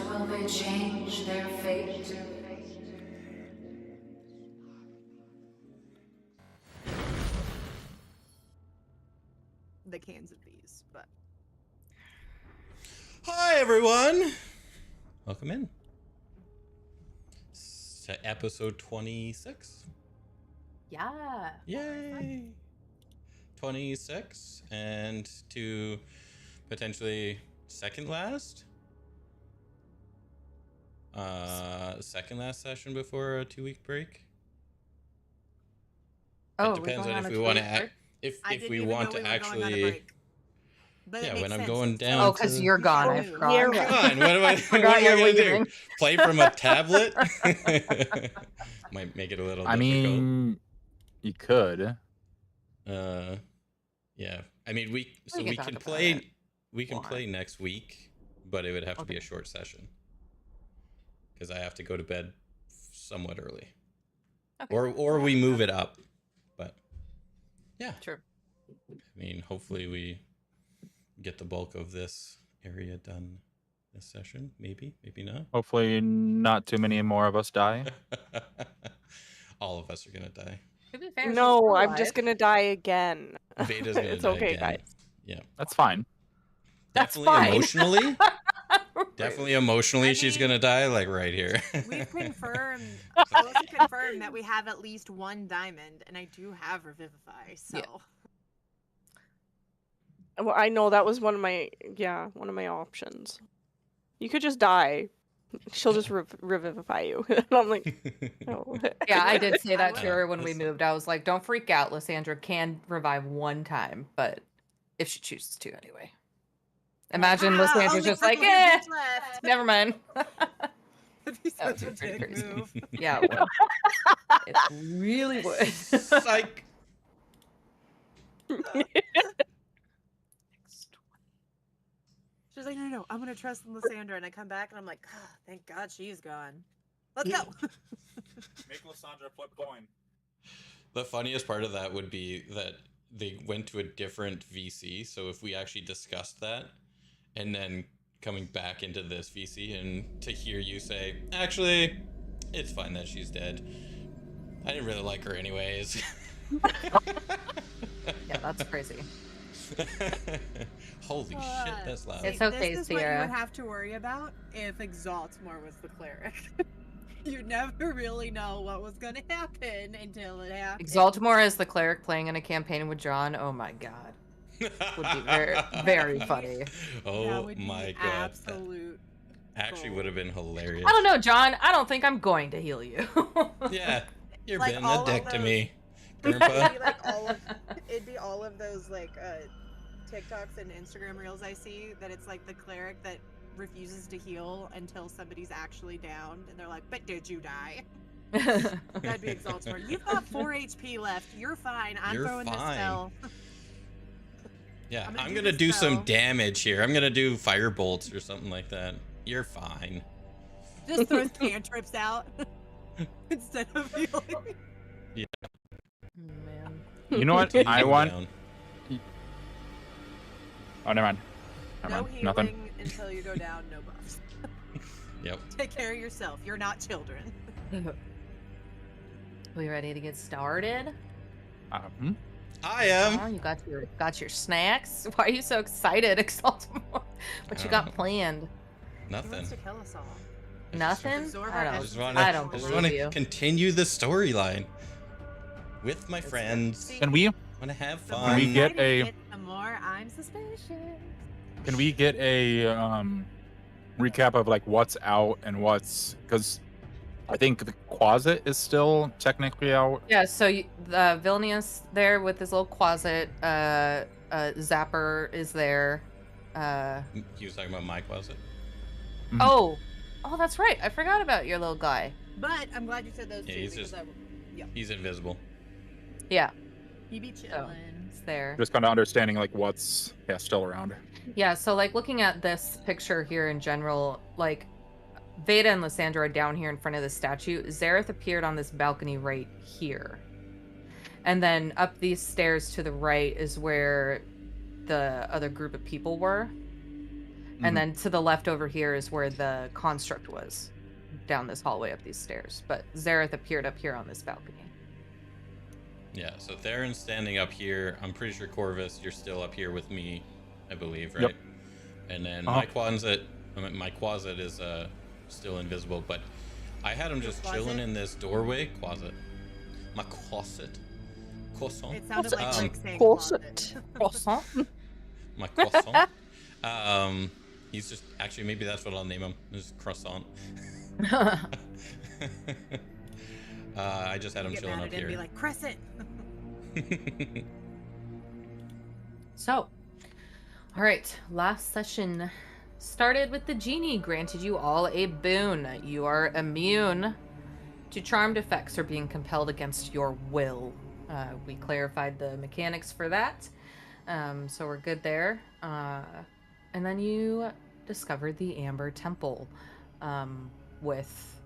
will they change their fate? The cans of these, but Hi everyone! Welcome in. To episode 26. Yeah. Yay! 26 and to potentially second last session before a 2-week break. Oh, It depends on if we want to if we want to actually. But Yeah, it when makes I'm sense. going It's down Oh, to because the- you're gone. I Oh, forgot. Come on, what am I Forgot you're gonna do? leaving. Play from a tablet? Might make it a little I difficult. mean, you could. Yeah. I mean, we can can talk about play it. we can Why? play next week, but it would have to be a Okay. short session because I have to go to bed somewhat early, Okay. or we move it up. But yeah, Sure. I mean, hopefully we get the bulk of this area done this session. Maybe not. Hopefully, not too many more of us die. All of us are gonna die. To be fair, she's No, still I'm just alive. gonna die again. Vayda's gonna It's die okay, again. guys. Yeah, That's fine. That's definitely fine. emotionally. Definitely emotionally, I she's mean, gonna die like right here. we've confirmed, that we have at least one diamond, and I do have Revivify, so. Yeah. Well, I know that was one of my options. You could just die. She'll just revivify you. And I'm like, no. Yeah, I did say that to would. her when we Listen. moved. I was like, don't freak out. Lysandra can revive one time, but if she chooses to anyway. Imagine Lysandra's only just for like, the left. never mind. That'd be That such a would be pretty dick crazy. move. Yeah, it would. It really would. Psych. She's like, no, I'm gonna trust in Lysandra, and I come back and I'm like, oh, thank God she's gone. Let's go. Make Lysandra flip coin. The funniest part of that would be that they went to a different VC. So if we actually discussed that, and then coming back into this VC, and to hear you say, actually, it's fine that she's dead. I didn't really like her anyways. Yeah, that's crazy. Holy shit, that's loud. It's okay, This is what you Sierra. would have to worry about if Exaltimore was the cleric. You never really know what was gonna happen until it happened. Exaltimore as the cleric playing in a campaign with John. Oh my god. Would be very, very funny. That Oh would be my god. That absolute. actually would have been hilarious. I don't know, John. I don't think I'm going to heal you. Yeah, you're Like being all a of dick to those- me. It'd Grandpa. be like it'd be all of those like TikToks and Instagram reels I see that it's like the cleric that refuses to heal until somebody's actually down, and they're like, "But did you die?" That'd be Exaltimore. You've got 4 HP left. You're fine. I'm You're throwing this fine. spell. Yeah, I'm gonna I'm do gonna this do some spell. damage here. I'm gonna do fire bolts or something like that. You're fine. Just throws cantrips out instead of healing. Man. You know what? Take I him want. down. Oh, never mind. No Never mind. healing Nothing. until you go down. No buffs. Yep. Take care of yourself. You're not children. We ready to get started? I am. Oh, you got your snacks. Why are you so excited, Exaltimore? What you got planned? He Nothing. wants to kill us all. Nothing? Absorb I our don't. I essence. just want I don't to believe you. continue the storyline with my friends. See, Can we? Want to have the fun. more we get excited you a- get, the more I'm suspicious. Can we get a recap of like what's out and what's because I think the closet is still technically out. Yeah, so the Vilnius there with his little closet. Zapper is there. He was talking about my closet. Oh, that's right. I forgot about your little guy. But I'm glad you said those Yeah, two he's because just- yeah, He's invisible. Yeah, he be chilling. it's there. Just kind of understanding like what's still around. Yeah, so like looking at this picture here in general, like Vayda and Lysandra are down here in front of the statue. Zareth appeared on this balcony right here. And then up these stairs to the right is where the other group of people were. And then to the left over here is where the construct was, down this hallway up these stairs. But Zareth appeared up here on this balcony. Yeah, so Theron's standing up here. I'm pretty sure, Corvus, you're still up here with me, I believe, right? Yep. And then Uh-huh. my Quasit is still invisible, but I had him just Quasit? chilling in this doorway. Quasit. My Quasit. Croissant. It sounded like Rick saying Corset. closet. Croissant. My croissant. He's just actually maybe that's what I'll name him. Is croissant. I just had him Get chilling mad up at him and be here. like, Crescent! So, all right, last session started with the genie granted you all a boon. You are immune to charmed effects or being compelled against your will. We clarified the mechanics for that, so we're good there. And then you discovered the Amber Temple, with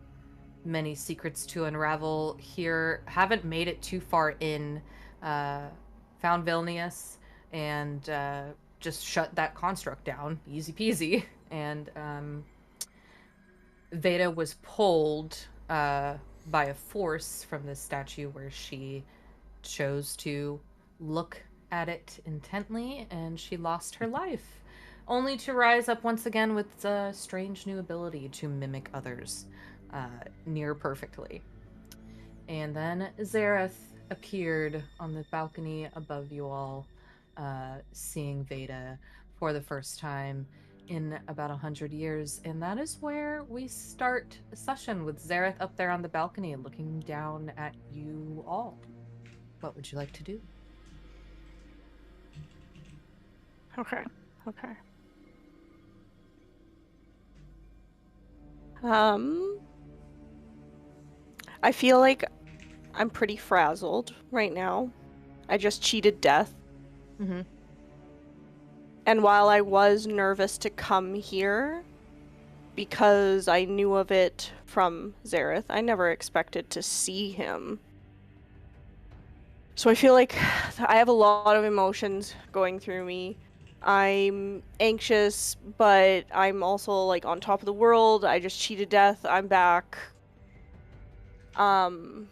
many secrets to unravel here. Haven't made it too far in. Found Vilnius and just shut that construct down. Easy peasy. And Vayda was pulled by a force from this statue where she chose to look at it intently, and she lost her life, only to rise up once again with a strange new ability to mimic others near perfectly. And then Zareth appeared on the balcony above you all, seeing Vayda for the first time in about 100 years. And that is where we start the session, with Zareth up there on the balcony looking down at you all. What would you like to do? Okay. I feel like I'm pretty frazzled right now. I just cheated death. Mm-hmm. And while I was nervous to come here, because I knew of it from Zareth, I never expected to see him. So I feel like I have a lot of emotions going through me. I'm anxious, but I'm also like on top of the world. I just cheated death. I'm back. I'm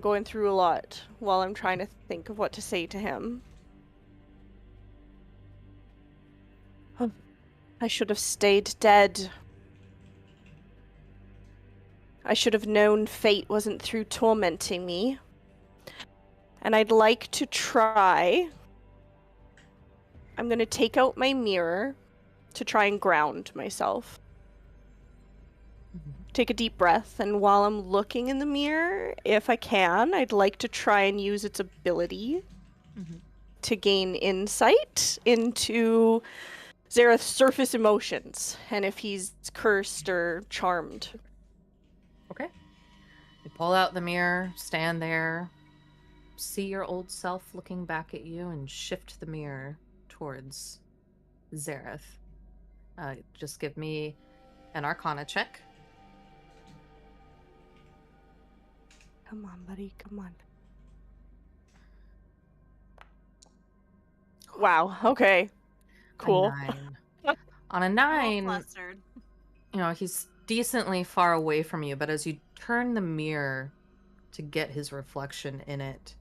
going through a lot while I'm trying to think of what to say to him. I should have stayed dead. I should have known fate wasn't through tormenting me. And I'd like to try. I'm gonna take out my mirror to try and ground myself. Take a deep breath, and while I'm looking in the mirror, if I can, I'd like to try and use its ability to gain insight into Zareth's surface emotions, and if he's cursed or charmed. Okay. You pull out the mirror, stand there, see your old self looking back at you, and shift the mirror towards Zareth. Just give me an Arcana check. Come on, buddy, come on. Wow, okay. Cool. A 9. On a I'm all 9, flustered. you know, he's decently far away from you, but as you turn the mirror to get his reflection in it,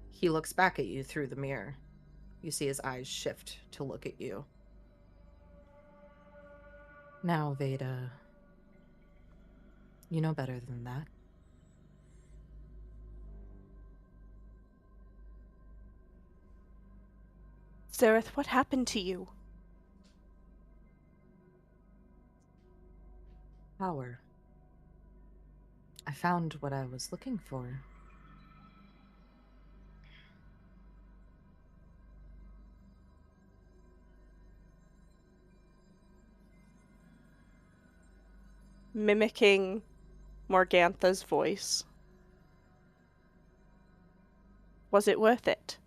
he looks back at you through the mirror. You see his eyes shift to look at you. Now, Vayda, you know better than that. Zareth, what happened to you? Power. I found what I was looking for. Mimicking Morgantha's voice. Was it worth it?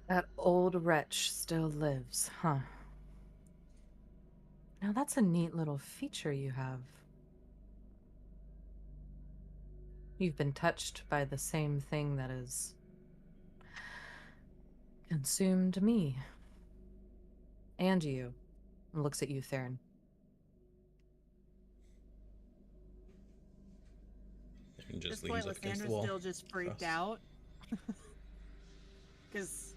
That old wretch still lives, huh? Now that's a neat little feature you have. You've been touched by the same thing that is consumed me. And you. And looks at you, Theron. And At this just point, leans up against the Lysandra's wall. still just freaked Cross. out. Because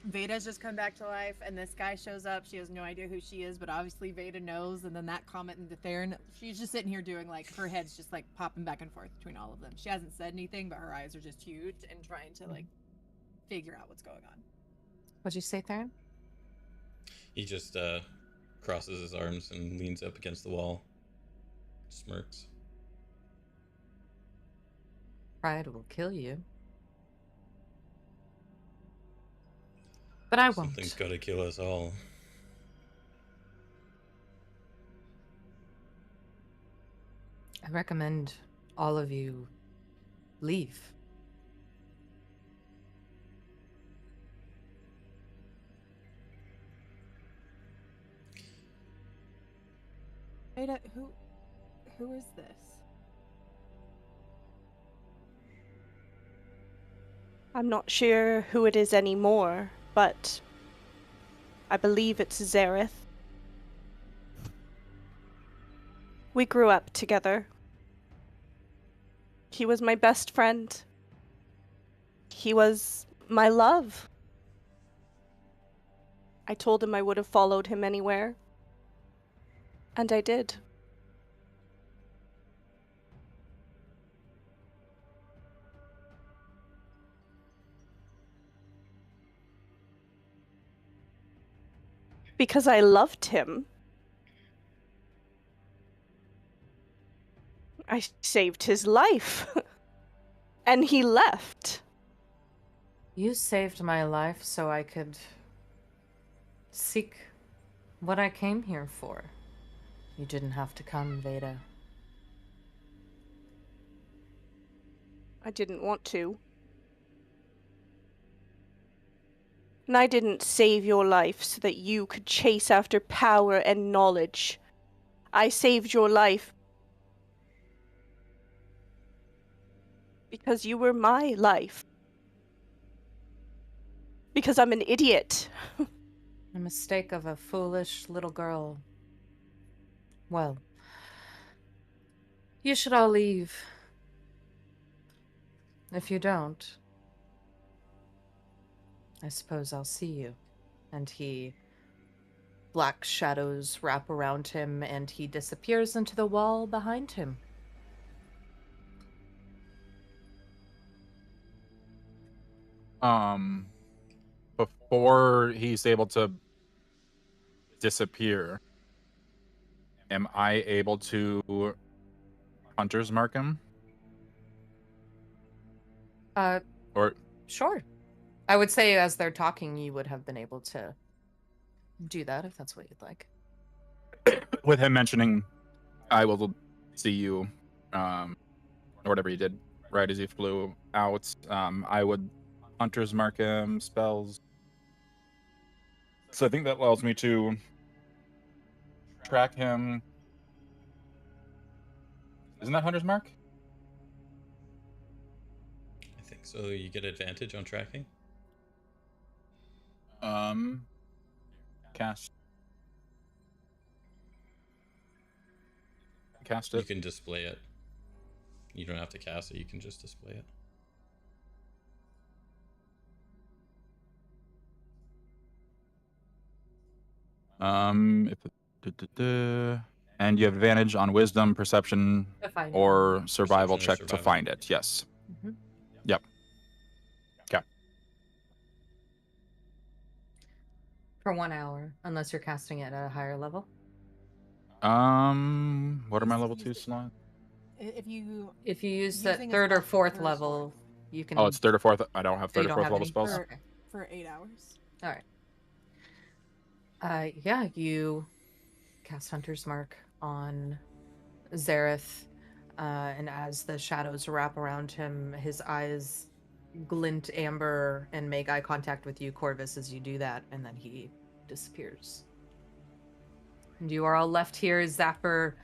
Vayda's just come back to life, and this guy shows up. She has no idea who she is, but obviously Vayda knows. And then that comment into Theron, she's just sitting here doing, like, her head's just, like, popping back and forth between all of them. She hasn't said anything, but her eyes are just huge and trying to, like, figure out what's going on. What'd you say, Theron? He just crosses his arms and leans up against the wall. Smirks. Pride will kill you. But I won't. Something's gotta kill us all. I recommend all of you leave. Vayda, who is this? I'm not sure who it is anymore, but I believe it's Zareth. We grew up together. He was my best friend. He was my love. I told him I would have followed him anywhere. And I did. Because I loved him. I saved his life. And he left. You saved my life so I could seek what I came here for. You didn't have to come, Vayda. I didn't want to. And I didn't save your life so that you could chase after power and knowledge. I saved your life because you were my life. Because I'm an idiot. The mistake of a foolish little girl. Well, you should all leave. If you don't, I suppose I'll see you. And black shadows wrap around him, and he disappears into the wall behind him. Before he's able to disappear, am I able to hunter's mark him? Or Sure. I would say as they're talking, you would have been able to do that if that's what you'd like. with him mentioning, I will see you, or whatever he did right as he flew out, I would hunter's mark him, spells. So I think that allows me to track him. Isn't that hunter's mark? I think so. You get advantage on tracking. Cast You it. can display it. You don't have to cast it. You can just display it. And you have advantage on wisdom, perception, To find or survival Perception or check to survival. find it. Yes. Mhm. Yep. Okay. For 1 hour, unless you're casting it at a higher level. What are my Use- level use 2 the- slots? If you If you use the Using a third or spell fourth for level, you can. Oh, it's third or fourth. I don't have Oh, third you or don't fourth have level any? spells. For- Okay. for 8 hours. All right. Yeah, you cast Hunter's Mark on Zareth, and as the shadows wrap around him, his eyes glint amber and make eye contact with you, Corvus, as you do that, and then he disappears. And you are all left here. Zapper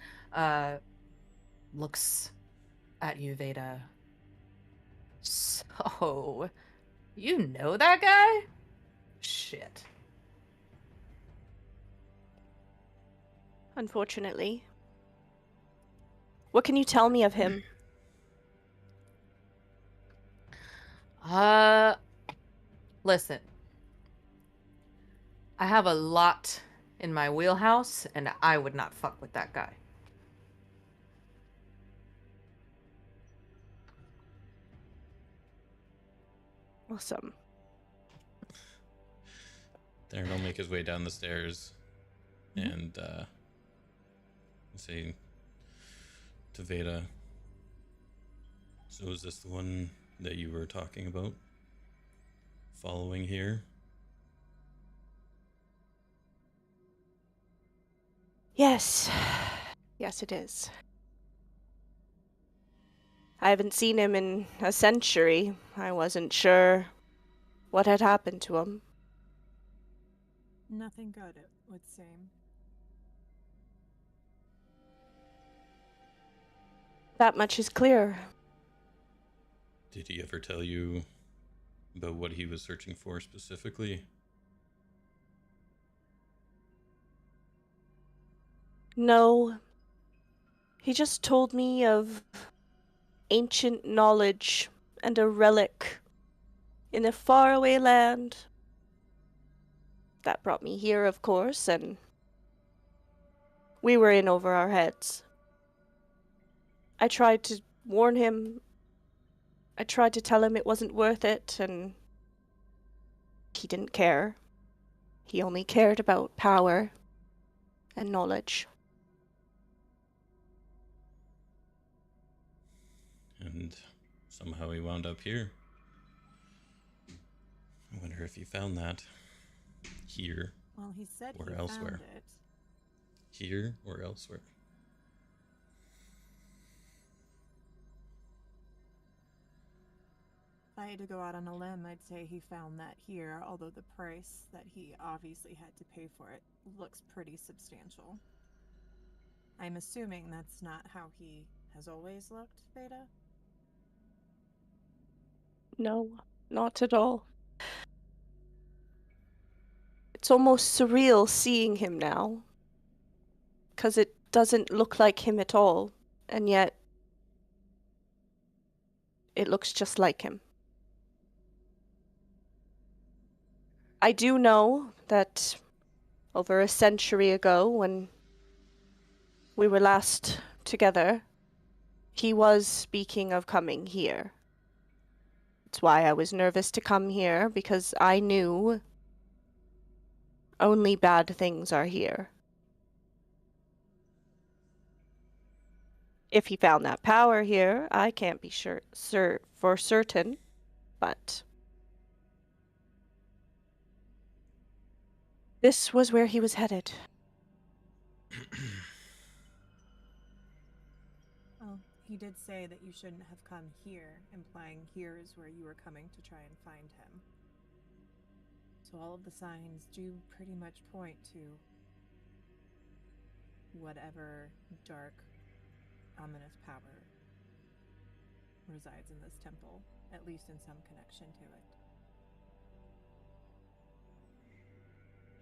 looks at you, Vayda. So, you know that guy? shit. Unfortunately. What can you tell me of him? Listen. I have a lot in my wheelhouse, and I would not fuck with that guy. Awesome. Theron will make his way down the stairs and say to Vayda, so is this the one that you were talking about? Following here? Yes. Yes, it is. I haven't seen him in a century. I wasn't sure what had happened to him. Nothing good, it would seem. That much is clear. Did he ever tell you about what he was searching for specifically? No. He just told me of ancient knowledge and a relic in a faraway land. That brought me here, of course, and we were in over our heads. I tried to warn him. I tried to tell him it wasn't worth it, and he didn't care. He only cared about power and knowledge. And somehow he wound up here. I wonder if he found that here Well, he said or he elsewhere. found it. Here or elsewhere. If I had to go out on a limb, I'd say he found that here, although the price that he obviously had to pay for it looks pretty substantial. I'm assuming that's not how he has always looked, Vayda? No, not at all. It's almost surreal seeing him now. 'Cause it doesn't look like him at all, and yet it looks just like him. I do know that over a century ago, when we were last together, he was speaking of coming here. That's why I was nervous to come here, because I knew only bad things are here. If he found that power here, I can't be sure for certain, but this was where he was headed. Well, he did say that you shouldn't have come here, implying here is where you were coming to try and find him. So all of the signs do pretty much point to whatever dark, ominous power resides in this temple, at least in some connection to it.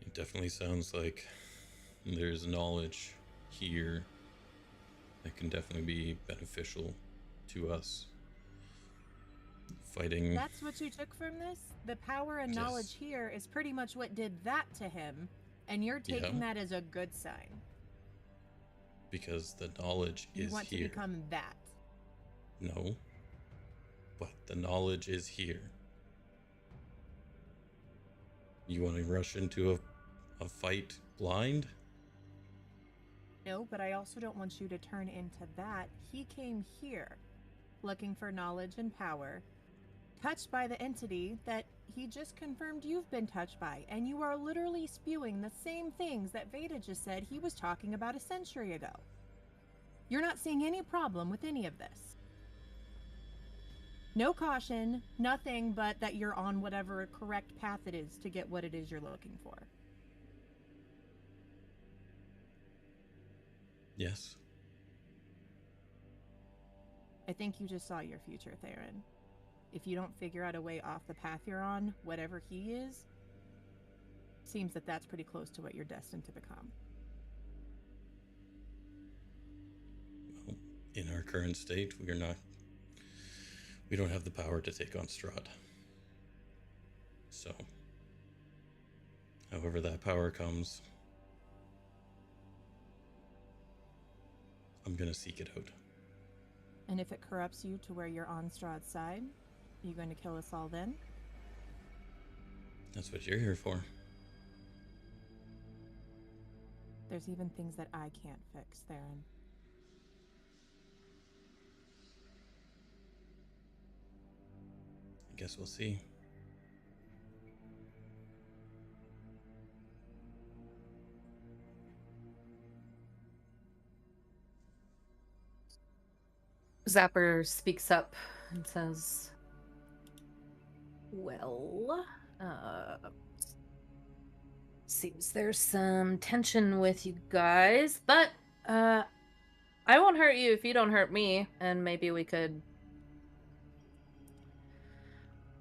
It definitely sounds like there's knowledge here that can definitely be beneficial to us. Fighting. That's what you took from this? The power and Yes. knowledge here is pretty much what did that to him, and you're taking that as a good sign. Because the knowledge You is want here. to become that. No. But the knowledge is here. You want to rush into a fight blind? No, but I also don't want you to turn into that. He came here, looking for knowledge and power, touched by the entity that he just confirmed you've been touched by, and you are literally spewing the same things that Vayda just said he was talking about a century ago. You're not seeing any problem with any of this. No caution, nothing but that you're on whatever correct path it is to get what it is you're looking for. Yes. I think you just saw your future, Theron. If you don't figure out a way off the path you're on, whatever he is, seems that that's pretty close to what you're destined to become. Well, in our current state, we don't have the power to take on Strahd. So, however that power comes, I'm gonna seek it out. And if it corrupts you to where you're on Strahd's side, are you going to kill us all then? That's what you're here for. There's even things that I can't fix, Theron. I guess we'll see. Zapper speaks up and says, well, seems there's some tension with you guys, but I won't hurt you if you don't hurt me, and maybe we could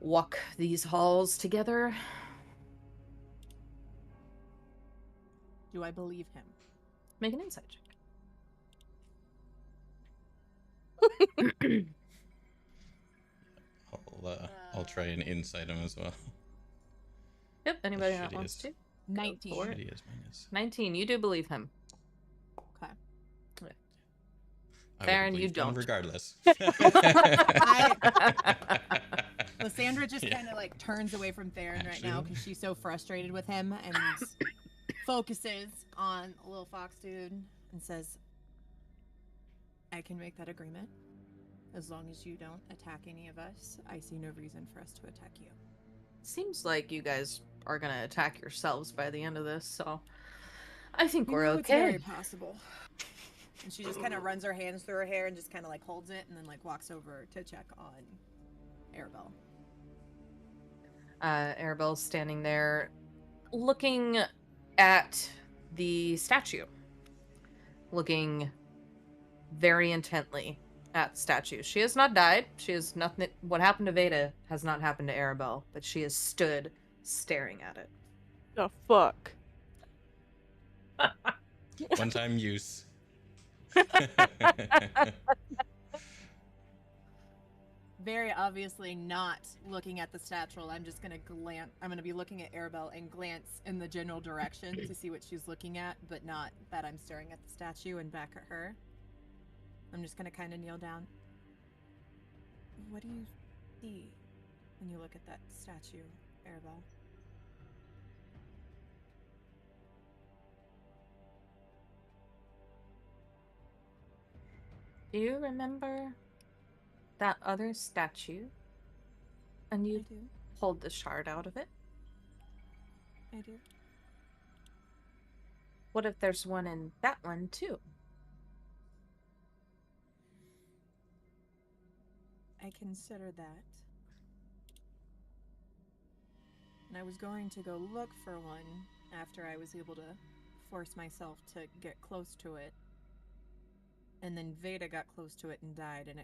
walk these halls together. Do I believe him? Make an insight check. I'll try and insight him as well. Yep, anybody that Shitty wants is- to? 19. for it. Shitty is minus. 19, you do believe him. Okay. I would Theron, you believe him don't. regardless. Lysandra just Yeah. kind of like turns away from Theron right now Actually- because she's so frustrated with him and focuses on a little fox dude and says, I can make that agreement. As long as you don't attack any of us, I see no reason for us to attack you. Seems like you guys are gonna attack yourselves by the end of this, so I think we're It's very okay. possible. And she just kind of runs her hands through her hair and just kind of like holds it and then like walks over to check on Arabelle. Arabelle's standing there looking at the statue, looking very intently at the statue. She has not died. She has nothing. What happened to Vayda has not happened to Arabelle, but she has stood staring at it. The fuck? One-time use. Very obviously not looking at the statue. I'm just gonna glance. I'm gonna be looking at Arabelle and glance in the general direction to see what she's looking at, but not that I'm staring at the statue and back at her. I'm just gonna kind of kneel down. What do you see when you look at that statue, Arabelle? Do you remember that other statue? And I you do. pulled the shard out of it? I do. What if there's one in that one too? I consider that. And I was going to go look for one after I was able to force myself to get close to it. And then Vayda got close to it and died, and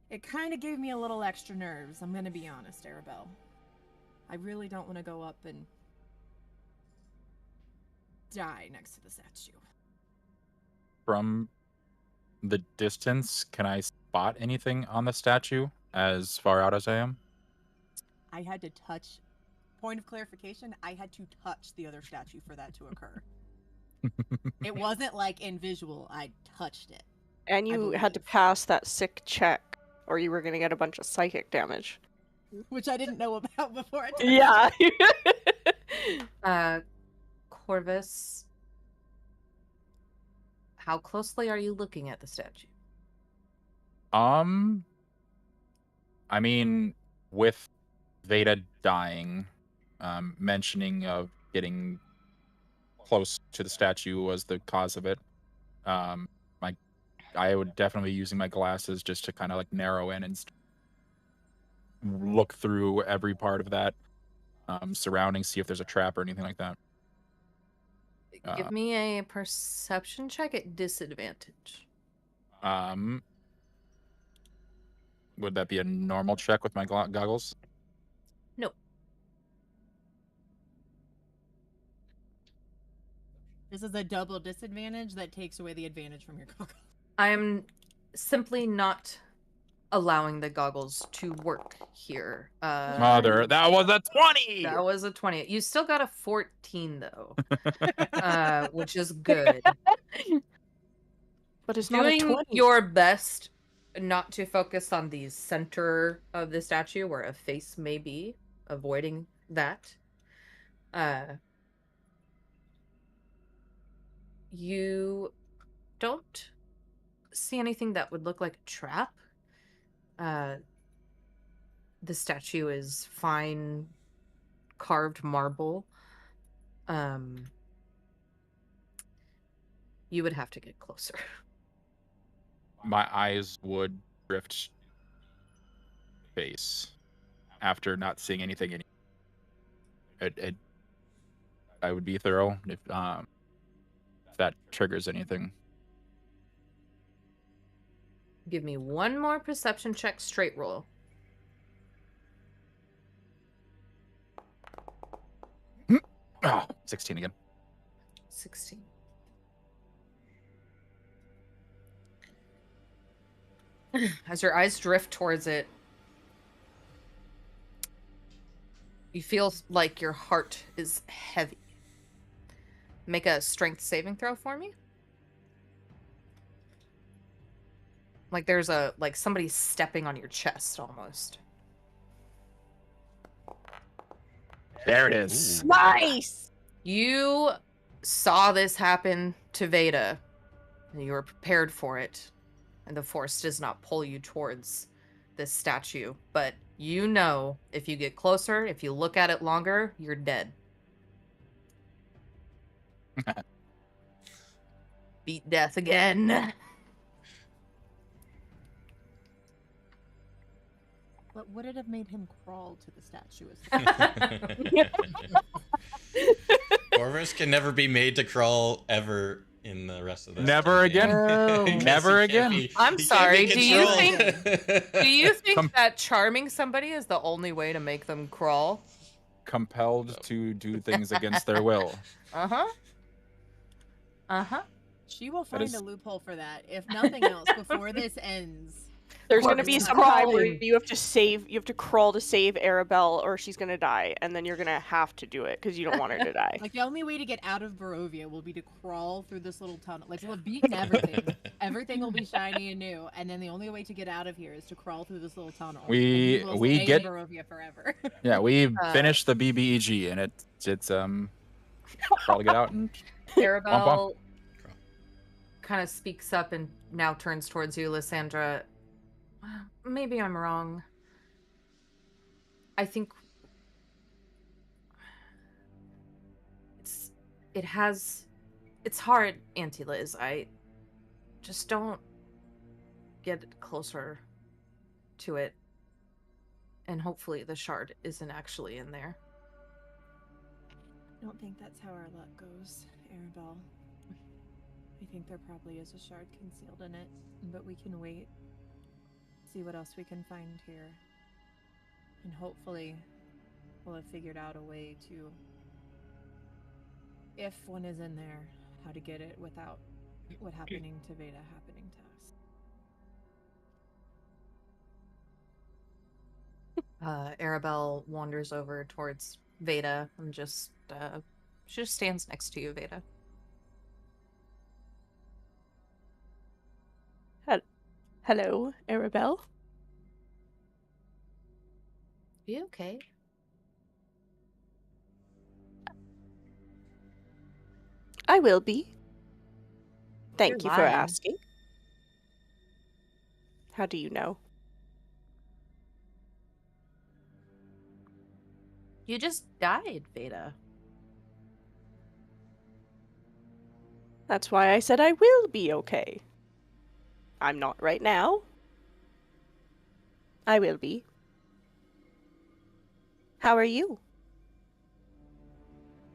it kind of gave me a little extra nerves. I'm gonna be honest, Arabelle. I really don't want to go up and die next to the statue. From the distance, can I spot anything on the statue as far out as I am? I had to touch. Point of clarification, I had to touch the other statue for that to occur. It wasn't like in visual, I touched it. And you had to believe. pass that sick check, or you were gonna get a bunch of psychic damage. Which I didn't know about before I touched Yeah. Corvus, how closely are you looking at the statue? I mean, with Vayda dying, mentioning of getting close to the statue was the cause of it. I would definitely be using my glasses just to kind of like narrow in and look through every part of that surrounding, see if there's a trap or anything like that. Give me a perception check at disadvantage. Would that be a normal check with my goggles? No. This is a double disadvantage that takes away the advantage from your goggles. I'm simply not allowing the goggles to work here. Mother, that was a 20! That was a 20. You still got a 14 though, which is good. But it's not a Doing 20. your best not to focus on the center of the statue where a face may be, avoiding that. You don't see anything that would look like a trap. The statue is fine carved marble. You would have to get closer. My eyes would drift face after not seeing anything. I would be thorough if that triggers anything. Give me one more perception check, straight roll. Oh, 16 again. 16. As your eyes drift towards it, you feel like your heart is heavy. Make a strength saving throw for me. Like there's like somebody stepping on your chest almost. There it is. Nice! You saw this happen to Vayda, and you were prepared for it, and the force does not pull you towards this statue, but you know if you get closer, if you look at it longer, you're dead. Beat death again. But would it have made him crawl to the statue? Corvus can never be made to crawl ever in the rest of the Never again. No. Never again. I'm he can't sorry, be do you controlled. Do you think that charming somebody is the only way to make them crawl? Compelled to do things against their will. Uh-huh. Uh-huh. She will That find is- a loophole for that. If nothing else, before this ends. There's going to be Corvus some time where crawling. you have to crawl to save Arabelle, or she's going to die, and then you're going to have to do it because you don't want her to die. Like, the only way to get out of Barovia will be to crawl through this little tunnel. Like, we'll have beaten everything. Everything will be shiny and new. And then the only way to get out of here is to crawl through this little tunnel. We- And will we stay get- in Barovia forever. Yeah, we finished the BBEG, and it's probably get out and Arabelle kind of speaks up and now turns towards you, Lysandra. Maybe I'm wrong. I think it's hard, Auntie Liz. I just don't get closer to it. And hopefully the shard isn't actually in there. I don't think that's how our luck goes, Arabelle. I think there probably is a shard concealed in it, but we can wait. See what else we can find here. And hopefully we'll have figured out a way to, if one is in there, how to get it without what happening to Vayda happening to us. Arabelle wanders over towards Vayda and just she just stands next to you, Vayda. Hello, Arabelle. You okay? I will be. Thank you You're for lying. asking. How do you know? You just died, Vayda. That's why I said I will be okay. I'm not right now. I will be. How are you?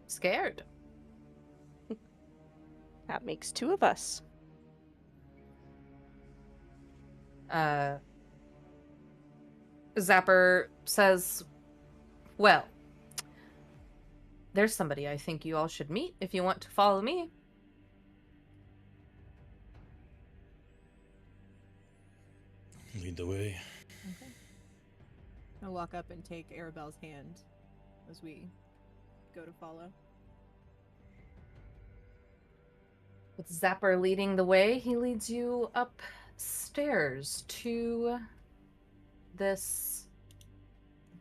Scared. That makes two of us. Zapper says, well, there's somebody I think you all should meet if you want to follow me. lead the way. Okay. I'll walk up and take Arabelle's hand as we go to follow. With Zapper leading the way, he leads you upstairs to this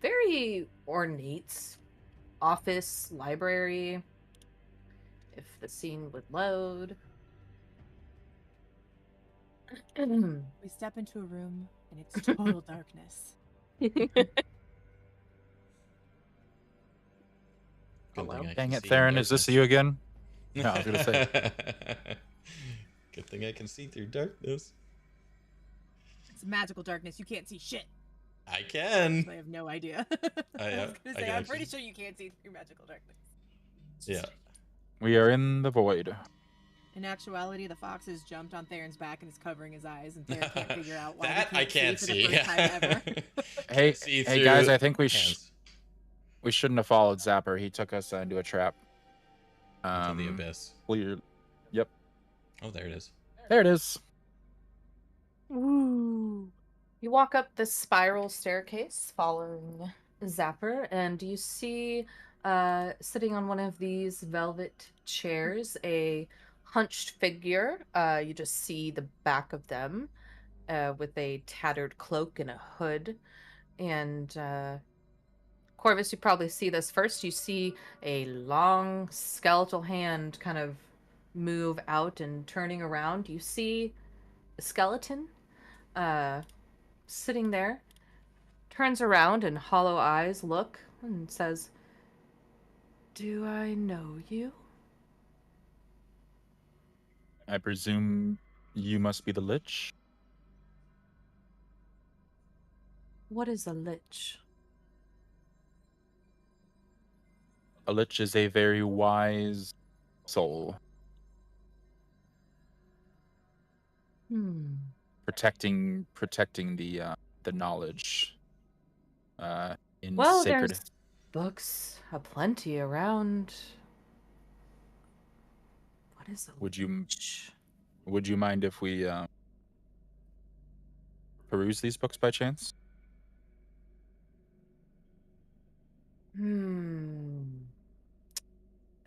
very ornate office library. If the scene would load. We step into a room and it's total darkness. Good thing I Dang can it, see in Theron, is this darkness. you again? No, I was gonna say. Good thing I can see through darkness. It's magical darkness. You can't see shit. I can. I have no idea. I was gonna say, got I'm pretty you. sure you can't see through magical darkness. Yeah. We are in the void. In actuality, the fox has jumped on Theron's back and is covering his eyes, and Theron can't figure out why That he I can't can't see for see. the first time ever. Hey, See hey guys, through I think we hands shouldn't have followed Zapper. He took us into a trap. into the abyss. Clear. Yep. Oh, there it is. There it is. Ooh. You walk up this spiral staircase following Zapper, and you see sitting on one of these velvet chairs a hunched figure. You just see the back of them with a tattered cloak and a hood. And Corvus, you probably see this first. You see a long skeletal hand kind of move out and turning around. You see a skeleton sitting there, turns around and hollow eyes look and says, "Do I know you?" I presume you must be the Lich? What is a lich? A Lich is a very wise soul, protecting the knowledge in Well, sacred. there's books aplenty around. What is a Would you lich? would you mind if we peruse these books by chance?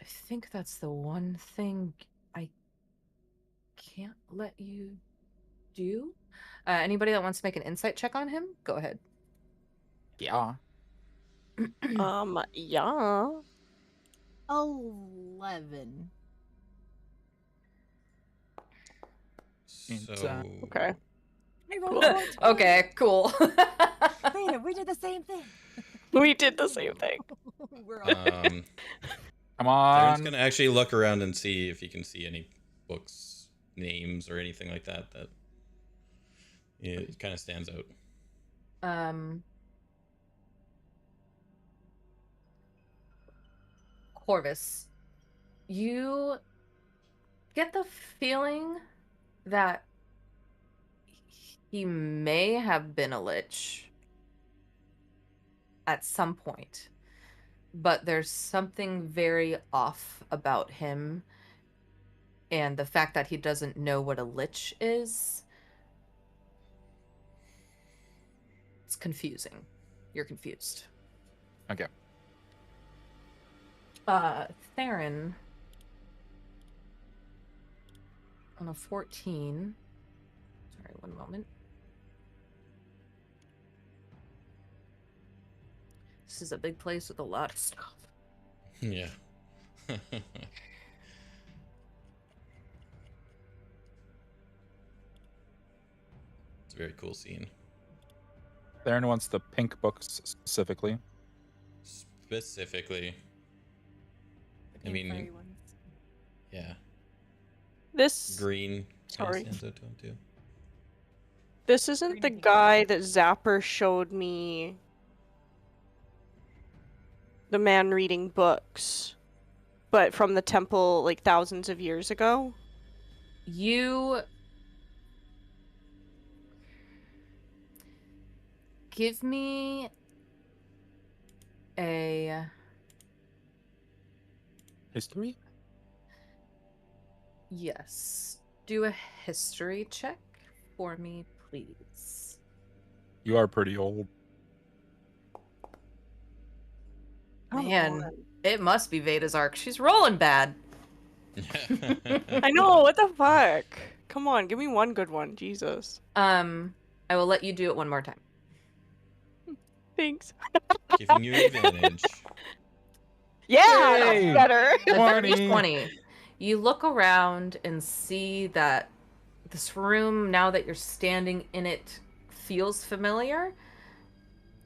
I think that's the one thing I can't let you do. Anybody that wants to make an insight check on him, go ahead. Yeah. Yeah. 11. It's, So Okay. I rolled Cool. a 4. Okay, cool. Vayda, we did the same thing. We did the same thing. We're all Theron's Come on. gonna actually look around and see if he can see any books, names, or anything like that it kind of stands out. Corvus, you get the feeling that he may have been a lich at some point, but there's something very off about him, and the fact that he doesn't know what a lich is, it's confusing. You're confused. Okay. Theron, on a 14. Sorry, one moment. This is a big place with a lot of stuff. Yeah. It's a very cool scene. Theron wants the pink books specifically. Specifically, I pink mean, furry ones. yeah, This green kind of Sorry. stands out to him too. this isn't the guy that Zapper showed me. The man reading books, but from the temple like thousands of years ago. You give me a History? yes. Do a history check for me, please. You are pretty old. Come Man, on. it must be Vayda's arc. She's rolling bad. I know, what the fuck? Come on, give me one good one, Jesus. I will let you do it one more time. Thanks. Giving you advantage. Yeah, Yay! that's better. The dirty 20. 20. You look around and see that this room, now that you're standing in it, feels familiar.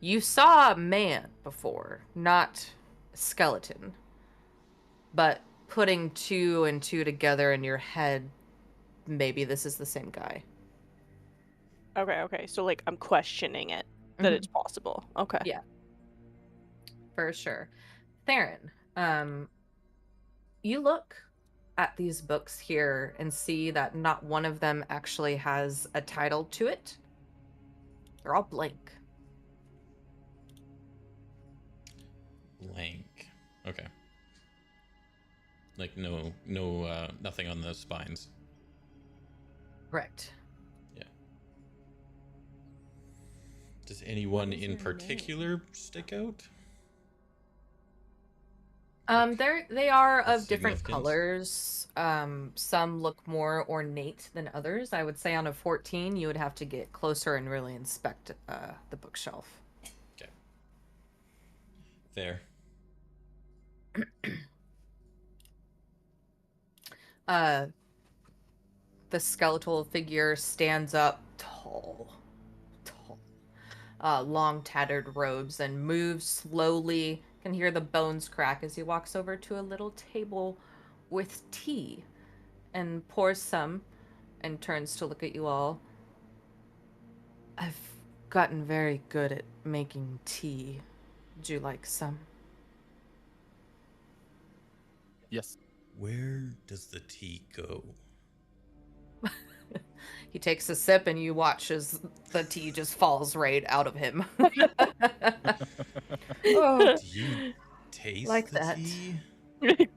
You saw a man before, not a skeleton. But putting two and two together in your head, maybe this is the same guy. Okay, so like I'm questioning it, that it's possible. Okay. Yeah. For sure. Theron, you look at these books here and see that not one of them actually has a title to it. They're all blank. Blank. Okay. Like nothing on the spines. Correct. Yeah. Does anyone What is in your particular stick out? They are of different Significance? colors. Some look more ornate than others. I would say on a 14, you would have to get closer and really inspect the bookshelf. Okay. Fair. The skeletal figure stands up tall, long tattered robes, and moves slowly. Can hear the bones crack as he walks over to a little table with tea and pours some and turns to look at you all. I've gotten very good at making tea. Would you like some? Yes. Where does the tea go? He takes a sip and you watch as the tea just falls right out of him. Oh, Do you taste Like the that. tea?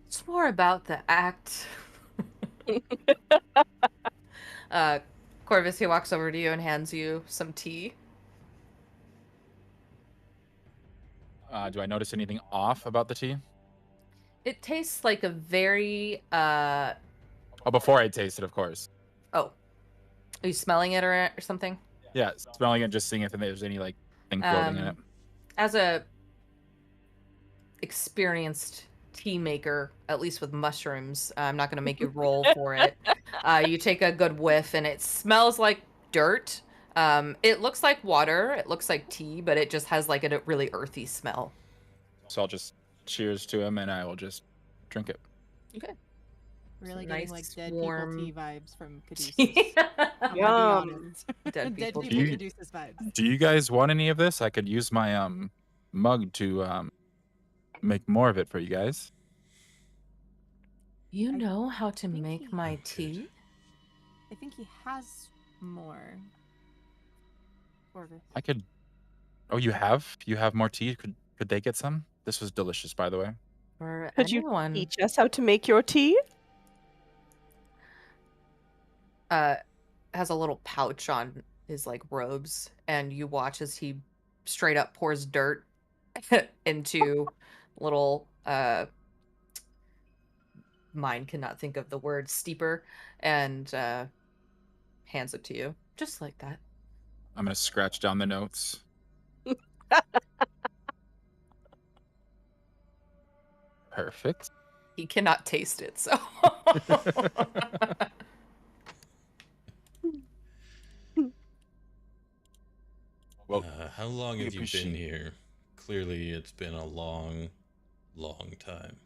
It's more about the act. Corvus, he walks over to you and hands you some tea. Do I notice anything off about the tea? It tastes like a very Oh, before I taste it, of course. oh. Are you smelling it or something? Yeah, smelling it, just seeing if there's any like thing floating in it. As a experienced tea maker, at least with mushrooms, I'm not going to make you roll for it. You take a good whiff and it smells like dirt. It looks like water, it looks like tea, but it just has like a really earthy smell. So I'll just cheers to him and I will just drink it. Okay. Really Nice, getting like dead warm people tea vibes from Caduceus. I'm Yum. gonna be honest. Dead Dead people people tea. Caduceus vibes. Do you guys want any of this? I could use my mug to make more of it for you guys. You know how to think make he- my Oh, good. tea? I think he has more. Corvus. I could. Oh, you have? You have more tea? Could they get some? This was delicious, by the way. For Could you anyone. teach us how to make your tea? Has a little pouch on his like robes, and you watch as he straight up pours dirt into little mine cannot think of the word steeper, and hands it to you just like that. I'm gonna scratch down the notes. Perfect. He cannot taste it, so Well, How long have you been appreciate- here? Clearly, it's been a long, long time.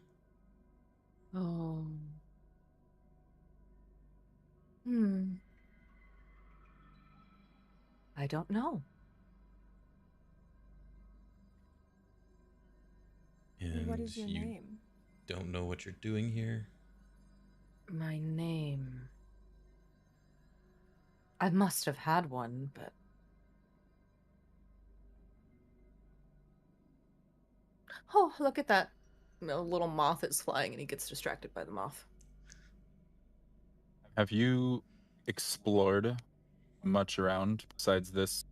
Oh. I don't know. And What is your you name? don't know what you're doing here? My name. I must have had one, but. Oh, look at that. A little moth is flying and he gets distracted by the moth. have you explored much around besides this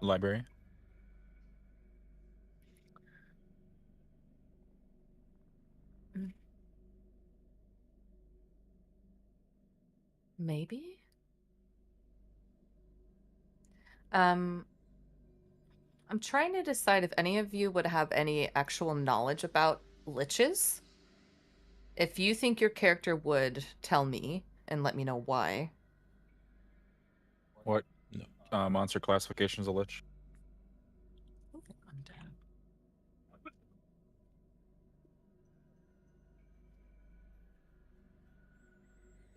library? Maybe? I'm trying to decide if any of you would have any actual knowledge about liches. If you think your character would, tell me and let me know why. What No. monster classification is a lich?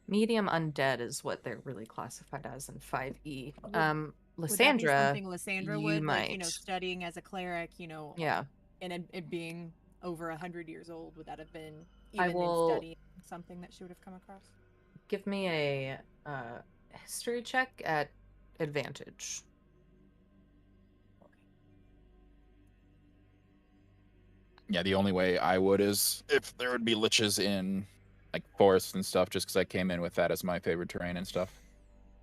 Medium undead is what they're really classified as in 5e. Would that be Lysandra, something Lysandra you would, like, might. studying as a cleric, Yeah. and it being over 100 years old, would that have been, I even will- in studying, something that she would have come across? Give me a history check at advantage. Yeah, the only way I would is if there would be liches in like forests and stuff, just because I came in with that as my favorite terrain and stuff.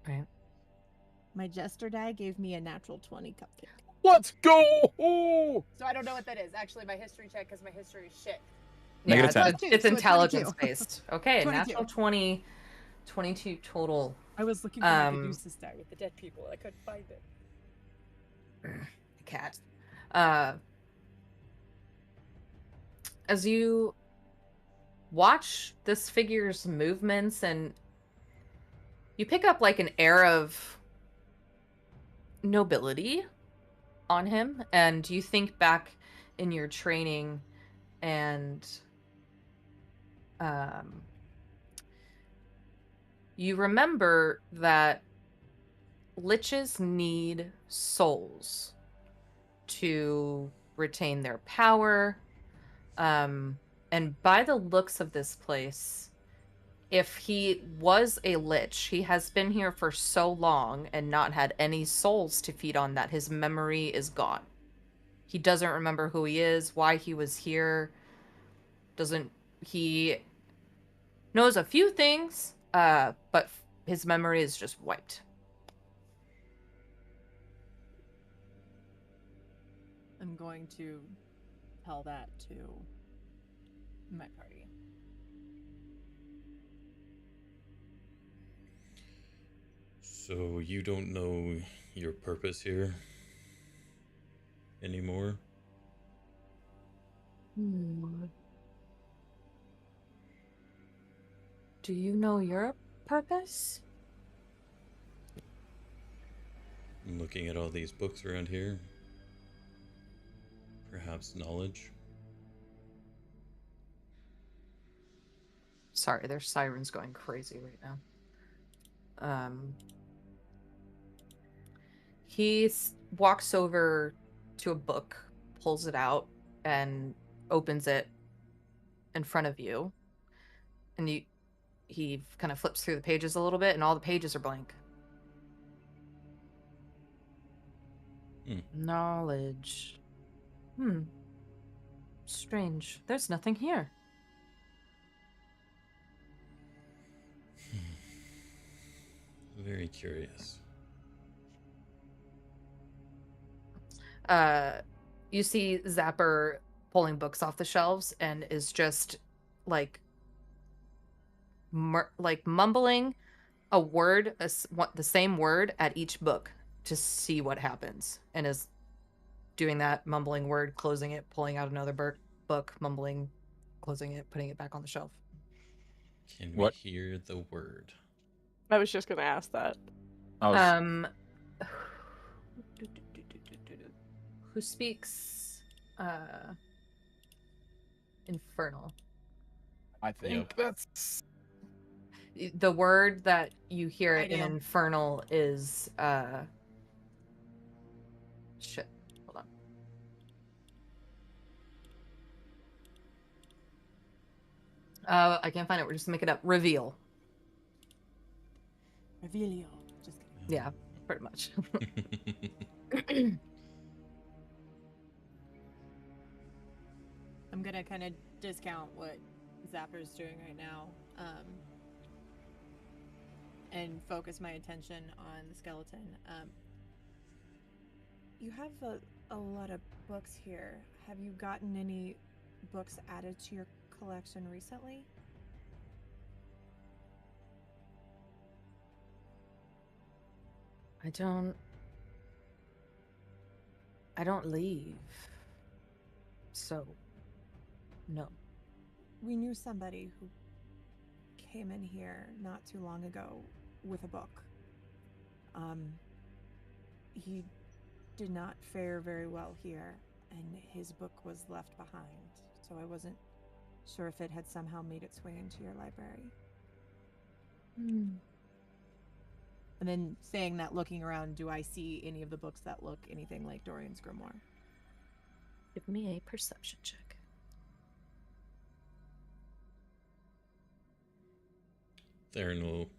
Right. My jester die gave me a natural 20 cupcake. Let's go! So I don't know what that is. Actually, my history check, because my history is shit. Negative Yeah, 10. it's 22, so it's intelligence 22. based. Okay, 22. natural 20, 22 total. I was looking for my Caduceus die with the dead people. I couldn't find it. Cat. As you watch this figure's movements and you pick up like an air of nobility on him, and you think back in your training and you remember that liches need souls to retain their power. And by the looks of this place, if he was a lich, he has been here for so long and not had any souls to feed on that his memory is gone. He doesn't remember who he is, why he was here. He knows a few things, but his memory is just wiped. I'm going to tell that to my party. So you don't know your purpose here anymore? Do you know your purpose? I'm looking at all these books around here. Perhaps knowledge? Sorry, there's sirens going crazy right now. He walks over to a book, pulls it out, and opens it in front of you. And he kind of flips through the pages a little bit, and all the pages are blank. Knowledge. Strange. There's nothing here. Very curious. You see Zapper pulling books off the shelves and is just like mumbling a word, the same word at each book to see what happens, and is doing that mumbling word, closing it, pulling out another book, mumbling, closing it, putting it back on the shelf. Can we hear the word? I was just gonna ask that. Who speaks Infernal? I think that's The word that you hear I in do. Infernal is shit. Hold on. I can't find it. We're just gonna make it up. Reveal. Revelio. Just kidding. Yeah, pretty much. I'm gonna kind of discount what Zapper's doing right now. and focus my attention on the skeleton. You have a lot of books here. Have you gotten any books added to your collection recently? I don't leave. So, no. We knew somebody who came in here not too long ago with a book. He did not fare very well here, and his book was left behind, so I wasn't sure if it had somehow made its way into your library. And then saying that, looking around, do I see any of the books that look anything like Dorian's grimoire? Give me a perception check. Theron will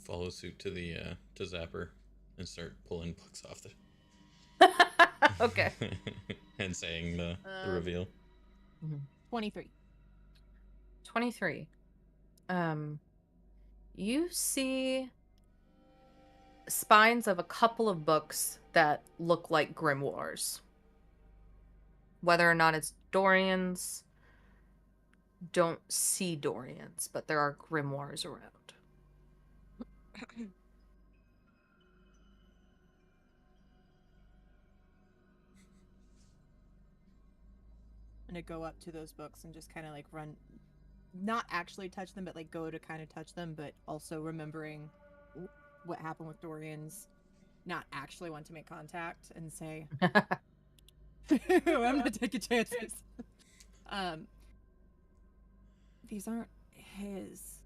follow suit to the to Zapper and start pulling books off the Okay. and saying the reveal. 23. 23. You see spines of a couple of books that look like grimoires. Whether or not it's Dorian's, don't see Dorian's, but there are grimoires around. I'm gonna go up to those books and just kind of like run, not actually touch them, but like go to kind of touch them, but also remembering what happened with Dorian's, not actually want to make contact and say, I'm gonna take a chance. These aren't his,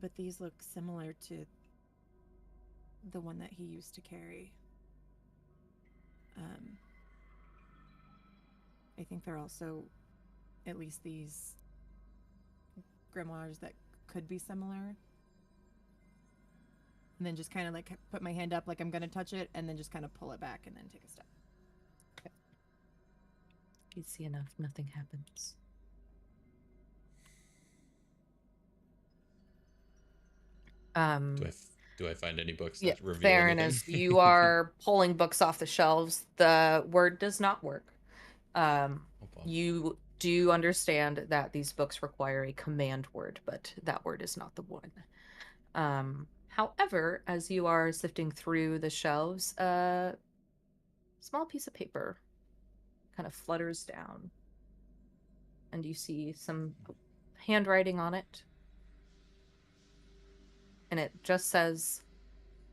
but these look similar to the one that he used to carry. I think they're also, at least these grimoires that could be similar. And then just kind of like put my hand up like I'm gonna touch it, and then just kind of pull it back and then take a step. Okay. Easy enough, nothing happens. Do I find any books Yeah, that reveal Theron, anything? as you are pulling books off the shelves, the word does not work. You do understand that these books require a command word, but that word is not the one. However, as you are sifting through the shelves, a small piece of paper kind of flutters down, and you see some handwriting on it. And it just says,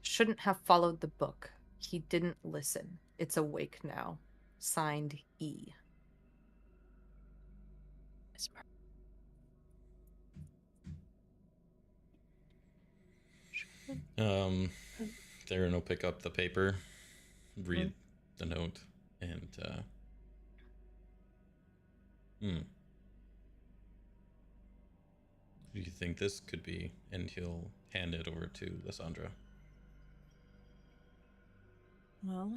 "Shouldn't have followed the book. He didn't listen. It's awake now. Signed, E." Theron will pick up the paper, read the note, and who do you think this could be? And he'll hand it over to Lysandra. Well,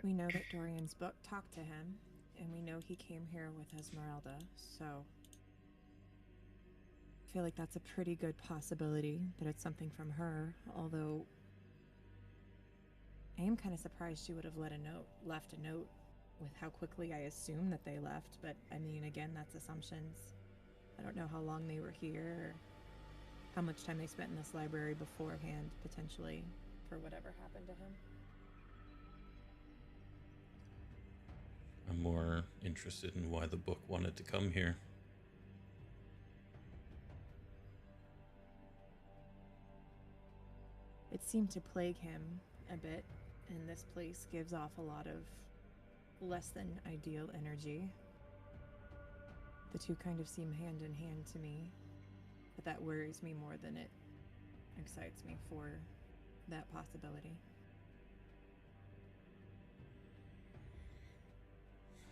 we know that Dorian's book talked to him, and we know he came here with Esmeralda, so I feel like that's a pretty good possibility that it's something from her, although I am kind of surprised she would have left a note with how quickly I assume that they left, but I mean, again, that's assumptions. I don't know how long they were here, or how much time they spent in this library beforehand, potentially, for whatever happened to him. I'm more interested in why the book wanted to come here. It seemed to plague him a bit, and this place gives off a lot of less than ideal energy. The two kind of seem hand in hand to me, but that worries me more than it excites me for that possibility.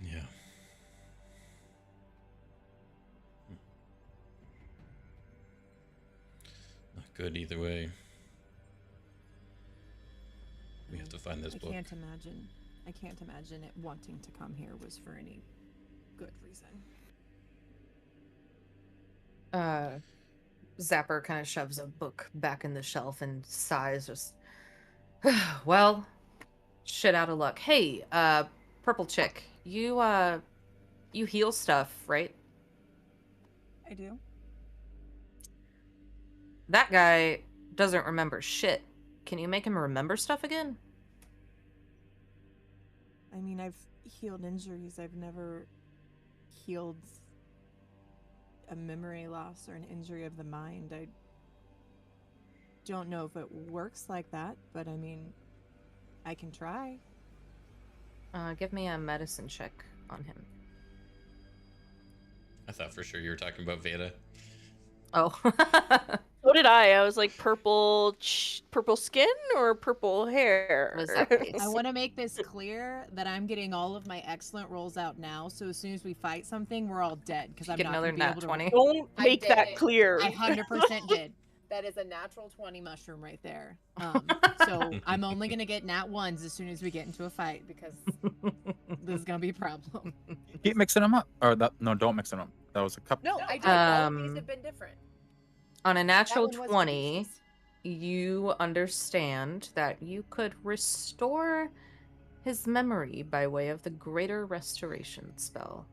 Yeah. Not good either way. We have to find this book. I can't imagine it wanting to come here was for any good reason. Zapper kind of shoves a book back in the shelf and sighs, just, well, shit out of luck. Hey, purple chick, you heal stuff, right? I do. That guy doesn't remember shit. Can you make him remember stuff again? I mean, I've healed injuries. I've never healed a memory loss or an injury of the mind. I don't know if it works like that, but I mean, I can try. Give me a medicine check on him. I thought for sure you were talking about Vayda. Oh. So did I. I was like purple skin or purple hair. Was that face? I want to make this clear that I'm getting all of my excellent rolls out now, so as soon as we fight something, we're all dead because I'm Get not another gonna be nat able to 20. Don't I make did that it. clear. I 100% did. That is a natural 20 mushroom right there. So I'm only gonna get nat ones as soon as we get into a fight because this is gonna be a problem. Keep mixing them up. Or that? No, don't mix them up. That was a couple. No, I did. All of these Um, have been different. On a natural one was 20, useless. you understand that you could restore his memory by way of the Greater Restoration spell.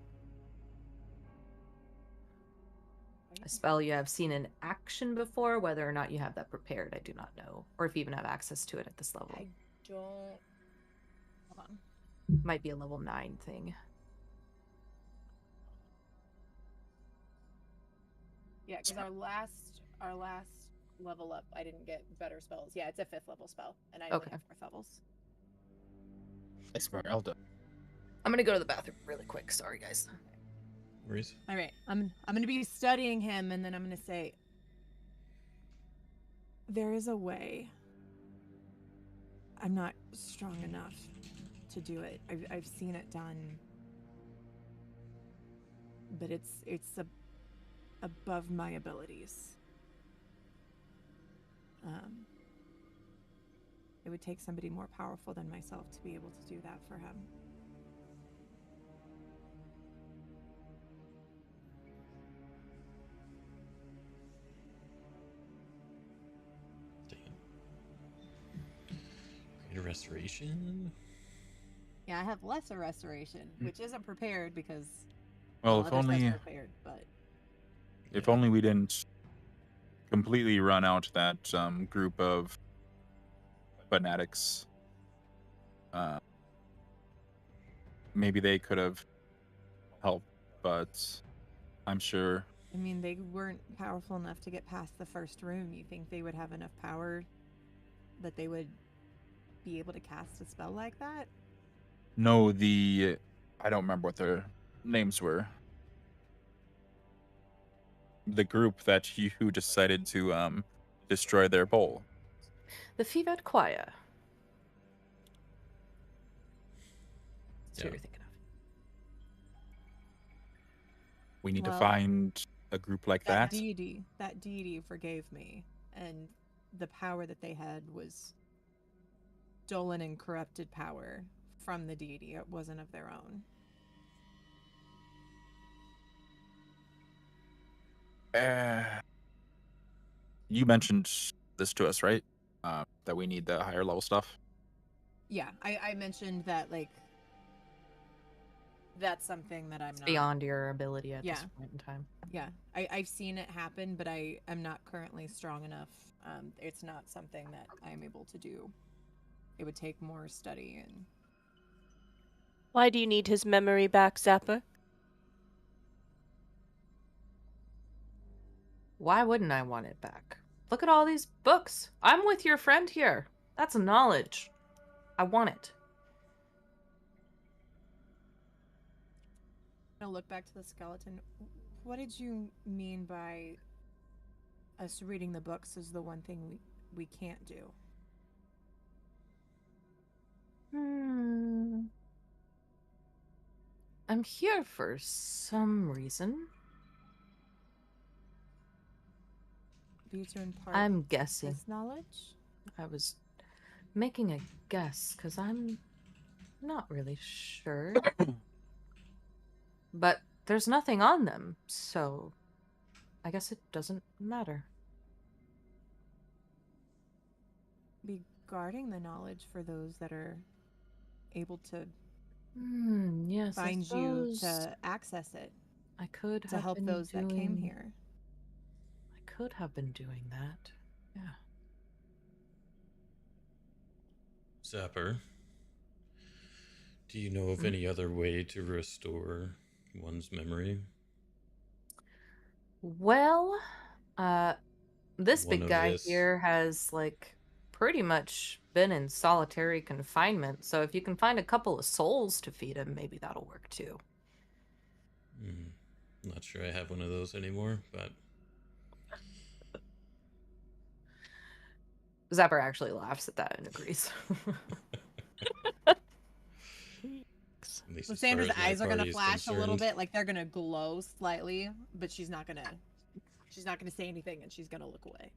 A spell you have seen in action before. Whether or not you have that prepared, I do not know. Or if you even have access to it at this level. I don't. Hold on. Might be a level 9 thing. Yeah, because our last level up, I didn't get better spells. Yeah, it's a 5th level spell, and I only Okay. have 4th levels. I swear, Elda. I'm gonna go to the bathroom really quick. Sorry, guys. Worries. All right, I'm gonna be studying him, and then I'm gonna say, there is a way. I'm not strong enough to do it. I've seen it done, but it's above my abilities. It would take somebody more powerful than myself to be able to do that for him. Damn. Greater restoration. Yeah, I have lesser restoration, which isn't prepared because Well, if other stuff's only prepared, but if only we didn't completely run out that group of fanatics. Maybe they could have helped, but I'm sure. I mean, they weren't powerful enough to get past the first room. You think they would have enough power that they would be able to cast a spell like that? No, I don't remember what their names were. The group that who decided to destroy their bowl. The Fevet Choir. That's Yeah. what you're thinking of. We need to Well, find a group like that. That deity forgave me, and the power that they had was stolen and corrupted power from the deity. It wasn't of their own. You mentioned this to us, right? That we need the higher level stuff. Yeah, I mentioned that, like, that's something that I'm It's not beyond your ability at Yeah. this point in time. Yeah, I've seen it happen, but I am not currently strong enough. It's not something that I'm able to do. It would take more study and Why do you need his memory back, Zapper? Why wouldn't I want it back? Look at all these books. I'm with your friend here. That's knowledge. I want it. I'll look back to the skeleton. What did you mean by us reading the books is the one thing we can't do? I'm here for some reason. Be to impart I'm guessing. this knowledge? I was making a guess because I'm not really sure. But there's nothing on them, so I guess it doesn't matter. Be guarding the knowledge for those that are able to Yes, find I you suppose to access it, I could to have help been those that came doing. here. I could have been doing that. Yeah. Zapper, do you know of any other way to restore one's memory? Well, this One big of guy this. here has like pretty much been in solitary confinement. So if you can find a couple of souls to feed him, maybe that'll work too. Not sure I have one of those anymore, but Zapper actually laughs at that and agrees. at least as far Lysandra's as my eyes are gonna party is flash a little concerned. bit, like they're gonna glow slightly, but she's not gonna say anything, and she's gonna look away.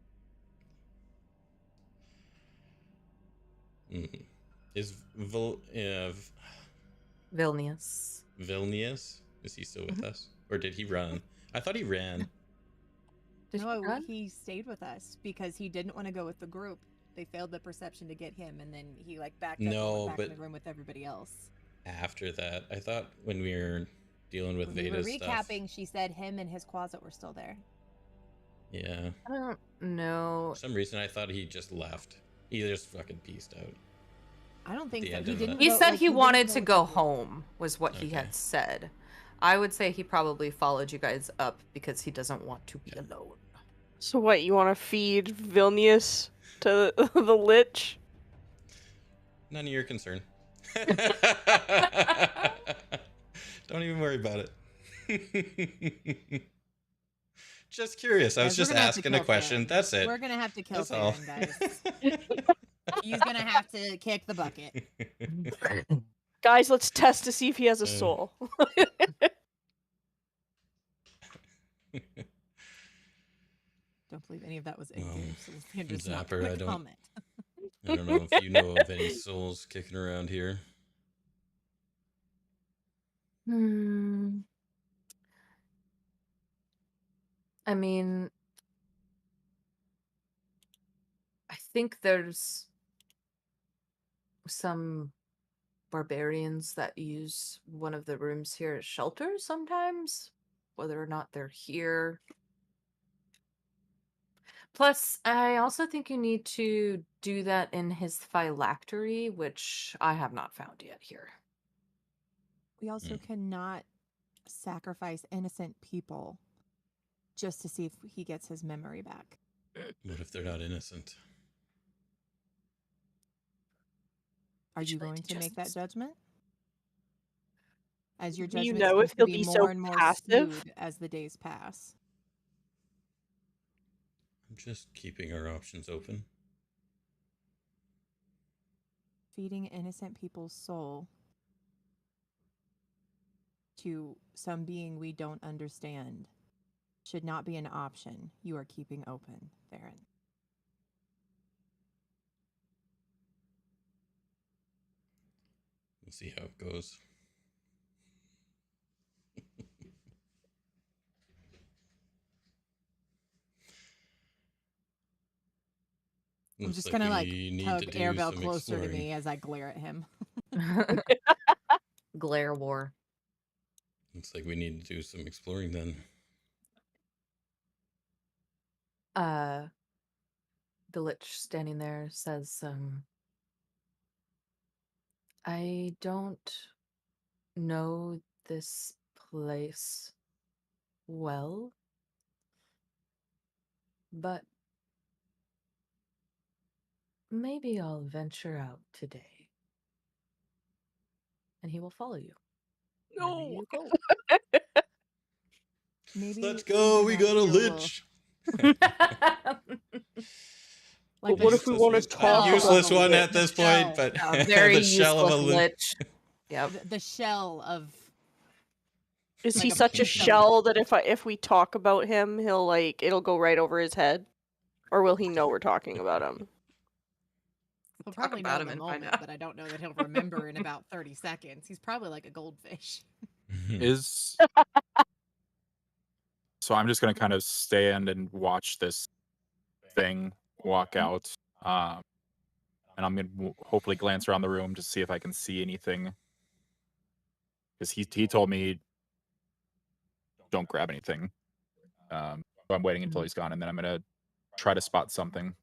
Is Vilnius. Vilnius? Is he still with us, or did he run? I thought he ran. Did he run? He stayed with us because he didn't want to go with the group. They failed the perception to get him, and then he like backed up and No, went back but in the room with everybody else. after that, I thought when we were dealing with When we were Vayda's stuff. recapping, she said him and his closet were still there. Yeah. I don't know. For some reason, I thought he just left. He just fucking peaced out. I don't think The so. end He of didn't. that. He go- said like, he didn't wanted to with go the group. home, was what he Okay. had said. I would say he probably followed you guys up because he doesn't want to be alone. So what, you want to feed Vilnius to the Lich? None of your concern. Don't even worry about it. Just curious. I was Guys, we're just gonna have to asking a kill question. Theron. That's it. We're gonna have to kill That's all. Theron, guys. He's gonna have to kick the bucket. Guys, let's test to see if he has a soul. Don't believe any of that was in Well, game, so Lysandra's not Zapper, gonna I don't- comment. I don't know if you know of any souls kicking around here. I mean, I think there's some barbarians that use one of the rooms here as shelter sometimes, whether or not they're here. Plus, I also think you need to do that in his phylactery, which I have not found yet here. We also cannot sacrifice innocent people just to see if he gets his memory back. What if they're not innocent? Are you Would you like going to to make just- that judgment? As your Do you judgment know seems if to he'll be more so and more passive? skewed as the days pass. I'm just keeping our options open. Feeding innocent people's soul to some being we don't understand should not be an option you are keeping open, Theron. We'll see how it goes. I'm Looks just like gonna we need tug to do Airbell some closer to exploring. me as I glare at him. Glare war. Looks like we need to do some exploring then. The Lich standing there says, I don't know this place well, but maybe I'll venture out today. And he will follow you. wherever you go. Maybe Let's go. We got a lich. But what if we want to talk A useless about one it? at this point, but A very the shell of a useless lich. Yep. the shell of. Is Like he a such a piece of- shell that if we talk about him, he'll it'll go right over his head, or will he know we're talking about him? He'll Talk probably know about in him the and find moment, out. but I don't know that he'll remember in about 30 seconds. He's probably like a goldfish. Is So I'm just gonna kind of stand and watch this thing walk out. And I'm gonna hopefully glance around the room to see if I can see anything. Because he told me don't grab anything. So I'm waiting until he's gone, and then I'm gonna try to spot something.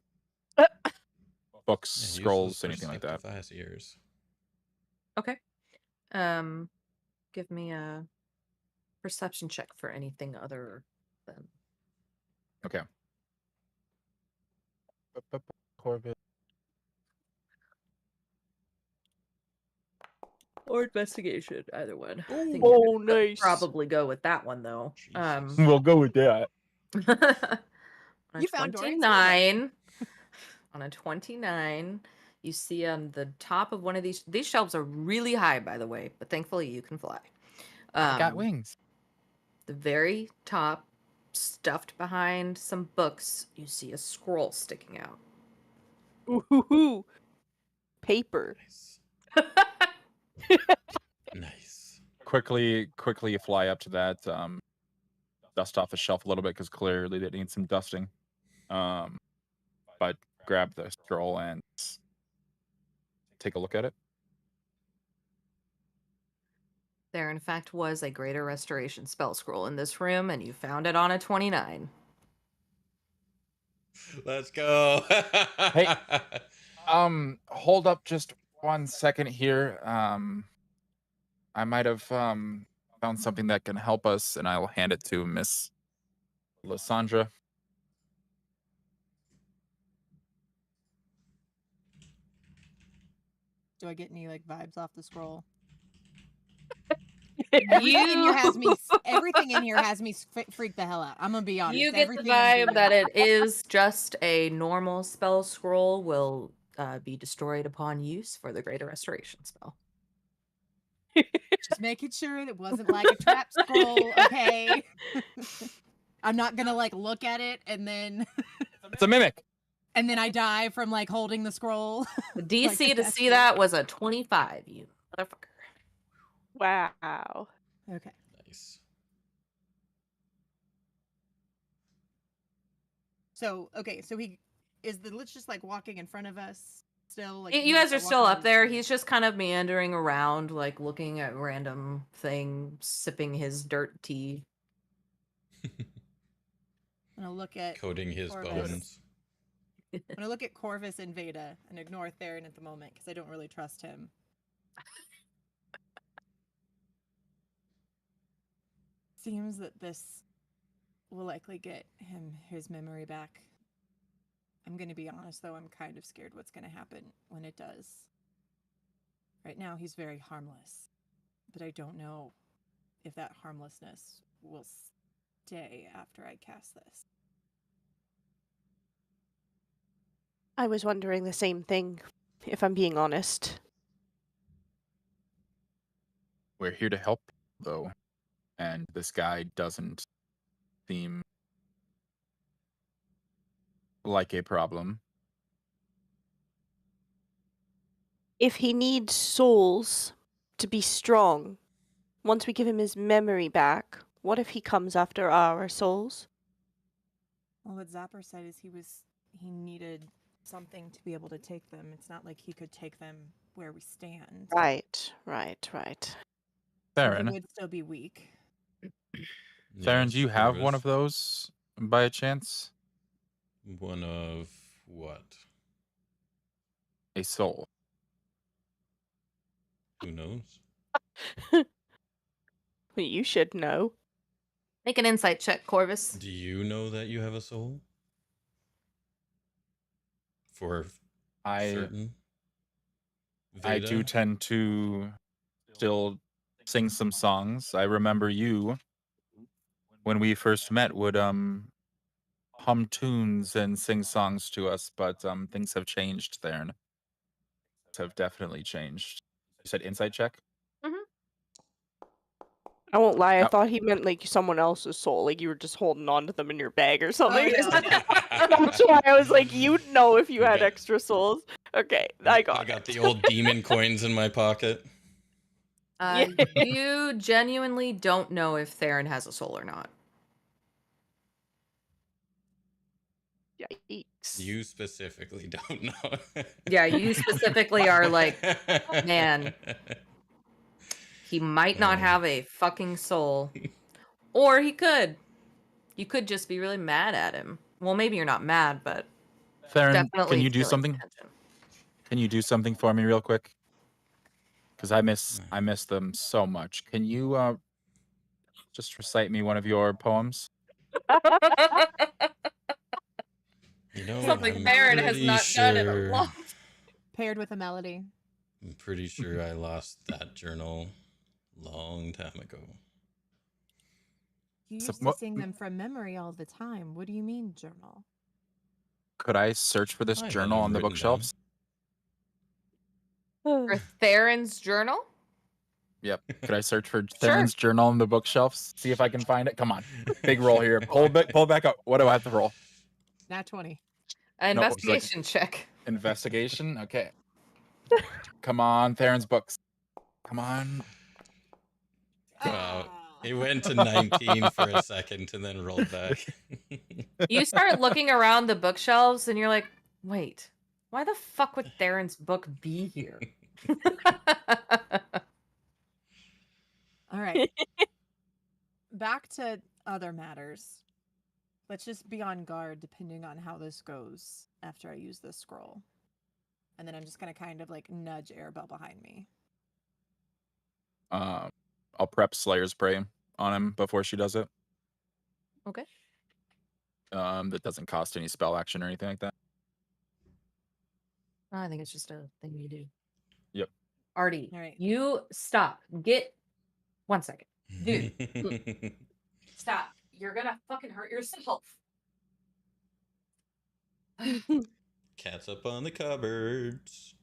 Books, Yeah, use scrolls, those anything like that. perceptive eyes of yours. Okay. Give me a perception check for anything other than. Okay. Corvus. Or investigation, either one. I think Oh, you're gonna nice. probably go with that one though. Jesus. We'll go with that. On a You found Dorian's 29. On a 29, you see on the top of one of these shelves are really high, by the way, but thankfully you can fly. I got wings. The very top, stuffed behind some books, you see a scroll sticking out. Ooh, paper. Nice. Nice. Quickly fly up to that. Dust off the shelf a little bit because clearly it needs some dusting. But grab the scroll and take a look at it. There, in fact, was a Greater Restoration spell scroll in this room, and you found it on a 29. Let's go. Hey. Hold up just 1 second here. I might have found something that can help us, and I'll hand it to Miss Lysandra. Do I get any like vibes off the scroll? You Everything in here has me freak the hell out. I'm gonna be honest. You get the vibe that it is just a normal spell scroll will be destroyed upon use for the Greater Restoration spell. Just making sure it wasn't like a trap scroll, okay? I'm not gonna like look at it and then It's a mimic. and then I die from like holding the scroll. The DC Like to that's see it. that was a 25, you motherfucker. Wow. Okay. Nice. So he is the Lich just like walking in front of us still? Like You guys are still up there. He's just kind of meandering around, like looking at random things, sipping his dirt tea. I'm gonna look at Coating his Corvus. bones. I'm gonna look at Corvus and Vayda and ignore Theron at the moment because I don't really trust him. Seems that this will likely get him his memory back. I'm gonna be honest though, I'm kind of scared what's gonna happen when it does. Right now he's very harmless, but I don't know if that harmlessness will stay after I cast this. I was wondering the same thing, if I'm being honest. We're here to help, though, and this guy doesn't seem like a problem. If he needs souls to be strong, once we give him his memory back, what if he comes after our souls? Well, what Zapper said is he needed something to be able to take them. It's not like he could take them where we stand. Right. Theron, He would still be weak. Theron, do you Yes, have one Corvus. of those by a chance? One of what? A soul. Who knows? You should know. Make an insight check, Corvus. Do you know that you have a soul? For certain? I do Vayda? tend to still sing some songs. I remember you, when we first met, would hum tunes and sing songs to us, but things have changed, Theron. Things have definitely changed. You said insight check? I won't lie, I Oh. thought he meant like someone else's soul, like you were just holding on to them in your bag or something. yeah. That's why I was like, you'd know if you had Okay. extra souls. Okay, I got it. the old demon coins in my pocket. You genuinely don't know if Theron has a soul or not. Yikes. You specifically don't know. Yeah, you specifically are like, man, he might not have a fucking soul. Or he could. You could just be really mad at him. Well, maybe you're not mad, but Theron, definitely can you do feel his something? attention. Can you do something for me real quick? Because I miss them so much. Can you just recite me one of your poems? You know, Something I'm Theron has pretty not done in a sure. long Paired with a melody. I'm pretty sure I lost that journal long time ago. You So used to what- sing them from memory all the time. What do you mean, journal? Could I search for this I had journal them on the written bookshelves? For Theron's journal? Yep. Could I search for Theron's journal on the bookshelves? See if I can find it. Come on, big roll here. Pull back up. What do I have to roll? Nat 20. An No, it's like- investigation check. Investigation. Okay. Come on, Theron's books. Come on. Wow. Ah. It went to 19 for a second and then rolled back. You start looking around the bookshelves and you're like, wait, why the fuck would Theron's book be here? All right. Back to other matters. Let's just be on guard depending on how this goes after I use this scroll. And then I'm just going to kind of like nudge Arabelle behind me. I'll prep Slayer's Prey on him before she does it. Okay. That doesn't cost any spell action or anything like that. I think it's just a thing you do. Yep. Artie, All right. you stop. Get 1 second. Dude, stop. You're gonna fucking hurt yourself. Cat's up on the cupboards.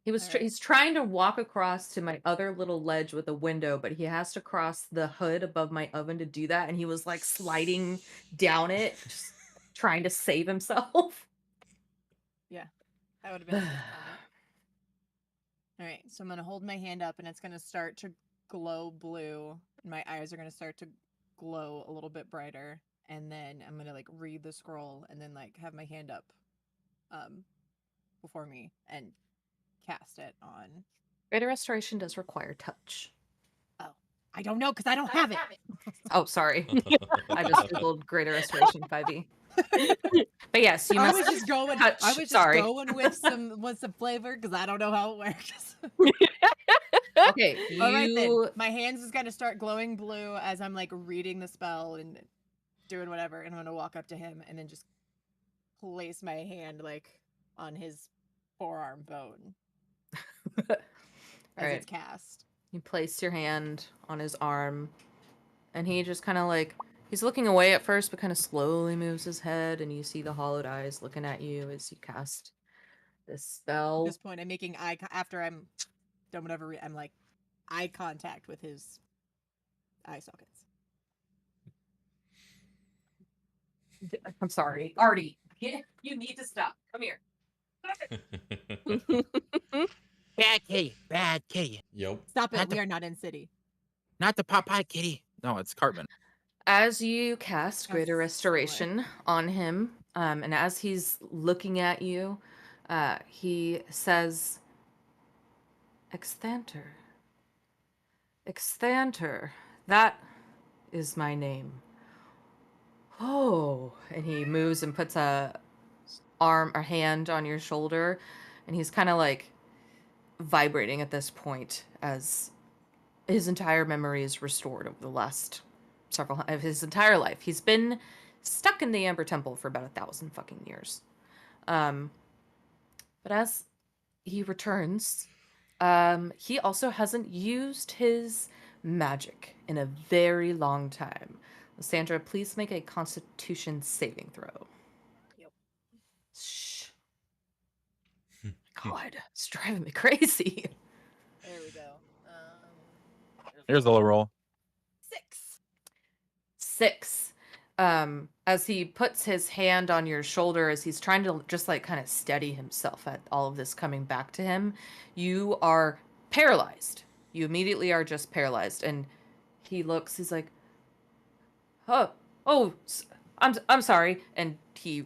Alright. He's trying to walk across to my other little ledge with a window, but he has to cross the hood above my oven to do that, and he was like sliding down it, just trying to save himself. That would have been a good comment. All right, so I'm going to hold my hand up and it's going to start to glow blue. And my eyes are going to start to glow a little bit brighter. And then I'm going to like read the scroll and then like have my hand up before me and cast it on. Greater Restoration does require touch. I don't know because I don't have it. Oh, sorry. I just googled Greater Restoration 5e. But yes, you I must was just going. touch. I was just Sorry. going with some flavor because I don't know how it works. Okay, All right then. you My hands is gonna start glowing blue as I'm like reading the spell and doing whatever, and I'm gonna walk up to him and then just place my hand like on his forearm bone as Alright. it's cast. You place your hand on his arm, and he just kind of like, he's looking away at first, but kind of slowly moves his head, and you see the hollowed eyes looking at you as you cast this At spell. this point, I'm making after I'm done whatever. I'm like eye contact with his eye sockets. I'm sorry. Artie, you need to stop. Come here. Bad kitty, bad kitty. Yep. Stop it. Not the- We are not in city. Not the Popeye kitty. No, it's Cartman. As you cast Greater That's similar. Restoration on him, and as he's looking at you, he says, Exthanter. Exthanter. That is my name. Oh. And he moves and puts a hand on your shoulder, and he's kind of like vibrating at this point as his entire memory is restored over the last several of his entire life. He's been stuck in the Amber Temple for about 1,000 fucking years. But as he returns, he also hasn't used his magic in a very long time. Lysandra, please make a Constitution saving throw. Yep. Shh. God, it's driving me crazy. There we go. Here's the low roll. 6. 6. As he puts his hand on your shoulder, as he's trying to just like kind of steady himself at all of this coming back to him, you are paralyzed. You immediately are just paralyzed. And he looks, he's like, I'm sorry. And he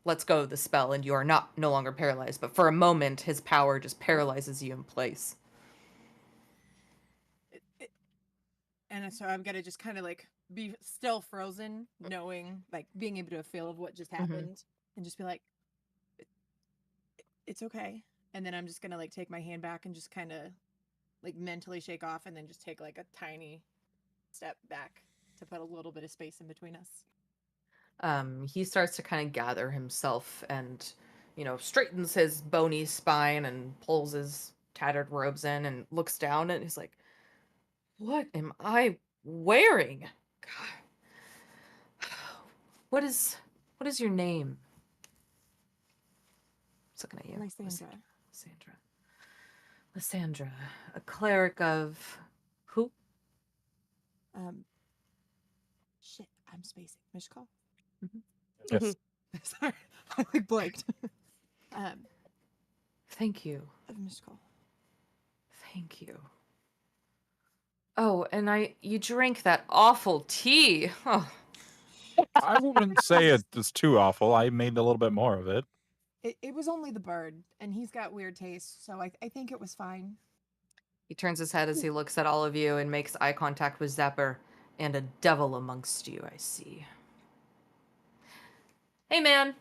lets go of the spell, and you are no longer paralyzed. But for a moment, his power just paralyzes you in place. And so I'm gonna just kind of like be still frozen, knowing, like, being able to feel of what just happened, and just be like, it's okay. And then I'm just gonna like take my hand back and just kind of like mentally shake off, and then just take like a tiny step back to put a little bit of space in between us. He starts to kind of gather himself and, straightens his bony spine and pulls his tattered robes in and looks down and he's like, "What am I wearing? God. What is your name?" He's looking at you. Lysandra. Lysandra, a cleric of who? Shit, I'm spacing. Mishkal? Yes. Sorry, I like blanked. Thank you. Of Mishkal. Thank you. Oh, and you drank that awful tea. Oh. I wouldn't say it was too awful. I made a little bit more of it. It was only the bird, and he's got weird taste, so I think it was fine. He turns his head as he looks at all of you and makes eye contact with Zephyr. And a devil amongst you, I see. Hey, man.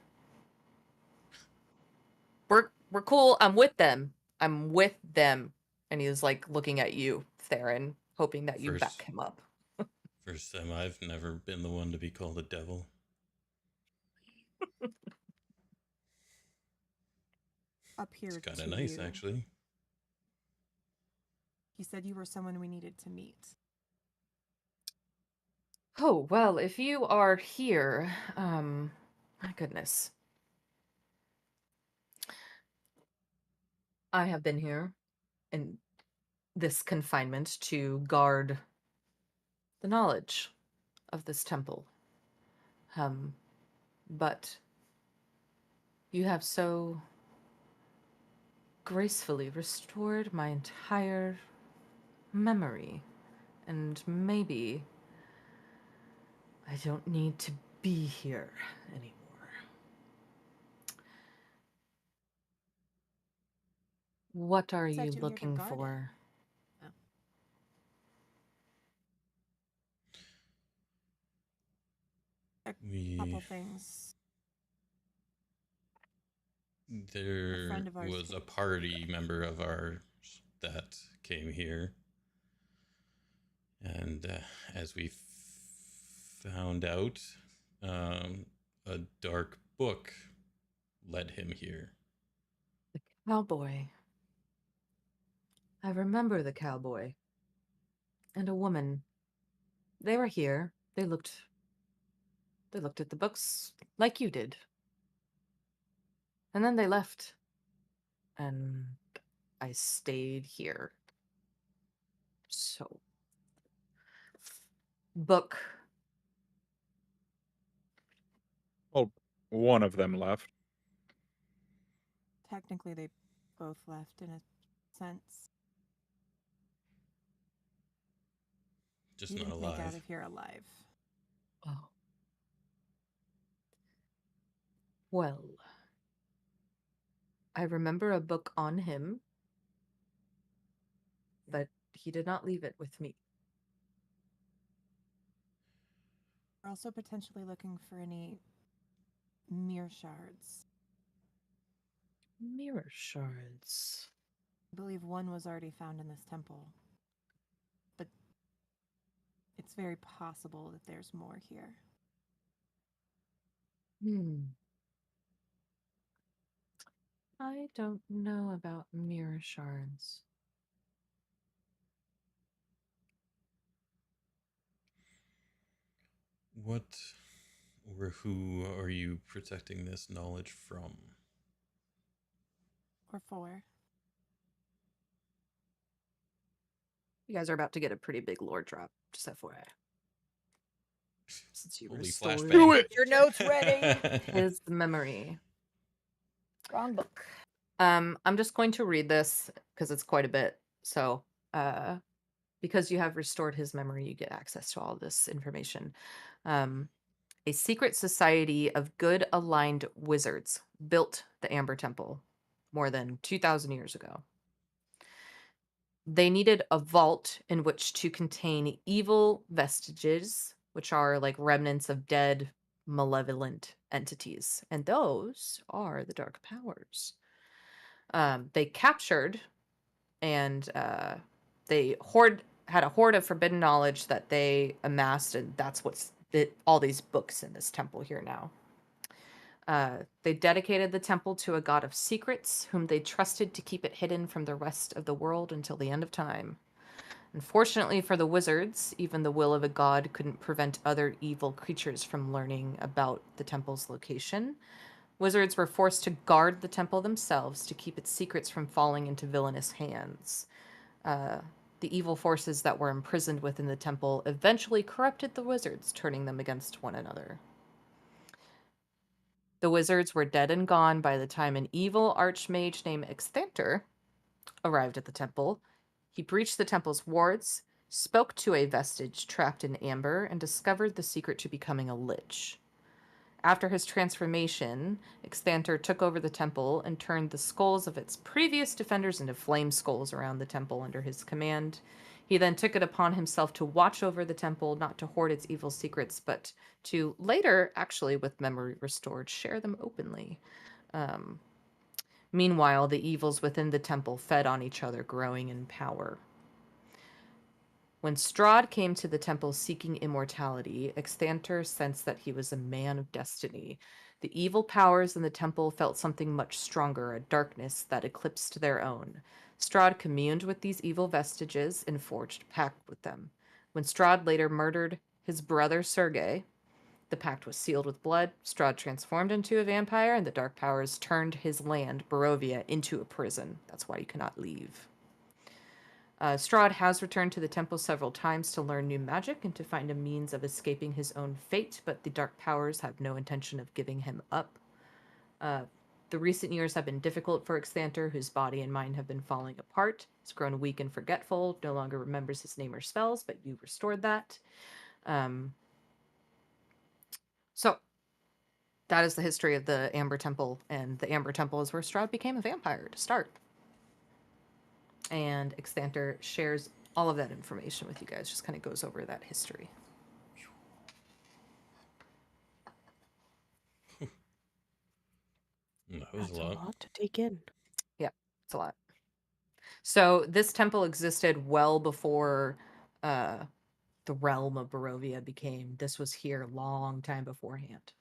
We're cool. I'm with them. And he's like looking at you, Theron, hoping that you back him up. First time I've never been the one to be called a devil. Up here, it's kind of nice, actually. He said you were someone we needed to meet. Oh, well, if you are here, my goodness. I have been here in this confinement to guard the knowledge of this temple. But you have so gracefully restored my entire memory, and maybe I don't need to be here anymore. What are you looking for? A couple things. There was a party member of ours that came here. And as we found out, a dark book led him here. The cowboy. I remember the cowboy. And a woman. They were here. They looked at the books like you did. And then they left. And I stayed here. So. Book. Well, one of them left. Technically, they both left in a sense. Just you not didn't alive. Make out of here alive. Oh. Well, I remember a book on him, but he did not leave it with me. We're also potentially looking for any mirror shards. Mirror shards. I believe one was already found in this temple. But it's very possible that there's more here. I don't know about mirror shards. What or who are you protecting this knowledge from? Or for? You guys are about to get a pretty big lore drop, just FYI. Since you restored Do it! Your notes ready. his memory. Wrong book. I'm just going to read this because it's quite a bit. So, because you have restored his memory, you get access to all this information. a secret society of good aligned wizards built the Amber Temple more than 2,000 years ago. They needed a vault in which to contain evil vestiges, which are like remnants of dead, malevolent entities. And those are the dark powers. They captured and they had a hoard of forbidden knowledge that they amassed, and that's what's all these books in this temple here now. They dedicated the temple to a god of secrets, whom they trusted to keep it hidden from the rest of the world until the end of time. Unfortunately for the wizards, even the will of a god couldn't prevent other evil creatures from learning about the temple's location. Wizards were forced to guard the temple themselves to keep its secrets from falling into villainous hands. The evil forces that were imprisoned within the temple eventually corrupted the wizards, turning them against one another. The wizards were dead and gone by the time an evil archmage named Exaltimore arrived at the temple. He breached the temple's wards, spoke to a vestige trapped in amber, and discovered the secret to becoming a lich. After his transformation, Exaltimore took over the temple and turned the skulls of its previous defenders into flame skulls around the temple under his command. He then took it upon himself to watch over the temple, not to hoard its evil secrets, but to later, actually, with memory restored, share them openly. Meanwhile, the evils within the temple fed on each other, growing in power. When Strahd came to the temple seeking immortality, Exaltimore sensed that he was a man of destiny. The evil powers in the temple felt something much stronger, a darkness that eclipsed their own. Strahd communed with these evil vestiges and forged a pact with them. When Strahd later murdered his brother Sergei, the pact was sealed with blood. Strahd transformed into a vampire, and the dark powers turned his land, Barovia, into a prison. That's why you cannot leave. Strahd has returned to the temple several times to learn new magic and to find a means of escaping his own fate, but the dark powers have no intention of giving him up. The recent years have been difficult for Exaltimore, whose body and mind have been falling apart. He's grown weak and forgetful, no longer remembers his name or spells, but you restored that. So, that is the history of the Amber Temple, and the Amber Temple is where Strahd became a vampire to start. And Exaltimore shares all of that information with you guys, just kind of goes over that history. That was That's a a lot. lot to take in. Yeah, it's a lot. So this temple existed well before the realm of Barovia became. This was here a long time beforehand.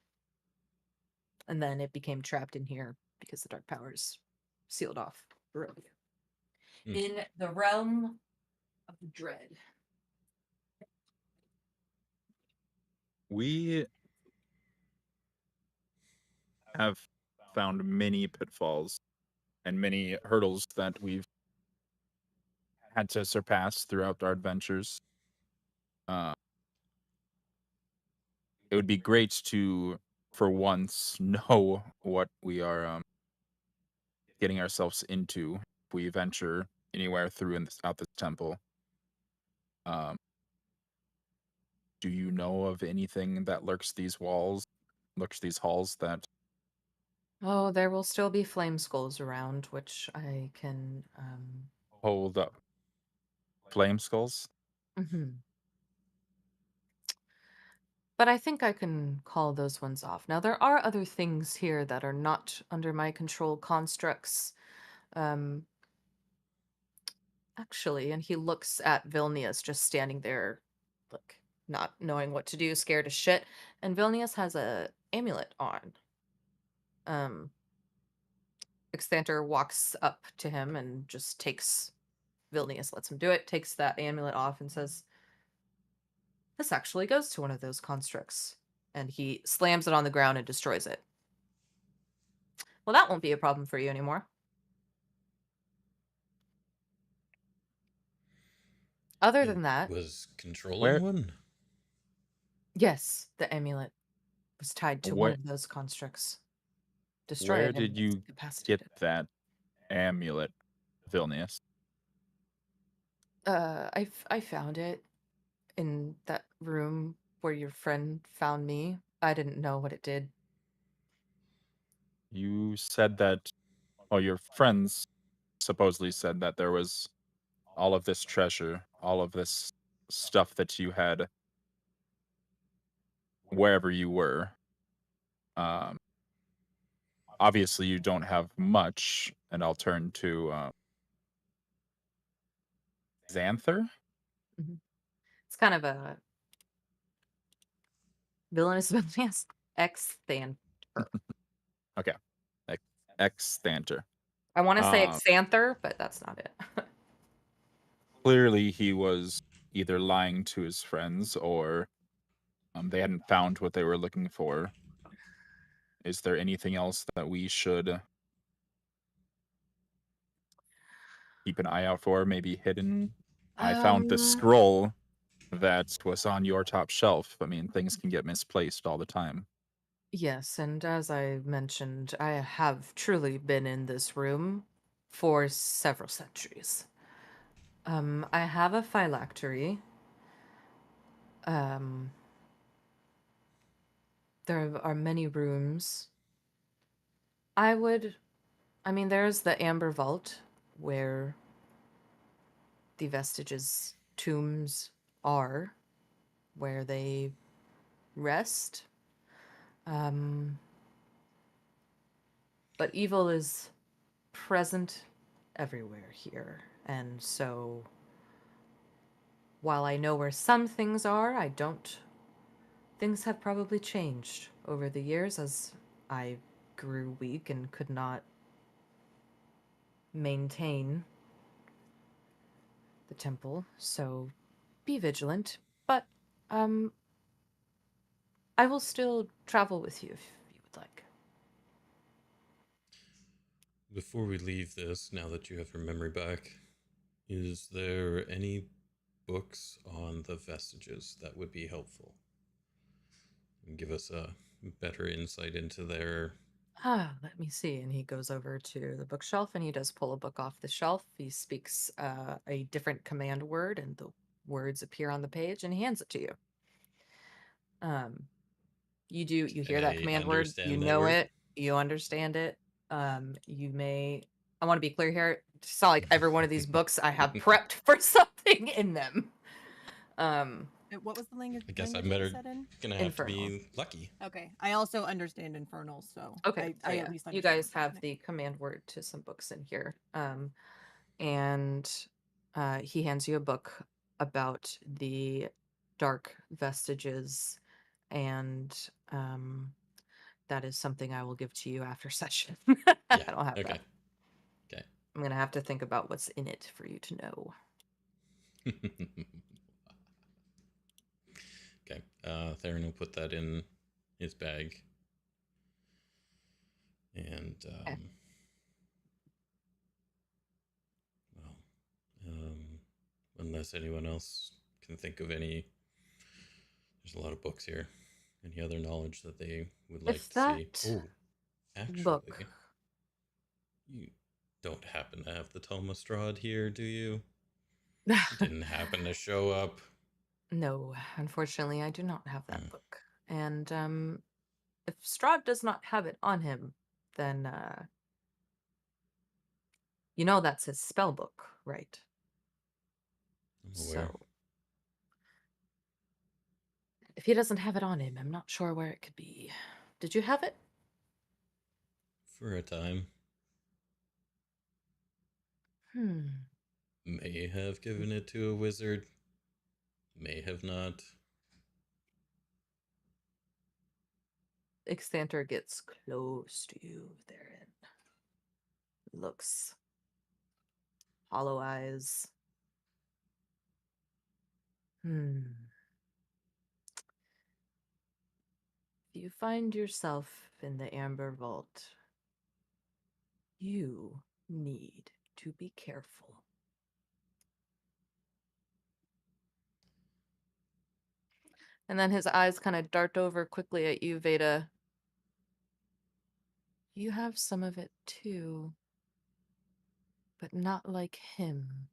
And then it became trapped in here because the dark powers sealed off Barovia. In the realm of the dread. We have found many pitfalls and many hurdles that we've had to surpass throughout our adventures. It would be great to, for once, know what we are getting ourselves into if we venture anywhere through out this temple. Do you know of anything that lurks these halls that Oh, there will still be flame skulls around, which I can hold up flame skulls? But I think I can call those ones off. Now, there are other things here that are not under my control constructs. Actually, and he looks at Vilnius just standing there, like, not knowing what to do, scared as shit. And Vilnius has a amulet on. Exaltimore walks up to him and just takes Vilnius, lets him do it, takes that amulet off and says, "This actually goes to one of those constructs." And he slams it on the ground and destroys it. Well, that won't be a problem for you anymore. Other than that, Was controlling Where- one? yes, the amulet was tied to one Where- of those constructs. Destroy Where it and did it's you get incapacitated. that amulet, Vilnius? I found it in that room where your friend found me I didn't know what it did. You said that, well, your friends supposedly said that there was all of this treasure, all of this stuff that you had wherever you were. Um, Obviously, you don't have much, and I'll turn to Xanther. It's kind of a villainous villainous Exthanter. Okay, Xanther. I want to say Um, Exanther, but that's not it. Clearly, he was either lying to his friends or they hadn't found what they were looking for. Is there anything else that we should keep an eye out for? Maybe hidden? I found this Um, scroll that was on your top shelf. I mean, things can get misplaced all the time. Yes, and as I mentioned, I have truly been in this room for several centuries. I have a phylactery. Um, there are many rooms. I mean, there's the Amber Vault where the vestiges' tombs are, where they rest. But evil is present everywhere here, and so while I know where some things are, I don't. Things have probably changed over the years as I grew weak and could not maintain the temple, so be vigilant. But, um, I will still travel with you if you would like. Before we leave this, now that you have your memory back, is there any books on the vestiges that would be helpful and give us a better insight into their? Let me see. And he goes over to the bookshelf and he does pull a book off the shelf. He speaks a different command word, and the words appear on the page, and he hands it to you. Um, you hear that I command word, you understand that know word. it, you understand it. You may, I want to be clear here. It's not like every one of these books I have prepped for something in them. Um, What was the language, I guess language I'm that you better said in? gonna have to Infernal. be lucky. Okay. I also understand Infernal, so Okay, so I yeah, at least you understand guys what's happening. have the command word to some books in here. And he hands you a book about the dark vestiges, and that is something I will give to you after session. I Yeah. don't have Okay. that. Okay. I'm gonna have to think about what's in it for you to know. Okay. Theron will put that in his bag. And, Okay. well, unless anyone else can think of any, there's a lot of books here. Any other knowledge that they would like If to see? that Oh, book, actually, you don't happen to have the Tome of Strahd here, do you? Didn't happen to show up. no, unfortunately, I do not have that Hmm. book. And if Strahd does not have it on him, then you know that's his spell book, right? I'm aware. So if he doesn't have it on him, I'm not sure where it could be. Did you have it? For a time, Hmm. may have given it to a wizard, may have not. Extanter gets close to you, Theron. Looks, hollow eyes. If you find yourself in the Amber Vault, you need to be careful. And then his eyes kind of dart over quickly at you, Vayda. You have some of it too, but not like him.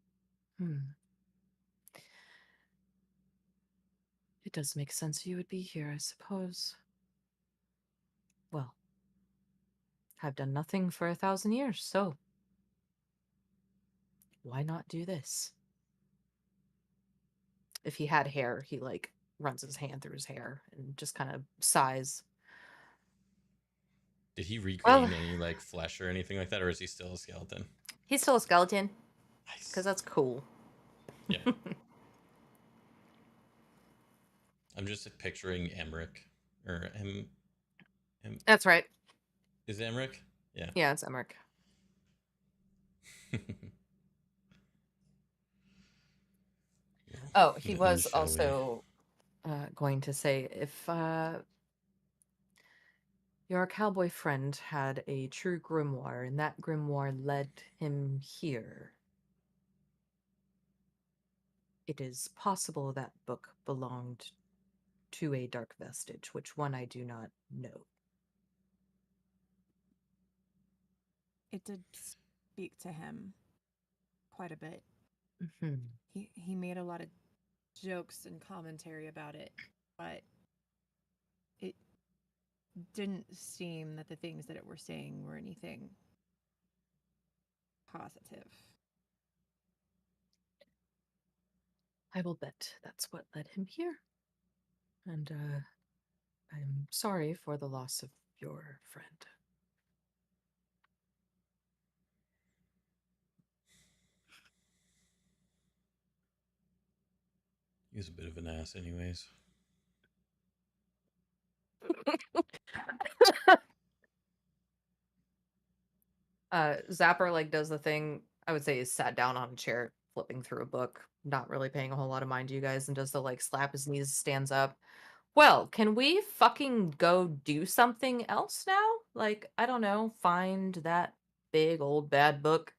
It does make sense you would be here, I suppose. Well, I've done nothing for 1,000 years, so why not do this? If he had hair, he like runs his hand through his hair and just kind of sighs. Did he regain Well, any like flesh or anything like that, or is he still a skeleton? he's still a skeleton Nice. because that's cool. Yeah. I'm just picturing Emmerich or That's right. is it Emmerich? Yeah. Yeah, it's Emmerich. Oh, he was Shall we? also going to say if your cowboy friend had a true grimoire and that grimoire led him here, it is possible that book belonged to a dark vestige, which one I do not know. It did speak to him quite a bit. Mm-hmm. He made a lot of jokes and commentary about it, but it didn't seem that the things that it were saying were anything positive. I will bet that's what led him here. And I'm sorry for the loss of your friend. He's a bit of an ass, anyways. Zapper like does the thing. I would say he's sat down on a chair, flipping through a book, not really paying a whole lot of mind to you guys, and does the like slap his knees, stands up. Well, can we fucking go do something else now? Like, I don't know, find that big old bad book.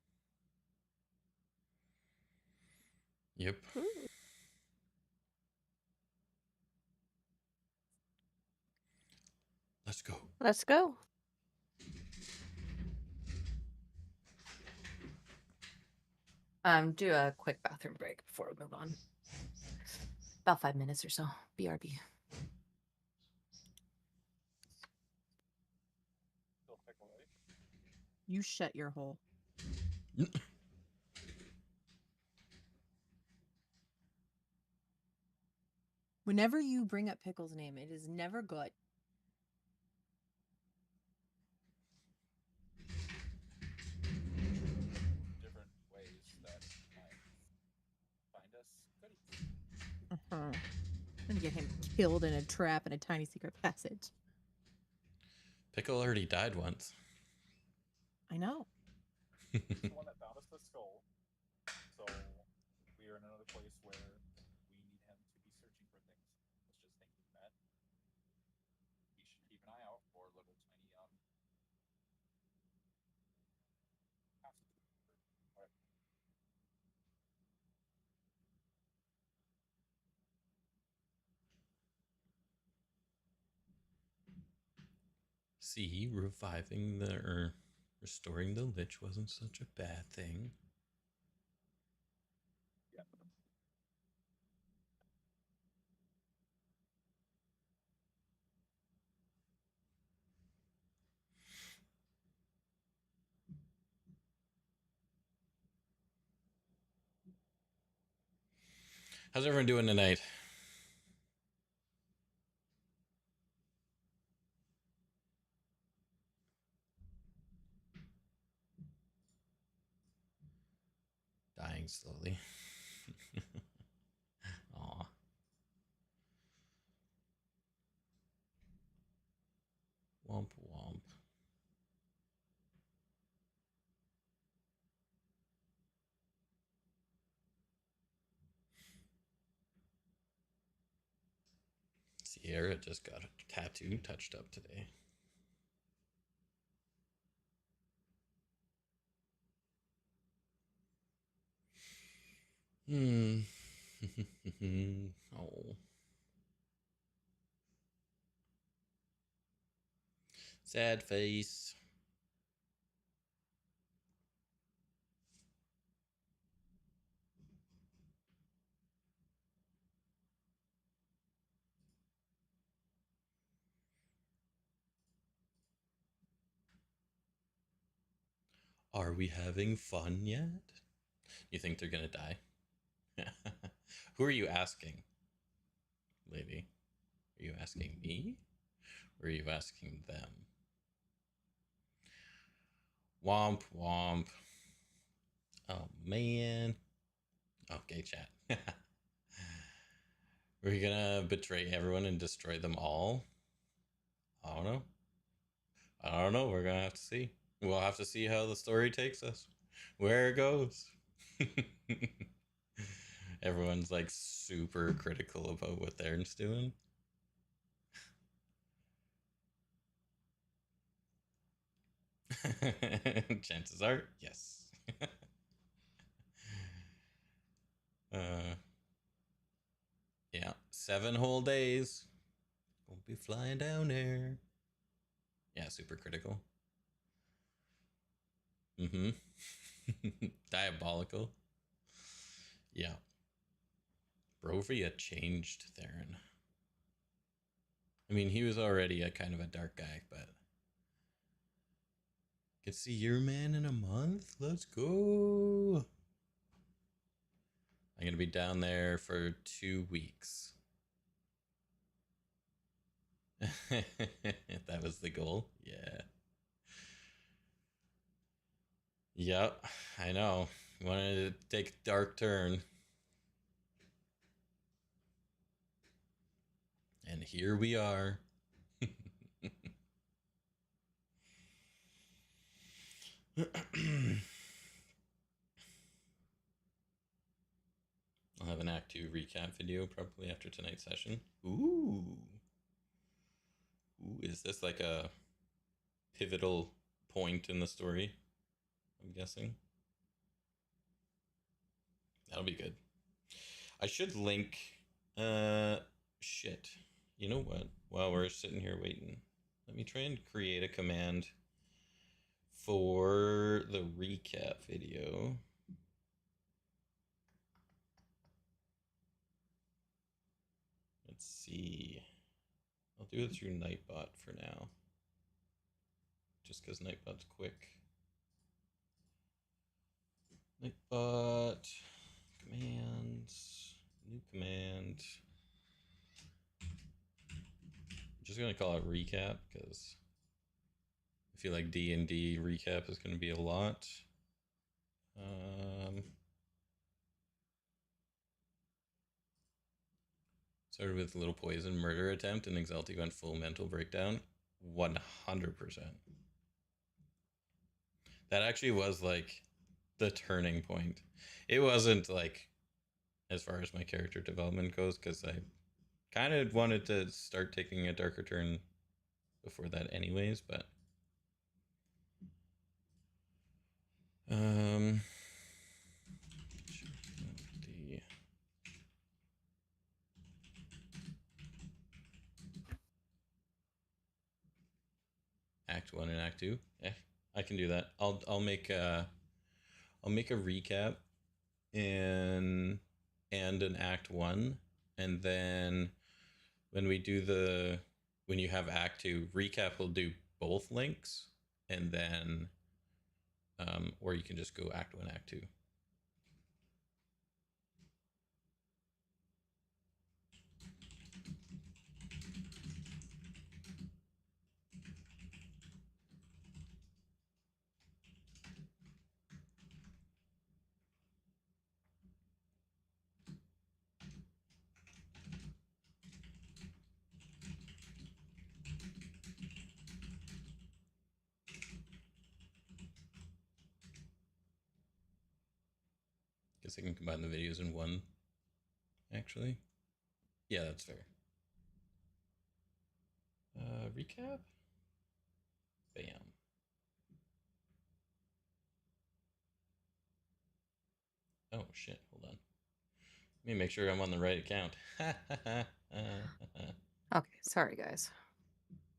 Yep. Let's go. Let's go. Do a quick bathroom break before we move on. About 5 minutes or so. BRB. You shut your hole. Whenever you bring up Pickle's name, it is never good. Different ways that might find us goodies. I'm gonna get him killed in a trap in a tiny secret passage. Pickle already died once. I know. He's the one that found us the skull. So we are in another place where we need him to be searching for things. Let's just thinking that we should keep an eye out for little tiny See, reviving the or restoring the lich wasn't such a bad thing. yeah. How's everyone doing tonight? Dying slowly. Aw. Womp womp. Sierra just got a tattoo touched up today. Oh. Sad face. Are we having fun yet? You think they're gonna die? Who are you asking, lady? Are you asking me? Or are you asking them? Womp womp. Oh man. Okay, chat. We're gonna betray everyone and destroy them all? I don't know. I don't know. We're gonna have to see. We'll have to see how the story takes us. Where it goes. Everyone's like super critical about what Theron's doing. Chances are, yes. Yeah, 7 whole days. Won't be flying down there. Yeah, super critical. Mm-hmm. Diabolical. Yeah. Brovia changed Theron. I mean, he was already a kind of a dark guy, but could see your man in a month? Let's go. I'm gonna be down there for 2 weeks. That was the goal. Yeah. Yep, I know. Wanted to take a dark turn. And here we are. I'll have an Act 2 recap video probably after tonight's session. Ooh. Ooh, is this like a pivotal point in the story? I'm guessing. That'll be good. I should link... shit. You know what? While we're sitting here waiting, let me try and create a command for the recap video. Let's see. I'll do it through Nightbot for now. Just because Nightbot's quick. Nightbot. Commands. New command. I'm just going to call it recap because I feel like D&D recap is going to be a lot. Started with Little Poison murder attempt and Exalti went full mental breakdown. 100%. That actually was like the turning point. It wasn't like as far as my character development goes because I kind of wanted to start taking a darker turn before that anyways, but the Act 1 and Act 2. Yeah, I can do that. I'll make a recap and an Act 1, and then when you have Act 2, recap will do both links, and then or you can just go Act 1, Act 2. Guess I can combine the videos in one, actually. Yeah, that's fair. Recap? Bam. Oh, shit. Hold on. Let me make sure I'm on the right account. Okay, sorry guys.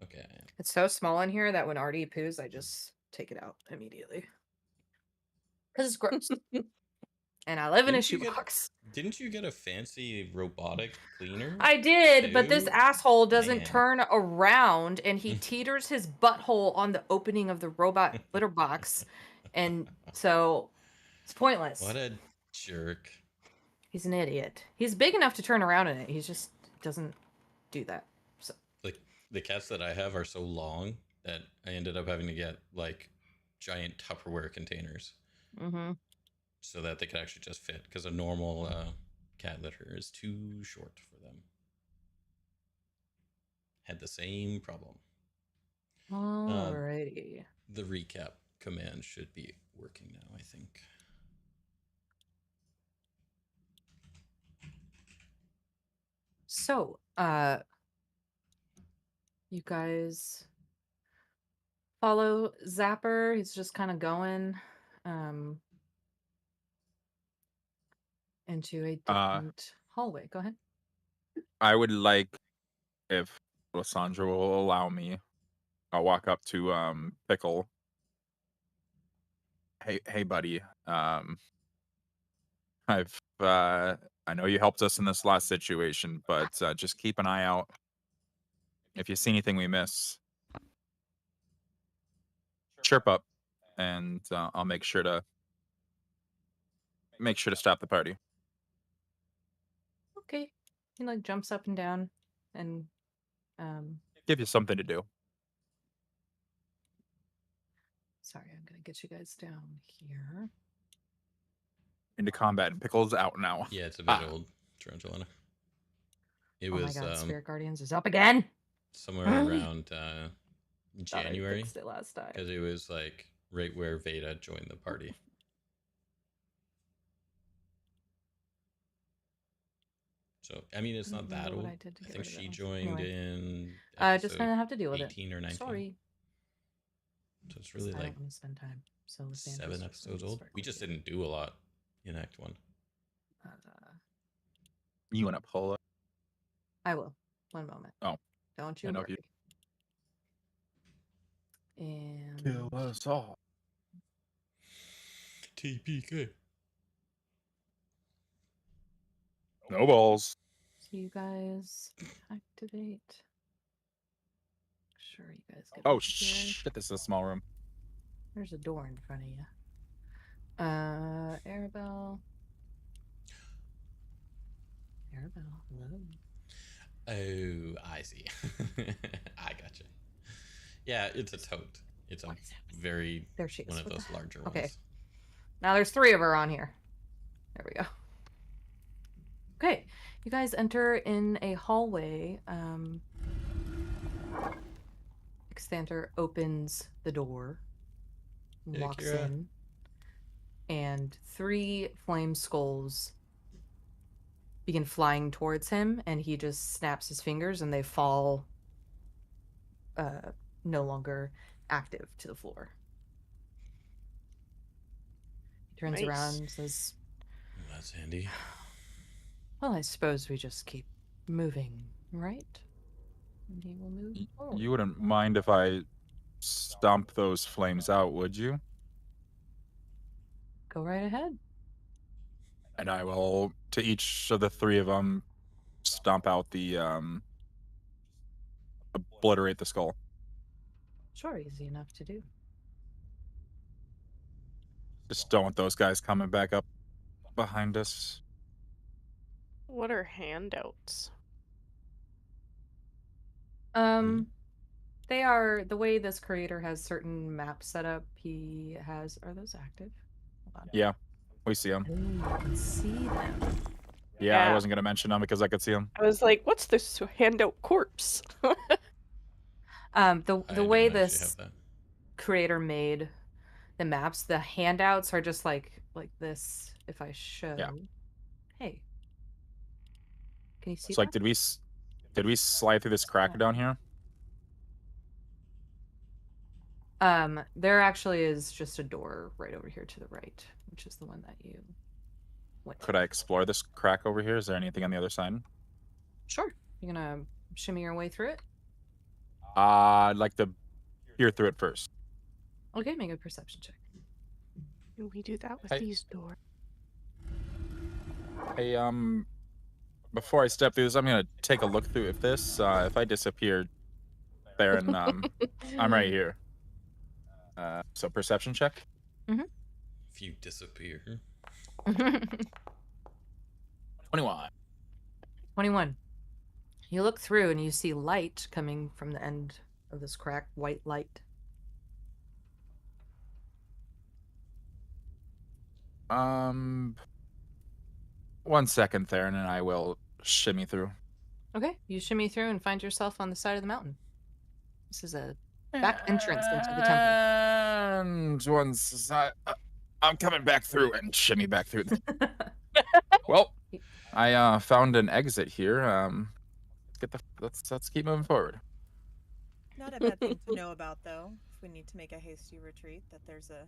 Okay, I am. It's so small in here that when Artie poos, I just take it out immediately. Because it's gross. And I live in a shoebox. Didn't you get a fancy robotic cleaner? I did, but this Dude, asshole doesn't man. turn around and he teeters his butthole on the opening of the robot litter box And so it's pointless. What a jerk. He's an idiot. He's big enough to turn around in it. He just doesn't do that. So Like the cats that I have are so long that I ended up having to get like giant Tupperware containers so that they could actually just fit, because a normal cat litter is too short for them. Had the same problem. alrighty. The recap command should be working now, I think. So, you guys follow Zapper. He's just kind of going into a different hallway. Go ahead. I would like, if Lysandra will allow me, I'll walk up to Pickle. Hey, buddy. I know you helped us in this last situation, but just keep an eye out. If you see anything we miss, chirp up, and I'll make sure to stop the party. Okay. He like jumps up and down and Give you something to do. sorry, I'm gonna get you guys down here. Into combat, and Pickle's out now. Yeah, it's a bit old, Tarantelana. It Oh was my god, Spirit Guardians is up again. somewhere around Thought I January, fixed it last time. because it was like right where Vayda joined the party. So I mean, it's not that Remember what old. I did to I get think rid of she it. joined Anyway. in Just episode gonna have to deal with it. 18 or 19. Sorry. So it's really I like don't want to spend time. So Lysandra's 7 just episodes gonna old. start We just clicking. didn't do a lot in Act 1. You and Apollo. I will. One moment. Oh. Don't you I know worry. you And kill us all. TPK. No balls. so you guys activate. Sure, you guys get Oh up here. shit! This is a small room. There's a door in front of you. Arabelle. Arabelle, hello. Oh, I see. I gotcha. Yeah, it's a tote. It's a What is happening? very There she is. one of What those the- larger Okay. ones. Now there's 3 of her on here. There we go. Okay, you guys enter in a hallway. Exthanter opens the door, Hey, walks Kira. in, and 3 flame skulls begin flying towards him, and he just snaps his fingers and they fall no longer active to the floor. He turns Nice. around and says, That's handy. well, I suppose we just keep moving, right? And he will move forward. You wouldn't mind if I stomp those flames out, would you? Go right ahead. And I will, to each of the 3 of them, stomp out the obliterate the skull. Sure, easy enough to do. Just don't want those guys coming back up behind us. What are handouts? They are the way this creator has certain maps set up. He has. Are those active? Hold on. Yeah, we see them. Oh, you can see them. Yeah, I Yeah. wasn't gonna mention them because I could see them. I was like, what's this handout corpse? The I way don't actually this have that. creator made the maps, the handouts are just like this. If I show, hey, can you see? It's like, did we slide through this crack down here? There actually is just a door right over here to the right, which is the one that you went. Could I explore this crack over here? Is there anything on the other side? Sure. You're gonna shimmy your way through it. I'd like to peer through it first. Okay, make a perception check. Can we do that with Hey. these doors? Hey, before I step through this, I'm gonna take a look through this. If I disappear, Theron, I'm right here. So perception check. If you disappear. 21. 21. You look through and you see light coming from the end of this crack, white light. One second, Theron, and I will shimmy through. Okay, you shimmy through and find yourself on the side of the mountain. This is a back entrance into the temple. And once I'm coming back through and shimmy back through. Well, I found an exit here. Let's keep moving forward. Not a bad thing to know about, though, if we need to make a hasty retreat, that there's a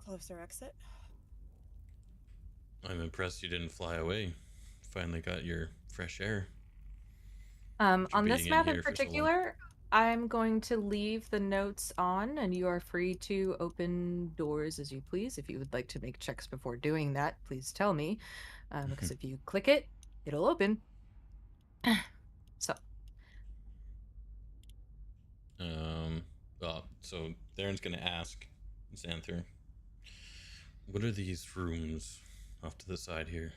closer exit. I'm impressed you didn't fly away. Finally got your fresh air. On this being in map in here for so long. particular, I'm going to leave the notes on, and you are free to open doors as you please. If you would like to make checks before doing that, please tell me, because if you click it, it'll open. So, Well, so Theron's gonna ask Xanther, what are these rooms off to the side here?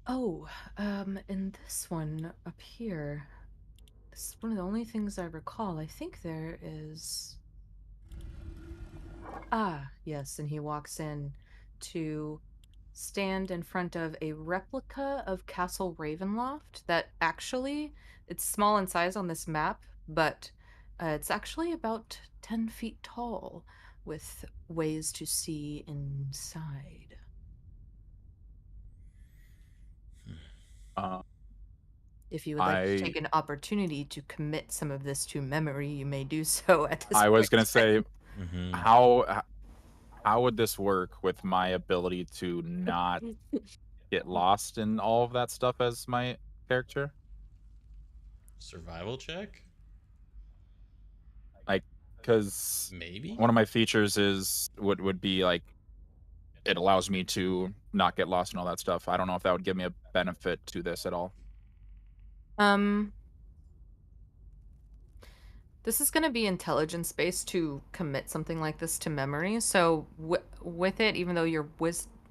oh, in this one up here, this is one of the only things I recall. I think there is. Ah, yes, and he walks in to stand in front of a replica of Castle Ravenloft that actually, it's small in size on this map, but it's actually about 10 feet tall with ways to see inside. Uh, If you would like to I take an opportunity to commit some of this to memory, you may do so at this I was point. gonna say, Mm-hmm. how would this work with my ability to not get lost in all of that stuff as my character? Survival check? Like, because Maybe? one of my features is would be like it allows me to not get lost and all that stuff. I don't know if that would give me a benefit to this at all. This is going to be intelligence based to commit something like this to memory. So with it, even though you're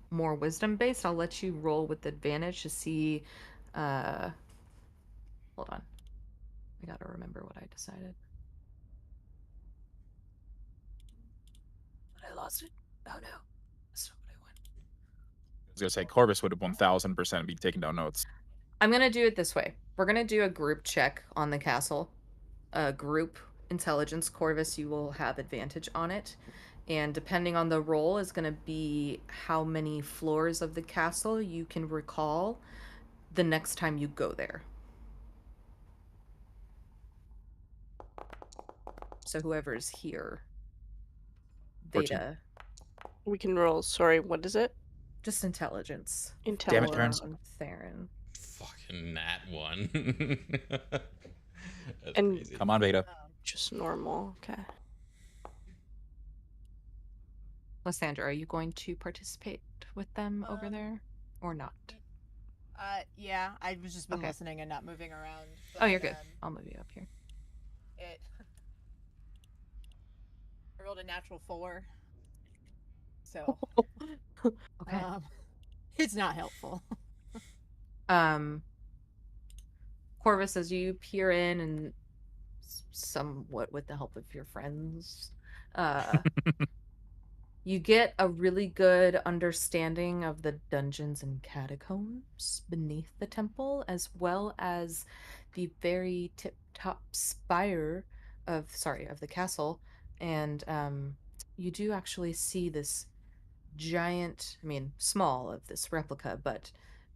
more wisdom based, I'll let you roll with advantage to see. Hold on, I gotta remember what I decided. But I lost it. Oh no, that's not what I want. I was gonna say Corvus would have 1000% be taking down notes. I'm gonna do it this way. We're gonna do a group check on the castle. Group intelligence. Corvus, you will have advantage on it. And depending on the roll is going to be how many floors of the castle you can recall the next time you go there. So whoever's here. 14. Vayda. We can roll. Sorry, what is it? Just intelligence. Damn it, Intelligence. Theron. Theron. Fucking nat one. That's And- crazy. Come on, Vayda. Just normal. Okay. Lysandra, are you going to participate with them over there or not? Yeah, I've just been Okay. listening and not moving around. Oh, you're but, good. I'll move you up here. I rolled a natural 4. So, Okay. it's not helpful. Corvus, as you peer in and somewhat with the help of your friends, you get a really good understanding of the dungeons and catacombs beneath the temple, as well as the very tip-top spire of the castle. And you do actually see this giant, I mean, small of this replica, but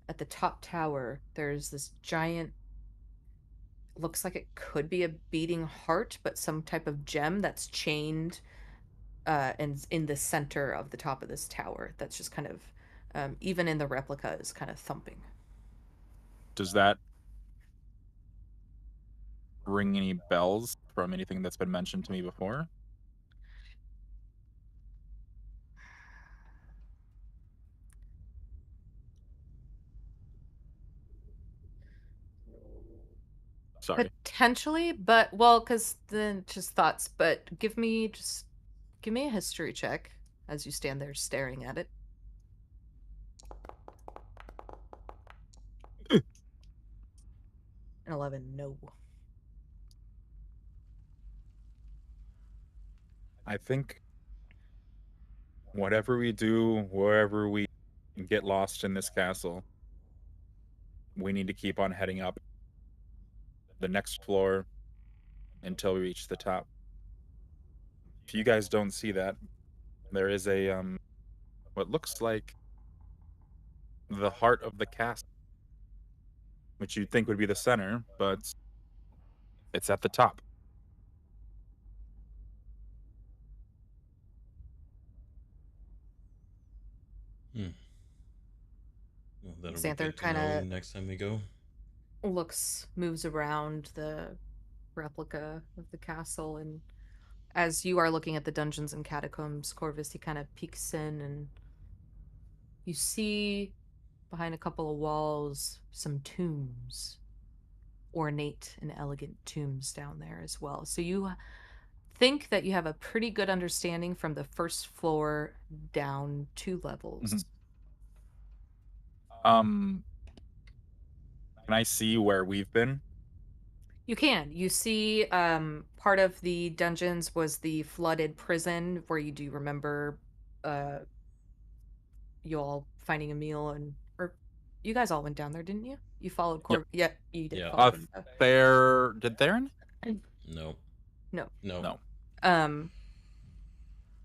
at the top tower, there's this giant, looks like it could be a beating heart, but some type of gem that's chained and in the center of the top of this tower. That's just kind of, even in the replica, is kind of thumping. Does that ring any bells from anything that's been mentioned to me before? Sorry. Potentially, but well, because then just thoughts. But give me a history check as you stand there staring at it. An 11, no. I think whatever we do, wherever we get lost in this castle, we need to keep on heading up the next floor until we reach the top. If you guys don't see that, there is a what looks like the heart of the castle, which you'd think would be the center, but it's at the top. Hmm. Well, that'll be Xanther good to kind know of next time we go. moves around the replica of the castle, and as you are looking at the dungeons and catacombs, Corvus, he kind of peeks in, and you see behind a couple of walls some tombs, ornate and elegant tombs down there as well. So you think that you have a pretty good understanding from the first floor down 2 levels. Mhm. Can I see where we've been? You can. You see, part of the dungeons was the flooded prison where you do remember, uh, you all finding a meal, and or you guys all went down there, didn't you? You followed Yep. Yeah, you did Yeah. follow Did Theron? No. No. No. No.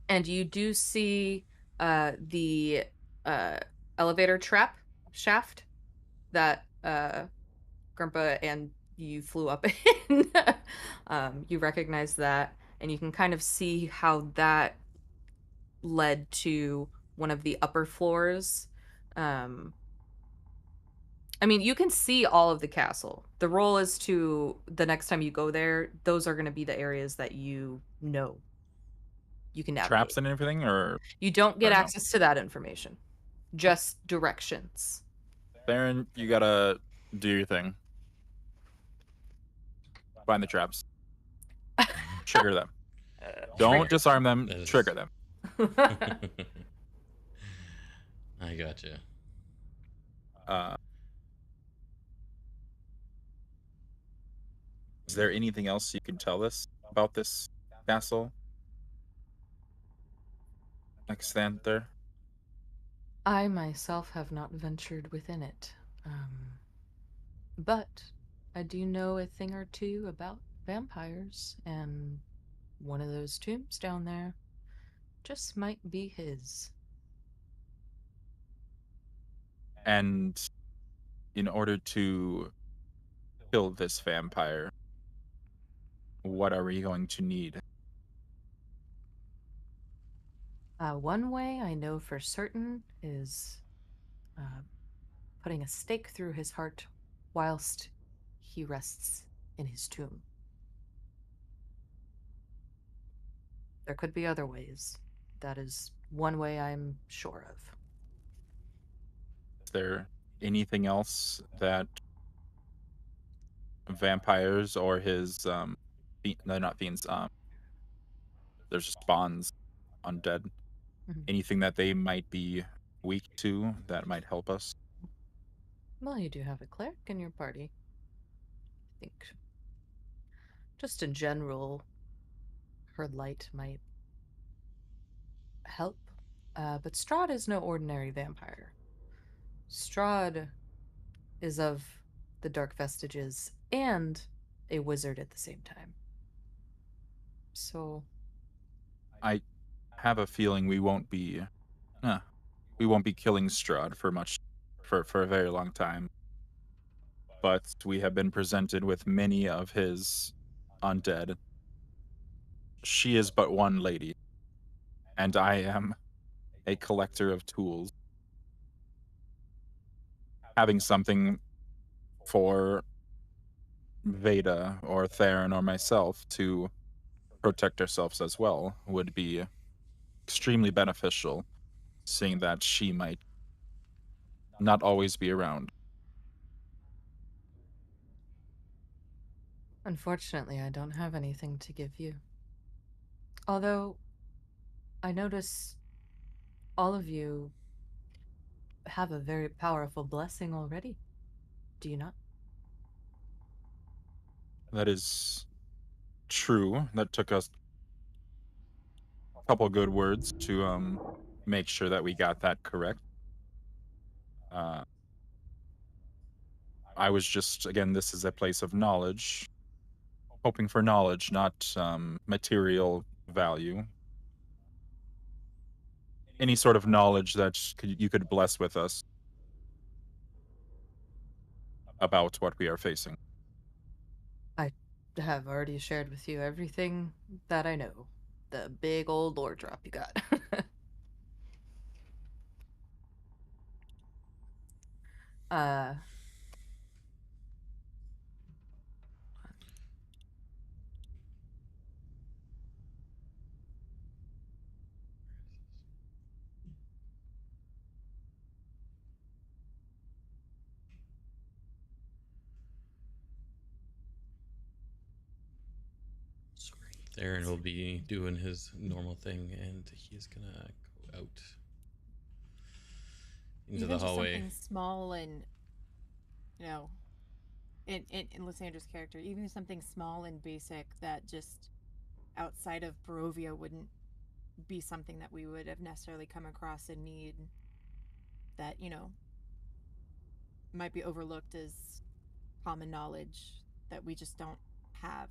And you do see the elevator trap shaft that Grumpa and you flew up in. You recognize that, and you can kind of see how that led to one of the upper floors. I mean, you can see all of the castle. The role is to, the next time you go there, those are going to be the areas that you know. You can navigate. Traps and everything, or You don't get no? access to that information. Just directions. Theron, you gotta do your thing. Find the traps. Trigger them. Don't disarm them. That is- Trigger them. I gotcha. Is there anything else you can tell us about this castle? Extanther? I myself have not ventured within it. But I do know a thing or two about vampires, and one of those tombs down there just might be his. And in order to kill this vampire, what are we going to need? One way I know for certain is putting a stake through his heart whilst he rests in his tomb. There could be other ways. That is one way I'm sure of. Is there anything else that vampires or his no, not fiends, there's spawns, undead, Mhm. anything that they might be weak to that might help us? Well, you do have a cleric in your party. I think just in general, her light might help. But Strahd is no ordinary vampire. Strahd is of the Dark Vestiges and a wizard at the same time. So I have a feeling we won't be killing Strahd for a very long time. But we have been presented with many of his undead. She is but one lady, and I am a collector of tools. Having something for Vayda or Theron or myself to protect ourselves as well would be extremely beneficial, seeing that she might not always be around. Unfortunately, I don't have anything to give you. Although, I notice all of you have a very powerful blessing already. Do you not? That is true. That took us a couple good words to make sure that we got that correct. I was just, again, this is a place of knowledge, hoping for knowledge, not material value. Any sort of knowledge that you could bless with us about what we are facing. I have already shared with you everything that I know. The big old lore drop you got. uh Theron will be doing his normal thing, and he's gonna go out into Even the just hallway. something small and, you know, in Lysandra's character, even something small and basic that just outside of Barovia wouldn't be something that we would have necessarily come across in need, that, you know, might be overlooked as common knowledge that we just don't have.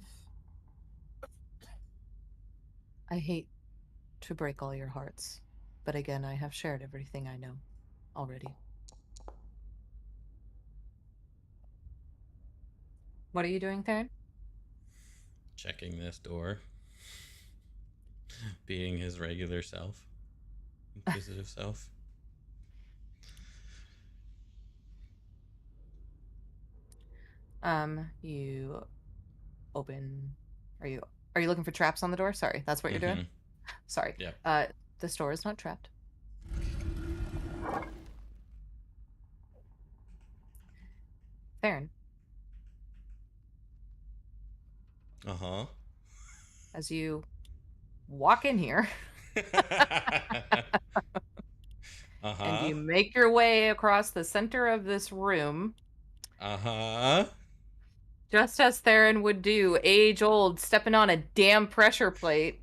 I hate to break all your hearts, but again, I have shared everything I know already. What are you doing, Theron? Checking this door. Being his regular self. Inquisitive self. You open. Are you looking for traps on the door? Sorry, that's what you're doing? Sorry. Yep. This door is not trapped. Theron, Uh-huh. as you walk in here and you make your way across the center of this room, just as Theron would do, age old, stepping on a damn pressure plate.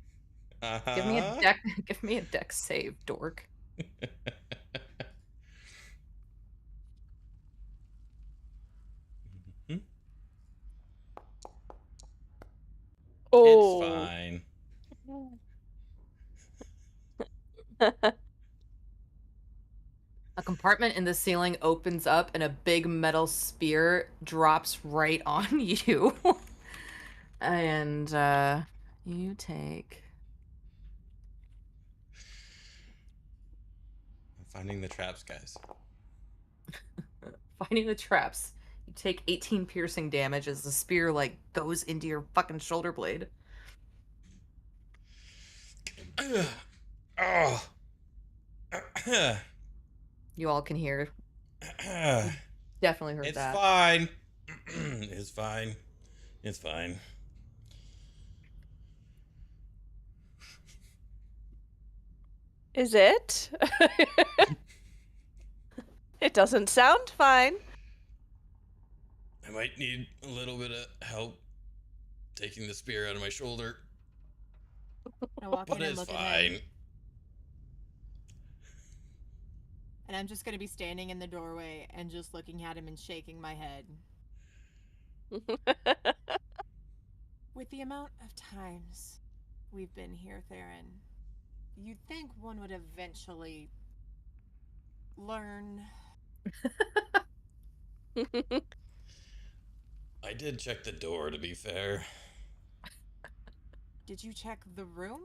Give me a dex save, dork. It's fine. A compartment in the ceiling opens up and a big metal spear drops right on you. And you take... I'm finding the traps, guys. Finding the traps. You take 18 piercing damage as the spear, like, goes into your fucking shoulder blade. Oh. You all can hear. Definitely heard It's that. fine. It's fine. It's fine. Is it? It doesn't sound fine. I might need a little bit of help taking the spear out of my shoulder. I walk But in and it's look fine. at him. And I'm just going to be standing in the doorway and just looking at him and shaking my head. With the amount of times we've been here, Theron, you'd think one would eventually learn. I did check the door, to be fair. Did you check the room?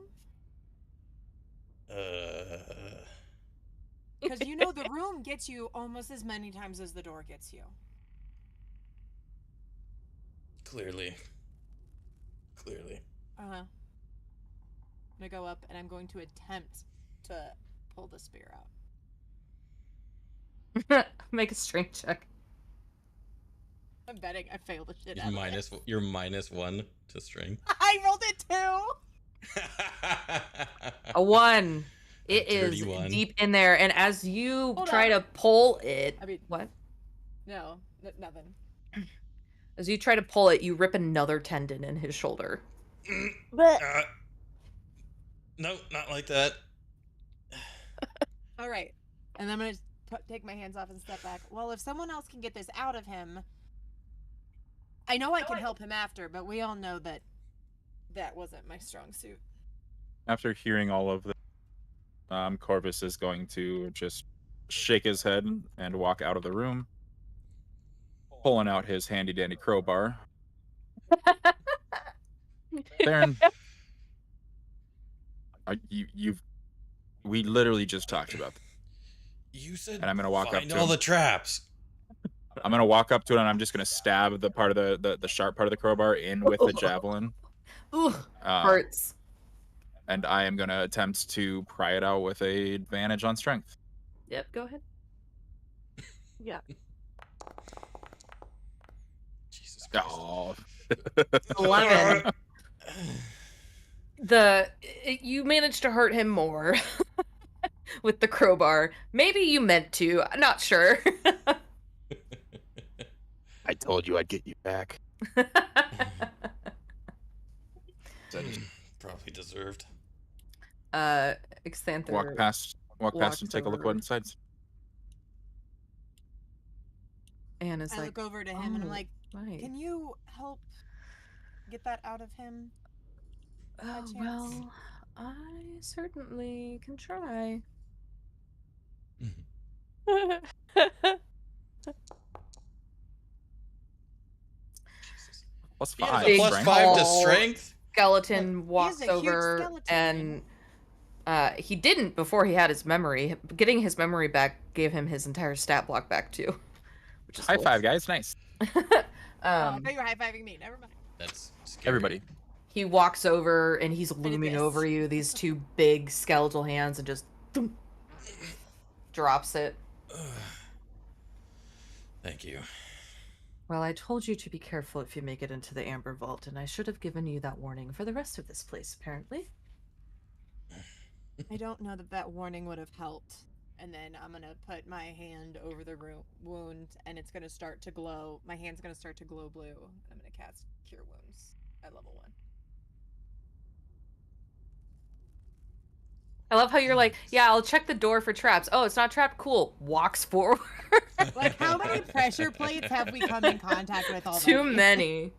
Because you know the room gets you almost as many times as the door gets you. Clearly. I'm gonna go up and I'm going to attempt to pull the spear out. Make a strength check. I'm betting I failed the shit You're out minus. of it. You're -1 to strength. I rolled it 2. A 1. It dirty is one. deep in there, and as you Hold try on. to pull it, I mean, what? no, nothing. As you try to pull it, you rip another tendon in his shoulder. But No, not like that. All right, and I'm gonna take my hands off and step back. Well, if someone else can get this out of him, I know I can help him after, but we all know that that wasn't my strong suit. After hearing all of this, Corvus is going to just shake his head and walk out of the room, pulling out his handy dandy crowbar. Theron, we literally just talked about this. You said. And I'm gonna walk up find to all him. the traps. I'm gonna walk up to it and I'm just gonna stab the part of the sharp part of the crowbar in with the javelin. Ooh, hurts. And I am gonna attempt to pry it out with a advantage on strength. Yep, go ahead. yeah. Jesus Christ. Oh. 11. You managed to hurt him more with the crowbar. Maybe you meant to. I'm not sure. I told you I'd get you back. Probably deserved. Exanther Walk past walks and take a look over. what inside. And is I like, look over to him and I'm "Oh, like, right. can you help get that out of him? Oh, chance? well, I certainly can try. Plus He has 5. a plus strength. 5 to Tall strength. Skeleton Look, he walks is a huge over skeleton. and he didn't before he had his memory. Getting his memory back gave him his entire stat block back too. Which is High five, guys. Nice. I thought you were high-fiving me. Never mind. That's scary. Everybody. He walks over and he's did looming this. over you, these two big skeletal hands, and just thump, drops it. Thank you. Well, I told you to be careful if you make it into the Amber Vault, and I should have given you that warning for the rest of this place, apparently. I don't know that warning would have helped. And then I'm gonna put my hand over the wound, and it's gonna start to glow. My hand's gonna start to glow blue. I'm gonna cast Cure Wounds at level 1. I love how you're like, yeah, I'll check the door for traps. Oh, it's not trapped? Cool. Walks forward. Like, how many pressure plates have we come in contact with already? Too many.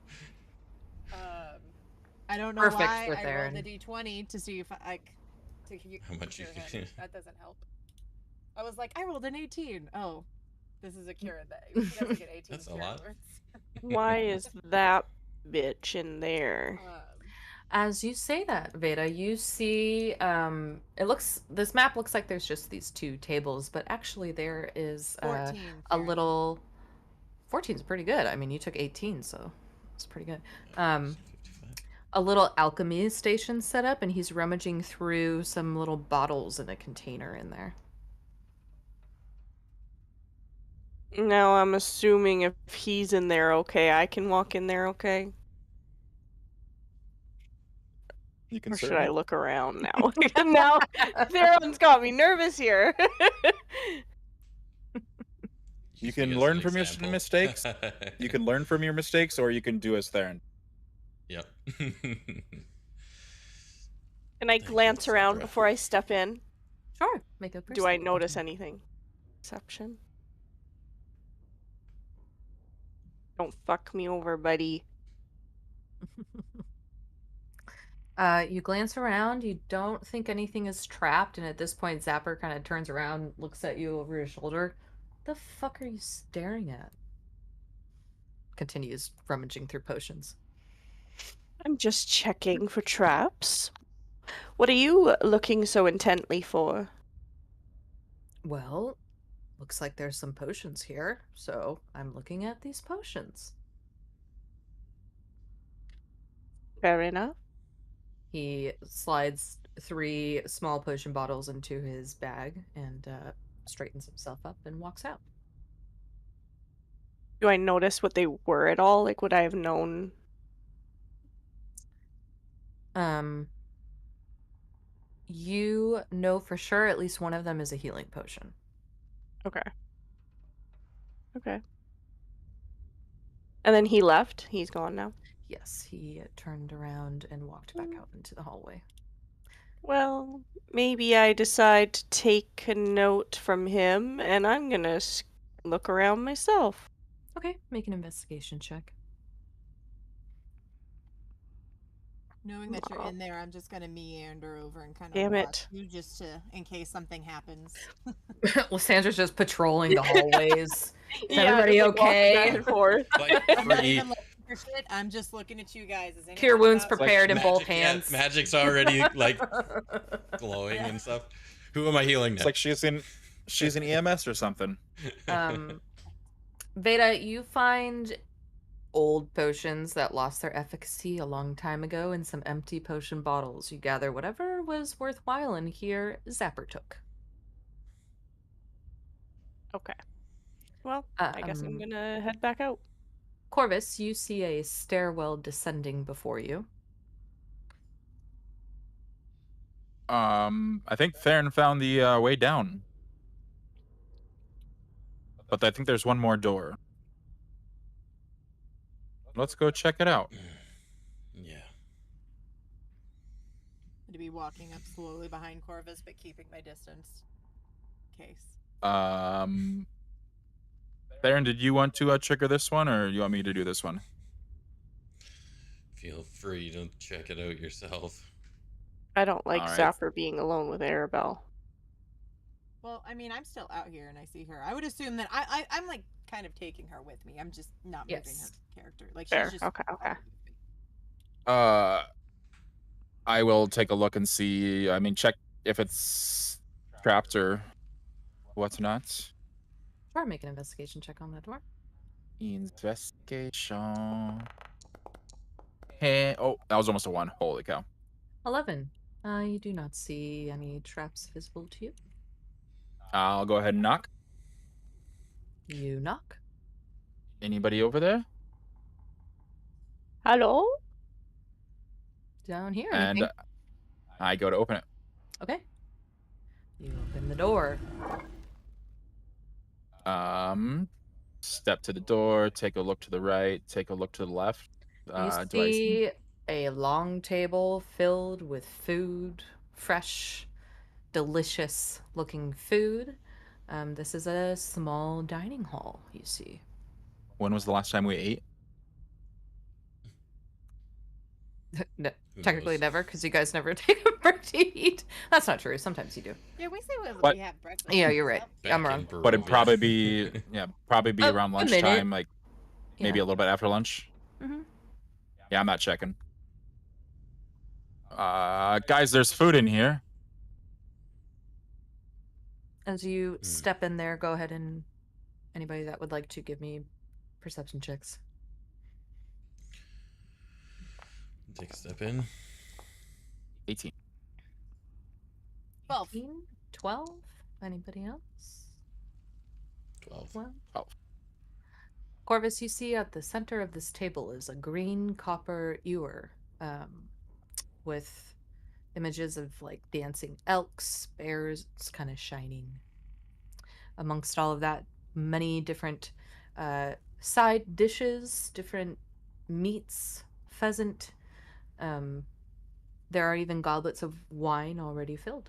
I don't know Perfect why for I Theron. rolled a d20 to see if How much you cure can- him. That doesn't help. I was like, I rolled an 18. Oh, this is a cure that he doesn't get 18 That's a cure lot. wounds. Why is that bitch in there? As you say that, Vayda, you see, this map looks like there's just these two tables, but actually there is 14. a little, 14 is pretty good. I mean, you took 18, so it's pretty good. A little alchemy station set up, and he's rummaging through some little bottles in a container in there. Now I'm assuming if he's in there okay, I can walk in there okay? You can Or should certainly- I look around now? Now Theron's got me nervous here. You Using can it as learn an from your example. mistakes. You can learn from your mistakes, or you can do as Theron. Yep. Can I Thank you, glance around Lysandra. before I step in? Sure, make a Do I perception. notice anything? Perception? Don't fuck me over, buddy. You glance around, you don't think anything is trapped, and at this point Zapper kind of turns around, looks at you over his shoulder. The fuck are you staring at? Continues rummaging through potions. I'm just checking for traps. What are you looking so intently for? Well, looks like there's some potions here, so I'm looking at these potions. Fair enough. He slides 3 small potion bottles into his bag and straightens himself up and walks out. Do I notice what they were at all? Like, would I have known? You know for sure at least one of them is a healing potion. Okay. Okay. And then he left. He's gone now. Yes, he turned around and walked back out into the hallway. Well, maybe I decide to take a note from him, and I'm gonna look around myself. Okay, make an investigation check. Knowing that you're in there, I'm just gonna meander over and kind of Damn watch it. you just in case something happens. Lysandra's just patrolling the hallways. Is Yeah, everybody just, like, walking okay? back and forth. Like I'm not free even looking for shit. I'm just looking at you guys. Is Cure anything wounds about- prepared in both magic- yeah, hands. magic's already like glowing and stuff. Who am I healing It's now? like she's in EMS or something. Vayda, you find old potions that lost their efficacy a long time ago in some empty potion bottles. You gather whatever was worthwhile, and here Zapper took. Okay. Well, I guess I'm gonna head back out. Corvus, you see a stairwell descending before you. I think Theron found the way down. But I think there's one more door. Let's go check it out. Yeah. To be walking up slowly behind Corvus, but keeping my distance. Case. Theron, did you want to trigger this one, or you want me to do this one? Feel free to check it out yourself. I don't like All right. Zapper being alone with Arabelle. Well, I mean, I'm still out here and I see her. I would assume that I'm like kind of taking her with me. I'm just not moving Yes. her character. Like Fair. she's just Okay. I will take a look and see. I mean, check if it's trapped or whatnot. Sure, make an investigation check on that door. Investigation. Hey, oh, that was almost a 1. Holy cow. 11. You do not see any traps visible to you. I'll go ahead and knock. You knock. Anybody over there? Hello? Down here. And Anything? I go to open it. Okay. You open the door. Step to the door, take a look to the right, take a look to the left. You see a long table filled with food, fresh, delicious looking food. This is a small dining hall, you see. When was the last time we ate? No, Who technically knows? never, because you guys never take a break to eat. That's not true. Sometimes you do. Yeah, we say But- we have breakfast. Yeah, you're right. Back I'm in wrong. But it'd Barovia. probably be around a minute. lunchtime, like maybe Yeah. a little bit after lunch. Mhm. Yeah, I'm not checking. Guys, there's food in here. As you step in there, go ahead and anybody that would like to give me perception checks. Take a step in. 18. 12. 12? Anybody else? 12. 12. Corvus, you see at the center of this table is a green copper ewer with images of like dancing elks, bears. It's kind of shining. Amongst all of that, many different side dishes, different meats, pheasant. There are even goblets of wine already filled.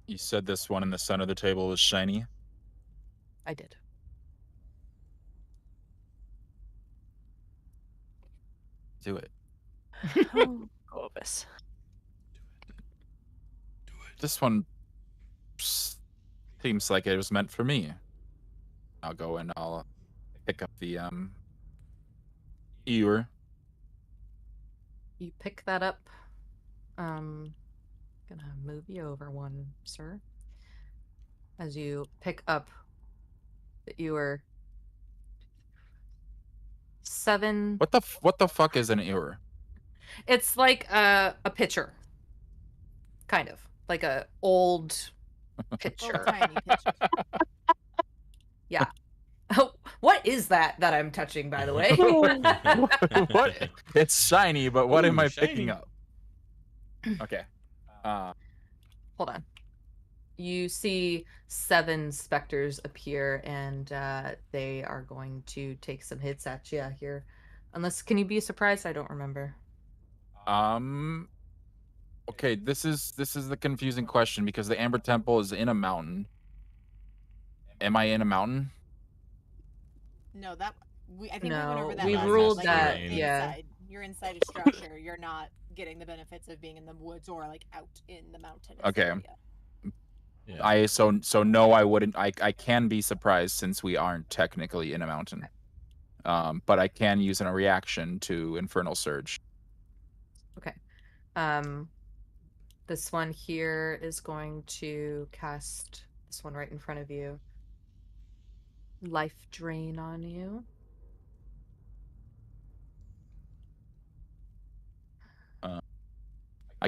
You said this one in the center of the table was shiny. I did. Do it. Oh, Corvus. This one seems like it was meant for me. I'll go and I'll pick up the ewer. You pick that up. Gonna move you over one, sir. As you pick up the ewer. 7. What the fuck is an ewer? It's like a pitcher. Kind of. Like a old pitcher. Tiny picture. Yeah. that I'm touching, by the way. What? It's shiny, but what am Ooh, I shiny. picking up? Okay. Hold on. You see 7 specters appear, and they are going to take some hits at you here. Unless, can you be surprised? I don't remember. Okay, this is the confusing question because the Amber Temple is in a mountain. Am I in a mountain? No, I think we went over No, that we last ruled time. that, You're yeah. inside. You're inside a structure. You're not getting the benefits of being in the woods or like out in the mountainous Okay. area. Yeah. So no, I wouldn't. I can be surprised since we aren't technically in a mountain. But I can use a reaction to Infernal Surge. Okay. This one here is going to cast this one right in front of you. Life drain on you.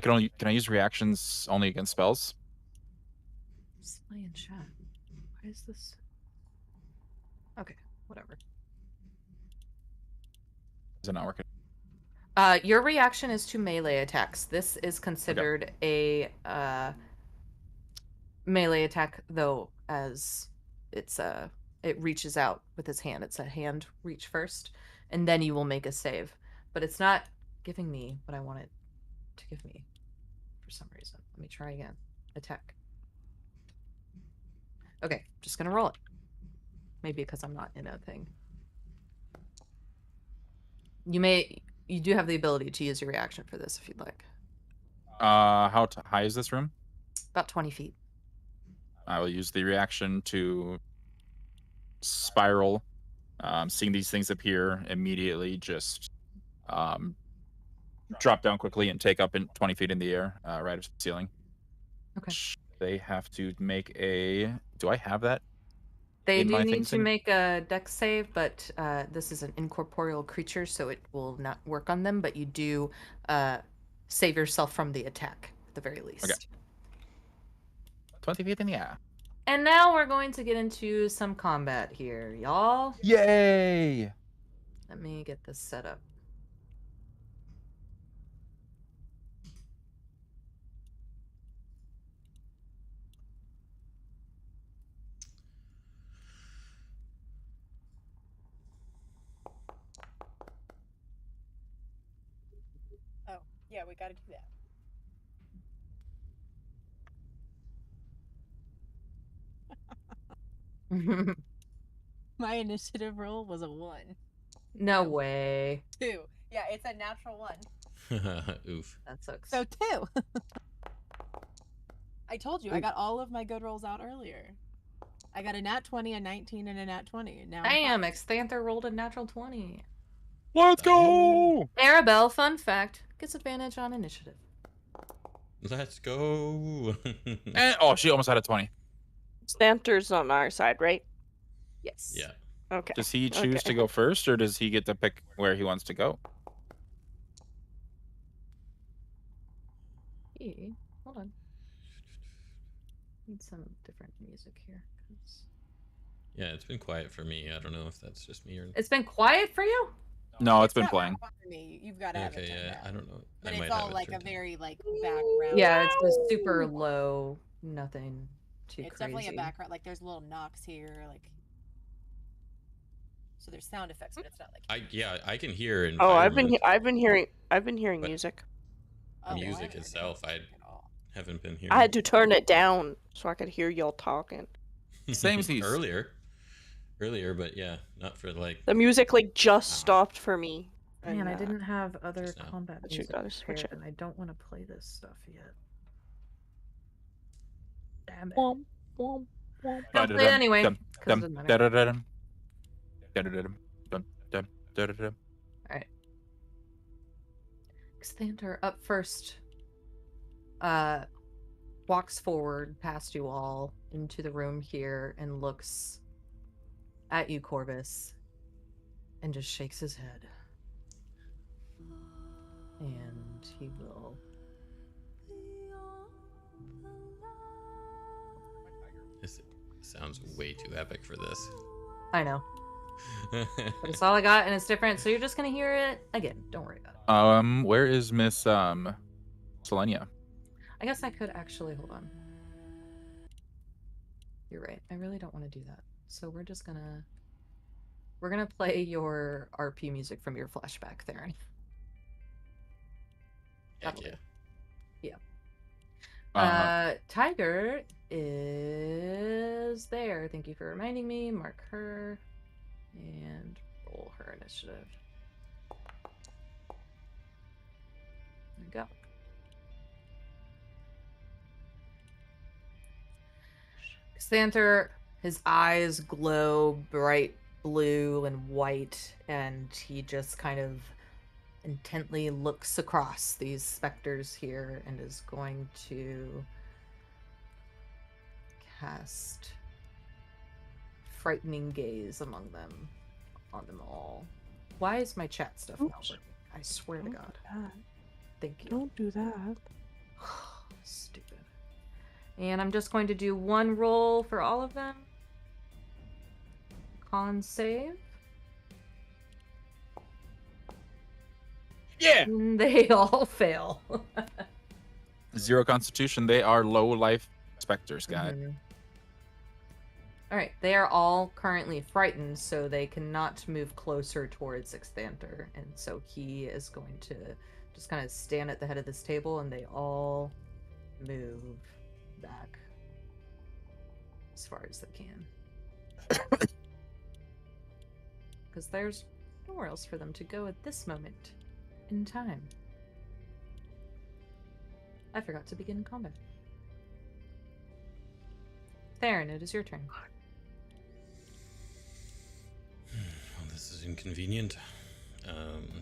Can I use reactions only against spells? Display in chat. Why is this? Okay, whatever. Is it not working? Your reaction is to melee attacks. This is considered a melee attack, though, as it's it reaches out with his hand. It's a hand reach first, and then you will make a save. But it's not giving me what I want it to give me for some reason. Let me try again. Attack. Okay, just gonna roll it. Maybe because I'm not in a thing. You do have the ability to use your reaction for this if you'd like. How high is this room? About 20 feet. I will use the reaction to spiral. Seeing these things appear immediately, just drop down quickly and take up in 20 feet in the air, right up to the ceiling. Okay. They have to make a. Do I have that? They in do my need things to in- make a dex save, but this is an incorporeal creature, so it will not work on them. But you do save yourself from the attack, at the very least. Okay. 20 feet in the air. And now we're going to get into some combat here, y'all. Yay! Let me get this set up. Oh, yeah, we got to do that. My initiative roll was a 1. No way. 2. Yeah, it's a natural 1. Oof. That sucks. So 2. I told you, I got all of my good rolls out earlier. I got a nat 20, a 19, and a nat 20. And now Damn, Extanther rolled a natural 20. Let's go! Arabelle, fun fact, gets advantage on initiative. Let's go. And, oh, she almost had a 20. Stanter's on our side, right? Yes. Yeah. Okay. Does he choose Okay. to go first, or does he get to pick where he wants to go? Hold on. Need some different music here. 'cause- Yeah, it's been quiet for me. I don't know if that's just me or. It's been quiet for you? No, it's been not playing. that for me. You've got to have it Okay, turned yeah, I down. don't know. But I might it's all have it like a turned down. very like background. Yeah, it's just super low. Nothing too It's crazy. definitely a background. Like there's little knocks here, like. So there's sound effects, but it's not like. I can hear Oh, I've been environment. hearing But- music. Oh, well, I music haven't heard itself, anything at all. Haven't been hearing. I had to turn it down so I could hear y'all talking. Samesies. earlier, but yeah, not for like. The music like just stopped for me. Man, and, I didn't have other Just now. combat But you music gotta switch prepared, it. and I don't want to play this stuff yet. Damn it. Womp, womp, womp. Don't play it anyway. Dum, 'cause it dum, doesn't matter. da-da-da-dum. Da-da-da-dum, dum, dum, da-da-dum. Alright. Xthanter up first. Walks forward past you all into the room here and looks at you, Corvus, and just shakes his head. And he will. This sounds way too epic for this. I know. But it's all I got, and it's different, so you're just gonna hear it again. Don't worry about it. Where is Miss Selenia? I guess I could actually hold on. You're right. I really don't want to do that. So we're gonna play your RP music from your flashback, Theron. Heck That'll yeah. do. Yeah. Tiger is there. Thank you for reminding me. Mark her and roll her initiative. There we go. Xanther, his eyes glow bright blue and white, and he just kind of intently looks across these specters here and is going to cast Frightening Gaze among them, on them all. Why is my chat stuff not working? I swear to God. Thank you. Don't do that. Stupid. And I'm just going to do one roll for all of them. Con save. Yeah. And they all fail. 0 Constitution. They are low life specters, guy. Mhm. All right, they are all currently frightened, so they cannot move closer towards Xanther, and so he is going to just kind of stand at the head of this table, and they all move back as far as they can. Because there's nowhere else for them to go at this moment in time. I forgot to begin combat. Theron, it is your turn. Well, this is inconvenient.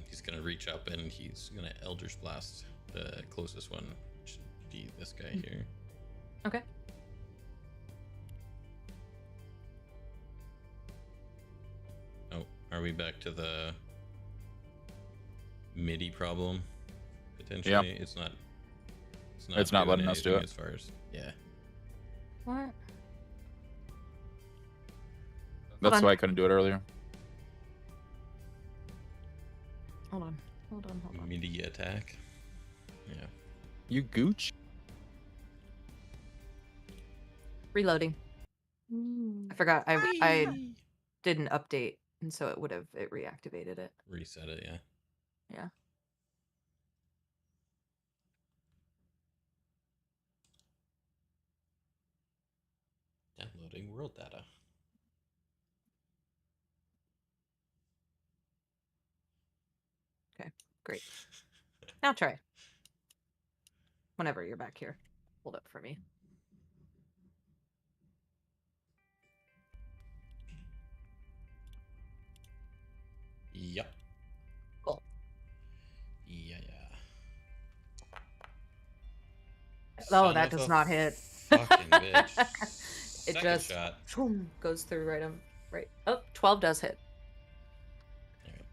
He's gonna reach up and he's gonna Eldritch Blast the closest one, which should be this guy here. Okay. Oh, are we back to the MIDI problem? Potentially, Yeah. It's not It's not doing letting us do anything it. As far as What? That's on. why I couldn't do it earlier. Hold on. Hold on. MIDI attack. Yeah. You gooch. Reloading. I forgot. I did an update, and so it reactivated it. Reset it. Yeah. Yeah. Downloading world data. Okay. Great. Now try. Whenever you're back here, hold up for me. Yep. Cool. Yeah. Oh, Son that of does a not hit. Fucking bitch. It Second just shot. goes through right. Oh, 12 does hit. Alright.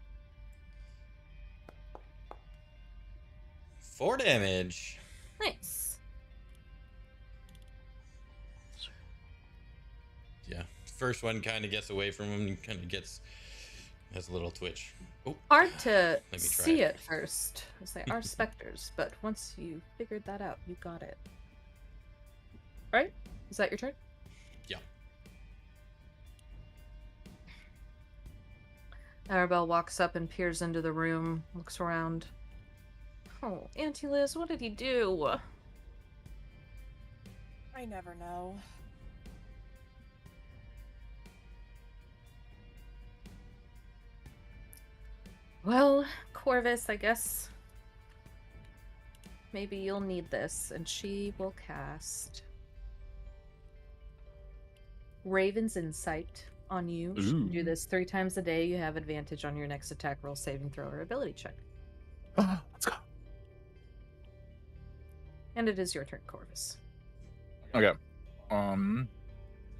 4 damage. Nice. Yeah. First one kind of gets away from him and kind of has a little twitch. Oh. Hard to Let me try see it. at first, as they are specters, but once you figured that out, you got it. Right? Is that your turn? Yeah. Arabelle walks up and peers into the room, looks around. Oh, Auntie Liz, what did he do? I never know. Well, Corvus, I guess maybe you'll need this, and she will cast Raven's Insight on you. She can do Ooh. this 3 times a day. You have advantage on your next attack roll, saving throw, or ability check. Let's go. And it is your turn, Corvus. Okay.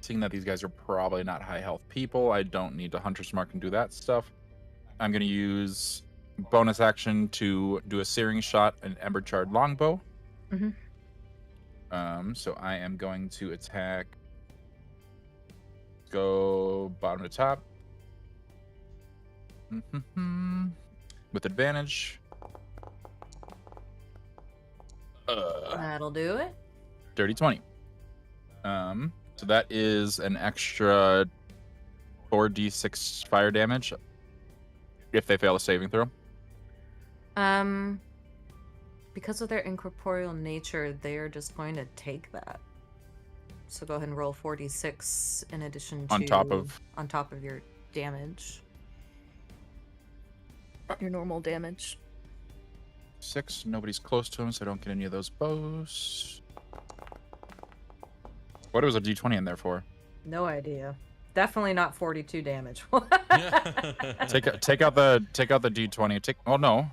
Seeing that these guys are probably not high health people, I don't need to Hunter's Mark and do that stuff. I'm going to use bonus action to do a Searing Shot and Ember Charred Longbow. So I am going to attack. Go bottom to top. With advantage. That'll do it. Dirty 20. So that is an extra 4d6 fire damage if they fail a saving throw. Because of their incorporeal nature, they are just going to take that. So go ahead and roll 4d6 in addition to On top of your damage. Your normal damage. 6. Nobody's close to him, so I don't get any of those bows. What was a d20 in there for? No idea. Definitely not 42 damage. Take out the d20. Oh no.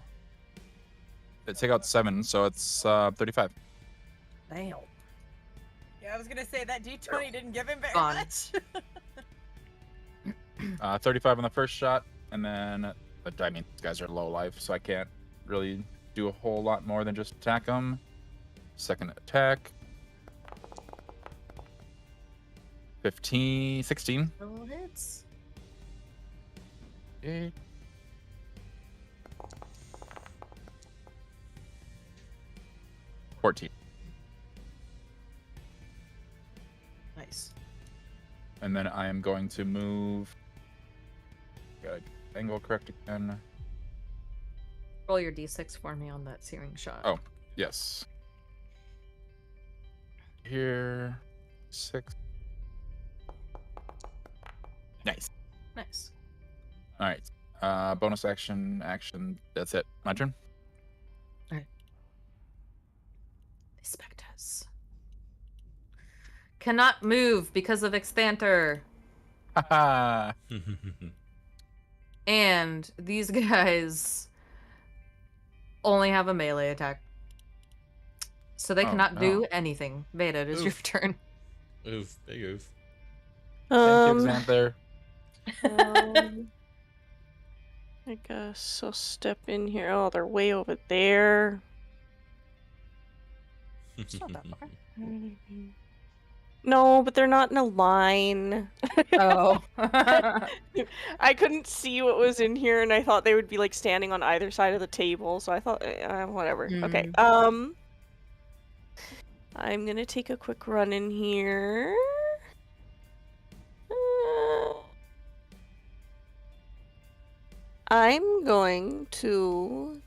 Take out 7, so it's 35. Damn. Yeah, I was gonna say that D20 didn't give him very Gone. much. 35 on the first shot, and then I mean these guys are low life, so I can't really do a whole lot more than just attack them. Second attack. 16. Little hits. 8. 14. Nice. And then I am going to move. Gotta angle correct again. Roll your d6 for me on that searing shot. Oh, yes. Here. 6. Nice. Nice. All right. Bonus action. That's it. My turn. Spectres. Cannot move because of Exthanter. Haha. And these guys only have a melee attack. So they cannot do anything. Vayda, it is your turn. Oof, big oof. Thank you, Xanther. I guess I'll step in here. Oh, they're way over there. It's not that far. No, but they're not in a line. Oh. I couldn't see what was in here, and I thought they would be like standing on either side of the table. So I thought, whatever. Okay. I'm gonna take a quick run in here. I'm going to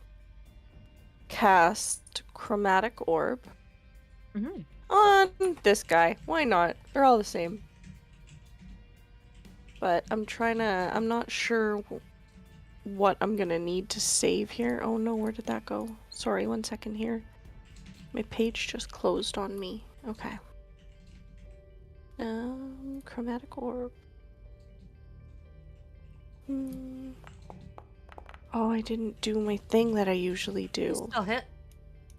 cast Chromatic Orb on this guy. Why not? They're all the same. But I'm not sure what I'm gonna need to save here. Oh no, where did that go? Sorry, 1 second here. My page just closed on me. Okay. Chromatic Orb. Oh, I didn't do my thing that I usually do. Still hit.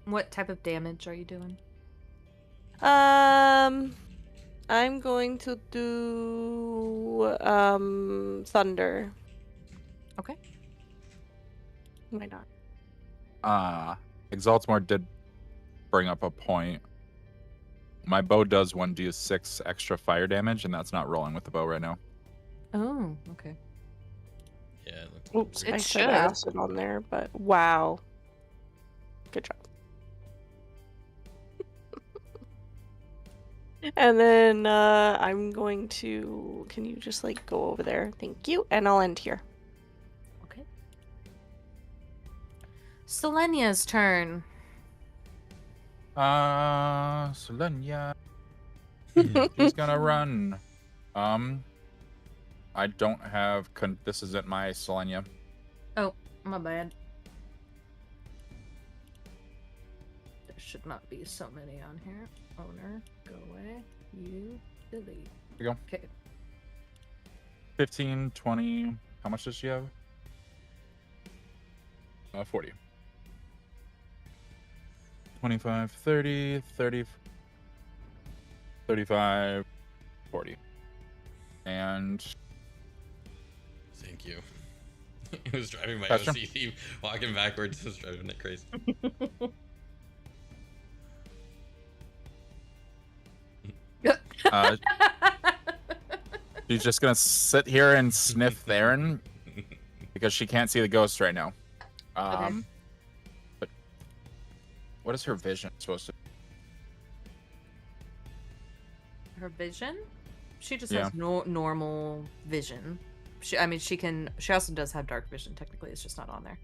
What type of damage are you doing? I'm going to do thunder. Okay. Why not? Exaltimore did bring up a point. My bow does 1d6 extra fire damage, and that's not rolling with the bow right now. Oh, okay. Yeah. It looks Oops, weird. I It said should. acid on there, but wow. Good job. And then I'm going to... Can you just like go over there? Thank you. And I'll end here. Okay. Selenia's turn. Selenia. He's gonna run. I don't have. This isn't my Selenia. Oh, my bad. There should not be so many on here. Owner, go away. You delete. Here you go. Okay. 15, 20. How much does she have? 40. 25, 30, 30, 35, 40. And Thank you. It was driving my Pastor? OCD. Walking backwards was driving it crazy. she's just gonna sit here and sniff Theron because she can't see the ghost right now. Okay. But what is her vision supposed to? Her vision? She just Yeah. has normal vision. She also does have dark vision. Technically, it's just not on there.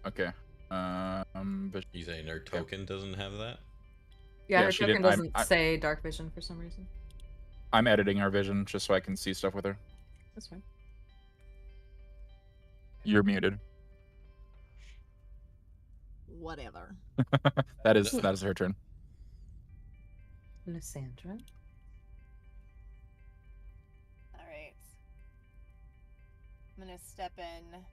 Okay. Vision. You saying her token doesn't have that? Yeah, Yeah, her she token didn't- I'm- doesn't say dark vision for some reason. I'm editing her vision just so I can see stuff with her. That's fine. You're muted. Whatever. That is her turn. Lysandra. All right. I'm gonna step in,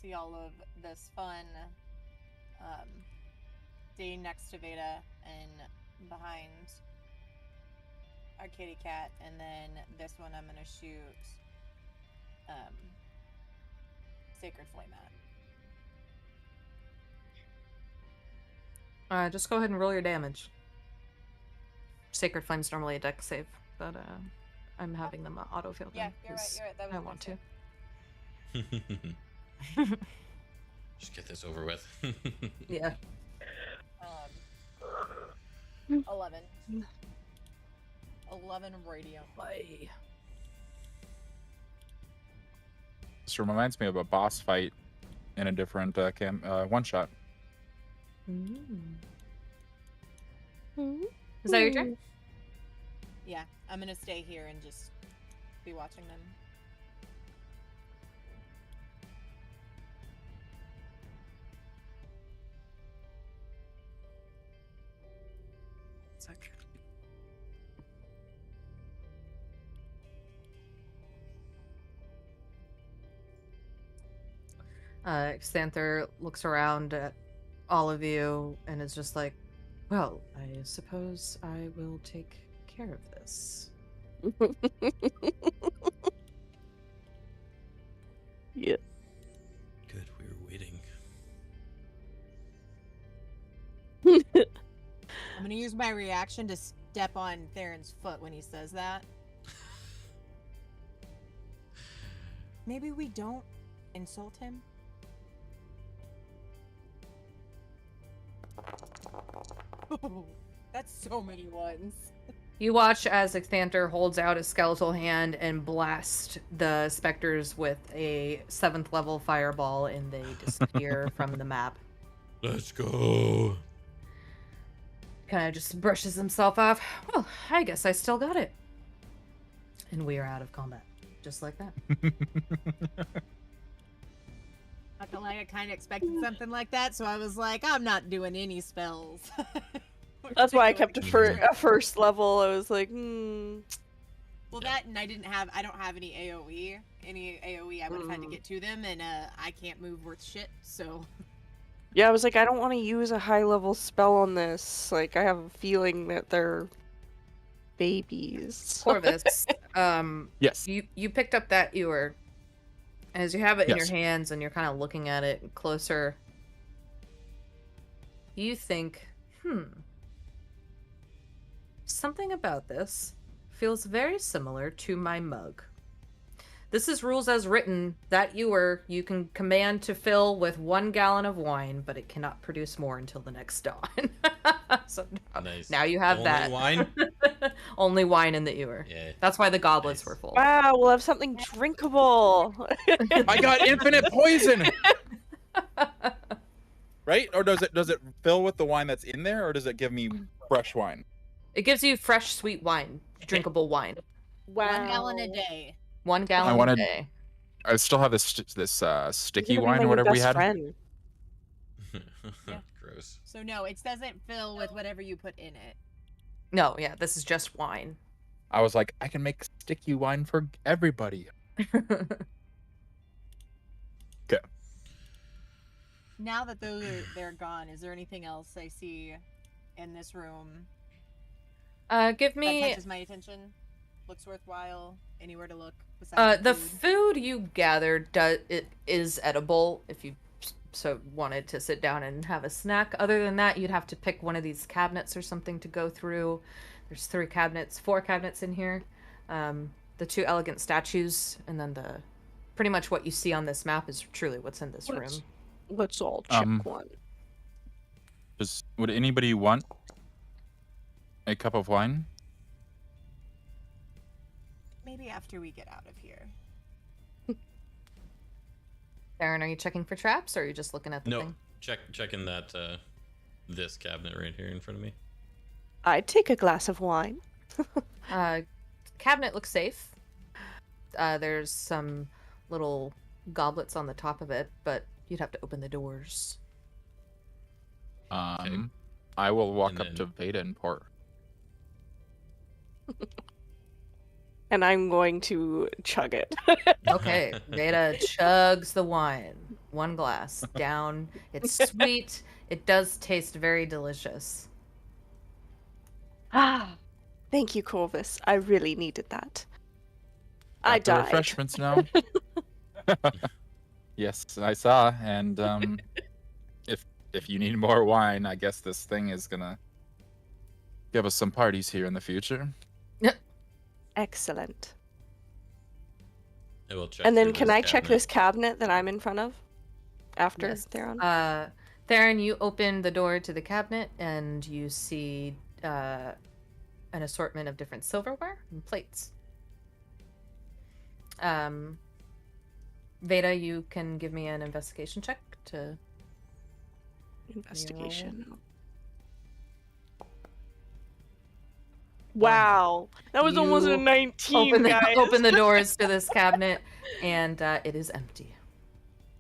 see all of this fun, staying next to Vayda and behind our kitty cat, and then this one I'm gonna shoot Sacred Flame at. Just go ahead and roll your damage. Sacred Flame's normally a dex save, but I'm having them autofill them. Yeah, you're right. 'cause You're right. That was I a want mistake. to. Just get this over with. Yeah. 11. 11 radiant. Bye. This reminds me of a boss fight in a different one shot. Is that your turn? Yeah, I'm gonna stay here and just be watching them. Xanther looks around at all of you and is just like, well, I suppose I will take care of this. Yeah. Good, we were waiting. I'm gonna use my reaction to step on Theron's foot when he says that. Maybe we don't insult him. That's so many ones. You watch as Xanther holds out a skeletal hand and blasts the specters with a 7th level fireball, and they disappear from the map. Let's go. Kind of just brushes himself off. Well, I guess I still got it. And we are out of combat. Just like that. Not gonna lie, I kind of expected something like that, so I was like, I'm not doing any spells. That's why I kept it for a first level. I was like, Well, that and I don't have any AoE. Any AoE I would have had to get to them, and I can't move worth shit, so. Yeah, I was like, I don't want to use a high level spell on this. Like, I have a feeling that they're babies. Corvus, Yes. you picked up that ewer. As you have it in your Yes. hands and you're kind of looking at it closer, you think, something about this feels very similar to my mug. This is rules as written. That ewer you can command to fill with 1 gallon of wine, but it cannot produce more until the next dawn. So Nice. now you have Only that. wine? Only wine in the ewer. Yeah. That's why the goblets Nice. were full. Wow, we'll have something drinkable. I got infinite poison. Right? Or does it fill with the wine that's in there, or does it give me fresh wine? It gives you fresh, sweet wine, drinkable wine. Wow. 1 gallon a day. 1 gallon wanted- a day. I still have this sticky You're gonna be wine my or new whatever we best had. friend. Gross. So no, it doesn't fill with whatever you put in it. No, yeah, this is just wine. I was like, I can make sticky wine for everybody. Now that they're gone, is there anything else I see in this room Give that me catches my attention? Looks worthwhile? Anywhere to look besides the food? food you gathered is edible if you so wanted to sit down and have a snack. Other than that, you'd have to pick one of these cabinets or something to go through. There's 4 cabinets in here. The 2 elegant statues, and then the pretty much what you see on this map is truly what's in this room. Let's all check one. Would anybody want a cup of wine? Maybe after we get out of here. Theron, are you checking for traps, or are you just looking at the No, thing? checking that this cabinet right here in front of me. I'd take a glass of wine. Cabinet looks safe. There's some little goblets on the top of it, but you'd have to open the doors. I will walk up to Vayda and pour. And I'm going to chug it. Okay, Vayda chugs the wine. One glass down. It's sweet. It does taste very delicious. Ah, thank you, Corvus. I really needed that. I Got the died. refreshments now. Yes, I saw. And if you need more wine, I guess this thing is gonna give us some parties here in the future. Excellent. I will check. And then through can this I check cabinet. this cabinet that I'm in front of after Yes. Theron? Theron, you open the door to the cabinet and you see an assortment of different silverware and plates. Vayda, you can give me an investigation check to... Investigation. Wow, that was almost a You 19, guys. open the doors to this cabinet, and it is empty.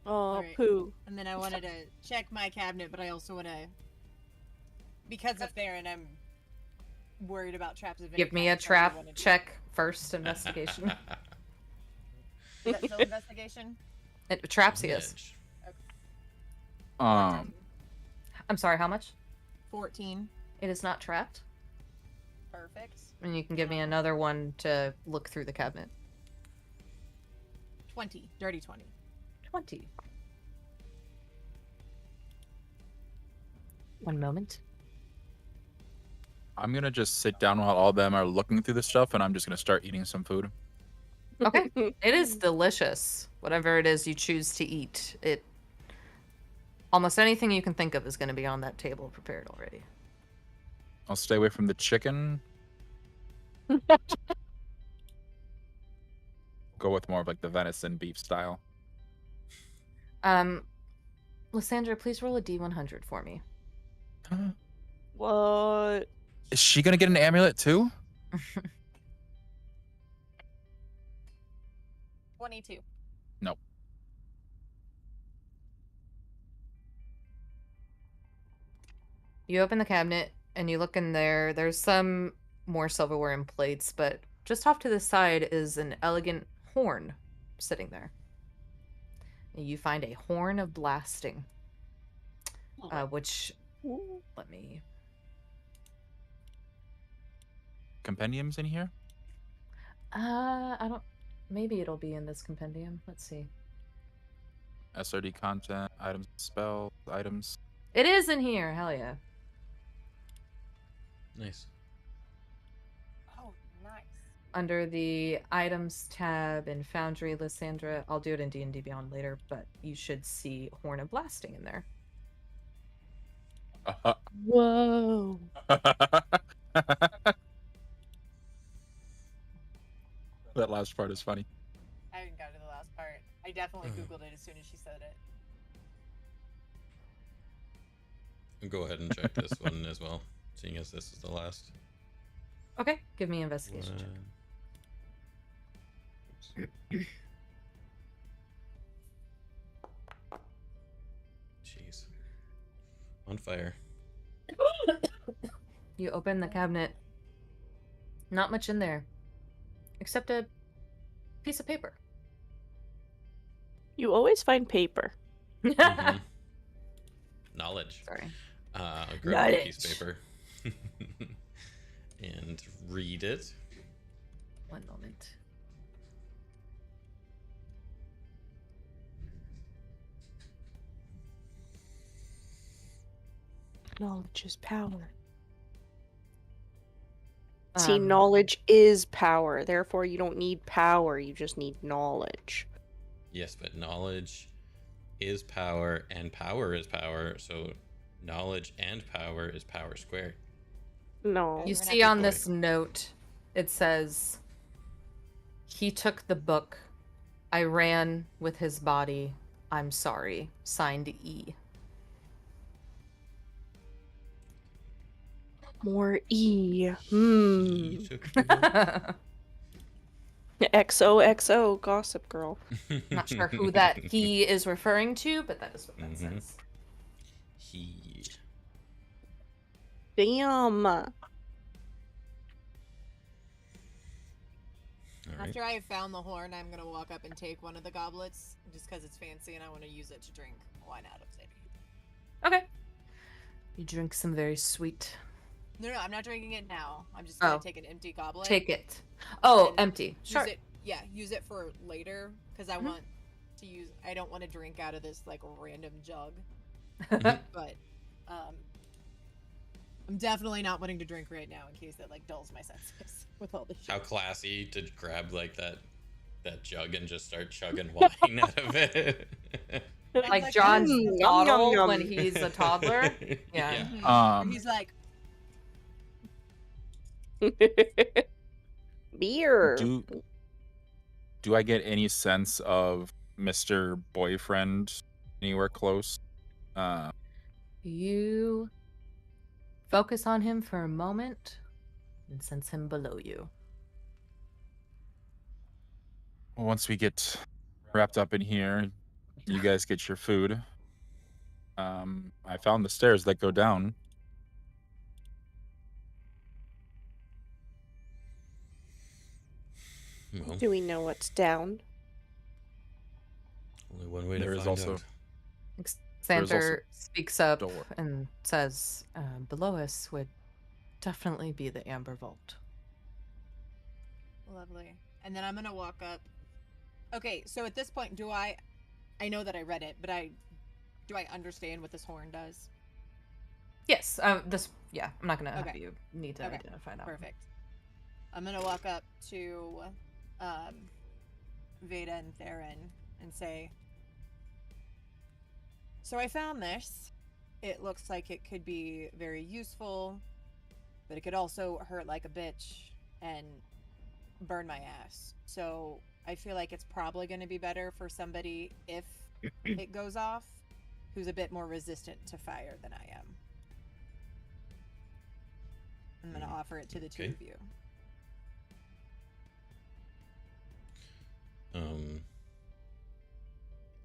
Oh, Alright. poo. And then I wanted to check my cabinet, but I also want to, because of Theron, I'm worried about traps of any Give me a kind, so I trap wanted to- check first, investigation. Is that still investigation? Trapsius. Edge. Um, I'm sorry, how much? 14. It is not trapped. Perfect. And you can give me another one to look through the cabinet. 20. Dirty 20. 20. One moment. I'm gonna just sit down while all of them are looking through the stuff, and I'm just gonna start eating some food. Okay. It is delicious. Whatever it is you choose to eat. Almost anything you can think of is going to be on that table prepared already. I'll stay away from the chicken. Go with more of like the venison beef style. Lysandra, please roll a D100 for me. What? Is she gonna get an amulet too? 22. Nope. You open the cabinet and you look in there. There's some more silverware and plates, but just off to the side is an elegant horn sitting there. And you find a horn of blasting, which let me. Compendiums in here? I don't. Maybe it'll be in this compendium. Let's see. SRD content, items, spell, items. It is in here. Hell yeah. Nice. Oh, nice. Under the items tab in Foundry, Lysandra, I'll do it in D&D Beyond later, but you should see Horn of Blasting in there. Whoa. That last part is funny. I haven't got to the last part. I definitely Googled it as soon as she said it. Go ahead and check this one as well, seeing as this is the last. Okay, give me an investigation check. Oops. Jeez. On fire. You open the cabinet. Not much in there. Except a piece of paper. You always find paper. Mhm. Knowledge. Sorry. Grab a piece of paper and read it. One moment. Knowledge is power. See, knowledge is power. Therefore, you don't need power. You just need knowledge. Yes, but knowledge is power, and power is power. So knowledge and power is power squared. No. You We're gonna see have on to- this note, it says, "He took the book. I ran with his body. I'm sorry." Signed E. More E. He took the book. XOXO, Gossip Girl. Not sure who that he is referring to, but that is what that Mhm. says. He. Damn. All right. After I have found the horn, I'm gonna walk up and take one of the goblets, just because it's fancy and I want to use it to drink wine out of it. Okay. You drink some very sweet. No, I'm not drinking it now. I'm just gonna Oh. take an empty goblet. Take it. Oh, And empty. Use Sure. it. Yeah, use it for later, because I want to use. I don't want to drink out of this like random jug. But I'm definitely not wanting to drink right now in case that like dulls my senses with all this shit. How classy to grab like that jug and just start chugging wine out of it. Like John's yum, bottle yum, when yum. he's a toddler. Yeah. Mhm. He's like, Beer. Do I get any sense of Mr. Boyfriend anywhere close? You focus on him for a moment and sense him below you. Once we get wrapped up in here, you guys get your food. I found the stairs that go down. Well, Do we know what's down? only one way There to is find also- out. Xander speaks up door. and says, below us would definitely be the Amber Vault. lovely. And then I'm gonna walk up. Okay, so at this point, I know that I read it, but do I understand what this horn does? Yes, I'm not gonna have Okay. you need to Okay, identify that. Perfect. I'm gonna walk up to Vayda and Theron and say, so I found this. It looks like it could be very useful, but it could also hurt like a bitch and burn my ass. So I feel like it's probably going to be better for somebody, if it goes off, who's a bit more resistant to fire than I am. I'm going to offer it to the two Okay. of you.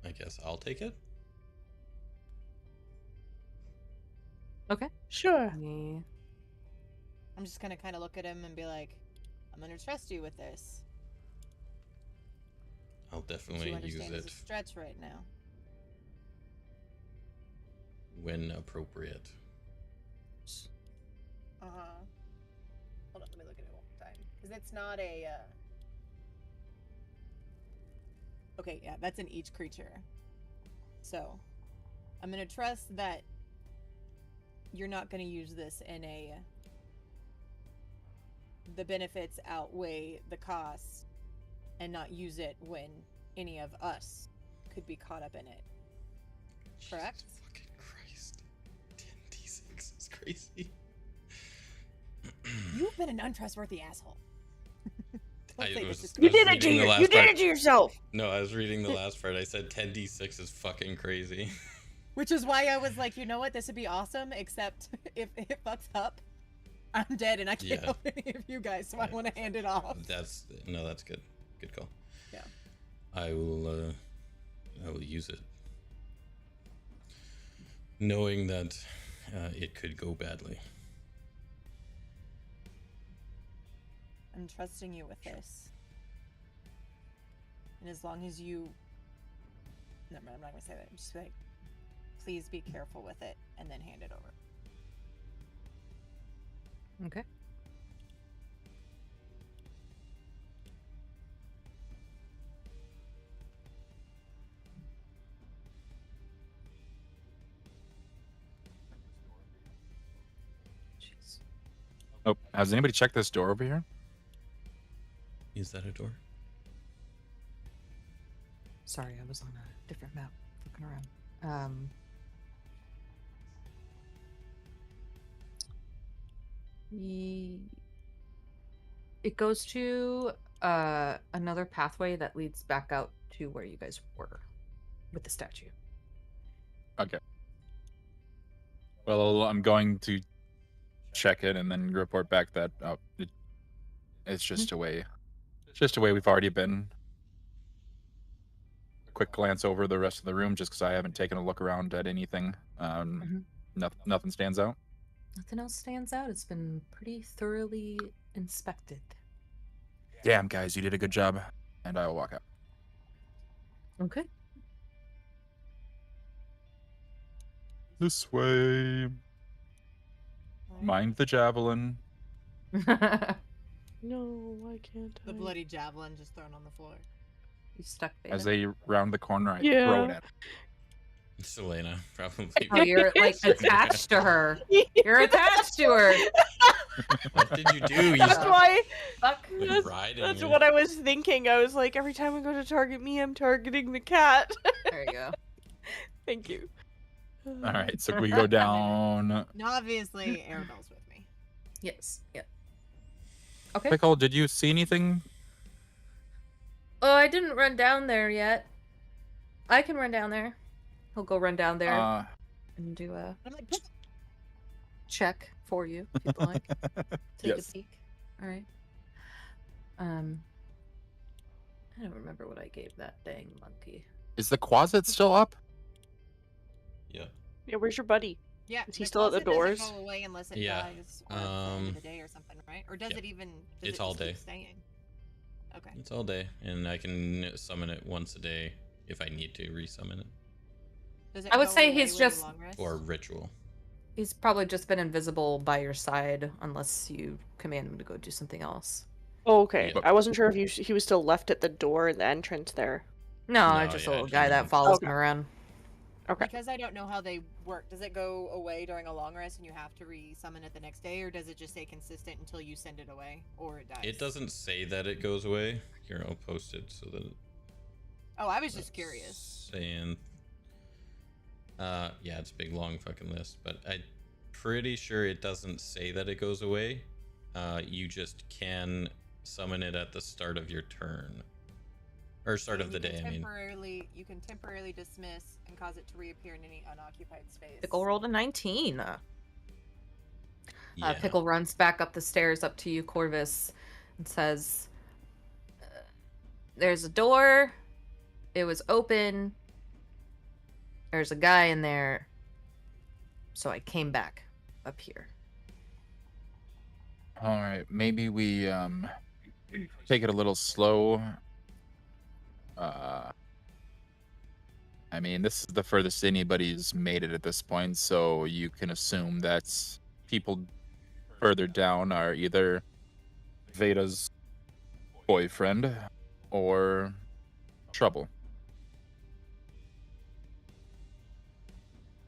I guess I'll take it. Okay. Sure. Me- I'm just going to kind of look at him and be like, I'm going to trust you with this. I'll Which definitely you use understand is it a stretch right now. when appropriate. Hold on, let me look at it one more time. Because it's not a. Okay, yeah, that's in each creature. So, I'm gonna trust that you're not gonna use this in a. The benefits outweigh the costs, and not use it when any of us could be caught up in it. Correct? Jesus fucking Christ. 10d6 is crazy. You've been an untrustworthy asshole. Don't I say was- this is I You was did it to reading the you. last You did part. it to yourself. No, I was reading the last part. I said 10d6 is fucking crazy. Which is why I was like, you know what, this would be awesome, except if it fucks up, I'm dead and I can't Yeah. help any of you guys, so I want to hand it off. That's good. Good call. Yeah. I will use it, knowing that it could go badly. I'm trusting you with this. And as long as you... Never mind, I'm not going to say that. I'm just like, please be careful with it, and then hand it over. Okay. Jeez. Oh, has anybody checked this door over here? Is that a door? Sorry, I was on a different map looking around. It goes to another pathway that leads back out to where you guys were with the statue. Okay. Well, I'm going to check it and then report back that it's just a way. It's just a way we've already been. A quick glance over the rest of the room, just because I haven't taken a look around at anything. Nothing stands out. Nothing else stands out. It's been pretty thoroughly inspected. Damn, guys, you did a good job. And I will walk out. Okay. This way. Mind the javelin. No, why can't I? The bloody javelin just thrown on the floor. You stuck Vayda. As they round the corner, I throw it at him. Selena, probably. Oh, you're like attached to her. You're attached to her. What did you do? You That's why. Fuck. like riding That's her. what I was thinking. I was like, every time I go to target me, I'm targeting the cat. There you go. Thank you. All right, so we go down. Now, obviously, Arabelle's with me. Yes. Yep. Okay. Pickle, did you see anything? Oh, I didn't run down there yet. I can run down there. He'll go run down there and do a I'm like, check for you, if you'd like. Take Yes. a peek. All right. I don't remember what I gave that dang monkey. Is the closet still up? Yeah. Yeah, where's your buddy? yeah. Is he the still at the closet doesn't doors? Go away unless it Yeah, dies or at the end of the day or something, right? Or does yeah. it even? Does It's it all just keep day. Staying? Okay. It's all day, and I can summon it once a day if I need to resummon it Does it I would go say away he's when you just- long rest? for ritual. He's probably just been invisible by your side unless you command him to go do something else. Oh, okay. Yeah. I wasn't sure if he was still left at the door in the entrance there. No, No, just yeah, a little just guy a that monkey. follows Okay. him around. Okay. Because I don't know how they work. Does it go away during a long rest and you have to resummon it the next day, or does it just stay consistent until you send it away, or it dies? It doesn't say that it goes away. Here, I'll post it so that. Oh, I was just curious. Saying. Yeah, it's a big long fucking list, but I'm pretty sure it doesn't say that it goes away. You just can summon it at the start of your turn. Or start of the day, I mean. You can temporarily dismiss and cause it to reappear in any unoccupied space. Pickle rolled a 19. Yeah. Pickle runs back up the stairs up to you, Corvus, and says, "There's a door. It was open. There's a guy in there. So I came back up here." All right, maybe we take it a little slow. I mean, this is the furthest anybody's made it at this point, so you can assume that people further down are either Vayda's boyfriend or trouble.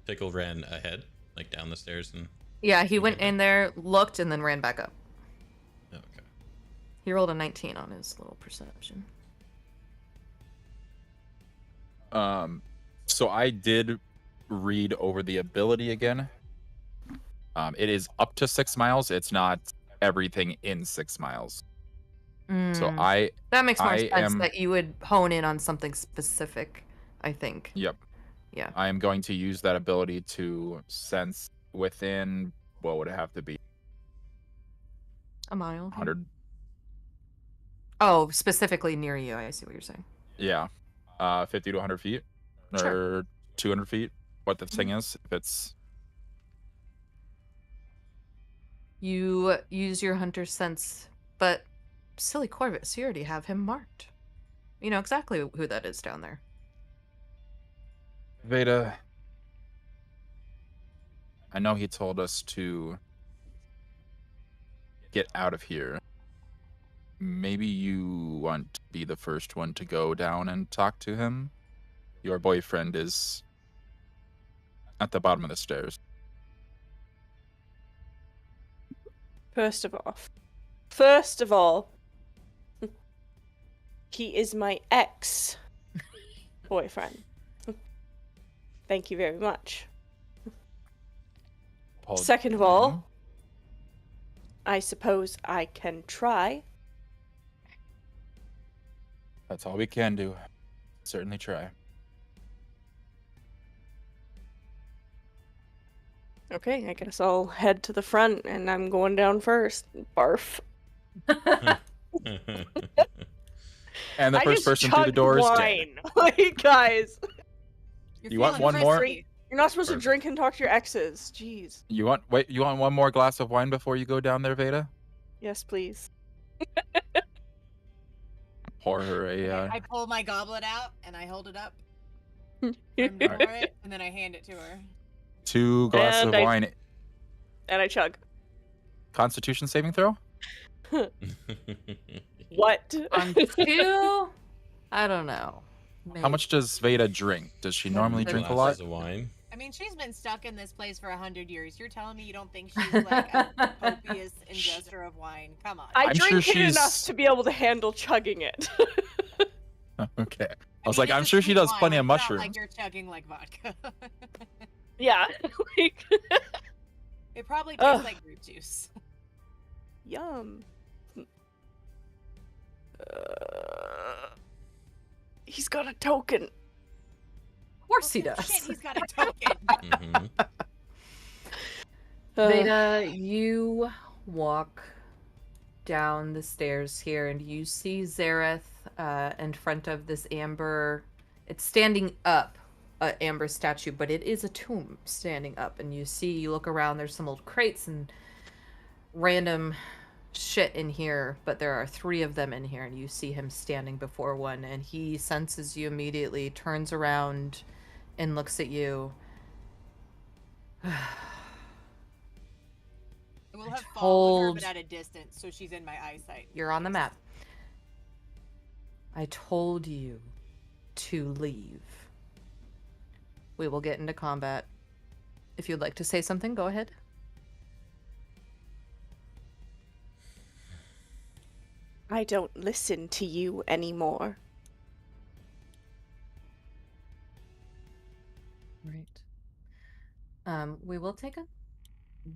Pickle ran ahead, like down the stairs, and. Yeah, he went Okay. in there, looked, and then ran back up. Oh, okay. He rolled a 19 on his little perception. So I did read over the ability again. It is up to 6 miles. It's not everything in 6 miles. So Mm, that makes more I sense am- that you would hone in on something specific, I think. Yep. Yeah. I am going to use that ability to sense within, what would it have to be? A mile. 100. Oh, specifically near you. I see what you're saying. Yeah. 50 to 100 feet. Sure. Or 200 feet. What the thing is. If it's. You use your hunter sense, but silly Corvus, you already have him marked. You know exactly who that is down there. Vayda. I know he told us to get out of here. Maybe you want to be the first one to go down and talk to him? Your boyfriend is at the bottom of the stairs. First of all, he is my ex. boyfriend. Thank you very much. Paul- Second of Mhm. all, I suppose I can try. That's all we can do. Certainly try. Okay, I guess I'll head to the front, and I'm going down first. Barf. And the I first just person through the chugged door is dead. wine. Like, guys, You're You want feeling one more? frisky. you're not supposed Perfect. to drink and talk to your exes. Jeez. You want one more glass of wine before you go down there, Vayda? Yes, please. Pour her a. I pull my goblet out and I hold it up. and I'm pour it, and then I hand it to her. 2 glasses of And I- wine. I chug. Constitution saving throw? What? On 2, I don't know. How much does Vayda drink? Does she normally drink a lot? Glasses of wine. I mean, she's been stuck in this place for 100 years. You're telling me you don't think she's like a copious ingester of wine? Come on. I I'm drink sure it enough she's- to be able to handle chugging it. Okay. I was mean, like, it's I'm a sure she sweet does wine, plenty of it's not mushrooms. like you're chugging like vodka. Yeah. Like, It probably tastes Ugh. like grape juice. yum. He's got a token. Of course he Oh, does. Shit, he's got a token. Mhm. Vayda, you walk down the stairs here and you see Zareth in front of this amber. It's standing up, an amber statue, but it is a tomb standing up. And you look around, there's some old crates and random shit in here, but there are 3 of them in here, and you see him standing before one, and he senses you immediately, turns around and looks at you. I will have followed her, told- but at a distance, so she's in my eyesight. You're on the map. I told you to leave. We will get into combat. If you'd like to say something, go ahead. I don't listen to you anymore. Right. We will take a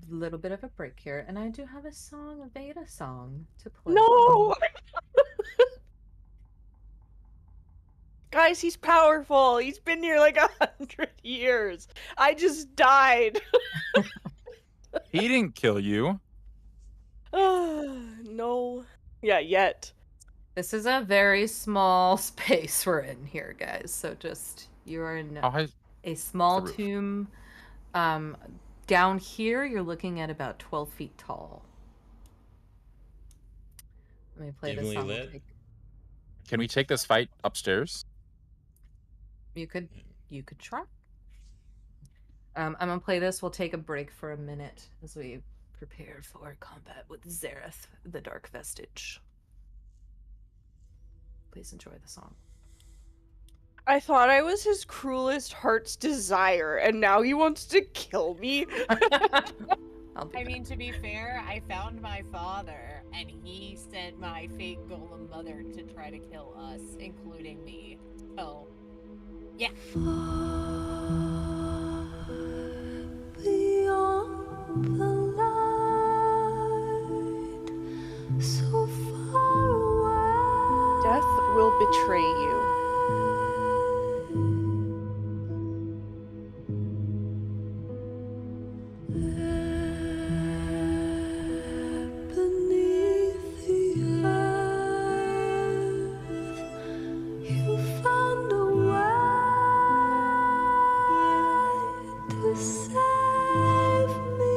little bit of a break here, and I do have a song, a Vayda song to play. No! Guys, he's powerful. He's been here like 100 years. I just died. He didn't kill you. No. Yeah, yet. This is a very small space we're in here, guys. So just you're in How high? a small the roof? tomb. Down here, you're looking at about 12 feet tall. Let me play this Dimly song. lit? Can we take this fight upstairs? You could try. I'm gonna play this. We'll take a break for a minute as we prepare for combat with Zareth, the Dark Vestige. Please enjoy the song. I thought I was his cruelest heart's desire, and now he wants to kill me. I'll be I back. mean, to be fair, I found my father, and he sent my fake golem mother to try to kill us, including me. So, yeah. Beyond the light, so far away. Death will betray you. Beneath the earth, you found a way to save me.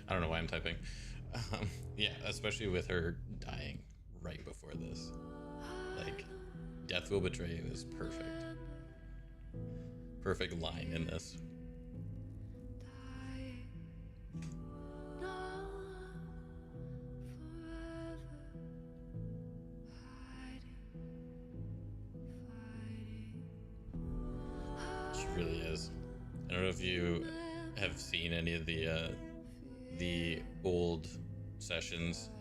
I don't know why I'm typing. Yeah, especially with her dying right before this. Like, death will betray you is perfect. Perfect line in this. She really is. I don't know if you have seen any of the old sessions,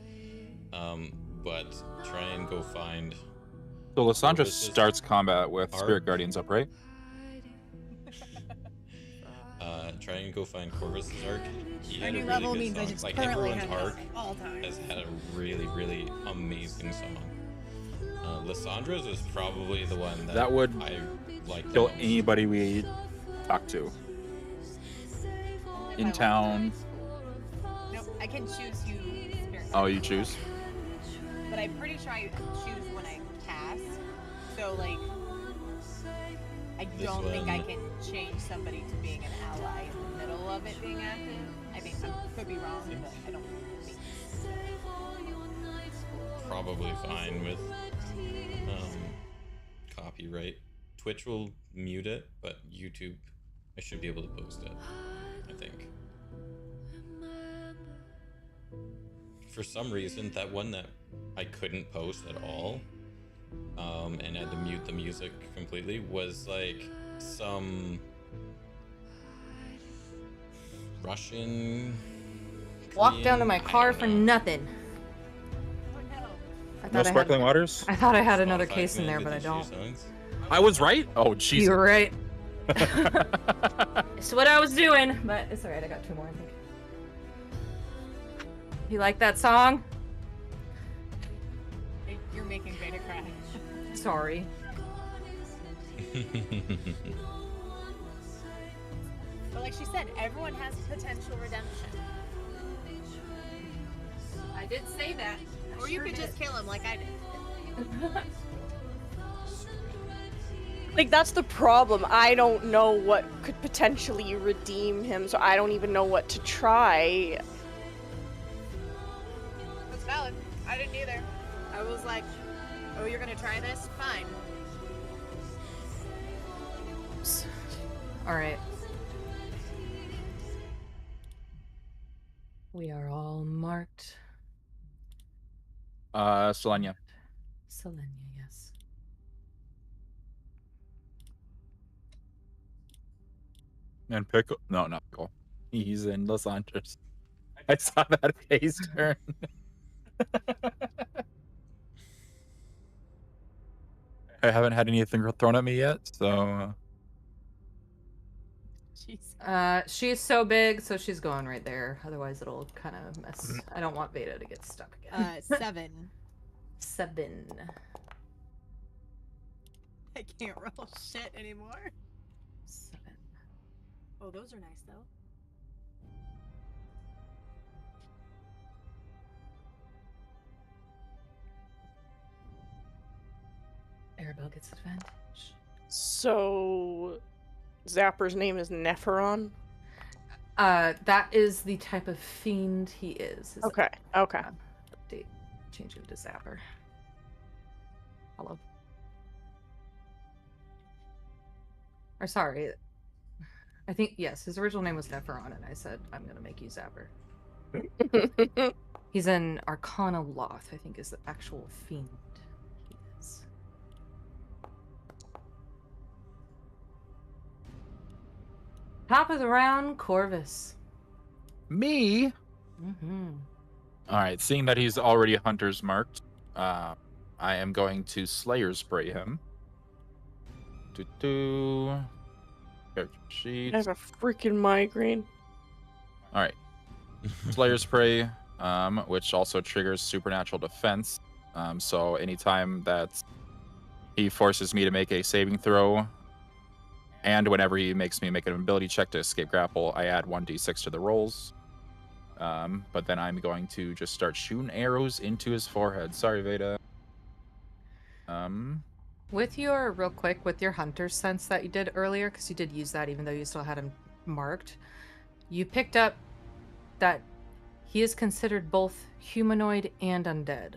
but try and go find. So Lysandra Corvus's starts combat with arc. Spirit Guardians up, right? Try and go find Corvus's arc. He My had a new really level good means I song. just Like, currently everyone's have arc this at all times. has had a really, really amazing song. Lysandra's is probably the one That would I like. Kill anybody we talk to in town. Nope, I can choose who spirit Oh, you guides choose? are. But I'm pretty sure I choose when I cast. So, like, I This don't think I one- can change somebody to being an ally in the middle of it being active. I think I could be wrong, but I don't think. Probably fine with copyright. Twitch will mute it, but YouTube, I should be able to post it, I think. For some reason, that one that I couldn't post at all, and had to mute the music completely, was like some Russian. Walked down to Korean? my I car don't for know. nothing. Oh no. I No thought sparkling I had, waters? I thought I had another Spotify's case in there, but I mandated to don't. use songs. I was right? Oh, jeez. You were right. It's what I was doing, but it's alright. I got 2 more, I think. You like that song? You're making Vayda cry. Sorry. But like she said, everyone has potential redemption. I did say that. Or you could just kill him like I did. Like, that's the problem. I don't know what could potentially redeem him, so I don't even know what to try. That's valid. I didn't either. I was like, oh, you're gonna try this? Fine. Alright. We are all marked. Selenia. Selenia, yes. And Pickle. No, not Pickle. He's in Lysandra's. I saw that face turn. I haven't had anything thrown at me yet, so. Jeez. She's so big, so she's going right there. Otherwise, it'll kind of mess. I don't want Vayda to get stuck again. 7. 7. I can't roll shit anymore. 7. Oh, those are nice though. Arabelle gets advantage. So, Zapper's name is Nephiron? That is the type of fiend he is. Okay, okay. Update. Change him to Zapper. Hello. Or sorry. I think, yes, his original name was Nephiron, and I said, I'm going to make you Zapper. He's an Arcana Loth, I think is the actual fiend he is. Top of the round, Corvus. Me? Mm-hmm. All right, seeing that he's already hunter's marked, I am going to Slayer spray him. Character sheet. I have a freaking migraine. All right, Slayer spray, which also triggers supernatural defense. So anytime that he forces me to make a saving throw, And whenever he makes me make an ability check to escape grapple, I add 1d6 to the rolls. But then I'm going to just start shooting arrows into his forehead. Sorry, Vayda. With your, real quick, with your hunter's sense that you did earlier, because you did use that even though you still had him marked, you picked up that he is considered both humanoid and undead.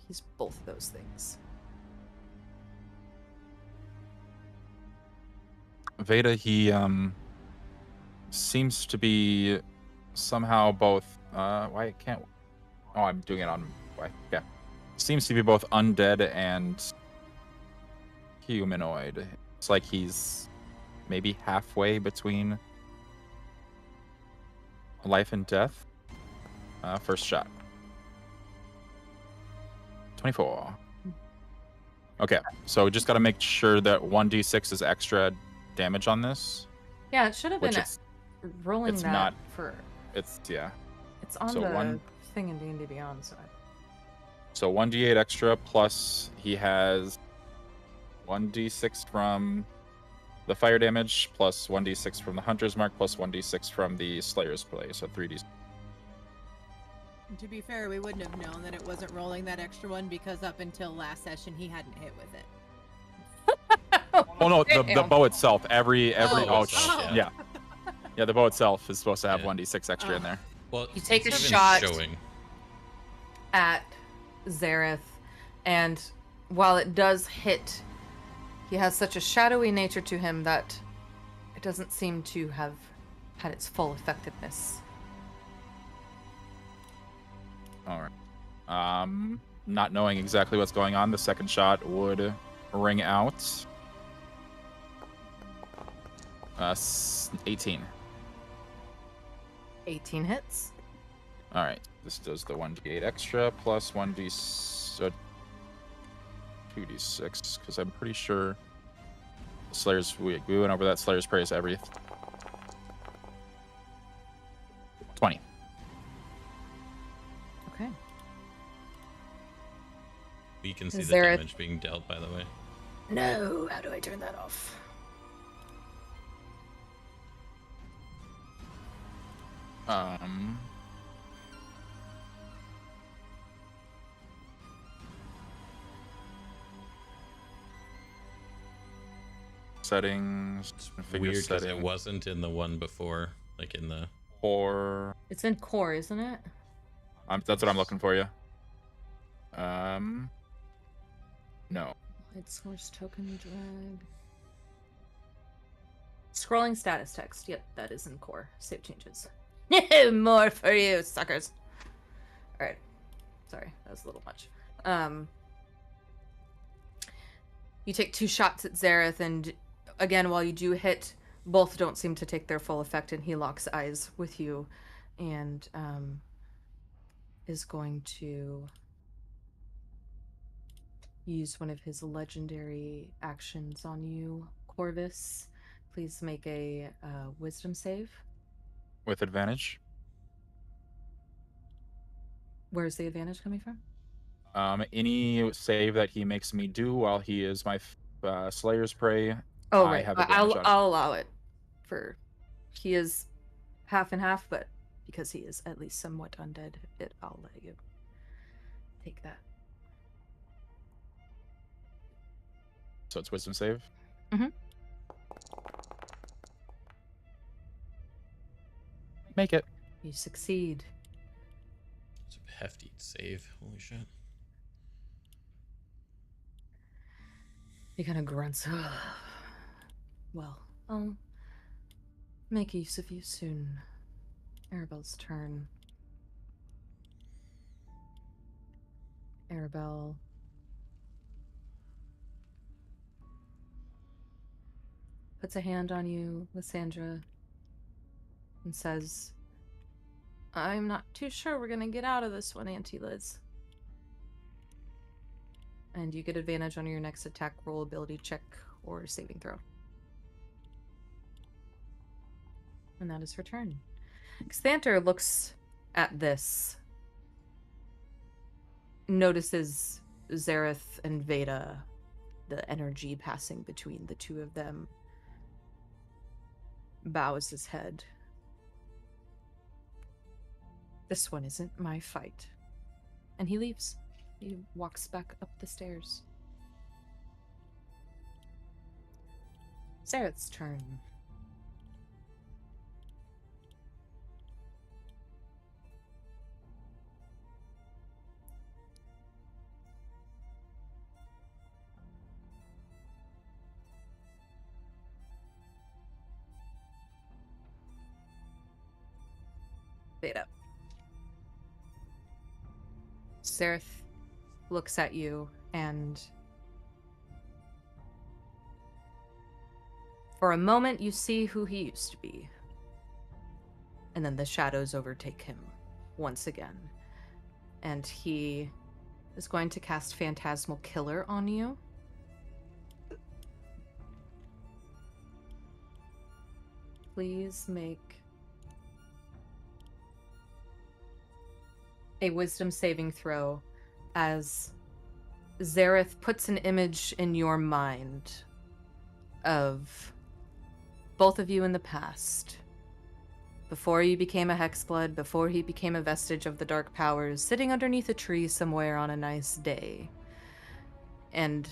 He's both of those things. Vayda, he seems to be somehow both. Why can't? Oh, I'm doing it on. Why? Yeah, seems to be both undead and humanoid. It's like he's maybe halfway between life and death. First shot. 24. Okay, so just got to make sure that 1d6 is extra damage on this. Yeah, it should have been Which it's rolling it's that not. for... It's yeah. It's on So the thing in D&D Beyond, so... So 1d8 extra plus he has 1d6 from the fire damage plus 1d6 from the hunter's mark plus 1d6 from the slayer's play, so 3d. To be fair, we wouldn't have known that it wasn't rolling that extra one because up until last session he hadn't hit with it. Oh no, the bow itself. Every Oh, yeah. Yeah, the bow itself is supposed to have 1d6 extra in there. Well, You take a it's even shot. Showing. At Zareth, and while it does hit, he has such a shadowy nature to him that it doesn't seem to have had its full effectiveness. All right. Not knowing exactly what's going on, the second shot would ring out. 18. 18 hits. All right. This does the 1d8 extra plus 2d6 because I'm pretty sure Slayer's. We went over that. Slayer's praise every 20. Okay. We can see Is the there a- damage being dealt, by the way. No, how do I turn that off? Settings. Configure Weird because it setting. wasn't in the one before, like in the. Or It's in core, isn't it? that's what I'm looking for you. No. Hide source token drag. Scrolling status text. Yep, that is in core. Save changes. More for you, suckers. Alright. Sorry, that was a little much. You take 2 shots at Zareth, and again, while you do hit, both don't seem to take their full effect, and he locks eyes with you and is going to use one of his legendary actions on you. Corvus, please make a wisdom save. With advantage. Where's the advantage coming from? Any save that he makes me do while he is my Slayer's prey. Oh, I right. have advantage on it. I'll allow it. For he is half and half, but because he is at least somewhat undead, I'll let you take that. So it's wisdom save. Mm-hmm. Make it. You succeed. It's a hefty save. Holy shit. He kind of grunts. Well, I'll make use of you soon. Arabelle's turn. Arabelle. Puts a hand on you, Lysandra, and says, I'm not too sure we're gonna get out of this one, Auntie Liz. And you get advantage on your next attack roll, ability check, or saving throw. And that is her turn. Xanther looks at this, notices Zareth and Vayda, the energy passing between the two of them, bows his head. This one isn't my fight. And he leaves. He walks back up the stairs. Zareth's turn. Vayda. Zareth looks at you, and for a moment you see who he used to be. And then the shadows overtake him once again. And he is going to cast Phantasmal Killer on you. Please make a wisdom saving throw as Zareth puts an image in your mind of both of you in the past. Before you became a Hexblood, before he became a vestige of the Dark Powers, sitting underneath a tree somewhere on a nice day. And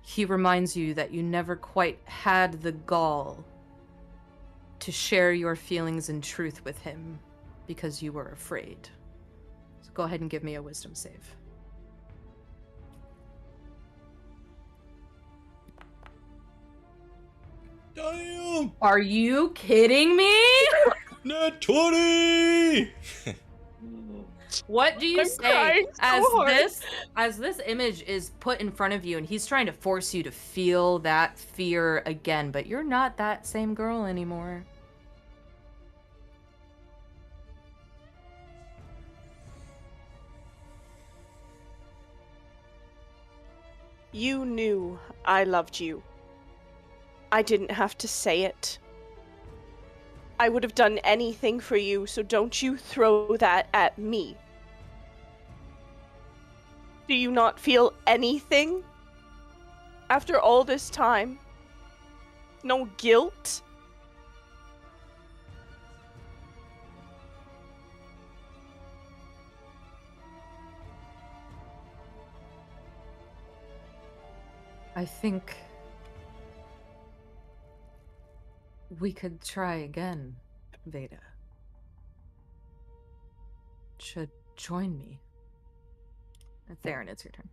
he reminds you that you never quite had the gall to share your feelings and truth with him because you were afraid. So go ahead and give me a wisdom save. Damn! Are you kidding me? Nat 20! What do you I'm say crying so hard. as this image is put in front of you and he's trying to force you to feel that fear again, but you're not that same girl anymore. You knew I loved you. I didn't have to say it. I would have done anything for you, so don't you throw that at me. Do you not feel anything? After all this time? No guilt? I think we could try again, Vayda. Should join me. Theron, it's your turn.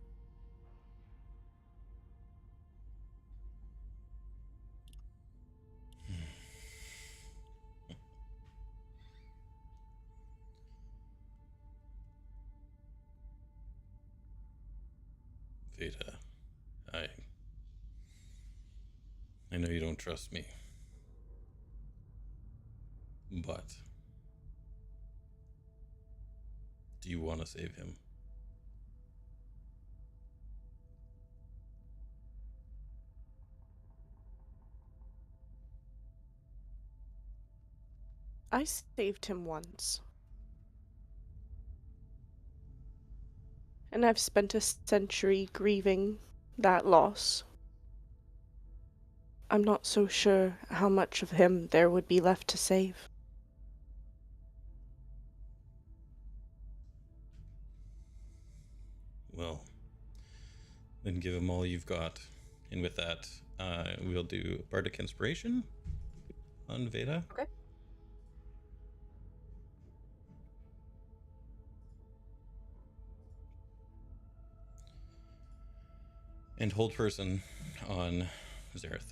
Vayda, I know you don't trust me, but do you want to save him? I saved him once. And I've spent a century grieving that loss. I'm not so sure how much of him there would be left to save. Well, then give him all you've got. And with that, we'll do Bardic Inspiration on Vayda. Okay. And Hold Person on Zareth.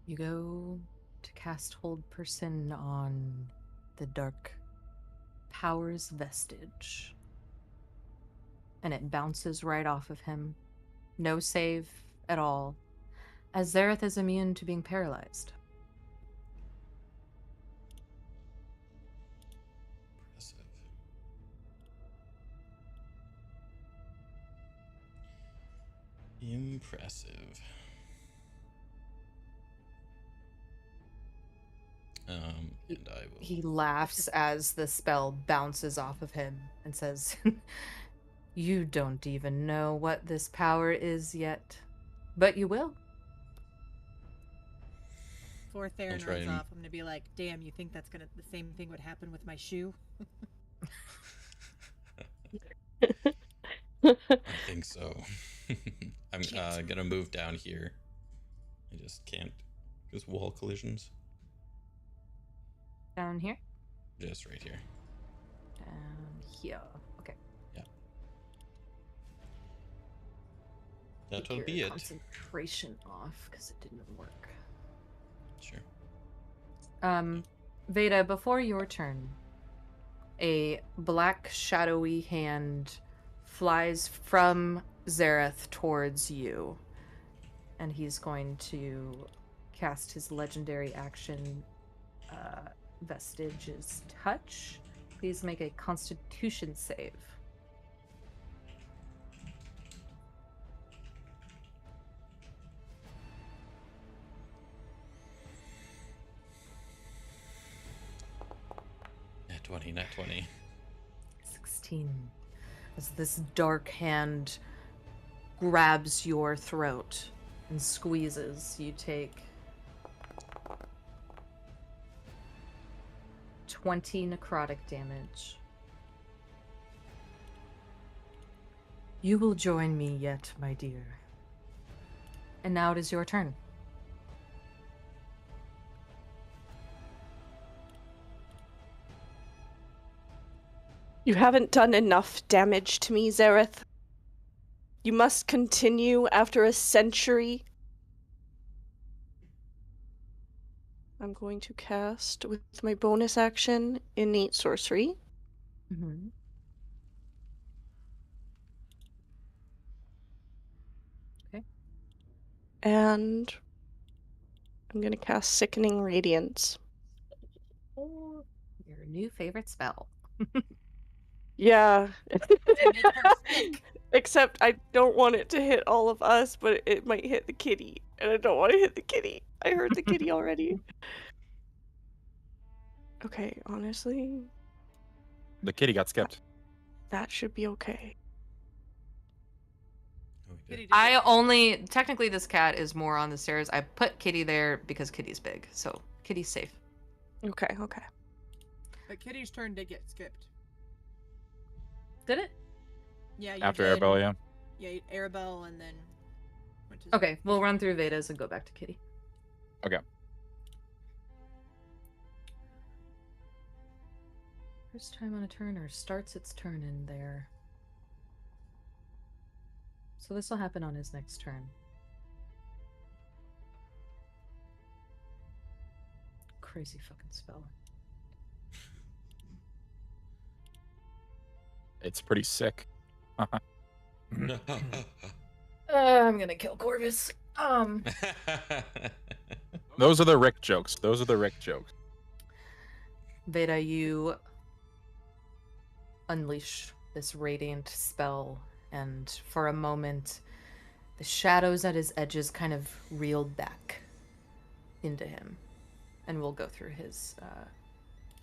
You go to cast Hold Person on the Dark Powers vestige. And it bounces right off of him. No save at all, as Zareth is immune to being paralyzed. Impressive. And I will. He laughs as the spell bounces off of him and says, "You don't even know what this power is yet, but you will." Before Theron try runs and- off, I'm gonna be like, "Damn, you think that's gonna the same thing would happen with my shoe?" I think so. I'm gonna move down here. I just can't because wall collisions. Down here? Just right here. Down here. Okay. That Take will your be it. concentration off because it didn't work. Sure. Vayda, before your turn, a black shadowy hand flies from Zareth towards you, and he's going to cast his legendary action, Vestige's Touch. Please make a Constitution save. Nat 20, nat 20. 16. As this dark hand grabs your throat and squeezes, you take 20 necrotic damage. You will join me yet, my dear. And now it is your turn. You haven't done enough damage to me, Zareth. You must continue after a century. I'm going to cast, with my bonus action, Innate Sorcery. Mm-hmm. Okay. And I'm going to cast Sickening Radiance. Your new favorite spell. Yeah. And make her sick. Except I don't want it to hit all of us, but it might hit the kitty. And I don't want to hit the kitty. I hurt the kitty already. Okay, honestly, The kitty got skipped. that should be okay. Oh, we Kitty did. did it. Technically this cat is more on the stairs. I put Kitty there because Kitty's big, so Kitty's safe. Okay, okay. But Kitty's turn did get skipped. Did it? Yeah, you After did. Arabelle, yeah. Yeah, Arabelle, and then. went to Okay, we'll run through Vedas and go back to Kitty. Okay. First time on a turn or starts its turn in there. So this will happen on his next turn. Crazy fucking spell. It's pretty sick. I'm gonna kill Corvus. Those are the Rick jokes. Those are the Rick jokes. Vayda, you unleash this radiant spell, and for a moment, the shadows at his edges kind of reel back into him. And we'll go through his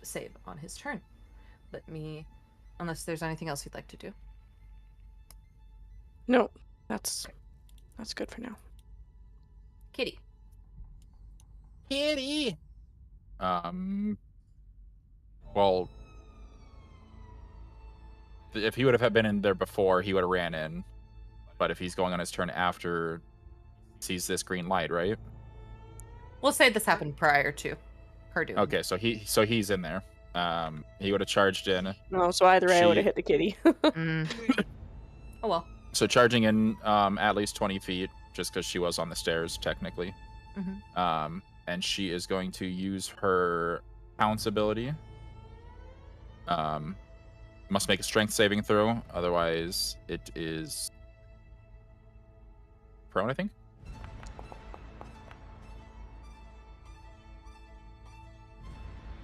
save on his turn. Unless there's anything else you'd like to do. No, that's good for now. Kitty. Kitty. Well, if he would have been in there before, he would have ran in. But if he's going on his turn after, he sees this green light, right? We'll say this happened prior to her doing Okay, so he's in there. He would have charged in. No, so either way, I would have She- hit the kitty. it. Oh well. So charging in at least 20 feet, just because she was on the stairs, technically. Mhm. And she is going to use her pounce ability. Must make a strength saving throw, otherwise it is prone, I think.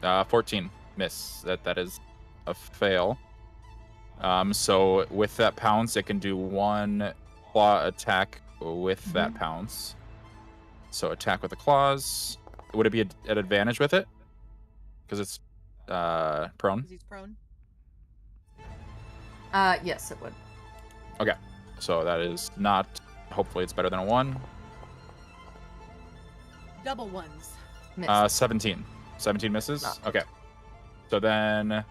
Uh, 14 miss. That is a fail. So with that pounce, it can do one claw attack with that pounce. So attack with the claws. Would it be at advantage with it? Because it's prone. Because he's prone. Yes, it would. Okay, so that is not. Hopefully, it's better than a 1. Double ones. Miss. 17. 17 misses. Not. Okay, so then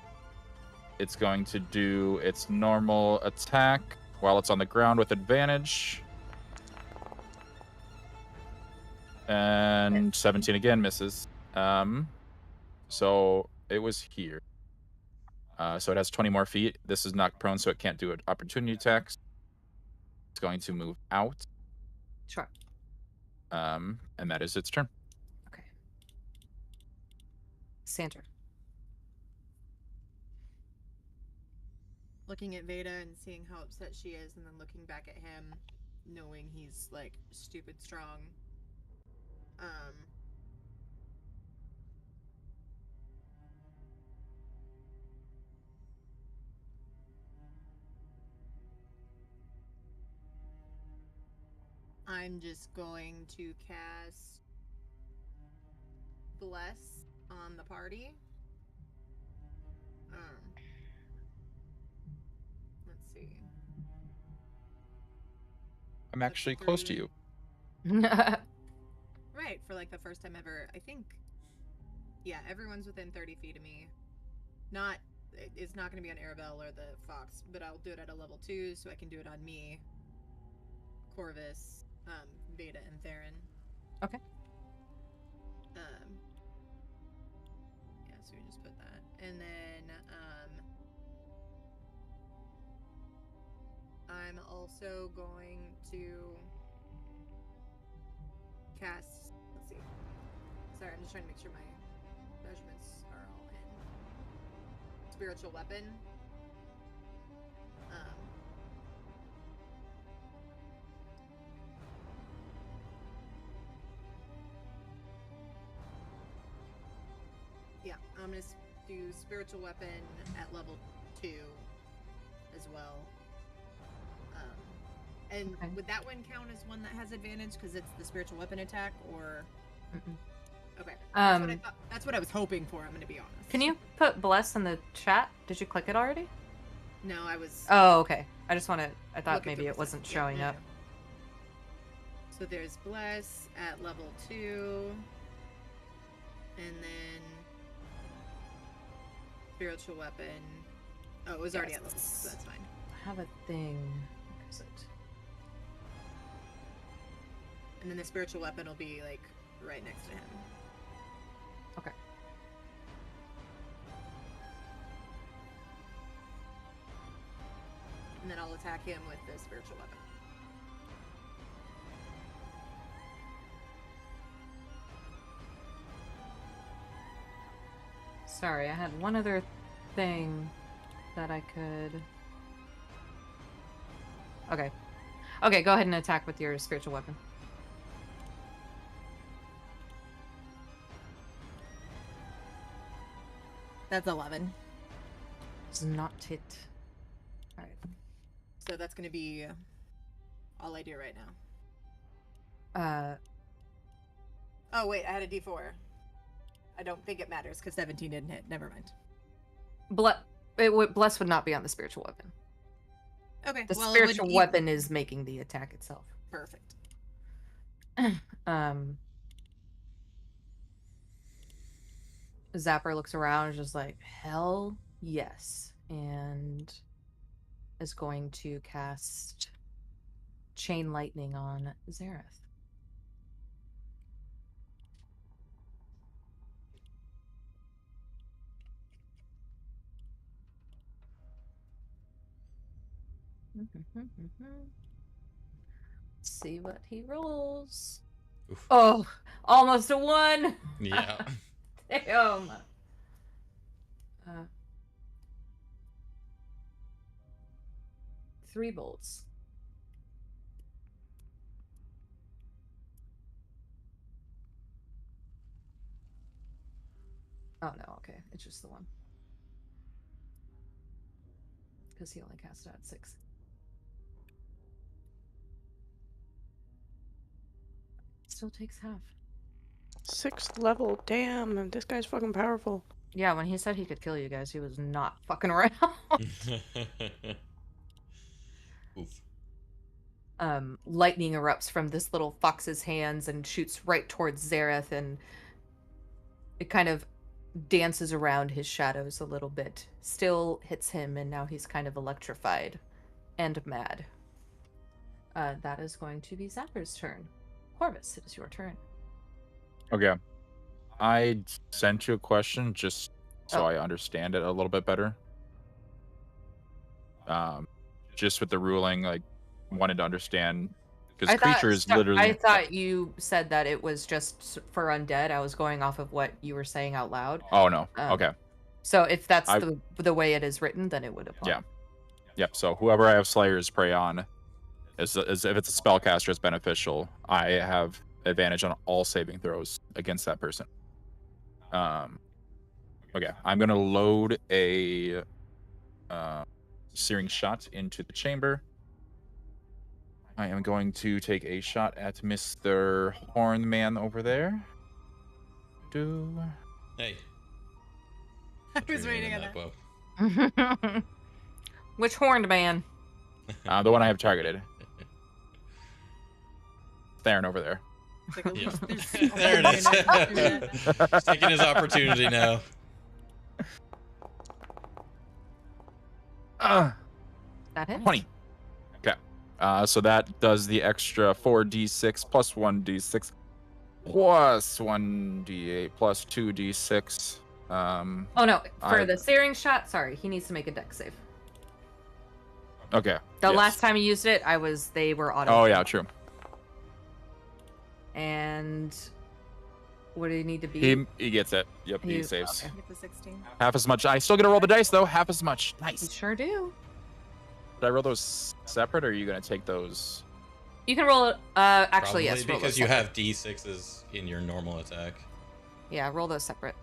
it's going to do its normal attack while it's on the ground with advantage. And 17 again misses. So it was here. So it has 20 more feet. This is knocked prone, so it can't do an opportunity attacks. It's going to move out. Sure. And that is its turn. Okay. Sandra. Looking at Vayda and seeing how upset she is, and then looking back at him, knowing he's like stupid strong. I'm just going to cast Bless on the party. Let's see. I'm actually close to you. Right, for like the first time ever, I think. Yeah, everyone's within 30 feet of me. It's not going to be on Arabelle or the Fox, but I'll do it at a level 2, so I can do it on me, Corvus, Vayda, and Theron. Okay. Yeah, so we just put that. And then, I'm also going to cast, let's see. Sorry, I'm just trying to make sure my measurements are all in. Spiritual weapon. Yeah, I'm gonna do spiritual weapon at level 2 as well. And Okay. would that one count as one that has advantage because it's the spiritual weapon attack, or? Mm-mm. Okay. That's what I thought. That's what I was hoping for. I'm gonna be honest. Can you put bless in the chat? Did you click it already? No, I was. Oh, okay. I thought looking maybe for it wasn't yeah, showing no, up. no. So there's bless at level 2, and then spiritual weapon. Oh, it was already at level 2, so that's fine. I have a thing. Where is it? And then the spiritual weapon will be like right next to him. Okay. And then I'll attack him with the spiritual weapon. Sorry, I had one other thing that I could. Okay. Okay, go ahead and attack with your spiritual weapon. That's 11. It's not hit. Alright. So that's gonna be all I do right now. Oh wait, I had a D4. I don't think it matters because 17 didn't hit. Never mind. Bless would not be on the spiritual weapon. Okay. The well, spiritual weapon is making the attack itself. Perfect. Zapper looks around, is just like, hell yes, and is going to cast Chain Lightning on Zareth. Let's see what he rolls. Oof. Oh, almost a 1. Yeah. Damn. 3 bolts. Oh no, okay. It's just the one. Because he only cast it at 6. Still takes half. 6th level. Damn, this guy's fucking powerful. Yeah, when he said he could kill you guys, he was not fucking around. Oof. Lightning erupts from this little fox's hands and shoots right towards Zareth, and it kind of dances around his shadows a little bit. Still hits him, and now he's kind of electrified and mad. That is going to be Zapper's turn. Corvus, it is your turn. Okay. I sent you a question just so Oh. I understand it a little bit better. Just with the ruling, like, wanted to understand because creatures literally. I thought you said that it was just for undead. I was going off of what you were saying out loud. Oh no. Okay. So if that's the way it is written, then it would apply. Yeah. Yep. So whoever I have Slayer's Prey on, is if it's a spellcaster, it's beneficial. I have advantage on all saving throws against that person. Okay. I'm gonna load a searing shot into the chamber. I am going to take a shot at Mr. Hornman over there. Hey. I was waiting on that. Bow. Which horned man? The one I have targeted. Theron over there. It's like, Yeah. there's There it is. He's taking his opportunity now. That hit? 20. Okay. So that does the extra 4d6 plus 1d6 plus 1d8 plus 2d6. Oh no, for the searing shot, sorry, he needs to make a dex save. Okay. The yes. last time you used it, they were auto. Oh yeah, true. And what do you need to be? He gets it. Yep, he You- saves. okay. Get the 16. Half as much. I still get to roll the dice though. Half as much. You Nice. sure do. Did I roll those separate, or are you gonna take those? You can roll it. Actually, Probably yes. Roll because those you separate. have D6s in your normal attack. Yeah, roll those separate.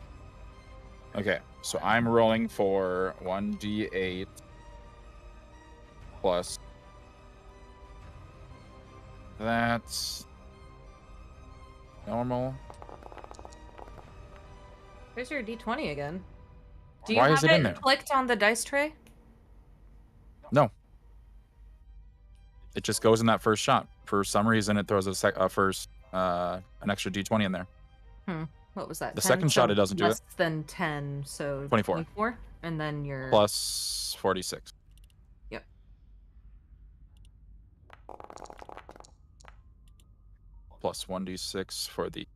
Okay, so I'm rolling for 1d8 plus. That's normal. Here's your d20 again. Do you Why have is it in there? clicked on the dice tray? No. It just goes in that first shot. For some reason, it throws an extra d20 in there. What was that? The 10, second shot, so it doesn't do less than 10, so 24. And then your Plus 46. Yep. Plus 1d6 for the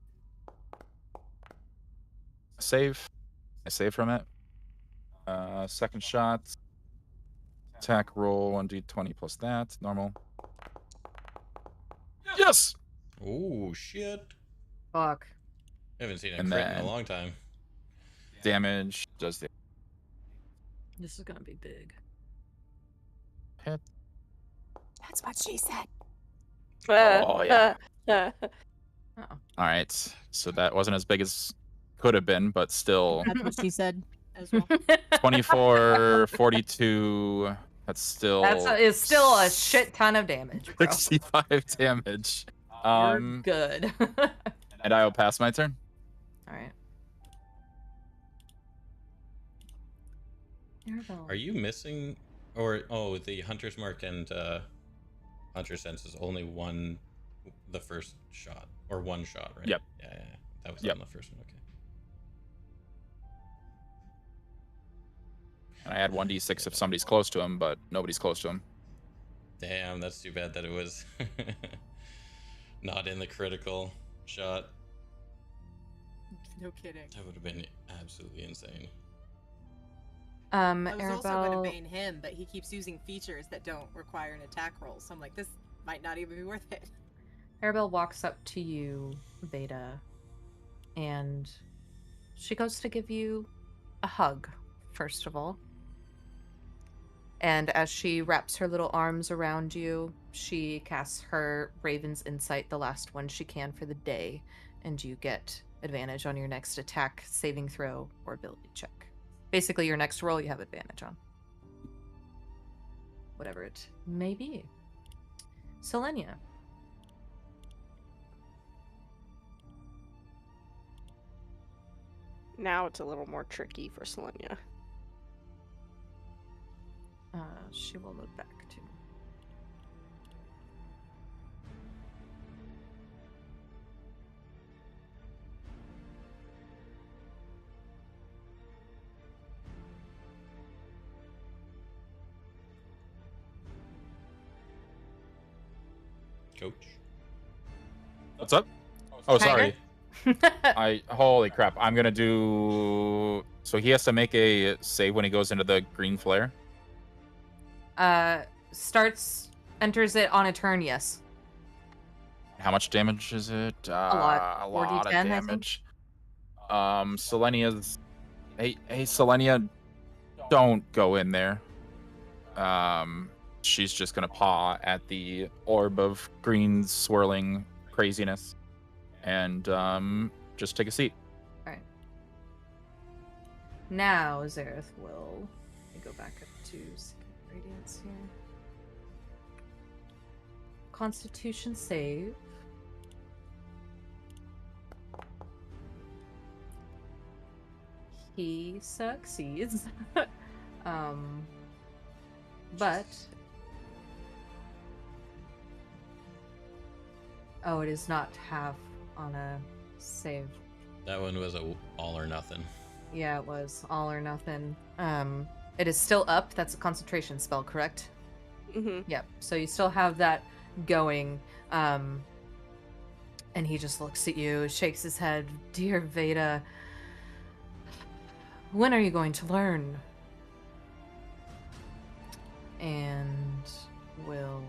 save. I save from it. Second shot. Attack roll 1d20 plus that. Normal. Yes! Oh shit! fuck. I haven't seen a And crit in then- a long time. Damage does the This is gonna be big. hit. That's what she said. Oh, yeah. Oh. Alright. So that wasn't as big as could have been, but still That's what she said as well. 24, 42. That's still It's still a shit ton of damage, bro. 65 damage. You're good. And I will pass my turn. All right. Are you missing, or the Hunter's Mark and Hunter Sense is only the first shot or one shot, right? Yep. Yeah. That was Yep. on the first one. Okay. And I add 1d6 if somebody's close to him, but nobody's close to him. Damn, that's too bad that it was not in the critical shot. No kidding. That would have been absolutely insane. I was also going to Arabelle, bane him, but he keeps using features that don't require an attack roll. So I'm like, this might not even be worth it. Arabelle walks up to you, Vayda, and she goes to give you a hug, first of all. And as she wraps her little arms around you, she casts her Raven's Insight, the last one she can for the day, and you get advantage on your next attack, saving throw, or ability check. Basically, your next roll you have advantage on. Whatever it may be. Selenia. Now it's a little more tricky for Selenia. She will move back too. Coach. What's up? Oh, Kinda. sorry. Holy crap. I'm gonna do. So he has to make a save when he goes into the green flare. Enters it on a turn, yes. How much damage is it? A lot. A lot of 4d10, I think. damage. Selenia's. Hey, Selenia, don't go in there. She's just gonna paw at the orb of green swirling craziness, and just take a seat. Alright. Now Zareth will go back up to second radiance here. Constitution save. He succeeds. But oh, it is not half on a save. That one was a all or nothing. Yeah, it was all or nothing. It is still up. That's a concentration spell, correct? Mm-hmm. Yep. So you still have that going. And he just looks at you, shakes his head. Dear Vayda, when are you going to learn? And will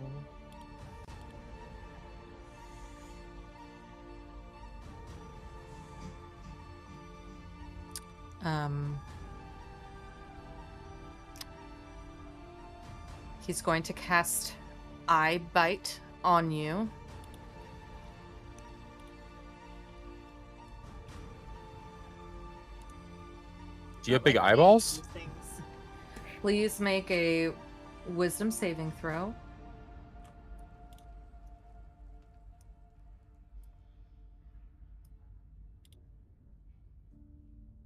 he's going to cast Eye Bite on you. Do you have big eyeballs? These things. Please make a Wisdom saving throw.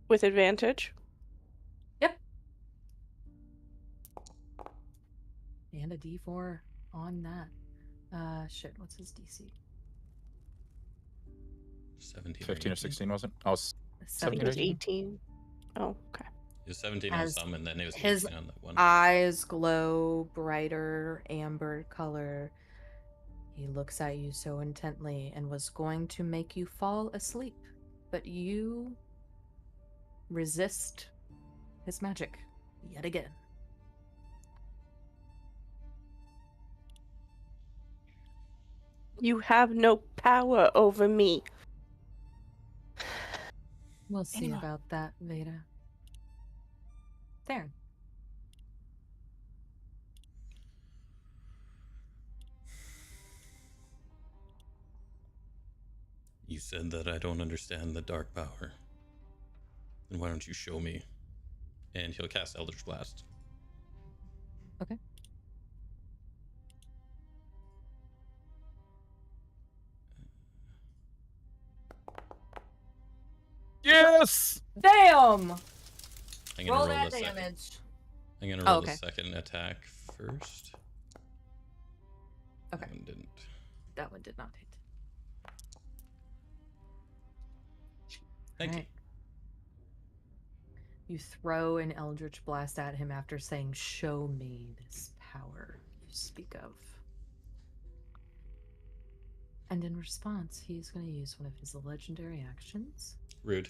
With advantage. Yep. And a D4 on that. Shit, what's his DC? 17 15 or 16, wasn't it? Oh, I think it 17 was or 18. Oh, okay. It was 17 on As some, and then it was his 18 on that one. eyes glow brighter amber color. He looks at you so intently and was going to make you fall asleep, but you resist his magic yet again. You have no power over me. We'll see Anyway. about that, Vayda. Theron. You said that I don't understand the dark power. Then why don't you show me? And he'll cast Eldritch Blast. Okay. Yes! Damn! I'm gonna Roll roll that the second. damage. I'm gonna Oh, roll okay. the second attack first. Okay. That one didn't. That one did not hit. Thank Alright. You throw an Eldritch Blast at him after saying, "Show me this power you speak of." And in response, he's going to use one of his legendary actions. you. Rude.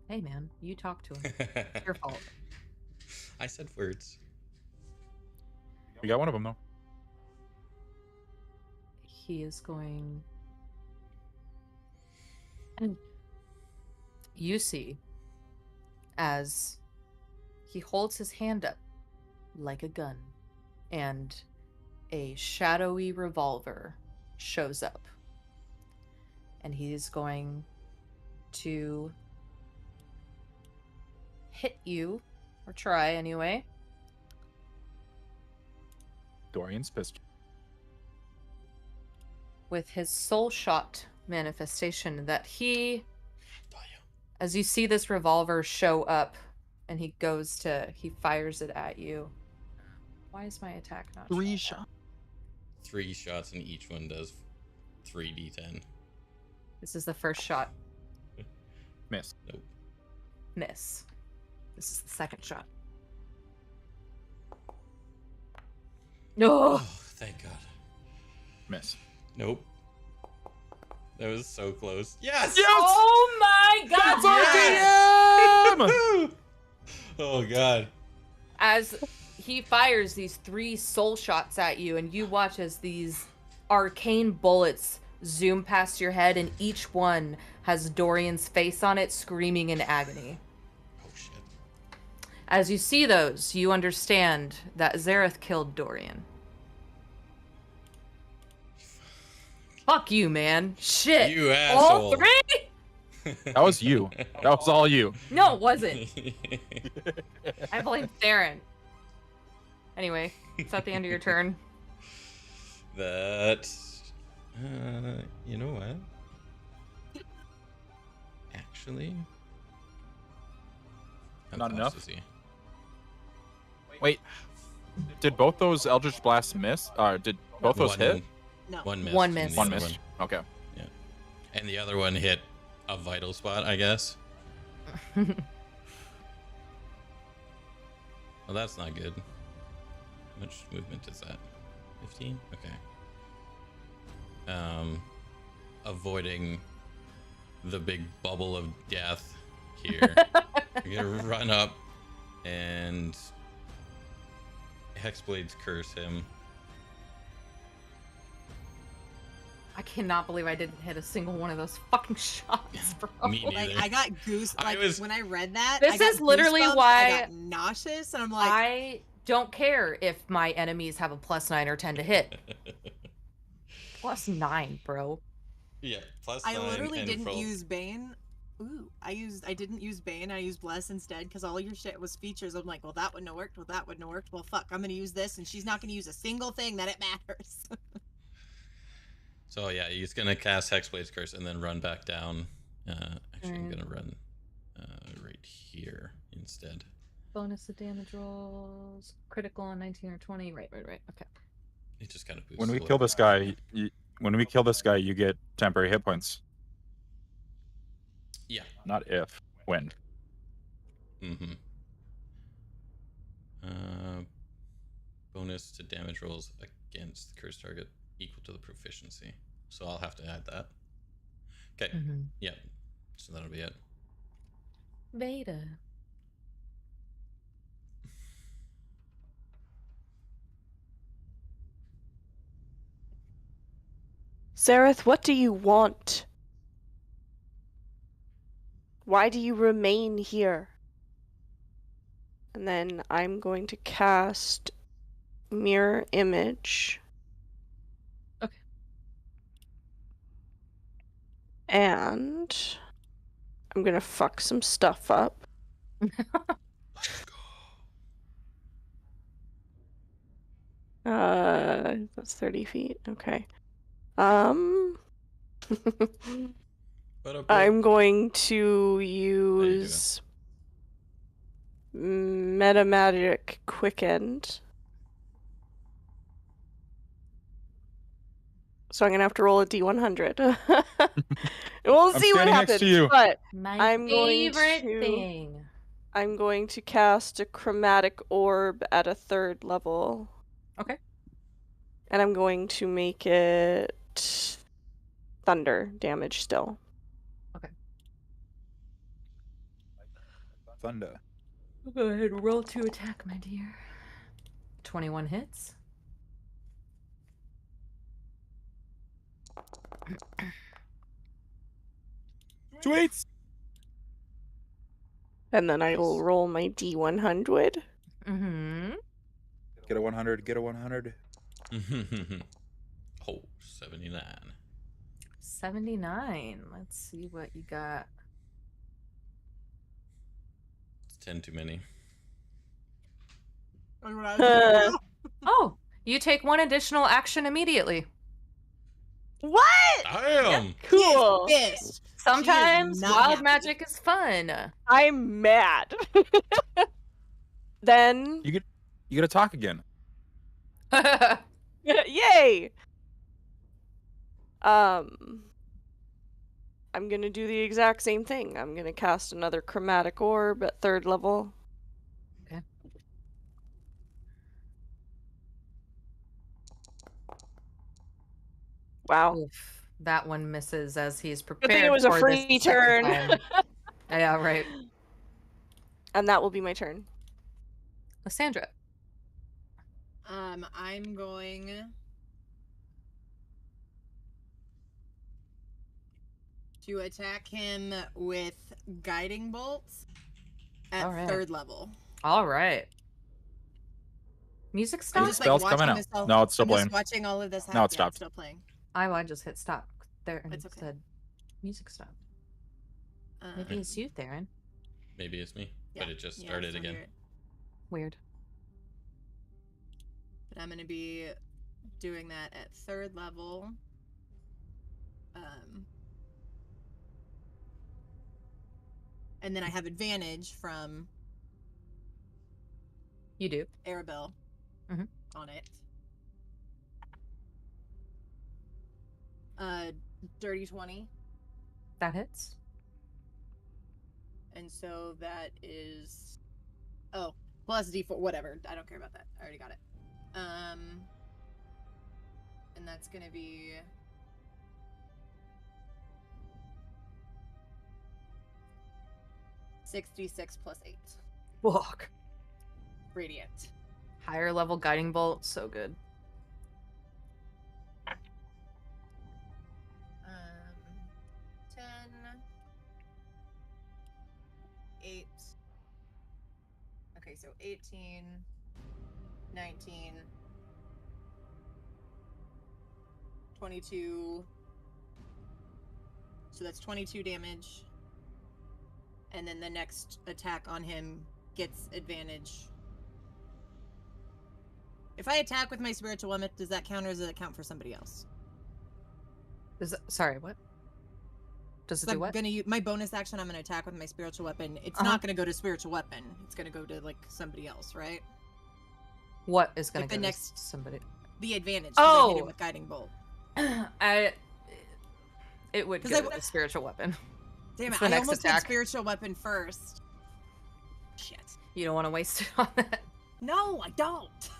Hey man, you talk to him. It's your fault. I said words. We got one of them, though. He is going... And you see, as he holds his hand up like a gun, and a shadowy revolver shows up. And he's going to hit you, or try anyway. Dorian's pistol. With his soul shot manifestation that he As you see this revolver show up, and he fires it at you. Why is my attack not 3 showing up? shots. 3 shots, and each one does 3d10. This is the first shot. Miss. Nope. Miss. This is the second shot. No. Oh, thank God. Miss. Nope. That was so close. Yes! Oh my God! That's our DM! Oh God. As he fires these 3 soul shots at you, and you watch as these arcane bullets zoom past your head, and each one has Dorian's face on it, screaming in agony. Oh shit. As you see those, you understand that Zareth killed Dorian. Fuck you, man. Shit. You All asshole. 3? That was you. That was all you. No, it wasn't. I blame Theron. Anyway, it's at the end of your turn. That. You know what? Actually. How Not close enough? is he? Wait. Did both those Eldritch Blasts miss? Did both those hit? No. One missed. One and the missed. One other missed. Okay. And the other one hit a vital spot, I guess. Well, that's not good. How much movement is that? 15? Okay. Avoiding the big bubble of death here. You're gonna run up and Hexblades curse him. I cannot believe I didn't hit a single one of those fucking shots, bro. Me Like neither. I got when I read that. This I got is literally goosebumps, why I got nauseous, and I'm like, I don't care if my enemies have a +9 or 10 to hit. +9, bro. Yeah, plus I 9 literally and didn't roll. use Bane. Ooh, I didn't use Bane. I used Bless instead because all your shit was features. I'm like, well, that wouldn't have worked. Well, that wouldn't have worked. Well, fuck, I'm gonna use this, and she's not gonna use a single thing that it matters. So yeah, he's gonna cast Hexblade's Curse and then run back down. Actually, I'm Alright. gonna run right here instead. Bonus to damage rolls. Critical on 19 or 20. Right. Okay. It just kind of boosts. When we a little kill bit. this guy, you get temporary hit points. Yeah. Not if. When. Mm-hmm. Bonus to damage rolls against the cursed target equal to the proficiency. So I'll have to add that. Okay. Mm-hmm. Yeah. So that'll be it. Vayda. Zareth, what do you want? Why do you remain here? And then I'm going to cast Mirror Image. Okay. And I'm going to fuck some stuff up. Let's go. That's 30 feet. Okay. Ba-da-ba. I'm going to use Metamagic Quickened. So I'm gonna have to roll a D100. We'll I'm see what standing next happens. to you. But My I'm going favorite to- thing. I'm going to cast a Chromatic Orb at a 3rd level. Okay. And I'm going to make it thunder damage still. Thunder. Go ahead, roll to attack, my dear. 21 hits. Sweets. And then I will roll my D100. Mm-hmm. Get a 100. Get a 100. Oh, 79. 79. Let's see what you got. It's 10 too many. That's what I was gonna do. Oh, you take 1 additional action immediately. What? Damn! Cool. Yes. Sometimes not wild happy. magic is fun. I'm mad. Then, You get to talk again. yay! I'm gonna do the exact same thing. I'm gonna cast another chromatic orb at 3rd level. Okay. Wow. Oof, that one misses as he's Good prepared thing it was a for free this second turn. time. Yeah, right. And that will be my turn. Lysandra. I'm going to attack him with guiding bolts at All right. 3rd level. All right. Music I'm stopped? just Spells watching coming out. this all- No, it's still I'm playing. just watching all of this happen. No, it Yeah, stopped. it's still playing. I just hit stop there and It's okay. said music stopped. Um, Maybe it's you, Theron. Maybe it's me, yeah, but it just yeah, I started still again. hear it. Weird. But I'm gonna be doing that at 3rd level. And then I have advantage from You do. Arabelle Mhm. on it. Dirty 20. That hits. And so that is plus D4, whatever. I don't care about that. I already got it. And that's gonna be 66 plus 8. Walk. Radiant. Higher level guiding bolt, so good. 10 8. Okay, so 18 19 22. So that's 22 damage. And then the next attack on him gets advantage. If I attack with my spiritual weapon, does that count or does it count for somebody else? Sorry, what? Does it So do I'm what? gonna use my bonus action. I'm gonna attack with my spiritual weapon. It's Uh-huh. not gonna go to spiritual weapon. It's gonna go to like somebody else, right? What is going Like to the go next- to somebody? The advantage. 'Cause I hit Oh! him with guiding bolt. It would 'Cause go I- with a spiritual weapon. Damn It's it! the I next almost attack. did spiritual weapon first. Shit. You don't want to waste it on that. No, I don't.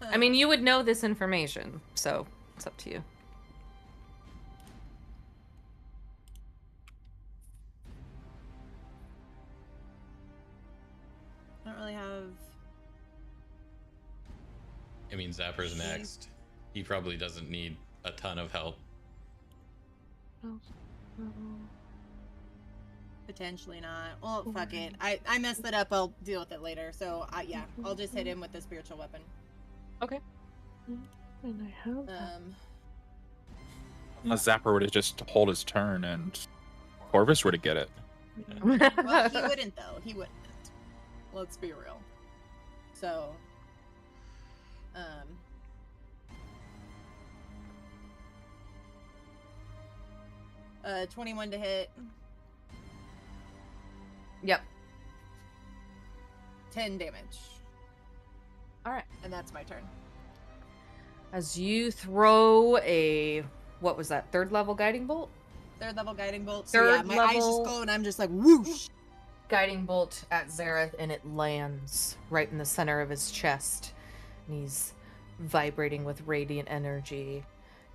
I mean, you would know this information, so it's up to you. I don't really have. I mean, Zapper's next. He probably doesn't need a ton of help. Potentially not. Well, fuck it. I messed it up. I'll deal with it later. So, yeah, I'll just hit him with the spiritual weapon. Okay. And I have that. Unless Zapper were to just hold his turn and Corvus were to get it. Well, he wouldn't though. He wouldn't. Let's be real. So, 21 to hit. Yep. 10 damage. All right. And that's my turn. As you throw a, what was that, 3rd level guiding bolt? 3rd level guiding bolt. So yeah, Third my eyes level- just go and I'm just like whoosh. Guiding bolt at Zareth, and it lands right in the center of his chest. And he's vibrating with radiant energy.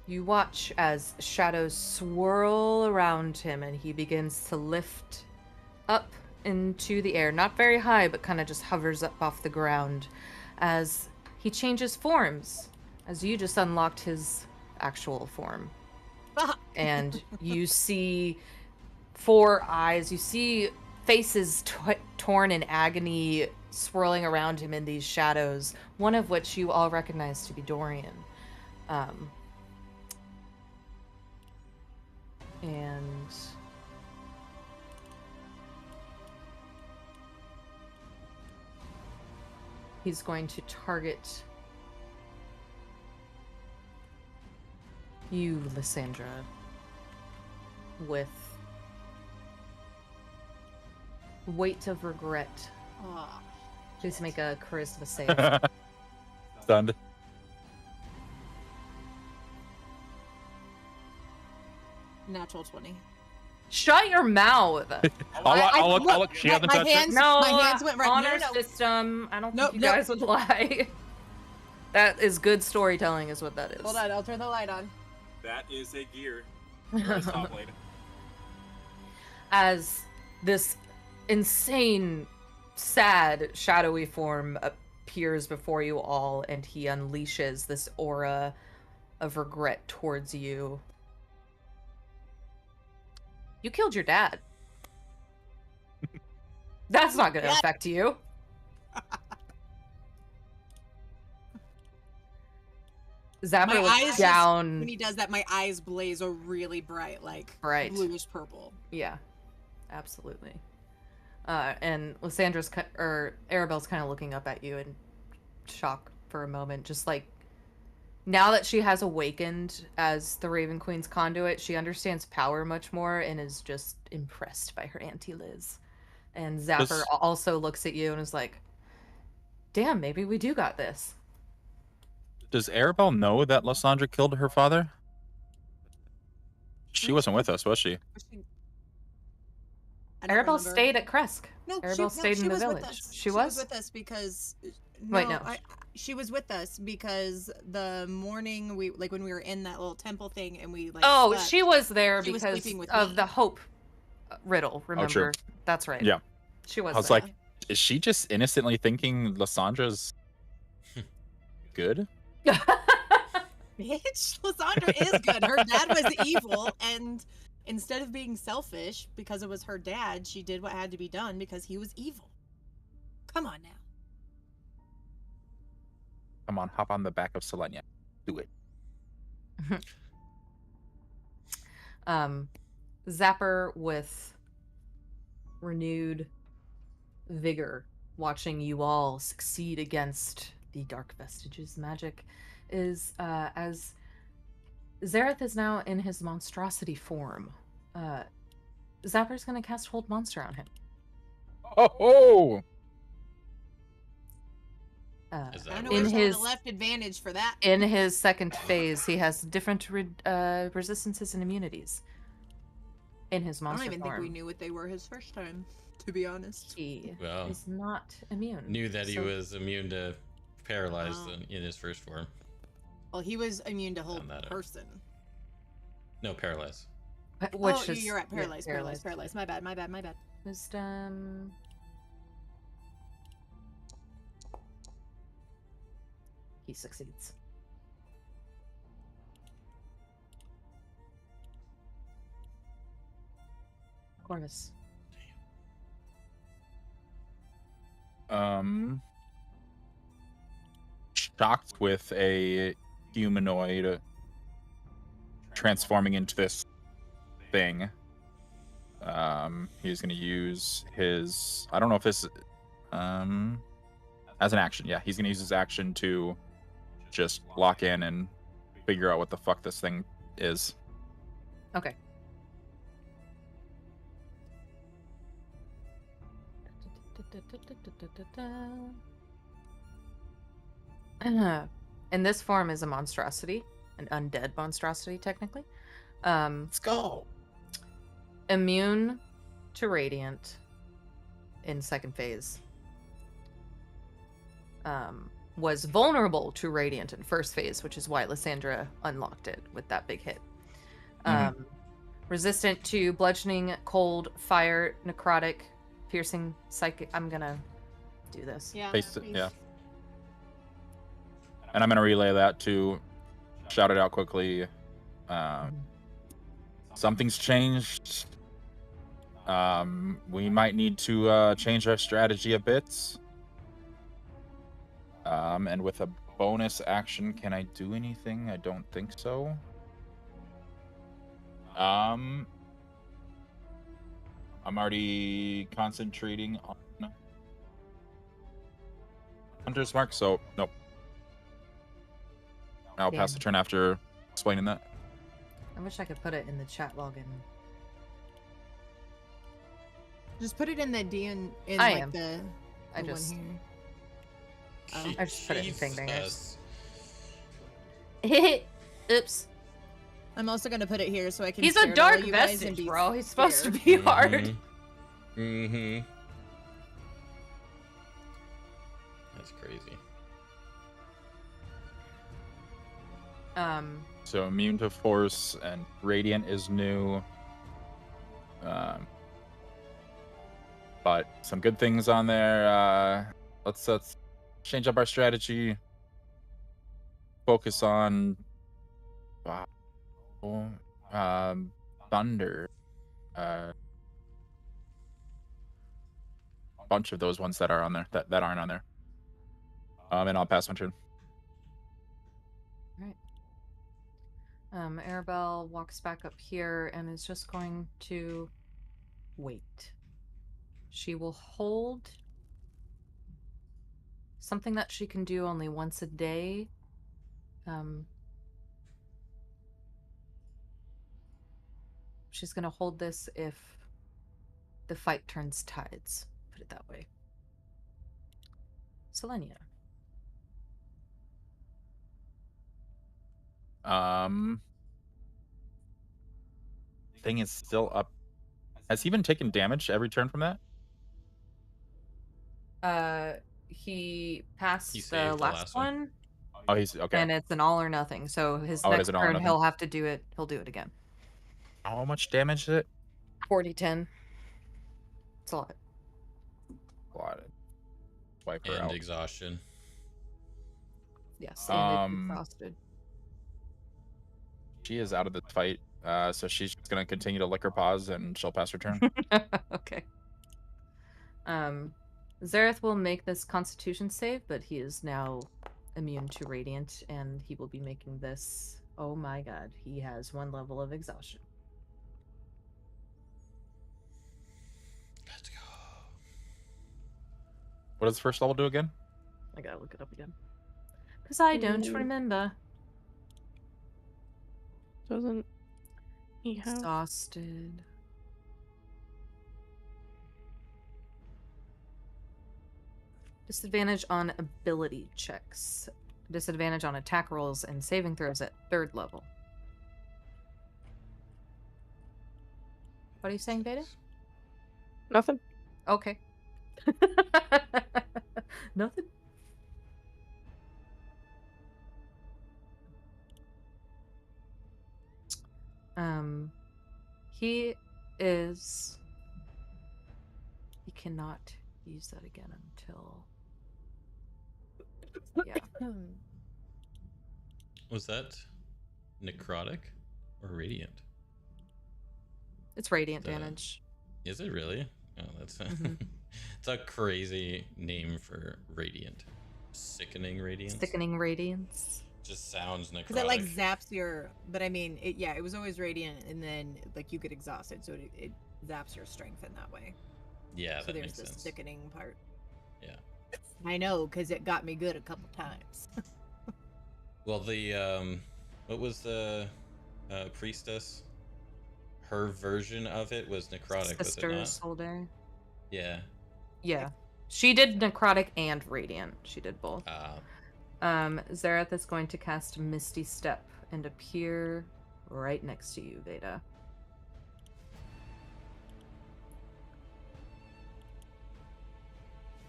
You watch as shadows swirl around him, and he begins to lift up into the air. Not very high, but kind of just hovers up off the ground as he changes forms, as you just unlocked his actual form. And you see 4 eyes. You see faces torn in agony swirling around him in these shadows, one of which you all recognize to be Dorian. And he's going to target you, Lysandra, with Weight of regret. Ah, Please make a charisma save. Stunned. natural 20. Shut your mouth. I'll look. She hasn't my touched hands, it. No, my hands went right. honor No. system. I don't Nope, think you nope. guys would lie. That is good storytelling, is what that is. Hold on, I'll turn the light on. That is a gear. Or a top blade. As this insane, sad, shadowy form appears before you all, and he unleashes this aura of regret towards you. You killed your dad. That's not going to affect you. Zapper My looks eyes down. When he does that, my eyes blaze a really bright, like bluish purple. Yeah, absolutely. And Lysandra's Arabelle's kind of looking up at you in shock for a moment, just like now that she has awakened as the Raven Queen's conduit, she understands power much more and is just impressed by her Auntie Liz. And Zapper also looks at you and is like, "Damn, maybe we do got this." Does Arabelle know that Lysandra killed her father? She wasn't with us, was she? Arabelle stayed at Kresk. No, Arabelle stayed in the village. She was with us because. Wait, no. She was with us because the morning when we were in that little temple thing and we Oh, slept, she was there she was because sleeping with of me. the hope riddle, remember? true. That's right. Yeah. She was I was there. like, is she just innocently thinking Lysandra's good? Bitch, Lysandra is good. Her dad was evil, and instead of being selfish because it was her dad, she did what had to be done because he was evil. Come on now. Come on, hop on the back of Selenia. Do it. Zapper with renewed vigor, watching you all succeed against the Dark Vestiges magic, is as Zareth is now in his monstrosity form. Zapper's gonna cast Hold Monster on him. Oh! Is I that don't know what- where in she would his have left advantage for that. in his second phase, he has different resistances and immunities. In his I monster don't even think we form, knew what they were his first time, to be honest. he Well, is not immune. knew that he So- was immune to paralyzed Oh. in his first form. Well, he was immune to hold Found that out. person. No, paralyzed. Which oh, is you're right. yeah, Paralyzed. My bad. Wisdom. He succeeds. Corvus. Shocked with a humanoid transforming into this thing. He's gonna use his, I don't know if this as an action. Yeah, he's gonna use his action to just lock in and figure out what the fuck this thing is. Okay. And this form is a monstrosity, an undead monstrosity, technically. Let's go. Immune to radiant in second phase. Was vulnerable to radiant in first phase, which is why Lysandra unlocked it with that big hit. Resistant to bludgeoning, cold, fire, necrotic, piercing, psychic. I'm gonna do this. Yeah. Paste it, yeah. And I'm gonna relay that to shout it out quickly. Something's changed. We might need to change our strategy a bit. And with a bonus action, can I do anything? I don't think so. I'm already concentrating on Hunter's Mark, so nope. I'll pass the turn after explaining that. I wish I could put it in the chat login. Just put it in the in I like am. the I one just- here. I just put it in fingers. Jesus. Oops. I'm also gonna put it here so I can. He's stare a at all dark you guys and vestige, be bro. He's supposed to scared. be hard. Mm-hmm. That's crazy. So immune to force and radiant is new. But some good things on there. Let's change up our strategy. Focus on thunder. Bunch of those ones that are on there that aren't on there. And I'll pass my turn. Right. Arabelle walks back up here and is just going to wait. She will hold something that she can do only once a day. She's going to hold this if the fight turns tides. Put it that way. Selenia. Thing is still up. Has he been taking damage every turn from that? He passed He the saved the last last one. one, Oh, he's okay. and it's an all or nothing. So his Oh, it next is an all or turn, nothing? he'll have to do it. He'll do it again. How much damage is it? 40-10. It's a lot. A lot. Wipe her And out. exhaustion. Yes, and it's Um, exhausted. She is out of this fight, so she's just gonna continue to lick her paws, and she'll pass her turn. Okay. Zareth will make this Constitution save, but he is now immune to Radiant, and he will be making this. Oh my god, he has 1 level of exhaustion. Let's go. What does first level do again? I gotta look it up again. Because I don't Ooh. remember. Doesn't he have? Exhausted. Disadvantage on ability checks. Disadvantage on attack rolls and saving throws at 3rd level. What are you saying, Vayda? Nothing. Okay. Nothing. He is. He cannot use that again until. Yeah. Was that necrotic or radiant? It's radiant The- damage. Is it really? Oh, that's Mhm. it's a crazy name for radiant. Sickening radiance. Sickening radiance. Just sounds necrotic. Because it like zaps your, but I mean, it was always radiant, and then like you get exhausted, so it zaps your strength in that way. Yeah, So that there's makes the sense. sickening part. Yeah. I know, because it got me good a couple times. Well, the what was the priestess? Her version of it was necrotic, was it Sister not? Solder. Yeah. Yeah. She did necrotic and radiant. She did both. Uh, Zareth is going to cast Misty Step and appear right next to you, Vayda.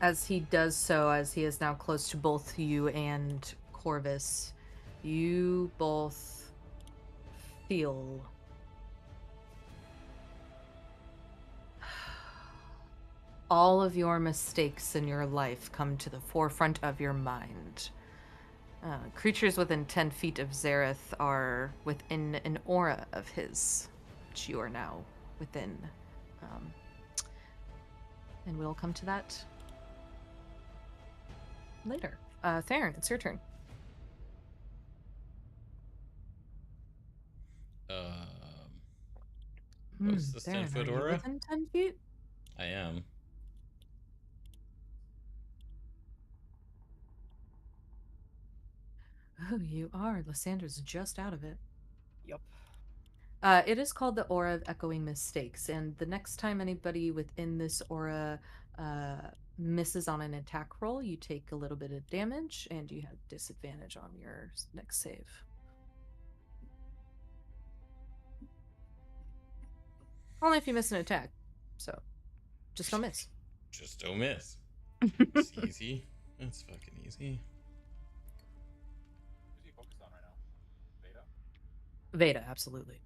As he does so, as he is now close to both you and Corvus, you both feel all of your mistakes in your life come to the forefront of your mind. Creatures within 10 feet of Zareth are within an aura of his, which you are now within. And we'll come to that later. Theron, it's your turn. What's this Theron, 10-foot are you aura? within 10 feet? I am. Oh, you are. Lysandra's just out of it. Yup. It is called the Aura of Echoing Mistakes, and the next time anybody within this aura misses on an attack roll, you take a little bit of damage, and you have disadvantage on your next save. Only if you miss an attack, so just don't miss. Just don't miss. It's easy. That's fucking easy. Who's he focused on right now? Vayda? Vayda, absolutely.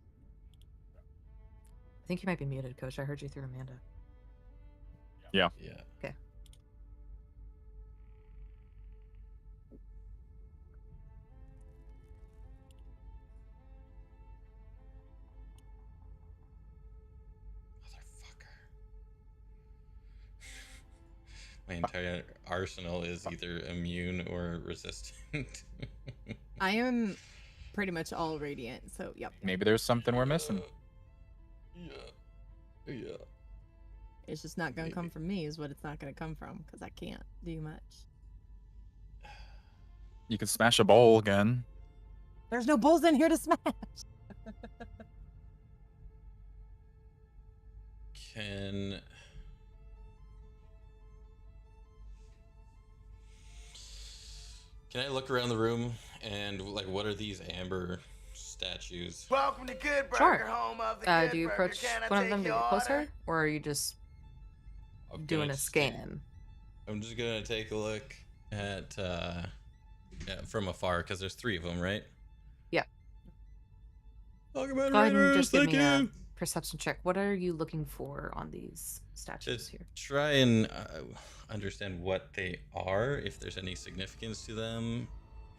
I think you might be muted, Coach. I heard you through Amanda. Yeah. Yeah. Okay. Motherfucker. My entire arsenal is either immune or resistant. I am pretty much all radiant, so yep. Maybe there's something we're missing. Yeah. It's just not gonna come Maybe. from me, is what it's not gonna come from, because I can't do much. You could smash a bowl again. There's no bulls in here to smash. Can I look around the room and like what are these amber statues? Welcome to Good Sure. Burger, home of the Good Do you Burger. approach Can I one of take them to your get closer, order? or are you just I'm doing gonna a just scan? I'm just gonna take a look at from afar because there's 3 of them, right? Yeah. Talk about Go ahead and raiders, just give thank me a you. perception check. What are you looking for on these statues To here? try and understand what they are, if there's any significance to them.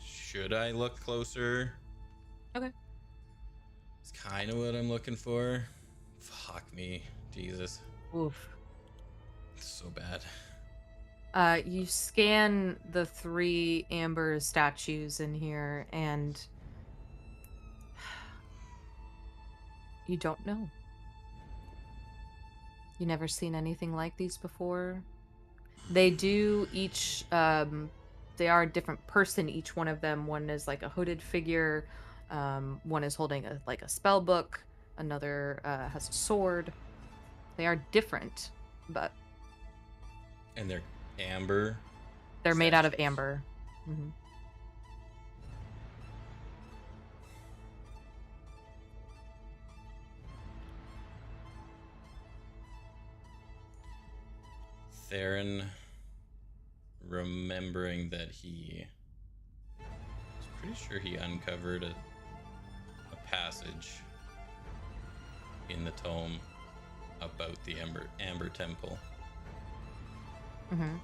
Should I look closer? Okay. It's kind of what I'm looking for. Fuck me, Jesus, Oof. it's so bad. You scan the 3 amber statues in here, and you don't know. You never seen anything like these before. They do each, they are a different person, each one of them. One is like a hooded figure, one is holding like a spell book, another has a sword. They are different, but And they're amber. they're made out of statues. amber. Hmm. Theron, remembering that he was pretty sure he uncovered a passage in the tome about the Amber Temple. Hmm.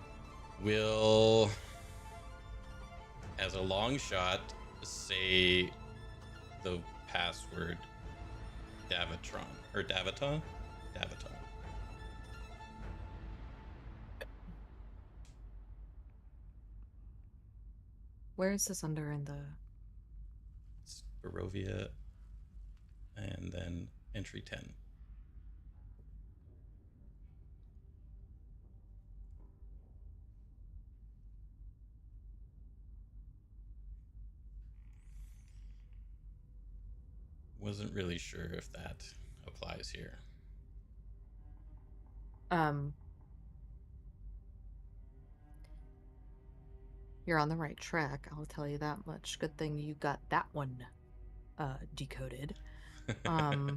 Will, as a long shot, say the password Davitron or Daviton? Daviton. Where is this under in the... It's Barovia, and then entry 10. Wasn't really sure if that applies here. You're on the right track, I'll tell you that much. Good thing you got that one decoded. I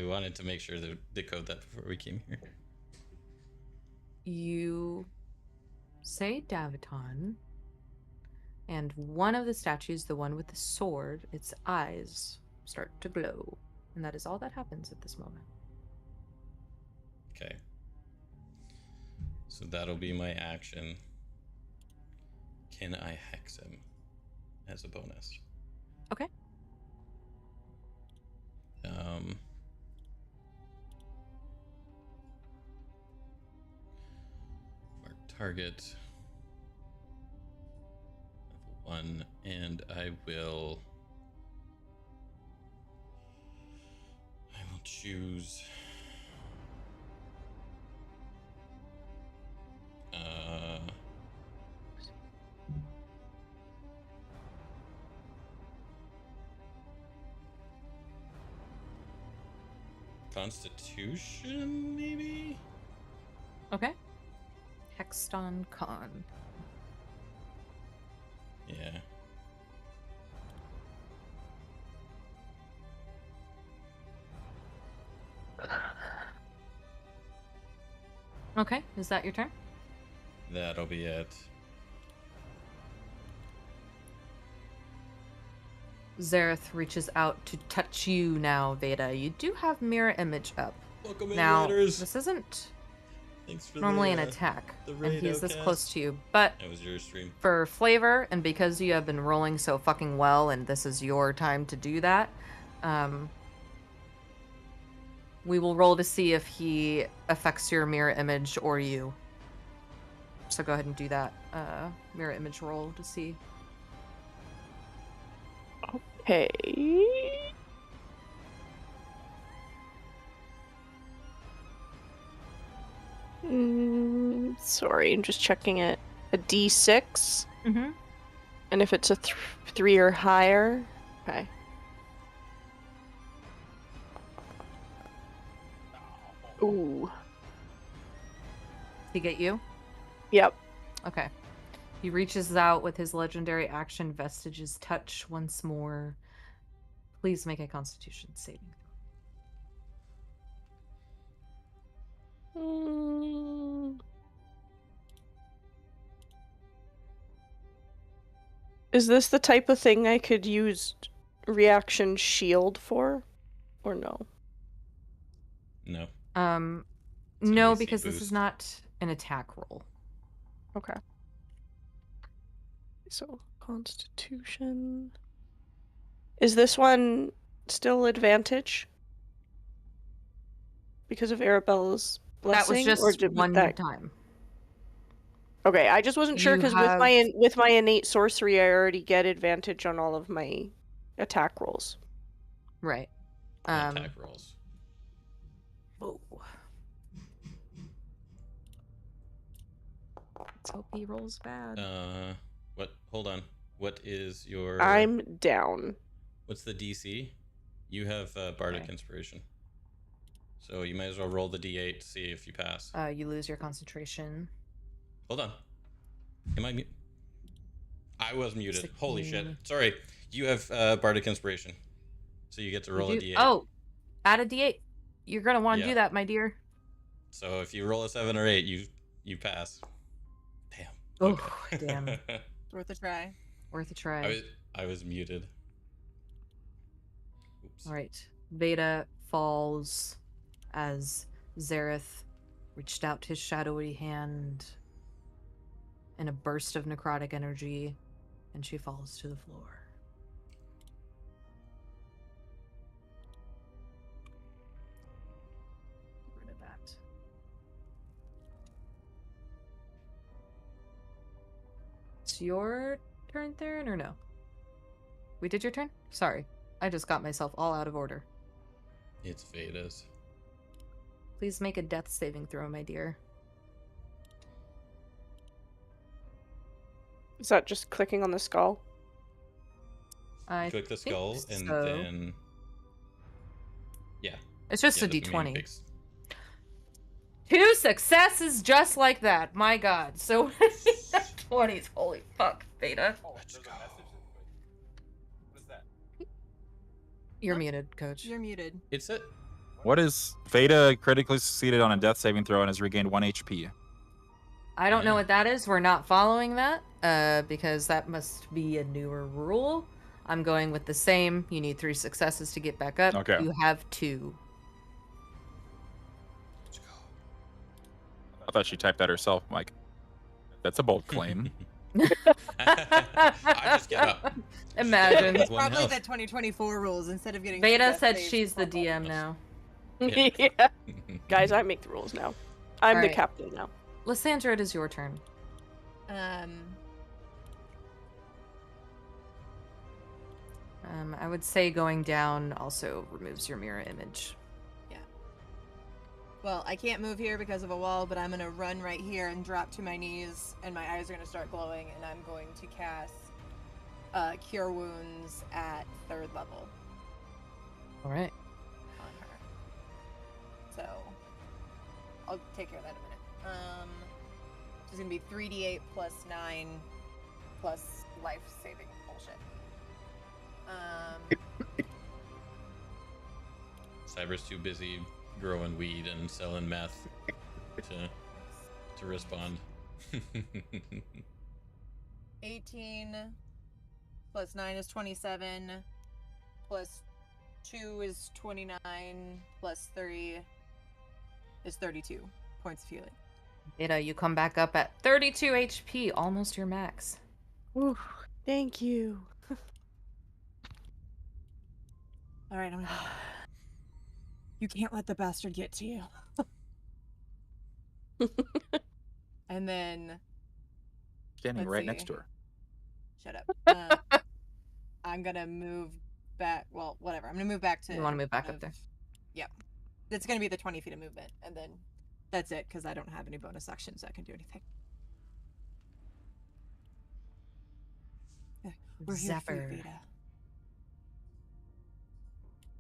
wanted to make sure to decode that before we came here. You say Daviton, and one of the statues, the one with the sword, its eyes start to glow. And that is all that happens at this moment. Okay. So that'll be my action. Can I hex him as a bonus? Okay. Mark target. Level 1, and I will choose Constitution, maybe? Okay. Hexton Con. Yeah. Okay, is that your turn? That'll be it. Zareth reaches out to touch you now, Vayda. You do have mirror image up. Welcome in, Now, Raiders. this isn't Thanks for normally the, an attack, the and raid, he's this Outcast. close to you, but That was your stream. for flavor, and because you have been rolling so fucking well, and this is your time to do that, we will roll to see if he affects your mirror image or you. So go ahead and do that mirror image roll to see. Okay. Sorry, I'm just checking it. A D6, Mm-hmm. and if it's a 3 or higher, okay. Ooh. He get you? Yep. Okay. He reaches out with his legendary action Vestige's Touch once more. Please make a Constitution saving throw. Is this the type of thing I could use reaction shield for? Or no? No. It's an No, AC because this is boost. not an attack roll. Okay. So, Constitution. Is this one still advantage? Because of Arabella's blessing? That was or just did one that... time. Okay, I just wasn't sure You because have- with my innate sorcery, I already get advantage on all of my attack rolls. Right. Attack rolls. Oh. Let's hope he rolls bad. What? Hold on. What is your? I'm down. What's the DC? You have Bardic Okay. Inspiration, so you might as well roll the D8 to see if you pass. You lose your concentration. Hold on. Am I mute? I was muted. Holy shit. 16. Sorry. You have Bardic Inspiration, so you get to roll a D8. Oh, add a D8. You're gonna want to Yeah. do that, my dear. So if you roll a 7 or 8, you pass. Damn. Oh, damn. Worth a try. Worth a try. I was muted. Oops. All right. Vayda falls as Zareth reached out his shadowy hand in a burst of necrotic energy, and she falls to the floor. Get rid of that. It's your turn, Theron, or no? We did your turn? Sorry. I just got myself all out of order. It's Vayda's. Please make a death saving throw, my dear. Is that just clicking on the skull? I Click the think skull and so. then. Yeah. It's just Yeah, a the main d20. big 2 successes just like that. My god. So 20s. Holy fuck, Vayda. Oh, Let's there's go. a message. What is that? You're muted, coach. You're muted. It's it. What is Vayda critically succeeded on a death saving throw and has regained 1 HP? I don't know Yeah. what that is. We're not following that because that must be a newer rule. I'm going with the same. You need 3 successes to get back up. Okay. You have 2. Let's go. I thought she typed that herself, Mike. That's a bold claim. I just get up. Imagine. With one Probably health. the 2024 rules instead of getting. Vayda death said saves she's the for DM now. Yeah. Yeah. Guys, I make the rules now. I'm the Alright. captain now. Lysandra, it is your turn. I would say going down also removes your mirror image. Well, I can't move here because of a wall, but I'm gonna run right here and drop to my knees, and my eyes are gonna start glowing, and I'm going to cast Cure Wounds at 3rd level All right. on her. So I'll take care of that in a minute. So it's gonna be 3d8 plus 9 plus life saving bullshit. Cyber's too busy growing weed and selling meth to respond. 18 plus 9 is 27 plus 2 is 29 plus 3 is 32 points of healing. Vayda, you come back up at 32 HP, almost your max. Ooh, thank you. All right, I'm gonna. You can't let the bastard get to you. And then Standing let's right see. next to her. Shut up. I'm gonna move back. Well, whatever. I'm gonna move back to. You want to move back up there? Yep. It's gonna be the 20 feet of movement, and then that's it because I don't have any bonus actions that can do anything. We're here for you, Zapper. Vayda.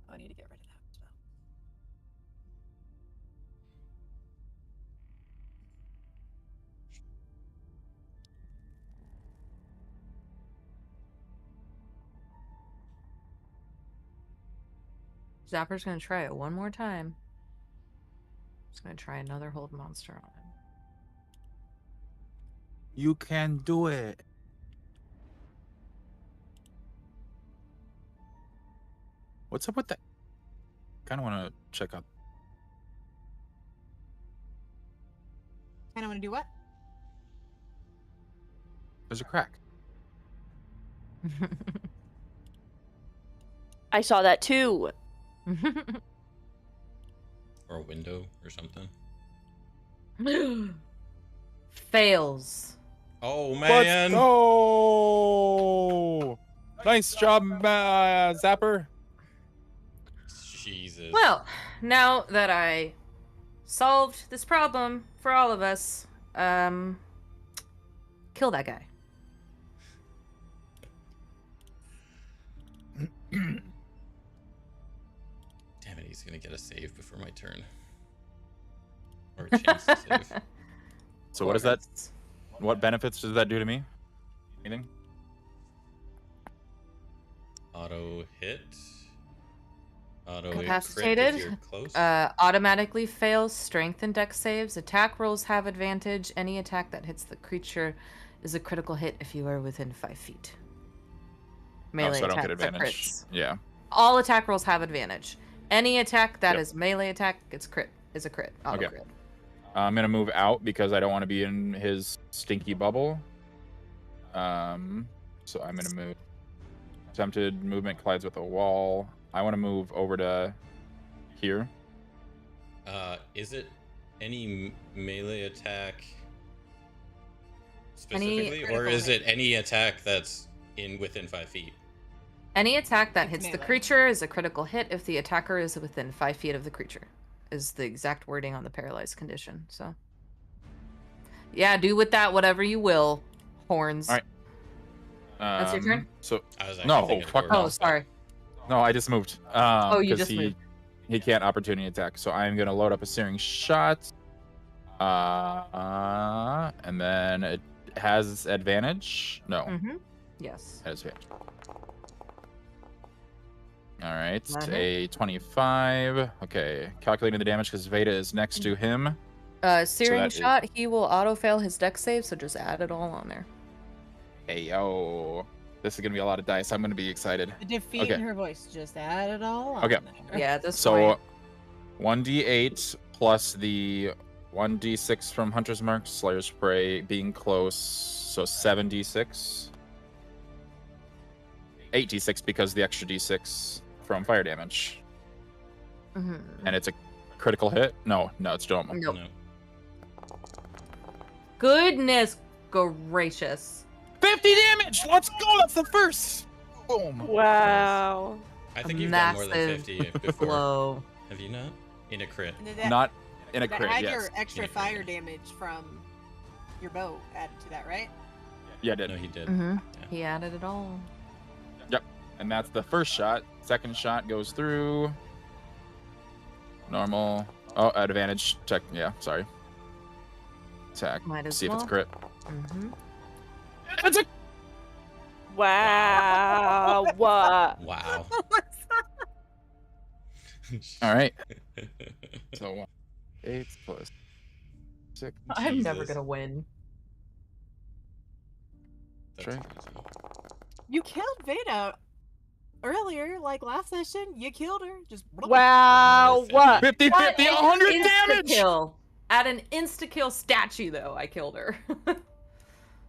Oh, I need to get rid of that spell. Zapper's gonna try it one more time. Just gonna try another hold monster on him. You can do it. What's up with that? Kind of want to check out. And I want to do what? There's a crack. I saw that too. Or a window or something. Fails. Oh man! Let's go! Nice job, Zapper. Jesus. Well, now that I solved this problem for all of us, kill that guy. Damn it, he's gonna get a save before my turn. Or a chance to save. So what is that? What benefits does that do to me? Anything? Auto hit. Auto Incapacitated. Crit if you're close. Automatically fails strength and dex saves. Attack rolls have advantage. Any attack that hits the creature is a critical hit if you are within 5 feet. Melee so I don't get attacks are advantage. crits. Yeah. All attack rolls have advantage. Any attack that Yep. is melee attack is a crit. Auto Okay. crit. I'm gonna move out because I don't want to be in his stinky bubble. So I'm gonna move. Attempted movement collides with a wall. I want to move over to here. Is it any melee attack Any specifically, or is it any attack that's within 5 feet? Any attack that It's hits the melee. creature is a critical hit if the attacker is within 5 feet of the creature. Is the exact wording on the paralyzed condition. So, yeah, do with that whatever you will. Horns. All right. That's your turn? So I was actually no, thinking fuck Corvus, Oh, but- sorry. no, I just moved. You 'Cause just moved. He can't opportunity attack, so I'm gonna load up a searing shot. And then it has advantage. No, Mm-hmm. Yes. it has advantage. All right, Uh-huh. a 25. Okay, calculating the damage because Vayda is next to him. Searing that is- shot, he will auto fail his dex save, so just add it all on there. Hey yo, this is gonna be a lot of dice. I'm gonna be excited. The defeat Okay. in her voice. Just add it all on Okay. there. Yeah, at this So point. 1d8 plus the 1d6 from Hunter's Mark, Slayer's Prey, being close, so 7d6. 8d6 because the extra d6 from fire damage. Mhm. And it's a critical hit? No, it's normal. Nope. No. Goodness gracious. 50 damage! Let's go! That's the first! Boom! Wow. I think you've done more than Massive 50 before. Blow. Have you not? In a crit. And that, Not in a that crit, had yes. your extra Yeah. fire damage from your bow added to that, right? Yeah, I did. No, he did. Mm-hmm. Yeah. He added it all. And that's the first shot. Second shot goes through. Normal. Oh, advantage check. Yeah, sorry. Attack. Might as See if it's well. crit. Mm-hmm. It's a Wow. What? Wow. All right. So 8 plus 6. I'm never Jesus. gonna win. That's Sure. crazy. You killed Vayda earlier, like last session. You killed her. Just Wow. Another What? 50, 50, 100 damage. Insta-kill. At an insta-kill statue, though, I killed her.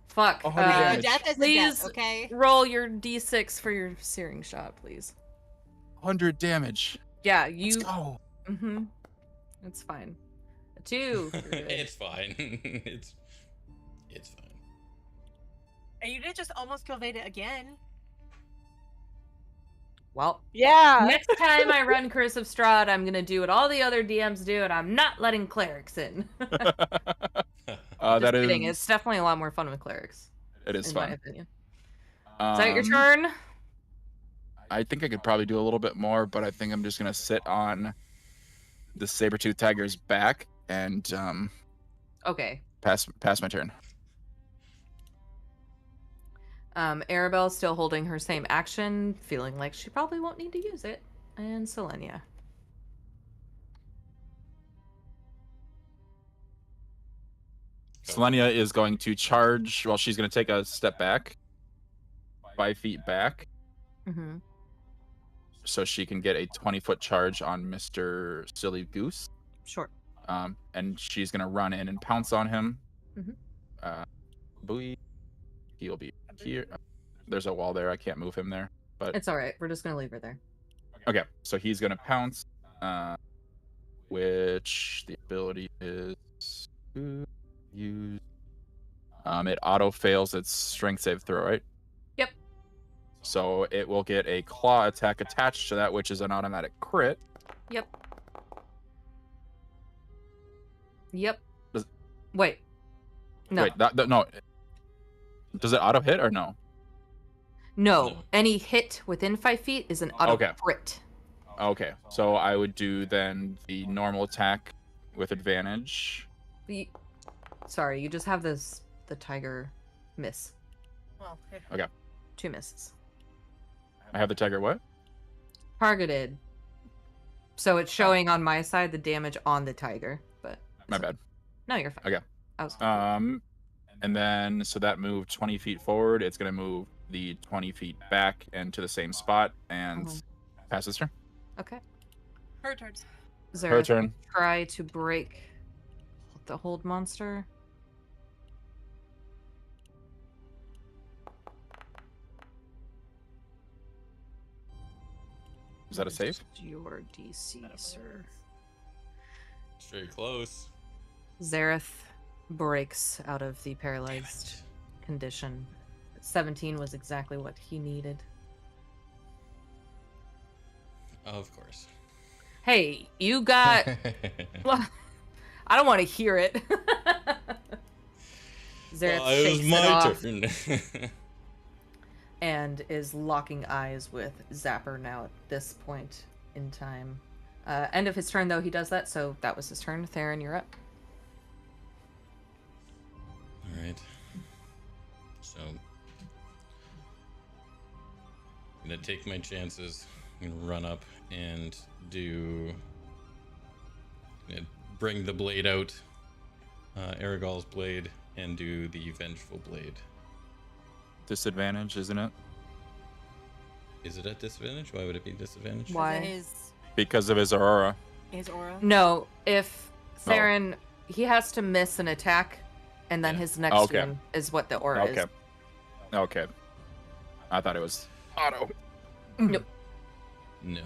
Fuck. 100 a damage. death is a Please death, okay? roll your d6 for your searing shot, please. 100 damage. Yeah, Let's you. go. Mm-hmm. It's fine. A 2. You're good. It's fine. It's fine. And you did just almost kill Vayda again. Well, Yeah. next time I run Curse of Strahd, I'm gonna do what all the other DMs do, and I'm not letting clerics in. Just That kidding. is. It's definitely a lot more fun with clerics, It is in my fun. opinion. Is that your Um, turn? I think I could probably do a little bit more, but I think I'm just gonna sit on the saber-tooth tiger's back and Okay. pass my turn. Arabelle's still holding her same action, feeling like she probably won't need to use it. And Selenia. Selenia is going to charge. Well, she's going to take a step back, 5 feet back, Mm-hmm. so she can get a 20-foot charge on Mr. Silly Goose. Sure. And she's going to run in and pounce on him. Mhm. Bowie. He'll be here. There's a wall there. I can't move him there. But It's all right. We're just gonna leave her there. okay, so he's going to pounce, which the ability is to use. It auto fails its strength save throw, right? Yep. So it will get a claw attack attached to that, which is an automatic crit. Yep. Yep. Does- Wait. No. Wait, no. Does it auto hit or no? No. No. Any hit within 5 feet is an auto Okay. crit. Okay, so I would do then the normal attack with advantage. Sorry, you just have the tiger miss. Well, Okay. 2 misses. I have the tiger what? Targeted. So it's showing on my side the damage on the tiger, but My bad. no, you're fine. Okay. I was And then so that moved 20 feet forward. It's gonna move the 20 feet back and to the same spot and pass its turn. okay. her turn. Her Zareth, turn. try to break the hold monster. Is that a save? Your DC, sir. It's very close. Zareth breaks out of the paralyzed condition. 17 was exactly what he needed. Of course. Hey, you got. I don't want to hear it. Zareth Well, it was shakes my off turn. and is locking eyes with Zapper now at this point in time. End of his turn, though, he does that, so that was his turn. Theron, you're up. All right. So I'm gonna take my chances. I'm gonna run up and bring the blade out, Aragol's blade, and do the vengeful blade. Disadvantage, isn't it? Is it at disadvantage? Why would it be disadvantage? Why? Because of his aurora. His aura. No, if Theron, he has to miss an attack, and then Yeah. his next Okay. one is what the aura is. Okay. I thought it was auto. Nope. No.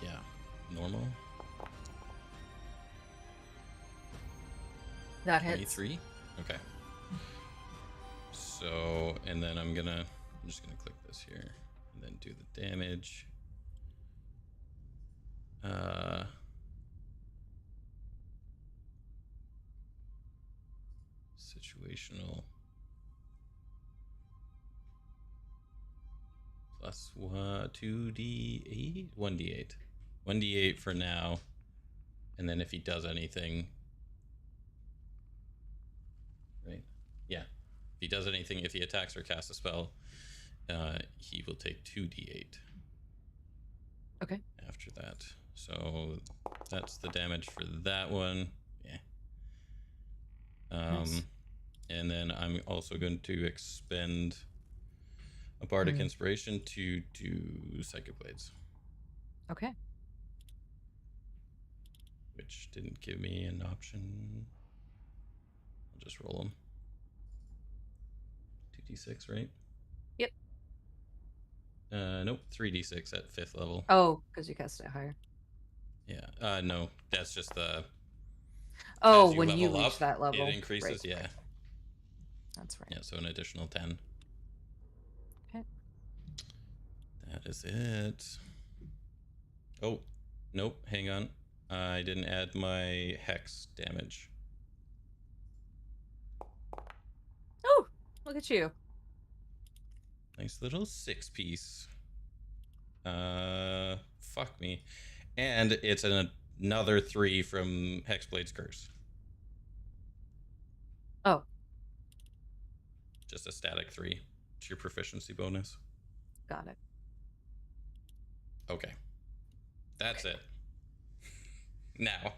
Yeah. Normal. That hits. 23. Okay. So, and then I'm just gonna click this here and then do the damage. Situational. Plus 2d8? 1d8. 1d8 for now. And then if he does anything... Right? Yeah. If he does anything, if he attacks or casts a spell, he will take 2d8. Okay. After that. So that's the damage for that one. Yeah. Nice. And then I'm also going to expend a Bardic Inspiration to do Psychic Blades. Okay. Which didn't give me an option. I'll just roll them. 2d6, right? Yep. Nope, 3d6 at 5th level. Oh, because you cast it higher. Yeah. No, that's just the... Oh, as when you level reach up, that level. it increases, Right, yeah. right. That's right. Yeah, so an additional 10. Okay. That is it. Oh, nope, hang on. I didn't add my hex damage. Oh, look at you. Nice little 6-piece. Fuck me. And it's another 3 from Hexblade's Curse. Oh. Just a static 3. It's your proficiency bonus. Got it. Okay. That's it. Now.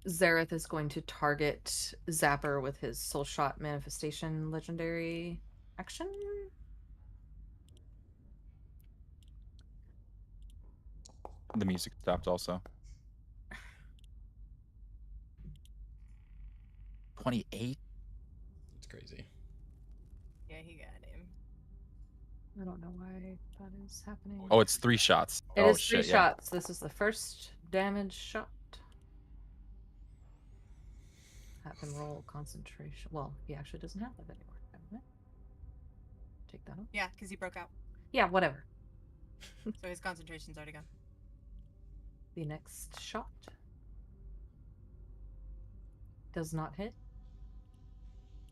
Zareth is going to target Zapper with his Soul Shot Manifestation legendary action. The music stopped also. 28? It's crazy. Yeah, he got him. I don't know why that is happening. Oh, it's 3 shots. It oh, is shit, 3 yeah. shots. This is the first damage shot. Have him roll concentration. Well, he actually doesn't have that anymore. Haven't I? Take that off. Yeah, because he broke out. Yeah, whatever. So his concentration's already gone. The next shot does not hit.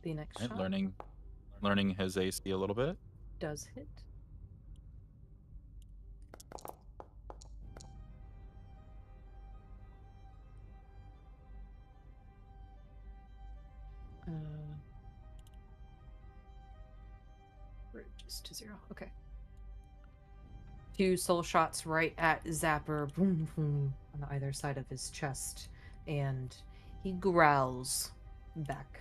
The next Right, shot learning his AC a little bit. does hit. Reduced to 0. Okay. 2 soul shots right at Zapper, boom, boom, on either side of his chest, and he growls back.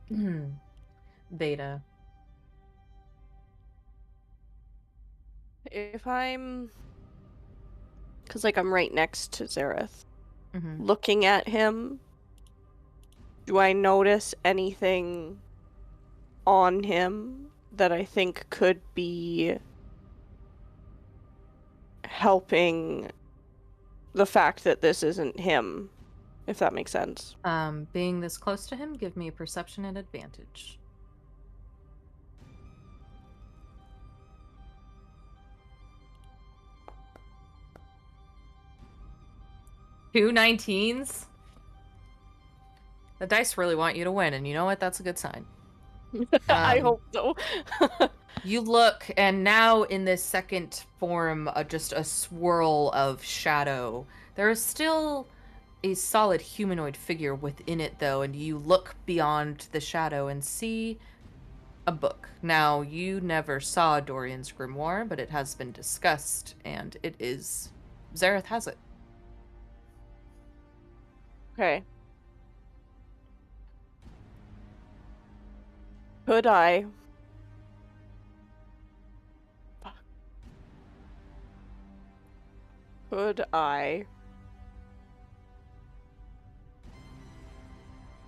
Vayda. If I'm... Because, like, I'm right next to Zareth. Mm-hmm. Looking at him, do I notice anything on him that I think could be helping the fact that this isn't him, if that makes sense? Being this close to him, give me a perception and advantage. Two 19s? The dice really want you to win, and you know what? That's a good sign. I hope so. You look, and now in this second form, just a swirl of shadow. There is still a solid humanoid figure within it, though, and you look beyond the shadow and see a book. Now, you never saw Dorian's grimoire, but it has been discussed, and it is... Zareth has it. Okay. Could I... Could I...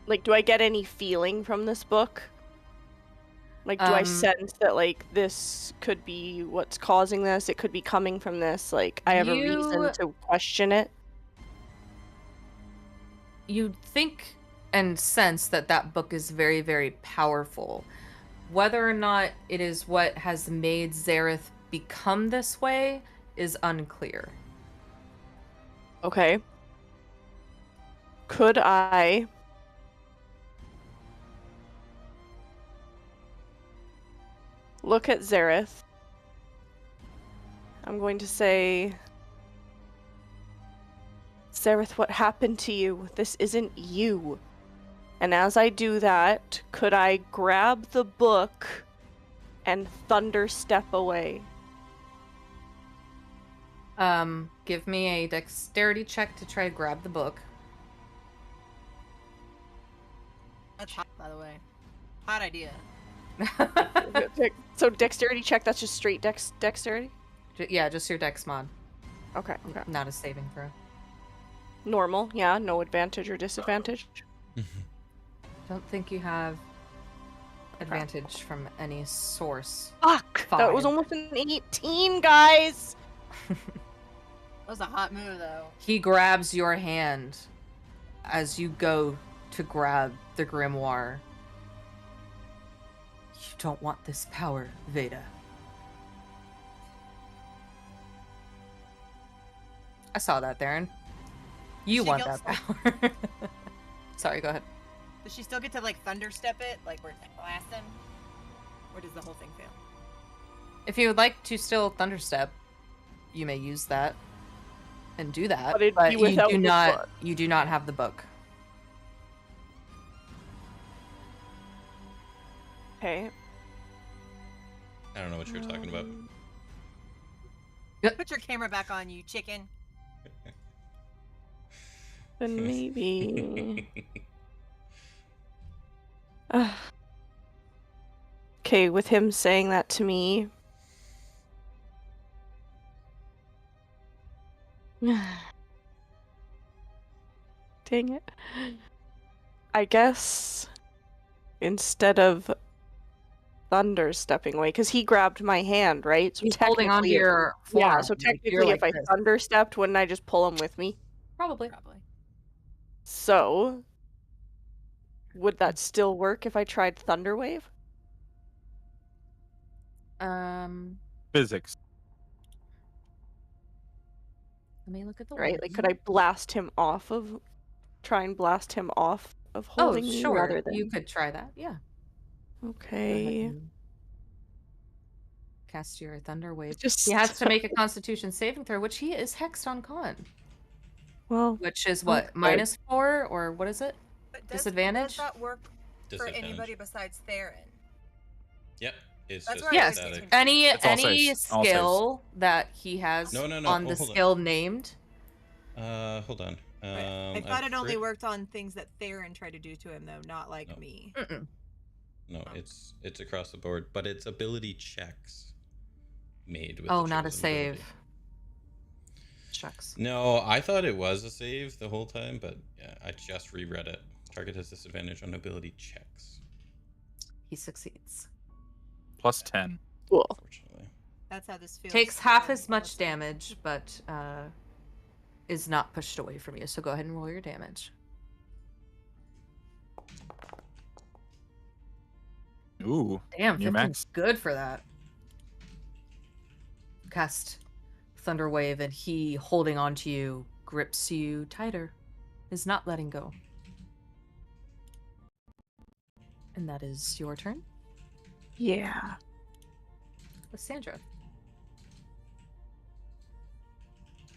Like, do I get any feeling from this book? Like, do I sense that, like, this could be what's causing this? It could be coming from this. Like, I have a reason to question it. You think and sense that that book is very, very powerful. Whether or not it is what has made Zareth become this way is unclear. Okay. Could I look at Zareth. I'm going to say, Zareth, what happened to you? This isn't you. And as I do that, could I grab the book and thunder step away? Give me a dexterity check to try to grab the book. That's hot, by the way. Hot idea. So dexterity check, that's just straight dexterity? Yeah, just your dex mod. Okay. Not a saving throw. Normal, yeah, no advantage or disadvantage. Don't think you have advantage from any source. Fuck! That was almost an 18, guys! That was a hot move, though. He grabs your hand as you go to grab the grimoire. You don't want this power, Vayda. I saw that, Theron. You want that power. Sorry, go ahead. Does she still get to, like, thunderstep it? Like, where it's like blast him? Or does the whole thing fail? If you would like to still thunderstep, you may use that and do that. But it'd but be without you do the not. book. You do not have the book. Okay. I don't know what you're talking about. Put your camera back on, you chicken. Then maybe... Okay, with him saying that to me... Dang it. I guess instead of thunder stepping away, because he grabbed my hand, right? So He's holding onto your forearm. yeah, so You're technically like if I this. thunder stepped, wouldn't I just pull him with me? Probably. So would that still work if I tried Thunder Wave? Physics. Let me look at the Right? Like, could I blast him off of... Try and blast him off of holding me sure. rather than... You could try that. Yeah. Okay. Cast your Thunder Wave. Just... He has to make a Constitution saving throw, which he is hexed on con. Well... Which is what? Okay. -4? Or what is it? But Disadvantage? Does that work for Disadvantage. anybody besides Theron? Yep. It's That's just where I Yes. was static. getting Any It's all any saves. All skill that he has No. on Oh, the hold on. skill named. Hold on. I thought it only worked on things that Theron tried to do to him, though, not like No. me. Mm-mm. No, it's across the board, but it's ability checks made with. Oh, the not a chosen save. ability. Shucks. No, I thought it was a save the whole time, but yeah, I just reread it. Target has disadvantage on ability checks. He succeeds. Plus 10. Cool. Unfortunately. That's how this feels. Takes half as much damage, but is not pushed away from you. So go ahead and roll your damage. Ooh. Damn, Your 15's max. good for that. Cast Thunder Wave, and he, holding on to you, grips you tighter, is not letting go. And that is your turn, Yeah. Lysandra.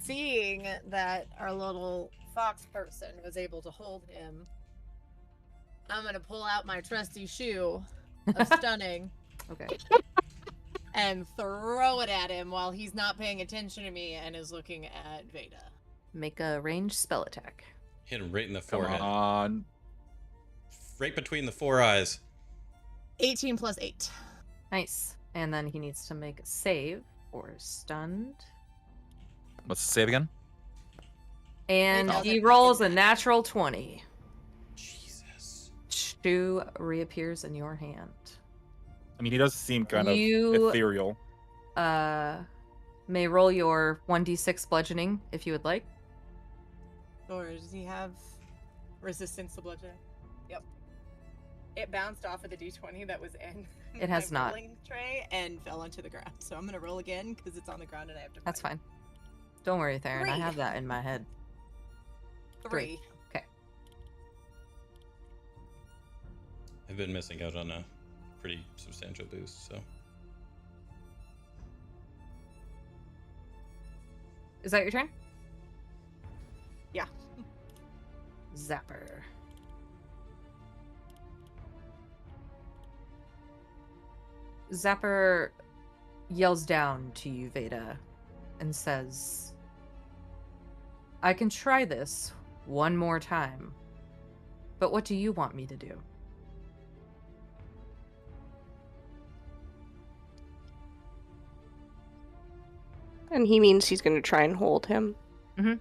Seeing that our little fox person was able to hold him, I'm gonna pull out my trusty shoe of stunning Okay. and throw it at him while he's not paying attention to me and is looking at Vayda. Make a ranged spell attack. Hit him right in the Come forehead. on. Right between the four eyes. 18 plus 8. Nice. And then he needs to make a save or stunned. What's the save again? And Oh, he that rolls a freaking- natural 20. Jesus. Shoe reappears in your hand. I mean, he does seem kind You- of ethereal. May roll your 1d6 bludgeoning if you would like. Or does he have resistance to bludgeoning? Yep. It bounced off of the d20 that was in It has my not. rolling tray and fell onto the ground. So I'm gonna roll again because it's on the ground and I have to. That's find fine. Don't worry, Theron. I 3. have that in my head. 3. Okay. I've been missing out on a pretty substantial boost, so Is that your turn? Yeah. Zapper. Zapper yells down to you, Vayda, and says, I can try this one more time, but what do you want me to do? And he means he's going to try and hold him. Mm-hmm.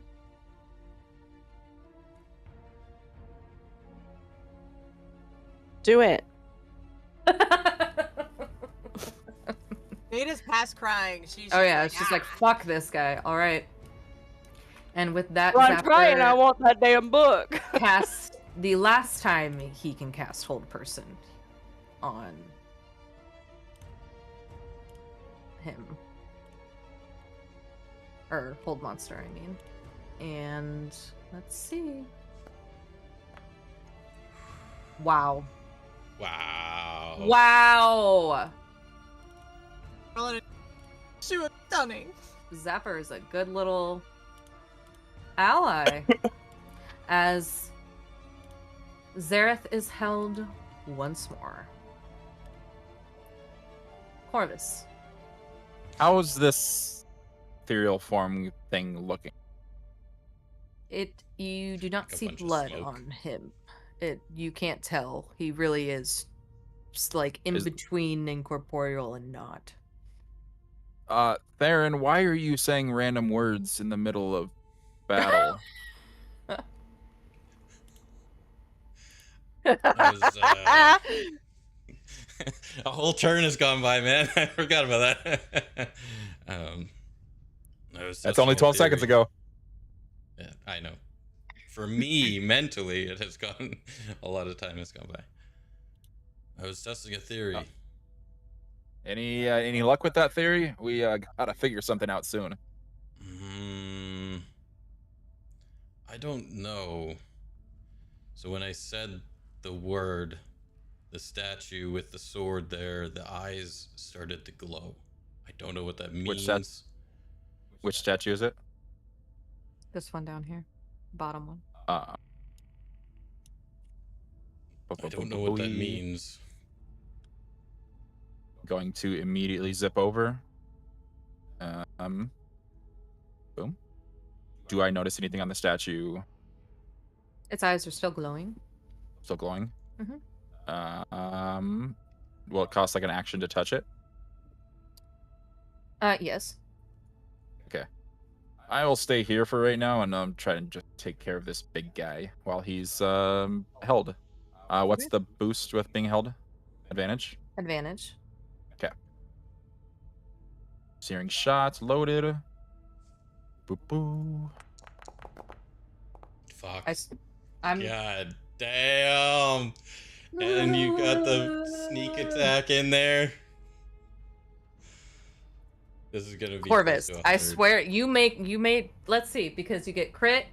Do it. Vayda's past crying. She's Oh yeah, it's like, just like, fuck this guy. All right. And with that, Well, I'm trying. I want that damn book. casts the last time he can cast Hold Person on him. Or Hold Monster, I mean. And let's see. Wow. Wow. Wow. She was stunning. Zapper is a good little ally. As Zareth is held once more. Corvus. How is this ethereal form thing looking? You do not Like a see bunch of blood smoke. on him. You can't tell. He really is just like in Is- between incorporeal and not. Theron, why are you saying random words in the middle of battle? That was, a whole turn has gone by, man. I forgot about that. That was That's just only my 12 seconds theory. ago. Yeah, I know. For me, mentally, it has gone. A lot of time has gone by. I was testing a theory. Any luck with that theory? We gotta figure something out soon. I don't know. So when I said the word, the statue with the sword there, the eyes started to glow. I don't know what that means. Which statue is it? This one down here. Bottom one. I don't know what that means. Going to immediately zip over. Boom. Do I notice anything on the statue Its eyes are still glowing. still glowing? Mhm. Will it cost like an action to touch it? Yes. Okay. I will stay here for right now and try and just take care of this big guy while he's held. What's the boost with being held? Advantage? Advantage. Okay. Searing shots loaded. Boo boo. Fuck. I'm God damn. And you got the sneak attack in there. This is gonna be Corvus. close to I 100. swear you made let's see, because you get crit,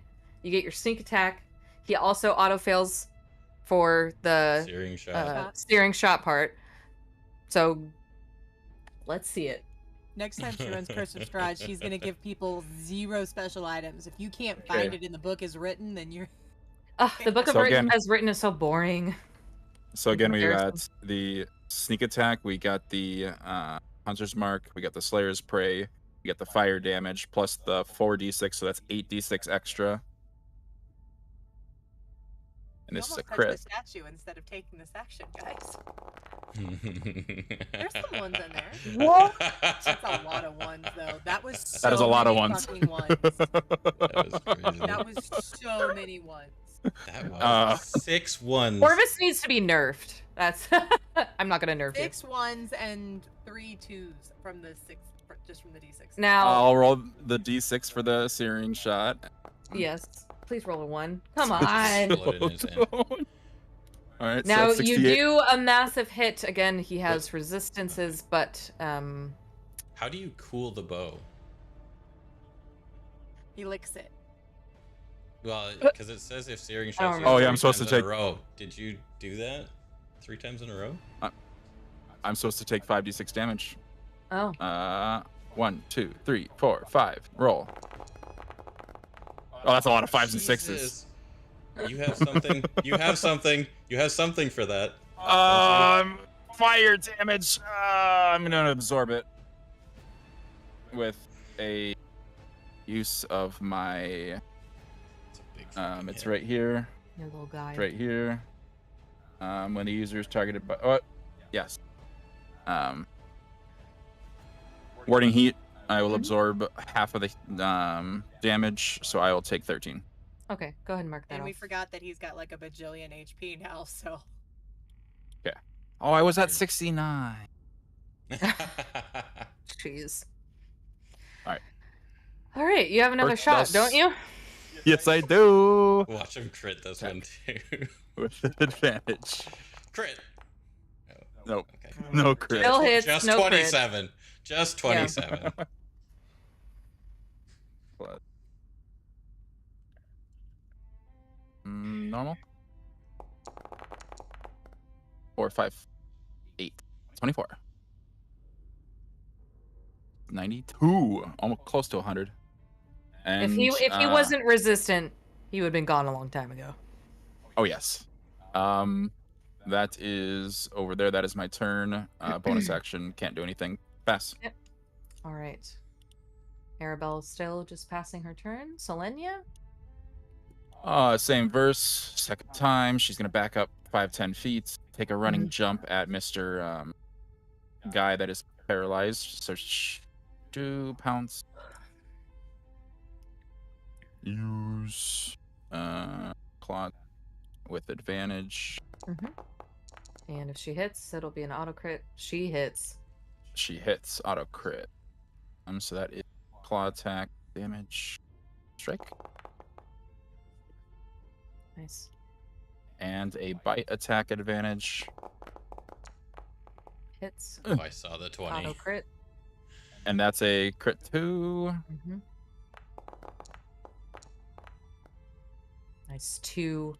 you get your sneak attack. He also auto fails for the Searing shot. steering shot part. So let's see it. Next time she runs Curse of Strahd, she's gonna give people 0 special items. If you can't find Okay. it in the book as written, then you're The book of So written again- as written is so boring. So again, we Comparison. got the sneak attack, we got the Hunter's Mark, we got the Slayer's Prey, we got the fire damage, plus the 4d6, so that's 8d6 extra. And You this is a almost touched crit. the statue instead of taking this action, guys. There's some ones in there. What? That's a lot of ones, though. That was so That is a lot of many ones. fucking ones. That was crazy. That was so many ones. That was 6 ones. Corvus needs to be nerfed. That's I'm not gonna nerf 6 ones and 3 2s from the 6, just from the d6. you. Now, I'll roll the d6 for the searing shot. yes, please roll a 1. Come Explode on. in his hand. Alright, so Now that's you 68. do a massive hit. Again, he has resistances, but How do you cool the bow? He licks it. Well, because it says if searing shots don't you Oh, yeah, 3 I'm supposed to times in a take- row. Did you do that 3 times in a row? I'm supposed to take 5d6 damage. oh, 1, 2, 3, 4, 5. Roll. Oh, that's a lot of 5s and 6s. Jesus. You have something. You have something. You have something for that. Fire damage. I'm gonna absorb it with a use of my. It's a big fucking It's hit. right here. Your little guy. It's right here. When the user is targeted by. Oh, yes. Warding heat. I will absorb half of the damage, so I will take 13. Okay, go ahead and mark that And we off. forgot that he's got like a bajillion HP now, so. Oh, I was at 69. Jeez. Alright. All right, you have another First shot, dust. don't you? Yes, I do. Watch him crit this one too. With advantage. Crit. Nope. Okay. No crit. Still hits, Just no crit. 27. Just 27. What? Normal. 4, 5, 8, 24. 92. Almost close to 100. And If he wasn't resistant, he would have been gone a long time ago. Oh yes. That is over there. That is my turn. Bonus action. Can't do anything. Pass. Yep. All right. Arabelle still just passing her turn. Selenia? Same verse. Second time. She's gonna back up 5-10 feet. Take a running jump at Mr. Guy that is paralyzed. So 2 pounds. Use claw with advantage. And if she hits, it'll be an auto crit. She hits. She hits auto crit. So that is claw attack damage. Strike. Nice. And a bite attack advantage. Hits. Oh, I saw the 20. Auto crit. And that's a crit 2. Nice. 2.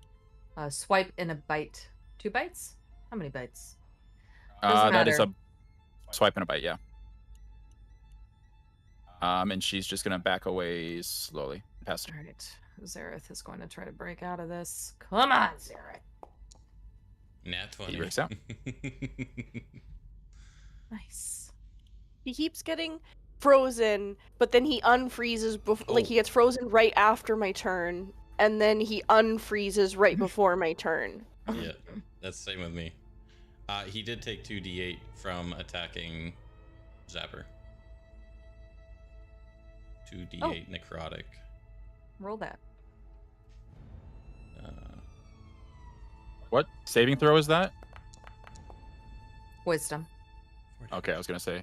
Swipe and a bite. 2 bites? How many bites? Doesn't That is matter. a swipe and a bite, yeah. And she's just gonna back away slowly. Past her. All right. Zareth is going to try to break out of this. Come on, Zareth. Nat 20. He breaks out. Nice. He keeps getting frozen, but then he unfreezes before, like Oh. he gets frozen right after my turn, and then he unfreezes right before my turn. Yeah, that's the same with me. He did take 2d8 from attacking Zapper. 2d8 necrotic. Roll that. What saving throw is that? Wisdom. Okay, I was gonna say.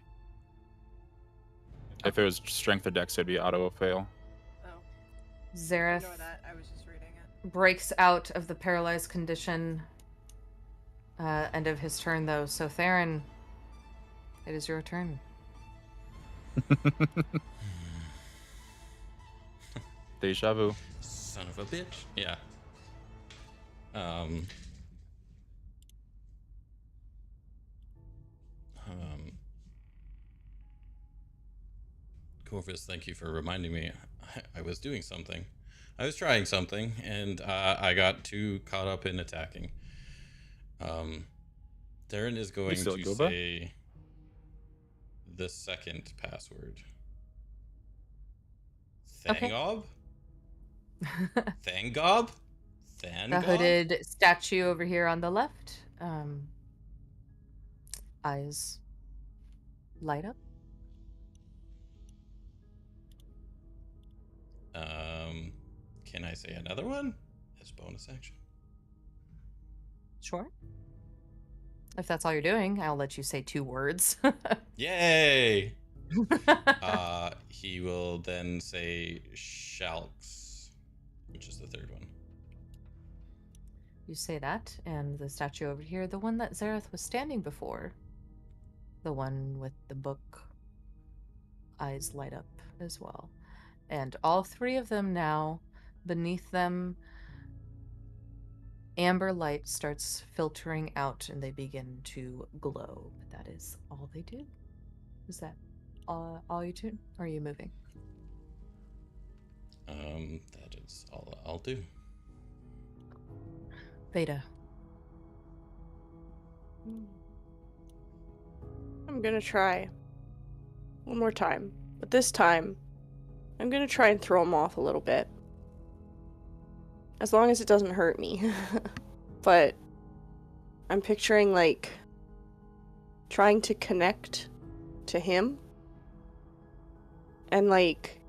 If it was strength or dex, it'd be auto fail. Oh, Zareth ignore that. I was just reading it. breaks out of the paralyzed condition. End of his turn, though. So, Theron, it is your turn. Deja vu. Son of a bitch. Yeah. Corvus, thank you for reminding me. I was doing something. I was trying something, and I got too caught up in attacking. Theron is going still to Goba? say the second password. Okay. Thangob? Thangob? The Thangob? hooded statue over here on the left. Eyes light up. Can I say another one as bonus action? Sure. If that's all you're doing, I'll let you say 2 words. Yay! He will then say Shalks, which is the third one. You say that, and the statue over here, the one that Zareth was standing before, the one with the book, eyes light up as well. And all 3 of them now, beneath them, amber light starts filtering out and they begin to glow. But that is all they do. Is that all you do? Or are you moving? That is all I'll do. Vayda. I'm gonna try. One more time. But this time, I'm gonna try and throw him off a little bit. As long as it doesn't hurt me. But I'm picturing, like, trying to connect to him. And, like,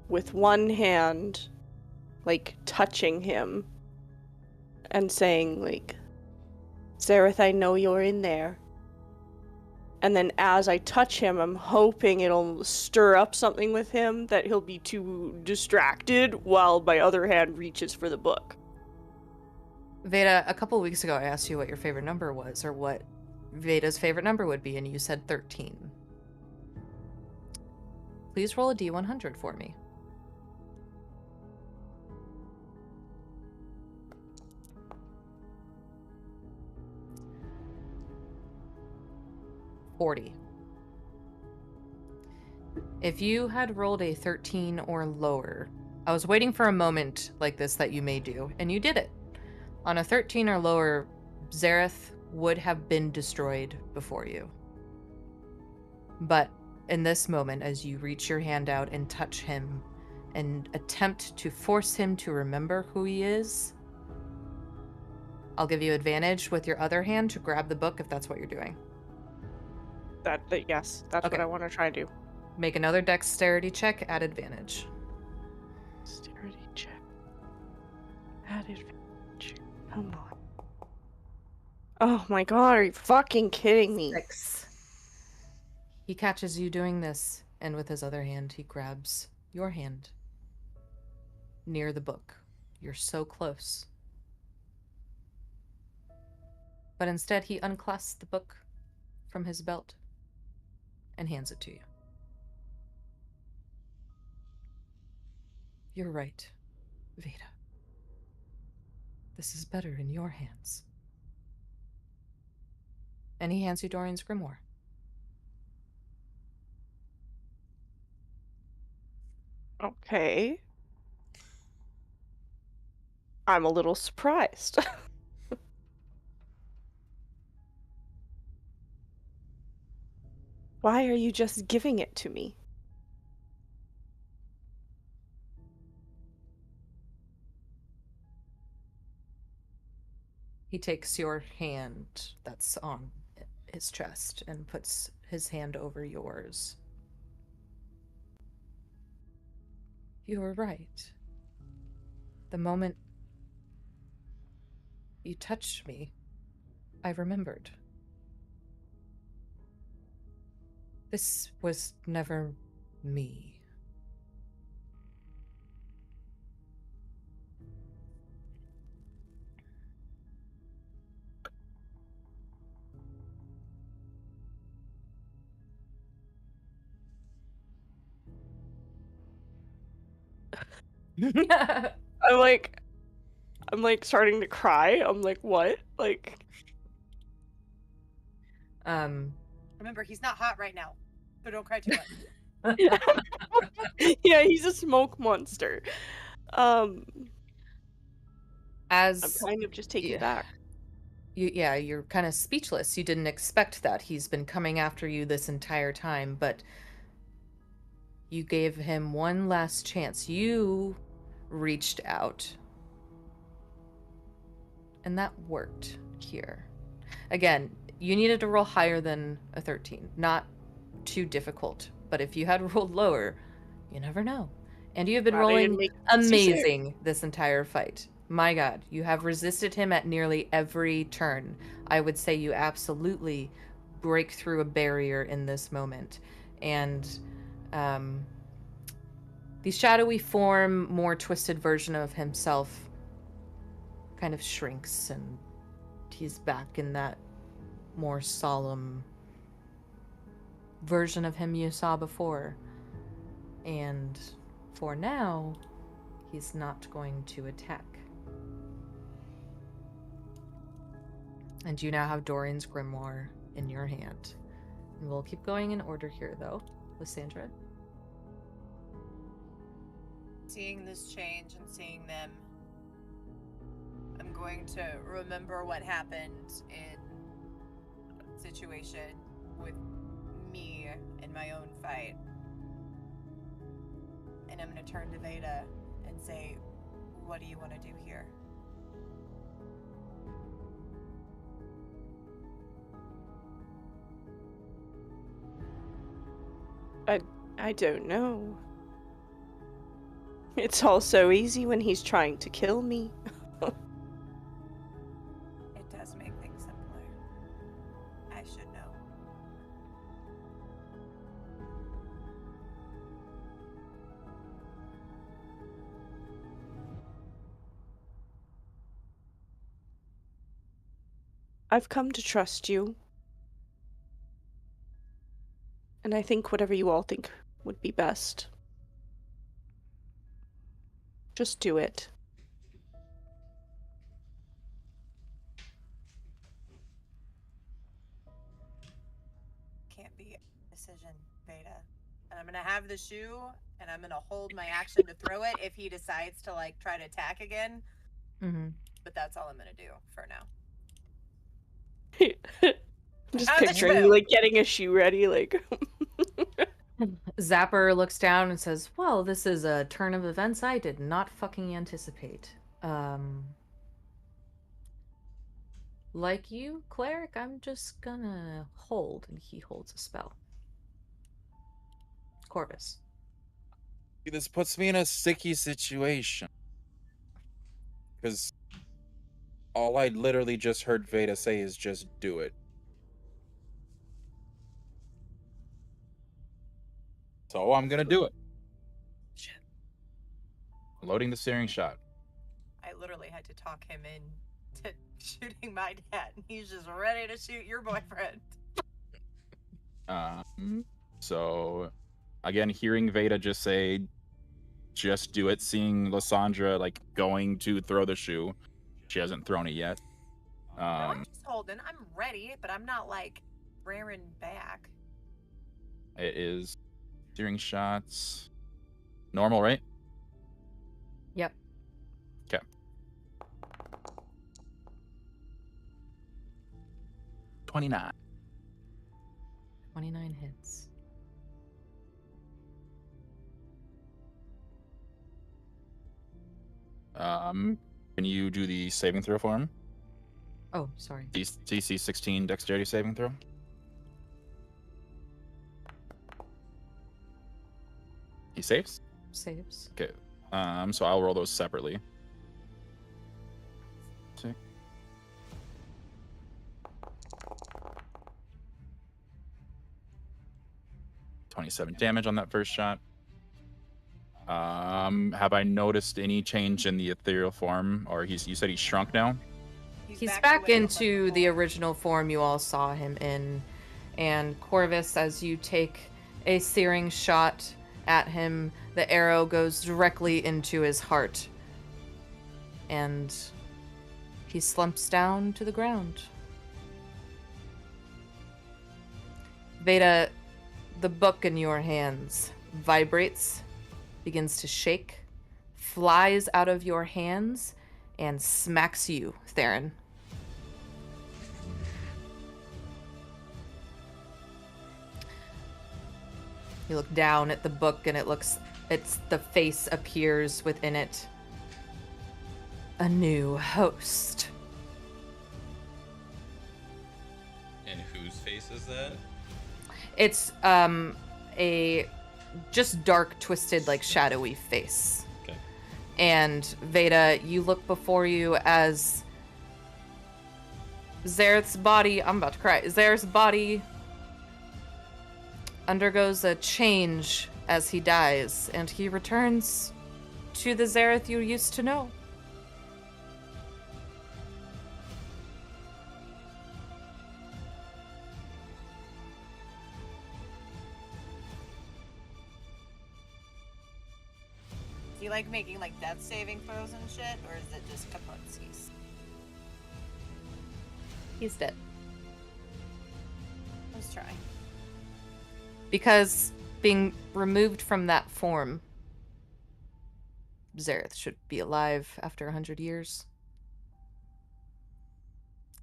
with one hand, like, touching him. And saying, like, Zareth, I know you're in there. And then as I touch him, I'm hoping it'll stir up something with him that he'll be too distracted while my other hand reaches for the book. Vayda, a couple weeks ago I asked you what your favorite number was, or what Vayda's favorite number would be, and you said 13. Please roll a D100 for me. $40. If you had rolled a 13 or lower, I was waiting for a moment like this that you may do, and you did it. On a 13 or lower, Zareth would have been destroyed before you. But in this moment, as you reach your hand out and touch him and attempt to force him to remember who he is, I'll give you advantage with your other hand to grab the book if that's what you're doing. Yes, that's Okay. what I want to try and do. Make another dexterity check at advantage. Dexterity check. At advantage. Come on. Oh my god, are you fucking kidding me? 6. He catches you doing this, and with his other hand, he grabs your hand near the book. You're so close. But instead, he unclasps the book from his belt and hands it to you. You're right, Vayda. This is better in your hands. And he hands you Dorian's grimoire. Okay. I'm a little surprised. Why are you just giving it to me? He takes your hand that's on his chest and puts his hand over yours. You were right. The moment you touched me, I remembered. This was never me. I'm like starting to cry. I'm like, what? Like, Remember, he's not hot right now, so don't cry too much. yeah, he's a smoke monster. I'm As kind of just taken yeah. back. You're kind of speechless. You didn't expect that. He's been coming after you this entire time, but you gave him one last chance. You reached out. And that worked here. Again, you needed to roll higher than a 13. Not too difficult. But if you had rolled lower, you never know. And you have been rolling amazing this entire fight. My god, you have resisted him at nearly every turn. I would say you absolutely break through a barrier in this moment. And the shadowy form, more twisted version of himself kind of shrinks, and he's back in that more solemn version of him you saw before. And for now, he's not going to attack. And you now have Dorian's grimoire in your hand. And we'll keep going in order here, though. Lysandra. seeing this change and seeing them, I'm going to remember what happened in a situation with me in my own fight. And I'm going to turn to Vayda and say, what do you want to do here? I don't know. It's all so easy when he's trying to kill me. It does make things simpler. I should know. I've come to trust you. And I think whatever you all think would be best. Just do it. Can't be a decision, Vayda. And I'm gonna have the shoe, and I'm gonna hold my action to throw it if he decides to like try to attack again. Mm-hmm. But that's all I'm gonna do for now. I'm just How's the picturing you shoe? like getting a shoe ready, like. Zapper looks down and says, well, this is a turn of events I did not fucking anticipate. Like you, Cleric, I'm just gonna hold, and he holds a spell. Corvus. This puts me in a sticky situation. Because all I literally just heard Vayda say is just do it. So I'm gonna do it. Shit. Loading the searing shot. I literally had to talk him into shooting my dad, and he's just ready to shoot your boyfriend. So again, hearing Vayda just say, just do it, seeing Lysandra like going to throw the shoe. She hasn't thrown it yet. No, I'm just holding. I'm ready, but I'm not like rearing back. It is searing shots. Normal, right? Yep. Okay. 29. 29 hits. Can you do the saving throw for him? Oh, sorry. DC 16 dexterity saving throw. He saves? Saves. Okay. So I'll roll those separately. See. $27 damage on that first shot. Have I noticed any change in the ethereal form, or you said he's shrunk now? He's to back what he looked into like the before. original form you all saw him in. And Corvus, as you take a searing shot at him, the arrow goes directly into his heart. And he slumps down to the ground. Vayda, the book in your hands vibrates, begins to shake, flies out of your hands, and smacks you, Theron. You look down at the book and the face appears within it. A new host. And whose face is that? It's a just dark, twisted, like shadowy face. Okay. And Vayda, you look before you as Zareth's body, I'm about to cry. Zareth's body undergoes a change as he dies, and he returns to the Zareth you used to know. Do you like making like death saving throws and shit, or is it just kapuntsies? He's dead. Let's try. Because being removed from that form Zareth should be alive after 100 years.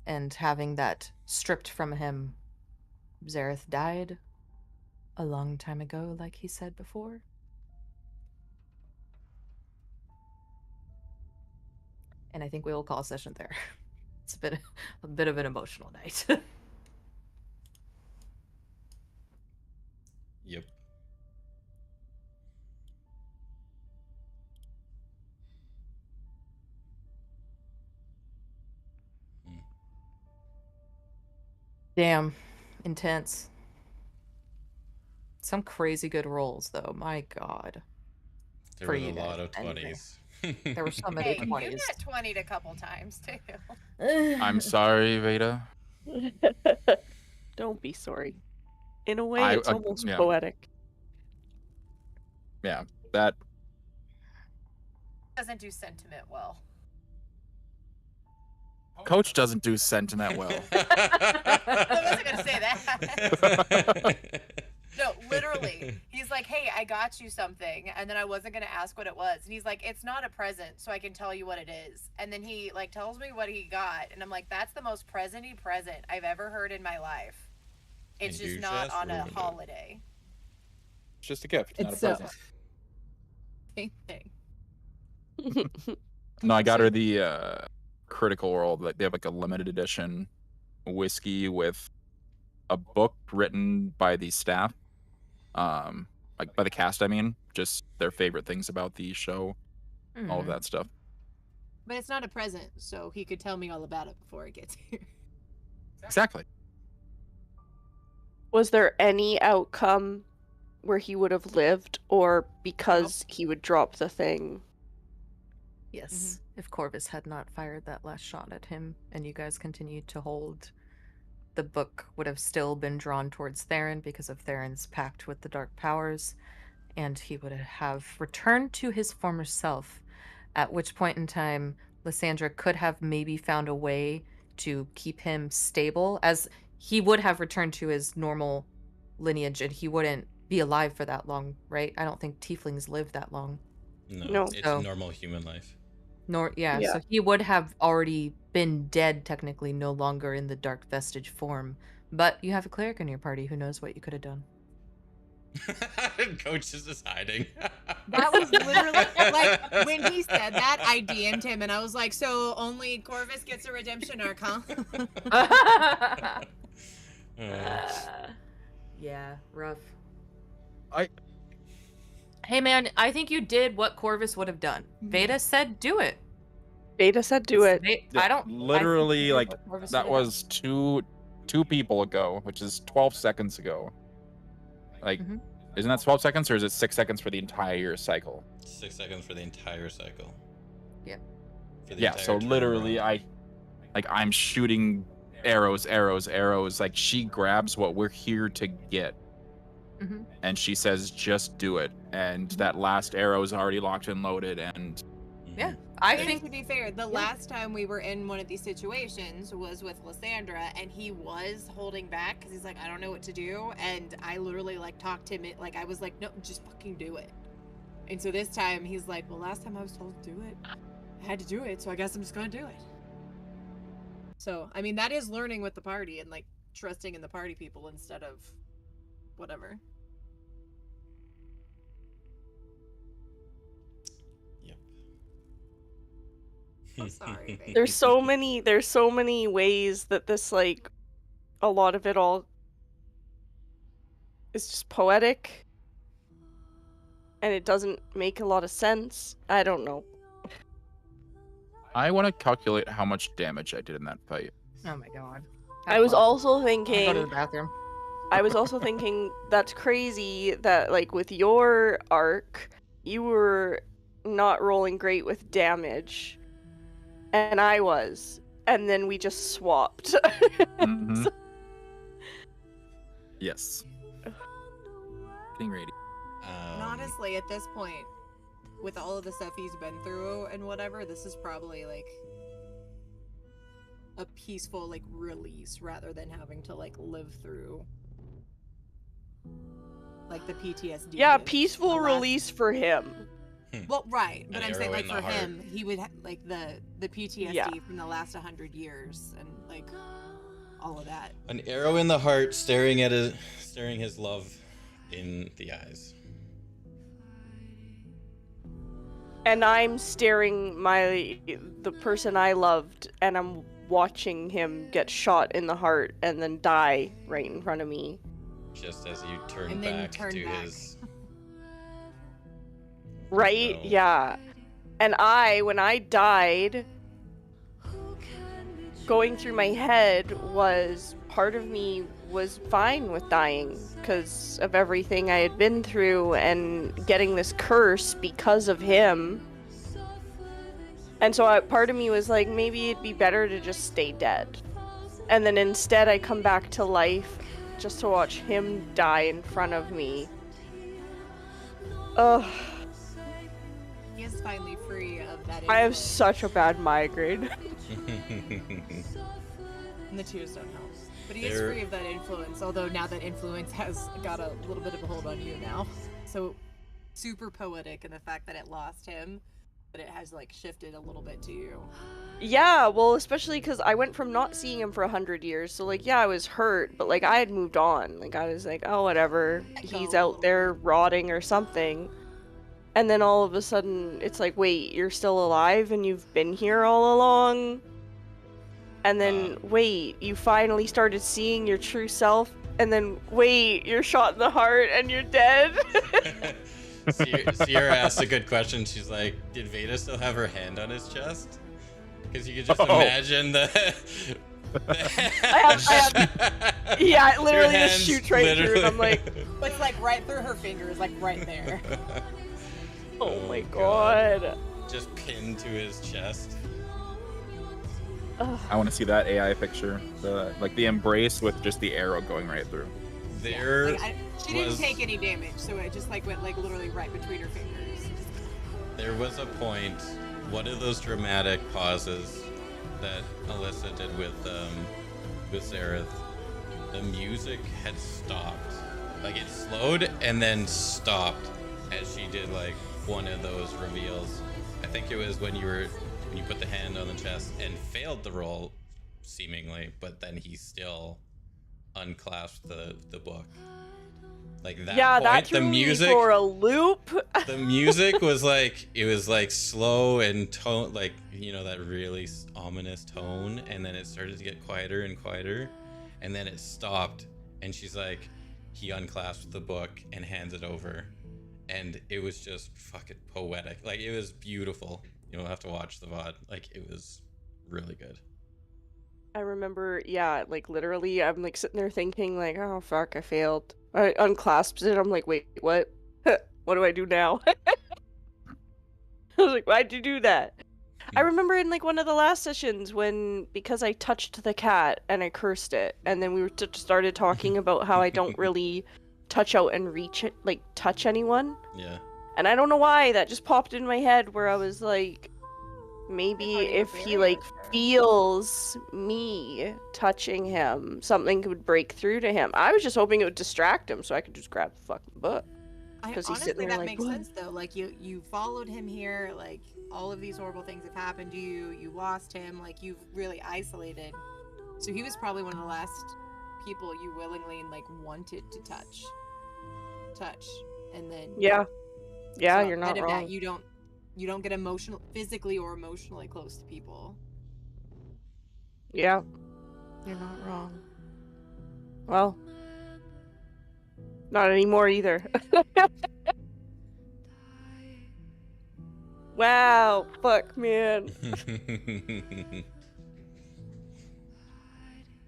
And having that stripped from him, Zareth died a long time ago, like he said before. And I think we will call a session there. It's a bit of an emotional night. Yep. Damn, intense. Some crazy good rolls, though. My God. There For was you a lot guys, of anyway. 20s. There were so many Hey, you 20s. got 20'd a couple times too. I'm sorry, Vayda. Don't be sorry. In a way, it's almost yeah, poetic. yeah. That Doesn't do sentiment well. coach doesn't do sentiment well. I wasn't gonna say that. No, literally. He's like, hey, I got you something. And then I wasn't going to ask what it was. And he's like, it's not a present, so I can tell you what it is. And then he, like, tells me what he got. And I'm like, that's the most present-y present I've ever heard in my life. It's just not on a holiday. It's just a gift, not a It's present. Same thing. No, I got her the Critical Role. Like, they have like a limited edition whiskey with a book written by the staff, like by the cast. I mean, just their favorite things about the show, all of that stuff. But it's not a present, so he could tell me all about it before it gets here. Exactly. Was there any outcome where he would have lived, or because he would drop the thing? Yes. If Corvus had not fired that last shot at him, and you guys continued to hold, the book would have still been drawn towards Theron because of Theron's pact with the Dark Powers, and he would have returned to his former self, at which point in time Lysandra could have maybe found a way to keep him stable, as he would have returned to his normal lineage, and he wouldn't be alive for that long, right? I don't think tieflings live that long. No, it's So- normal human life. Yeah. So he would have already been dead, technically, no longer in the dark vestige form. But you have a cleric in your party who knows what you could have done. Coach is just hiding. That was literally, like, when he said that, I DM'd him, and I was like, so only Corvus gets a redemption arc, huh? Yeah, rough. I- Hey man, I think you did what Corvus would have done. Vayda said do it. Vayda said do it. I don't Literally, I think you did like, what Corvus that would have was two people ago, which is 12 seconds ago. Like, Mhm. isn't that 12 seconds, or is it 6 seconds for the entire cycle? 6 seconds for the entire cycle. Yep. For the Yeah, entire so turn literally, round. I'm shooting arrows. Like, she grabs what we're here to get, Mhm. and she says, just do it. And that last arrow is already locked and loaded, and Yeah. I And think to be fair, the last time we were in one of these situations was with Lysandra, and he was holding back because he's like, I don't know what to do. And I literally, like, talked him in, like, I was like, no, just fucking do it. And so this time he's like, well, last time I was told to do it, I had to do it, so I guess I'm just gonna do it. So, I mean, that is learning with the party and, like, trusting in the party people instead of whatever. Yep. I'm sorry, baby. There's so many ways that this, like, a lot of it all is just poetic, and it doesn't make a lot of sense. I don't know. I want to calculate how much damage I did in that fight. oh my god. I was also I'll go to thinking the bathroom. that's crazy that, like, with your arc, you were not rolling great with damage, and I was, and then we just swapped. Mhm. Yes. Getting ready. And honestly, at this point, with all of the stuff he's been through and whatever, this is probably like a peaceful, like, release rather than having to, like, live through like the PTSD. Yeah, of peaceful the last- release for him. Well, right, but An I'm saying arrow like in the for heart. him, he would like the PTSD Yeah. from the last 100 years and like all of that. An arrow in the heart, staring his love in the eyes. And I'm staring the person I loved, and I'm watching him get shot in the heart and then die right in front of me. Just as you turn And then back turn to back. his. Right? No. Yeah. And when I died, going through my head was part of me was fine with dying because of everything I had been through and getting this curse because of him. And so part of me was like, maybe it'd be better to just stay dead. And then instead I come back to life just to watch him die in front of me. Ugh. He is finally free of that. I have influence, such a bad migraine. and the tears don't help. But he is There- free of that influence, although now that influence has got a little bit of a hold on you now. So super poetic in the fact that it lost him, but it has like shifted a little bit to you. Yeah, well, especially because I went from not seeing him for 100 years, so like, yeah, I was hurt, but like, I had moved on. Like, I was like, oh, whatever, he's out there rotting or something. And then all of a sudden, it's like, wait, you're still alive and you've been here all along? And then, wait, you finally started seeing your true self? And then, wait, you're shot in the heart and you're dead? Sierra asked a good question. She's like, did Vayda still have her hand on his chest? Because you could just imagine the... I have, yeah, it literally Your just hands shoots right through, and I'm like, But it's like right through her fingers, like right there. oh my god. Just pinned to his chest. Ugh. I want to see that AI picture, the embrace with just the arrow going right through. There Like, she didn't take any damage, so it just like went like literally right between her fingers. There was a point, one of those dramatic pauses that Alyssa did with Zareth. The music had stopped. Like it slowed and then stopped as she did like one of those reveals. I think it was when you put the hand on the chest and failed the roll, seemingly, but then he still unclasped the book. Like that Yeah, point, that threw the music me for a loop. the music was like, it was like slow and tone, like, you know, that really ominous tone, and then it started to get quieter and quieter, and then it stopped, and she's like, he unclasped the book and hands it over, and it was just fucking poetic. Like, it was beautiful. You'll have to watch the VOD. Like, it was really good. I remember, yeah, like literally, I'm like sitting there thinking, like, oh fuck, I failed. I unclasped it. I'm like, wait, what? What do I do now? I was like, why'd you do that? I remember in like one of the last sessions because I touched the cat and I cursed it, and then we started talking about how I don't really touch out and reach it, like touch anyone. Yeah. And I don't know why that just popped in my head where I was like, maybe if he like feels me touching him, something could break through to him. I was just hoping it would distract him so I could just grab the fucking book. Because he's Honestly, sitting there that like, makes "What?" sense though. Like you followed him here. Like all of these horrible things have happened to you. You lost him. Like you've really isolated. So he was probably one of the last people you willingly like wanted to touch, and then Yeah, so you're not outside of wrong. that, you don't get physically or emotionally close to people. Yeah, you're not wrong. Well, not anymore either. Wow, fuck, man.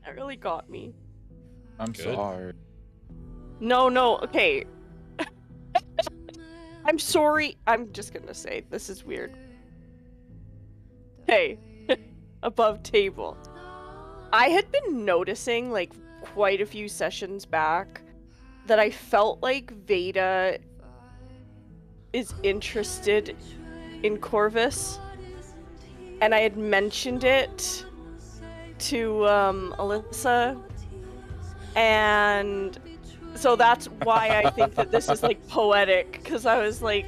That really got me. I'm Good. sorry. No, okay. I'm sorry. I'm just gonna say, this is weird. Hey, above table. I had been noticing, like, quite a few sessions back, that I felt like Vayda is interested in Corvus. And I had mentioned it to, Alyssa. And so that's why I think that this is, like, poetic, because I was like,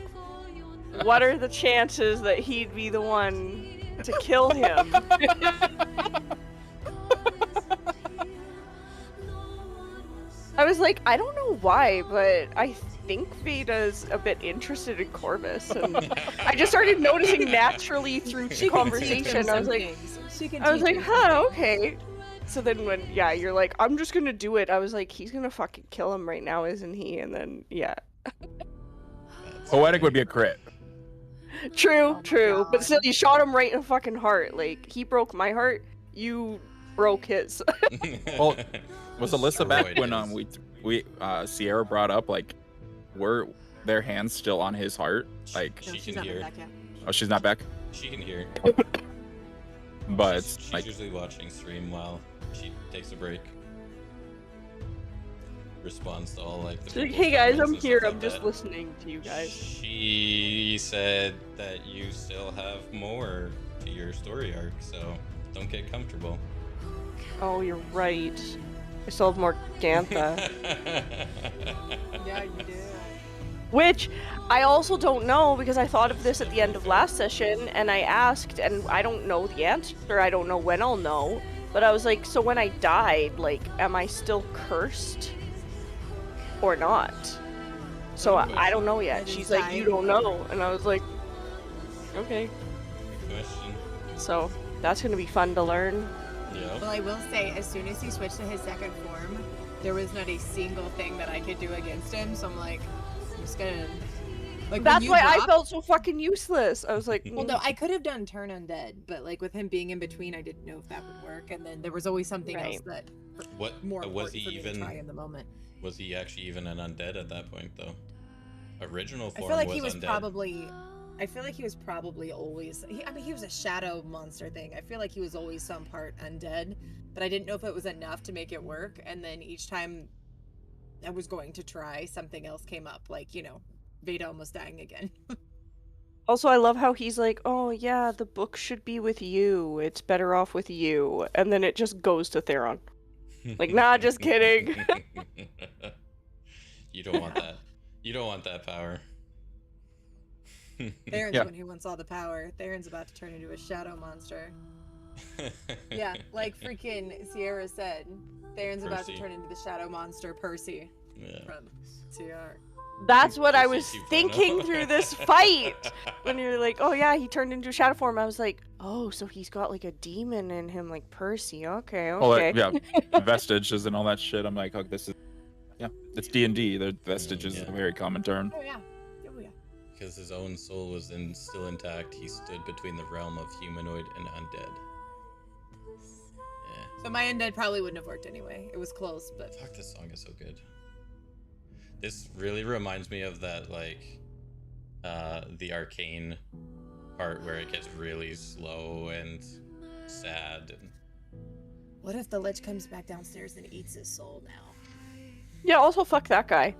what are the chances that he'd be the one to kill him? I was like, I don't know why, but I think Vayda's a bit interested in Corvus, and I just started noticing naturally through conversation. I was like, huh, okay. So then when, yeah, you're like, I'm just gonna do it. I was like, he's gonna fucking kill him right now, isn't he? And then, yeah. Poetic would be a crit. True, true. But still, you shot him right in the fucking heart. Like, he broke my heart, you broke his. Well, was Alyssa back Destroyed when his. we Sierra brought up, like, were their hands still on his heart? Like, No, She she's can not been hear. back yet. oh, she's not back? She can hear. But, she's like, usually watching stream while she takes a break. Responds to all like the She's like, people's hey guys, comments I'm and here. stuff I'm like just that. listening to you guys. She said that you still have more to your story arc, so don't get comfortable. Oh, you're right. I still have more Gantha. Yeah, you do. Which I also don't know because I thought of this at the end of last session and I asked and I don't know the answer. I don't know when I'll know. But I was like, so when I died, like, am I still cursed or not? So I don't know yet. She's like, you don't know. And I was like, okay. Good question. So that's going to be fun to learn. Yeah. Well, I will say, as soon as he switched to his second form, there was not a single thing that I could do against him. So I'm like, I'm just gonna. Like, That's why I felt so fucking useless. I was like, Well, no, I could have done turn undead, but like with him being in between, I didn't know if that would work. And then there was always something else that What more was important he for me to even? try in the moment. Was he actually even an undead at that point, though? Original I form feel like was he was undead. probably. I feel like he was probably always. I mean, he was a shadow monster thing. I feel like he was always some part undead, but I didn't know if it was enough to make it work. And then each time I was going to try, something else came up, like, you know, Vayda almost dying again. Also, I love how he's like, oh yeah, the book should be with you. It's better off with you. And then it just goes to Theron. Like, nah, just kidding. You don't want that. You don't want that power. Theron's Yeah. the one who wants all the power. Theron's about to turn into a shadow monster. Yeah, like freaking Sierra said, Theron's about to Percy. turn into the shadow monster Percy Yeah. from CR. That's what I was Percy 2.0. thinking through this fight. When you're like, oh yeah, he turned into a shadow form. I was like, oh, so he's got like a demon in him, like Percy. Okay, well, okay. yeah, vestiges and all that shit. I'm like, oh, this is, yeah, it's D&D. The vestiges is yeah. a very common term. Oh yeah. Oh yeah. Because his own soul was still intact, he stood between the realm of humanoid and undead. Yeah. So my undead probably wouldn't have worked anyway. It was close, but Fuck, this song is so good. This really reminds me of that, like, the arcane part where it gets really slow and sad. And what if the lich comes back downstairs and eats his soul now? Yeah, also fuck that guy.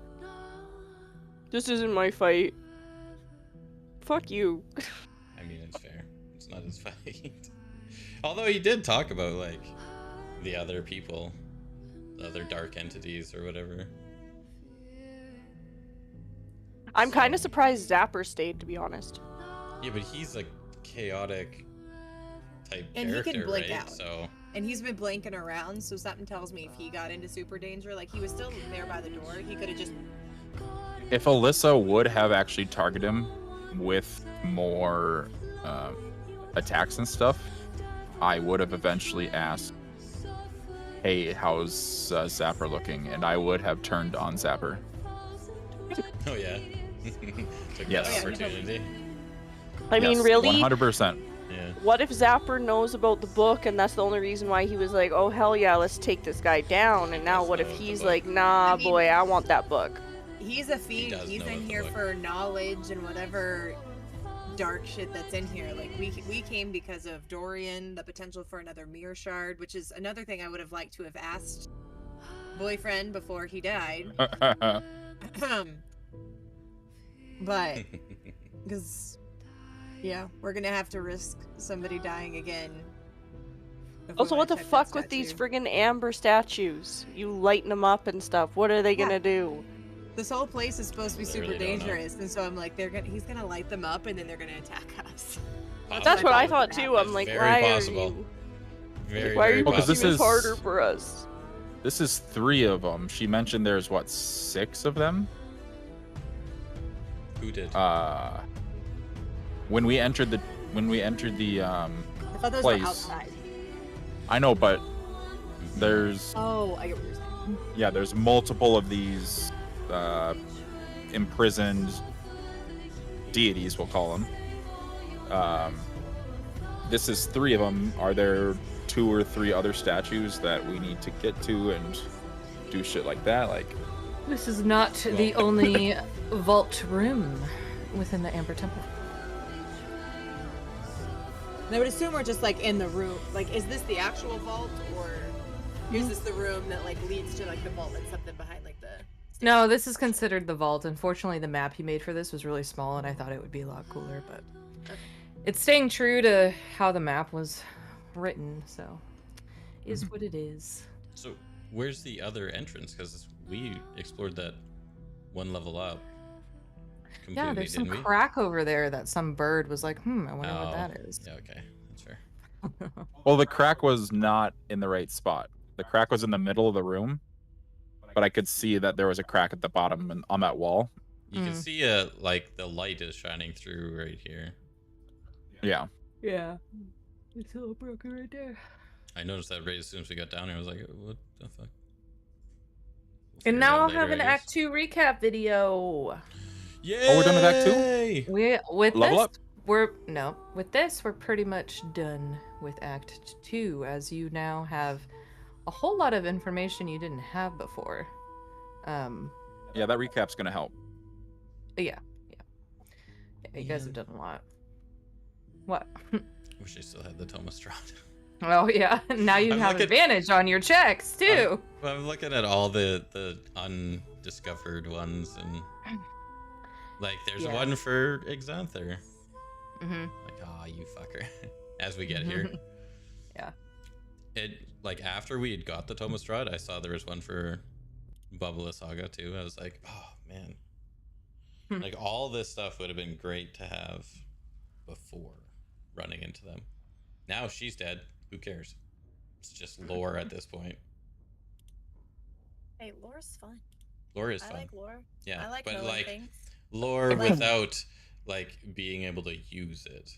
This isn't my fight. Fuck you. I mean, it's fair. It's not his fight. Although he did talk about, like, the other people, the other dark entities or whatever. I'm kind of surprised Zapper stayed, to be honest. Yeah, but he's a chaotic type And he character, can blink right? out. So And he's been blanking around, so something tells me if he got into super danger, like he was still there by the door, he could have just. If Alyssa would have actually targeted him with more attacks and stuff, I would have eventually asked, hey, how's Zapper looking? And I would have turned on Zapper. oh yeah, took Yes. that opportunity. I mean, Yes, really? 100%. Yeah. What if Zapper knows about the book and that's the only reason why he was like, oh hell yeah, let's take this guy down? And now Does what know if of the he's book. like, nah, I mean- boy, I want that book. He's a fiend. does He's know in of the here book. for knowledge and whatever dark shit that's in here. Like we came because of Dorian, the potential for another mirror shard, which is another thing I would have liked to have asked boyfriend before he died. But because yeah, we're gonna have to risk somebody dying again. if we Also, wanna what the check that fuck with these statue. friggin' amber statues? You lighten them up and stuff. What are they gonna do? This whole place is supposed to be super Literally don't know. dangerous, and so I'm like, he's gonna light them up, and then they're gonna attack us. That's what I thought Possible. too. I'm That's like, very why possible. are you? Very, Why are very you Well, 'cause making this this is- harder for us? This is 3 of them. She mentioned there's what, 6 of them? Who did? When we entered the I thought those place. were outside. I know, but there's Oh, I get what you're saying. yeah, there's multiple of these imprisoned deities, we'll call them. This is 3 of them. Are there 2 or 3 other statues that we need to get to and do shit like that? Like, This is not the only vault room within the Amber Temple. And I would assume we're just like in the room. Like, is this the actual vault, or is this the room that like leads to like the vault that's something behind like the? No, this is considered the vault. Unfortunately, the map he made for this was really small, and I thought it would be a lot cooler, but it's staying true to how the map was written, so is what it is. So, where's the other entrance? Because we explored that one level up. Completely, Yeah, there's some didn't we? crack over there that some bird was like, I wonder what that is. Yeah, okay, that's fair. well, the crack was not in the right spot. The crack was in the middle of the room, but I could see that there was a crack at the bottom and on that wall. You can see like the light is shining through right here. Yeah. Yeah. It's a little broken right there. I noticed that right as soon as we got down here. I was like, what the fuck? We'll And figure it now out I'll later, have I an guess. Act 2 recap video. Yay! Oh, we're done with Act 2? With Level this, up. with this, we're pretty much done with Act 2, as you now have a whole lot of information you didn't have before. Yeah, that recap's gonna help. Yeah, you guys have done a lot. What? Wish I still had the Thomas Strahd. Oh yeah, now you I'm have looking- advantage on your checks too. I'm looking at all the undiscovered ones, and like there's Yeah. one for Exaltimore. Mm-hmm. Like, ah, you fucker. As we get here. Yeah. It like after we had got the Thomas Strahd, I saw there was one for Bubble Saga too. I was like, oh man. Like all this stuff would have been great to have before running into them. Now she's dead. Who cares? It's just lore at this point. Hey, lore's fun. Lore is I fun. like lore. Yeah, I like but knowing like things. lore Like- without like being able to use it.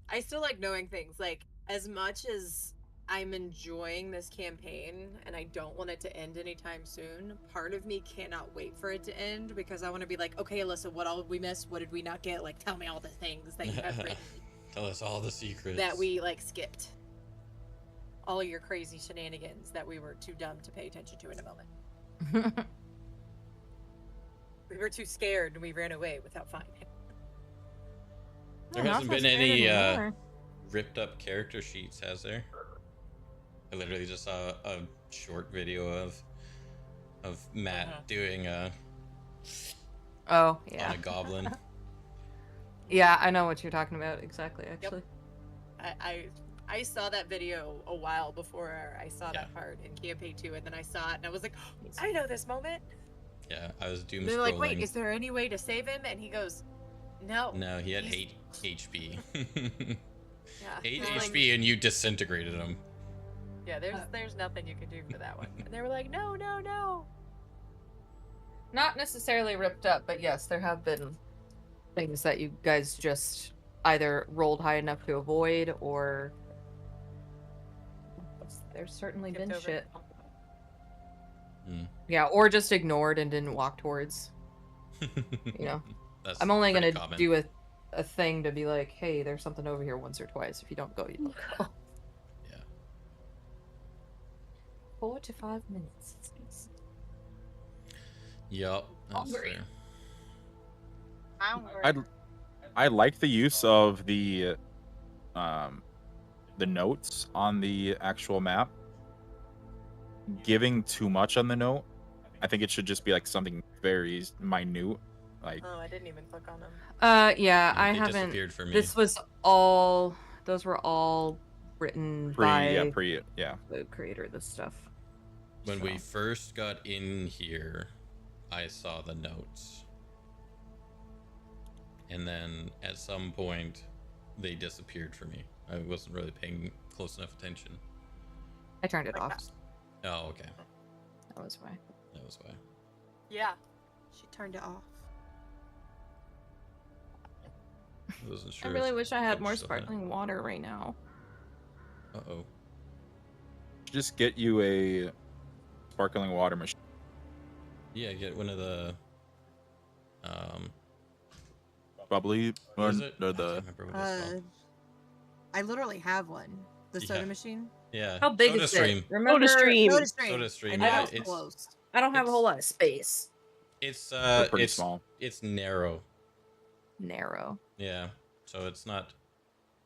I still like knowing things. Like, as much as I'm enjoying this campaign and I don't want it to end anytime soon, part of me cannot wait for it to end because I want to be like, okay, Alyssa, what all did we miss? What did we not get? Like, tell me all the things that you have written Tell us all the secrets. that we, like, skipped. All your crazy shenanigans that we were too dumb to pay attention to in a moment. We were too scared and we ran away without finding it. There hasn't been any ripped up character sheets, has there? I literally just saw a short video of Matt doing Oh on yeah. a goblin. Yeah, I know what you're talking about exactly. Actually. I saw that video a while before I saw Yeah. that part in campaign 2, and then I saw it and I was like, I know this moment. Yeah, I was doom And they're like, wait, scrolling. is there any way to save him? And he goes, no. No, he had He's- 8 HP. Yeah. 8 I'm like, HP and you disintegrated him. Yeah, there's nothing you can do for that one. And they were like, no. Not necessarily ripped up, but yes, there have been things that you guys just either rolled high enough to avoid, or there's certainly Skipped been over. shit. Hmm. Yeah, or just ignored and didn't walk towards. You know, That's I'm only pretty gonna common. do a thing to be like, hey, there's something over here once or twice. If you don't go, you don't go. Yeah. 4 to 5 minutes. Yup. That's Hungry. fair. I like the use of the notes on the actual map. Giving too much on the note, I think it should just be like something very minute. Like, Oh, I didn't even click on them. Yeah, I They haven't. disappeared for me. This was all. Those were all written by yeah. the creator of this stuff. When we So. first got in here, I saw the notes. And then at some point, they disappeared for me. I wasn't really paying close enough attention. I turned it off. Oh, okay. That was why. That was why. Yeah. She turned it off. I wasn't I sure. really if wish I had Coach more still had it. sparkling water right now. Uh-oh. Just get you a sparkling water machine. Yeah, get one of the... Bubbly what or, is it? or I the can't remember what it's called. I literally have one. The soda Yeah. machine. Yeah. How big Soda is Stream. it? Remember, Stream. Soda stream. Soda Stream, I know yeah, it's it's- close. I don't have a It's- whole lot of space. It's they're pretty it's small. It's narrow. Narrow. Yeah. So it's not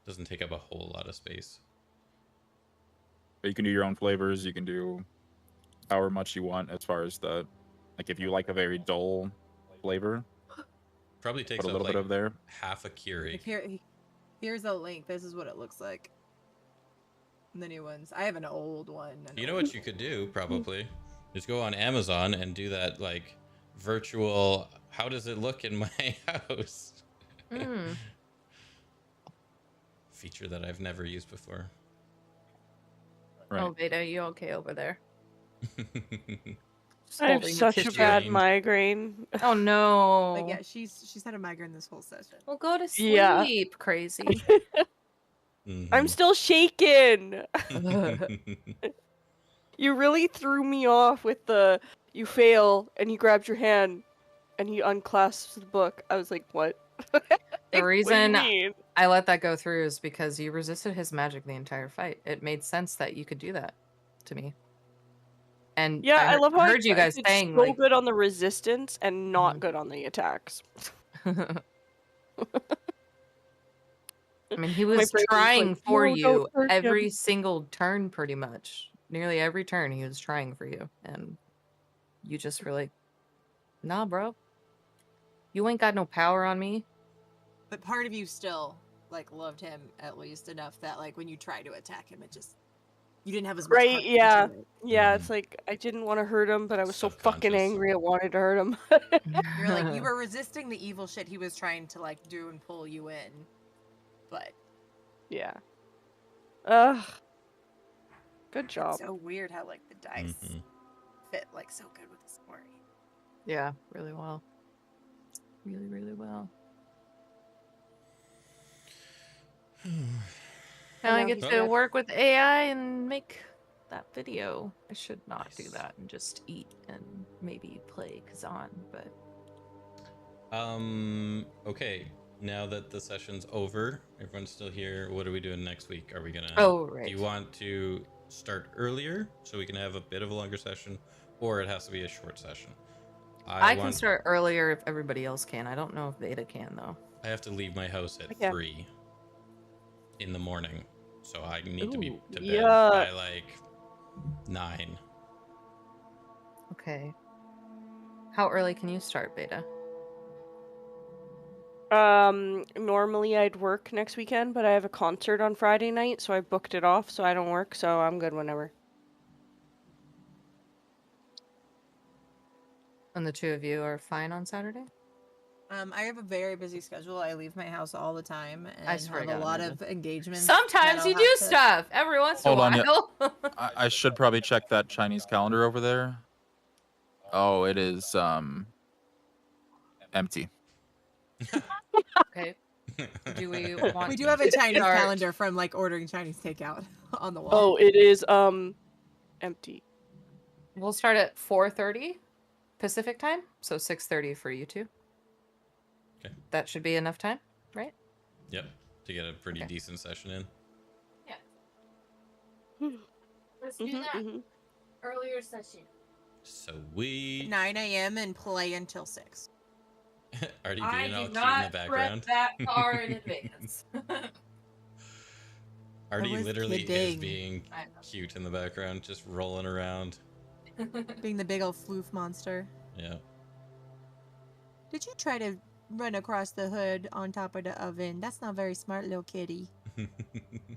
doesn't take up a whole lot of space. But you can do your own flavors. You can do however much you want as far as the, like if you like a very dull flavor, Probably takes put a up little like bit of there. half a Keurig. Like here's a link. This is what it looks like. The new ones. I have an old one. You know what you could do probably is go on Amazon and do that like virtual how does it look in my house Mm. feature that I've never used before. Right. Oh, Vayda, you okay over there? Just I have holding the such a tissue. bad Drained. migraine. Oh no. But yeah, she's had a migraine this whole session. Well, go to sleep, Yeah. crazy. I'm still shaken. Mhm. You really threw me off with the you fail and he grabs your hand and he unclasps the book. I was like, what? The reason What do you mean? I let that go through is because you resisted his magic the entire fight. It made sense that you could do that to me. And Yeah, I love how heard you guys did saying so like good on the resistance and not Mhm. good on the attacks. I mean, he My was brain was trying like, for "No, you don't hurt every him." single turn, pretty much. Nearly every turn, he was trying for you, and you just were like, "Nah, bro, you ain't got no power on me." But part of you still like loved him at least enough that like when you tried to attack him, it just you didn't have as much Right, heart yeah. into it. Yeah, it's like I didn't want to hurt him, but I was so fucking Subconscious. angry I wanted to hurt him. You're like you were resisting the evil shit he was trying to like do and pull you in, but Yeah. Ugh. Good job. it's so weird how like the dice Mhm. fit like so good with the story. Yeah, really well. Really, really well. Now I know get he's to good. work with AI and make that video. I should not do Nice. that and just eat and maybe play Kazan, but Okay. Now that the session's over, everyone's still here. What are we doing next week? Are we gonna oh right. do you want to start earlier so we can have a bit of a longer session, or it has to be a short session? I can start earlier if everybody else can. I don't know if Vayda can though. I have to leave my house at Okay. 3 in the morning, so I need to be Ooh, to bed yeah. by like 9. Okay. How early can you start, Vayda? Normally I'd work next weekend, but I have a concert on Friday night, so I booked it off, so I don't work, so I'm good whenever. And the two of you are fine on Saturday? I have a very busy schedule. I leave my house all the time and I swear to have a God, lot Amanda. of engagements. Sometimes that you I'll do have to- stuff every once in a Hold on, yeah. while. I should probably check that Chinese calendar over there. Oh, it is empty. Okay. Do we want We do have a Chinese start- calendar from like ordering Chinese takeout on the wall. Oh, it is empty. We'll start at 4:30 Pacific time, so 6:30 for you two. Okay. That should be enough time, right? Yep, to get a pretty Okay. decent session in. Let's do Mhm, that. mhm. Earlier session. Sweet. 9 a.m. and play until 6. Already I being all do cute in not the prep background. that far in advance. Artie was literally is kidding. being I know. cute in the background, just rolling around. Being the big old floof monster. Yeah. Did you try to run across the hood on top of the oven? That's not very smart, little kitty.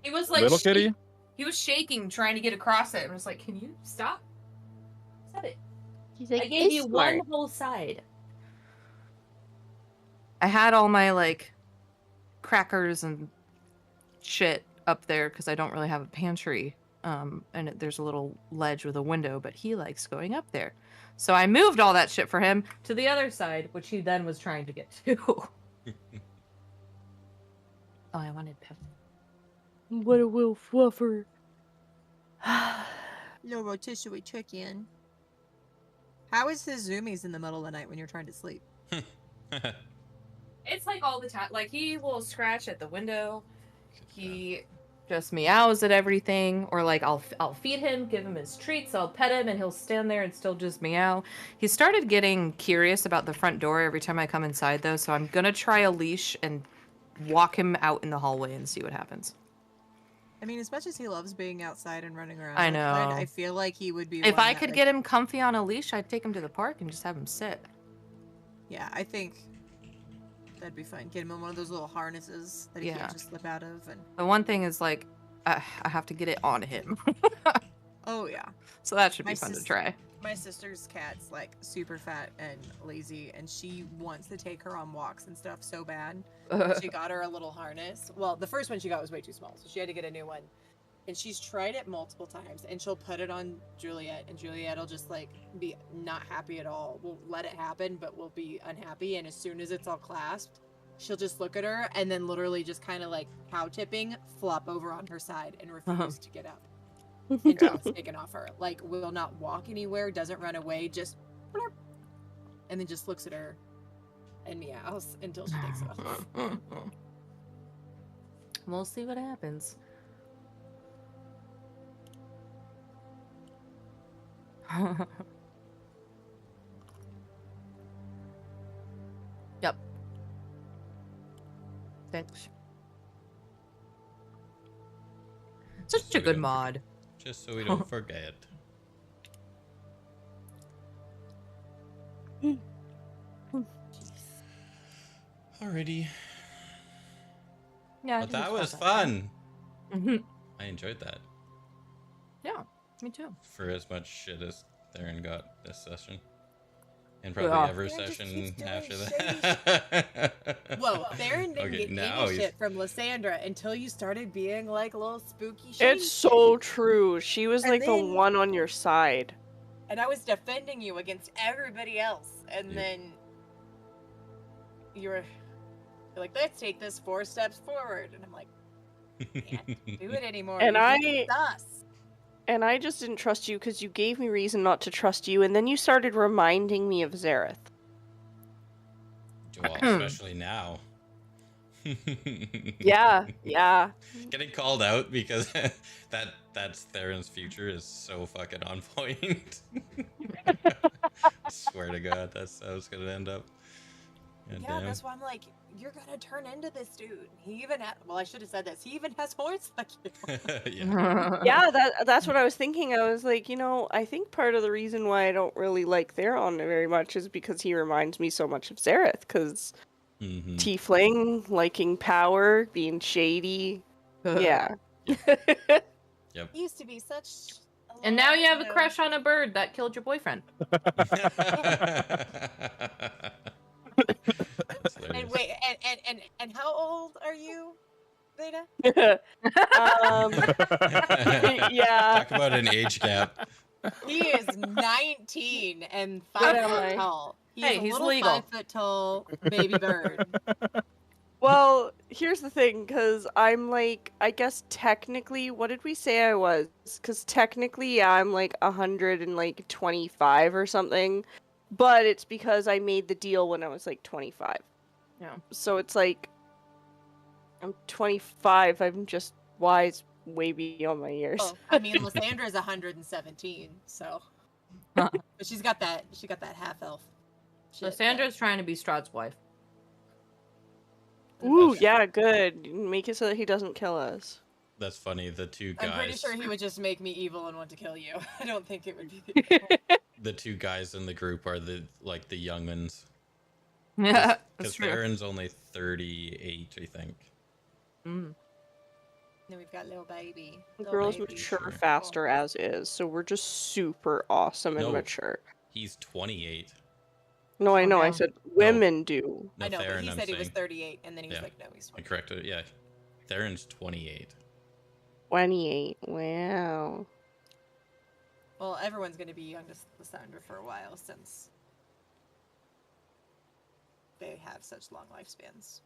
He was like, Little kitty? he was shaking trying to get across it, and I was like, "Can you stop?" Said it. He's like, I gave you "It's one smart." whole side. I had all my like crackers and shit up there because I don't really have a pantry. And there's a little ledge with a window, but he likes going up there. So I moved all that shit for him to the other side, which he then was trying to get to. Oh, I wanted pep. What a little fluffer. Little rotisserie chicken. How is his zoomies in the middle of the night when you're trying to sleep? It's like all the time. Like he will scratch at the window. He just meows at everything, or like I'll feed him, give him his treats, I'll pet him, and he'll stand there and still just meow. He started getting curious about the front door every time I come inside, though. So I'm gonna try a leash and walk him out in the hallway and see what happens. I mean, as much as he loves being outside and running around, I know. I feel like he would be. If one I that, could like, get him comfy on a leash, I'd take him to the park and just have him sit. Yeah, I think that'd be fun. Get him in one of those little harnesses that he Yeah. can't just slip out of. And The one thing is like, I have to get it on him. oh yeah, So that should be My fun to sis- try. my sister's cat's like super fat and lazy, and she wants to take her on walks and stuff so bad. She got her a little harness. Well, the first one she got was way too small, so she had to get a new one. And she's tried it multiple times, and she'll put it on Juliet, and Juliet'll just like be not happy at all. We'll let it happen, but we'll be unhappy. And as soon as it's all clasped, she'll just look at her and then literally just kind of like cow tipping, flop over on her side and refuse to get up until it's taken off her. Like, will not walk anywhere, doesn't run away, just blurp, and then just looks at her and meows until she takes it off. We'll see what happens. Yep. Thanks. Such a good mod. Just so we don't forget. Alrighty. Yeah. I But think that it's was about fun. Mhm. I enjoyed that. Yeah, me too. For as much shit as Theron got this session. And probably Yeah. every Theron just session keeps doing after shady that. Whoa, Theron didn't Okay, get now any he's- shit from Lysandra until you started being like a little spooky shady. It's so true. She was And like the then- one on your side. And I was defending you against everybody else, and Yep. then you're like, let's take this 4 steps forward, and I'm like, can't do it anymore. And You're sus. And I just didn't trust you because you gave me reason not to trust you, and then you started reminding me of Zareth. Well, especially now. Yeah, yeah. Getting called out because that's Theron's future is so fucking on point. I swear to God, that's how it's gonna end up. God Yeah, damn. that's why I'm like, you're gonna turn into this dude. He even well, I should have said this. He even has horns like you. Yeah. Yeah, that's what I was thinking. I was like, I think part of the reason why I don't really like Theron very much is because he reminds me so much of Zareth, because Mhm. Tiefling, liking power, being shady. Yeah. Yep. He used to be such. And now you have a crush on a bird that killed your boyfriend. That's And hilarious. wait, and how old are you, Vayda? Yeah. Talk about an age gap. He is 19 and What 5 am foot I? tall. He's Hey, a he's little legal. 5 foot tall baby bird. Well, here's the thing, because I'm like, I guess technically, what did we say I was? Because technically, yeah, I'm like 125 or something, but it's because I made the deal when I was like 25. Yeah. So it's like, I'm 25, I'm just wise way beyond my years. Well, I mean, Lysandra's 117, so. But she got that half elf. So Sandra's trying to be Strahd's wife. Ooh, yeah, good. Make it so that he doesn't kill us. That's funny. The two guys. I'm pretty sure he would just make me evil and want to kill you. I don't think it would be. The two guys in the group are the young'uns. Yeah, that's Because true. Theron's only 38, I think. Mm. Then we've got little baby. The Little girls baby. mature Sure. faster as is, so we're just super awesome and No. mature. He's 28. No, I Oh, know. I no. said women do. No, I know, Theron, but he I'm said he was saying. 38, and then he was Yeah. like, no, he's I 20. corrected it. Yeah. Theron's 28. 28. Wow. Well, everyone's going to be young to Lysandra for a while since they have such long lifespans.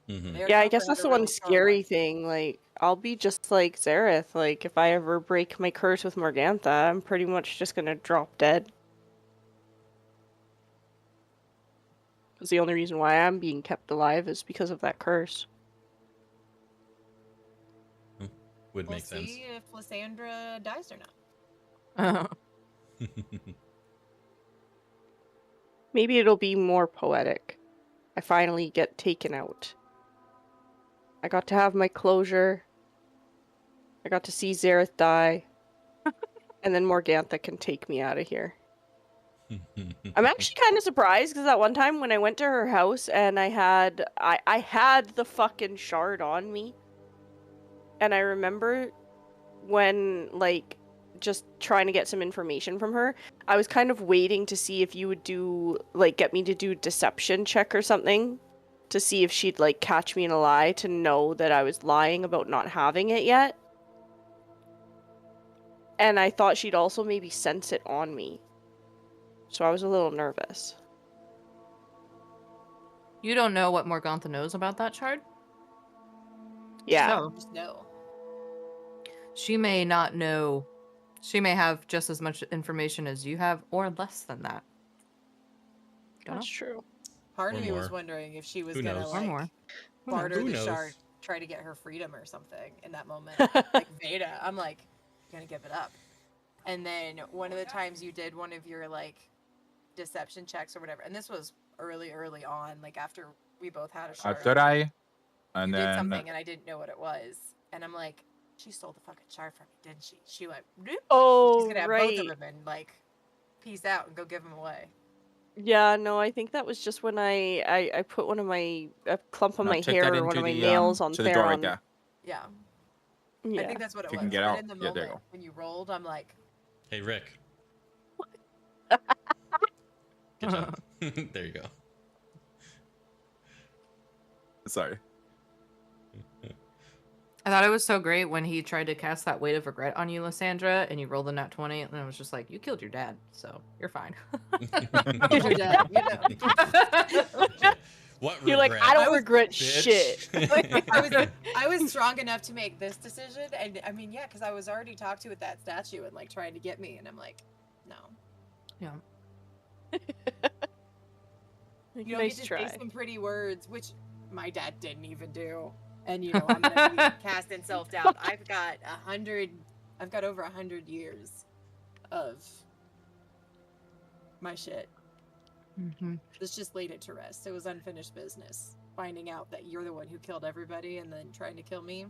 Mm-hmm. They're Yeah, I known guess for that's the having one really strong scary life. thing. Like, I'll be just like Zareth. Like, if I ever break my curse with Morgantha, I'm pretty much just gonna drop dead. Because the only reason why I'm being kept alive is because of that curse. Would We'll make sense. see if Lysandra dies or not. Maybe it'll be more poetic. I finally get taken out. I got to have my closure. I got to see Zareth die. And then Morgantha can take me out of here. I'm actually kind of surprised because that one time when I went to her house and I had the fucking shard on me. And I remember when, like, just trying to get some information from her, I was kind of waiting to see if you would do, like, get me to do deception check or something to see if she'd, like, catch me in a lie to know that I was lying about not having it yet. And I thought she'd also maybe sense it on me. So I was a little nervous. You don't know what Morgantha knows about that shard? Yeah. So, Just know. she may not know. She may have just as much information as you have, or less than that. Don't That's know. true. Part Or of me was more. wondering if she was Who gonna knows? Or like more. Who barter Who the knows? shard, try to get her freedom or something in that moment. Like Vayda, I'm like, gonna give it up. And then one of the times you did one of your like deception checks or whatever, and this was early on, like after we both had a shard. After I, and you did then something and I didn't know what it was, and I'm like, she stole the fucking shard from me, didn't she? She went, "Nope." Oh, She's gonna have right. both of them and like peace out and go give them away. Yeah, no, I think that was just when I put one of my a clump of no, my check hair that or one of into my the nails on to the door right Theron. there. Yeah. Yeah. I think that's what it If you was. can get But out. in the Yeah, there you moment go. when you rolled, I'm like, Hey, Rick. Good job. There you go. Sorry. I thought it was so great when he tried to cast that weight of regret on you, Lysandra, and you rolled a nat 20, and I was just like, you killed your dad, so you're fine. here's your dad, you know. What You're like, regret, I don't was- regret bitch? shit. I was strong enough to make this decision, and I mean, yeah, because I was already talked to with that statue and like trying to get me, and I'm like, no. Yeah. You don't Nice get to try. say some pretty words, which my dad didn't even do. And you know, I'm gonna be casting self-doubt. I've got over 100 years of my shit. Mm-hmm. Let's just laid it to rest. It was unfinished business. Finding out that you're the one who killed everybody and then trying to kill me.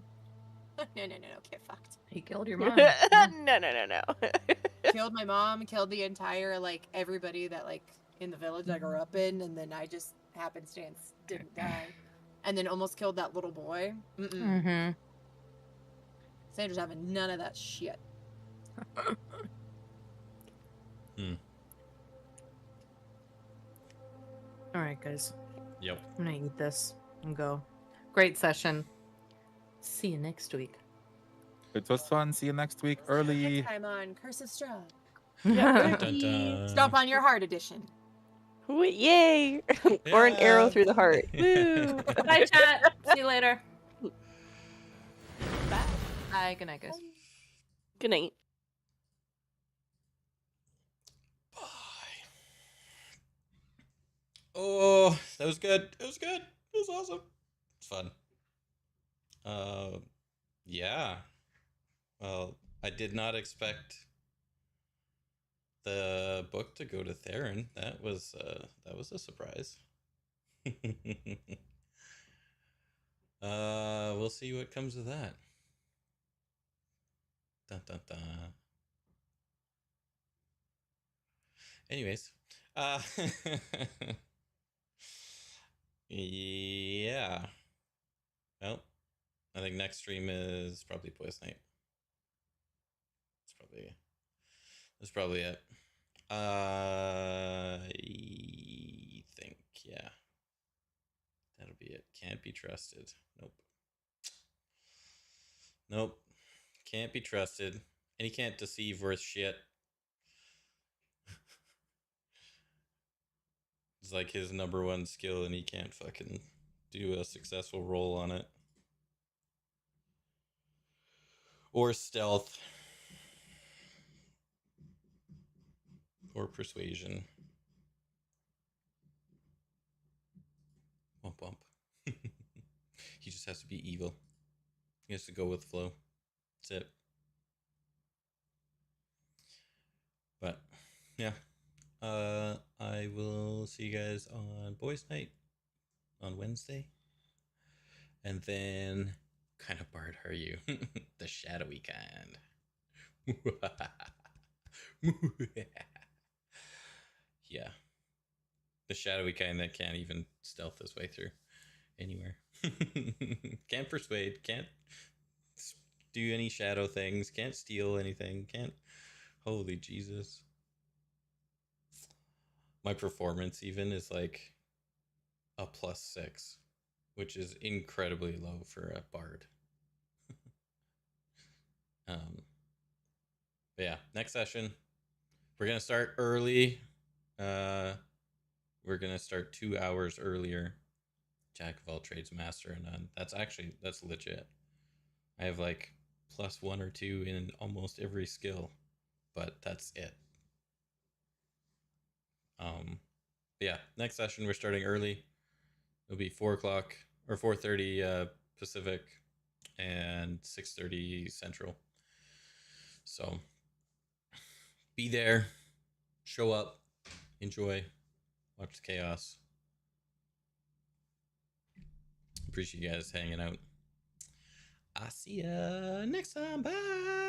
No, get fucked. He killed your mom. No. Killed my mom, killed the entire, like, everybody that, like, in the village I grew up in, and then I just happenstance didn't die. And then almost killed that little boy. Mm-hmm. Sandra's having none of that shit. All right, guys. Yep. I'm gonna eat this and go. Great session. See you next week. It was fun. See you next week early. Next time on Curse of Strahd. Dun, dun, dun. Stomp on your heart edition. Yay! Or an arrow through the heart. Woo! Bye, chat. See you later. Bye. Good night, guys. Good night. Bye. Oh, that was good. It was good. It was awesome. It's fun. Yeah. Well, I did not expect the book to go to Theron. That was a surprise. We'll see what comes of that. Dun dun dun. Anyways, yeah. Well, I think next stream is probably Boys Night. That's probably it. I think, yeah. That'll be it. Can't be trusted. Nope. Nope. Can't be trusted. And he can't deceive worth shit. It's like his number one skill and he can't fucking do a successful roll on it. Or stealth. Or persuasion. Womp womp. He just has to be evil. He has to go with the flow. That's it. But, yeah. I will see you guys on Boys Night on Wednesday. And then, kind of bard are you? The shadowy kind. Yeah. The shadowy kind that can't even stealth his way through anywhere. Can't persuade, can't do any shadow things, can't steal anything, can't... Holy Jesus. My performance even is like a +6, which is incredibly low for a bard. But yeah, next session, we're going to start early. We're going to start 2 hours earlier. Jack of all trades, master of none. That's legit. I have like +1 or 2 in almost every skill, but that's it. But yeah, next session we're starting early. It'll be 4 o'clock or 4:30 Pacific and 6:30 Central. So be there, show up, enjoy, watch the chaos. Appreciate you guys hanging out. I'll see ya next time. Bye.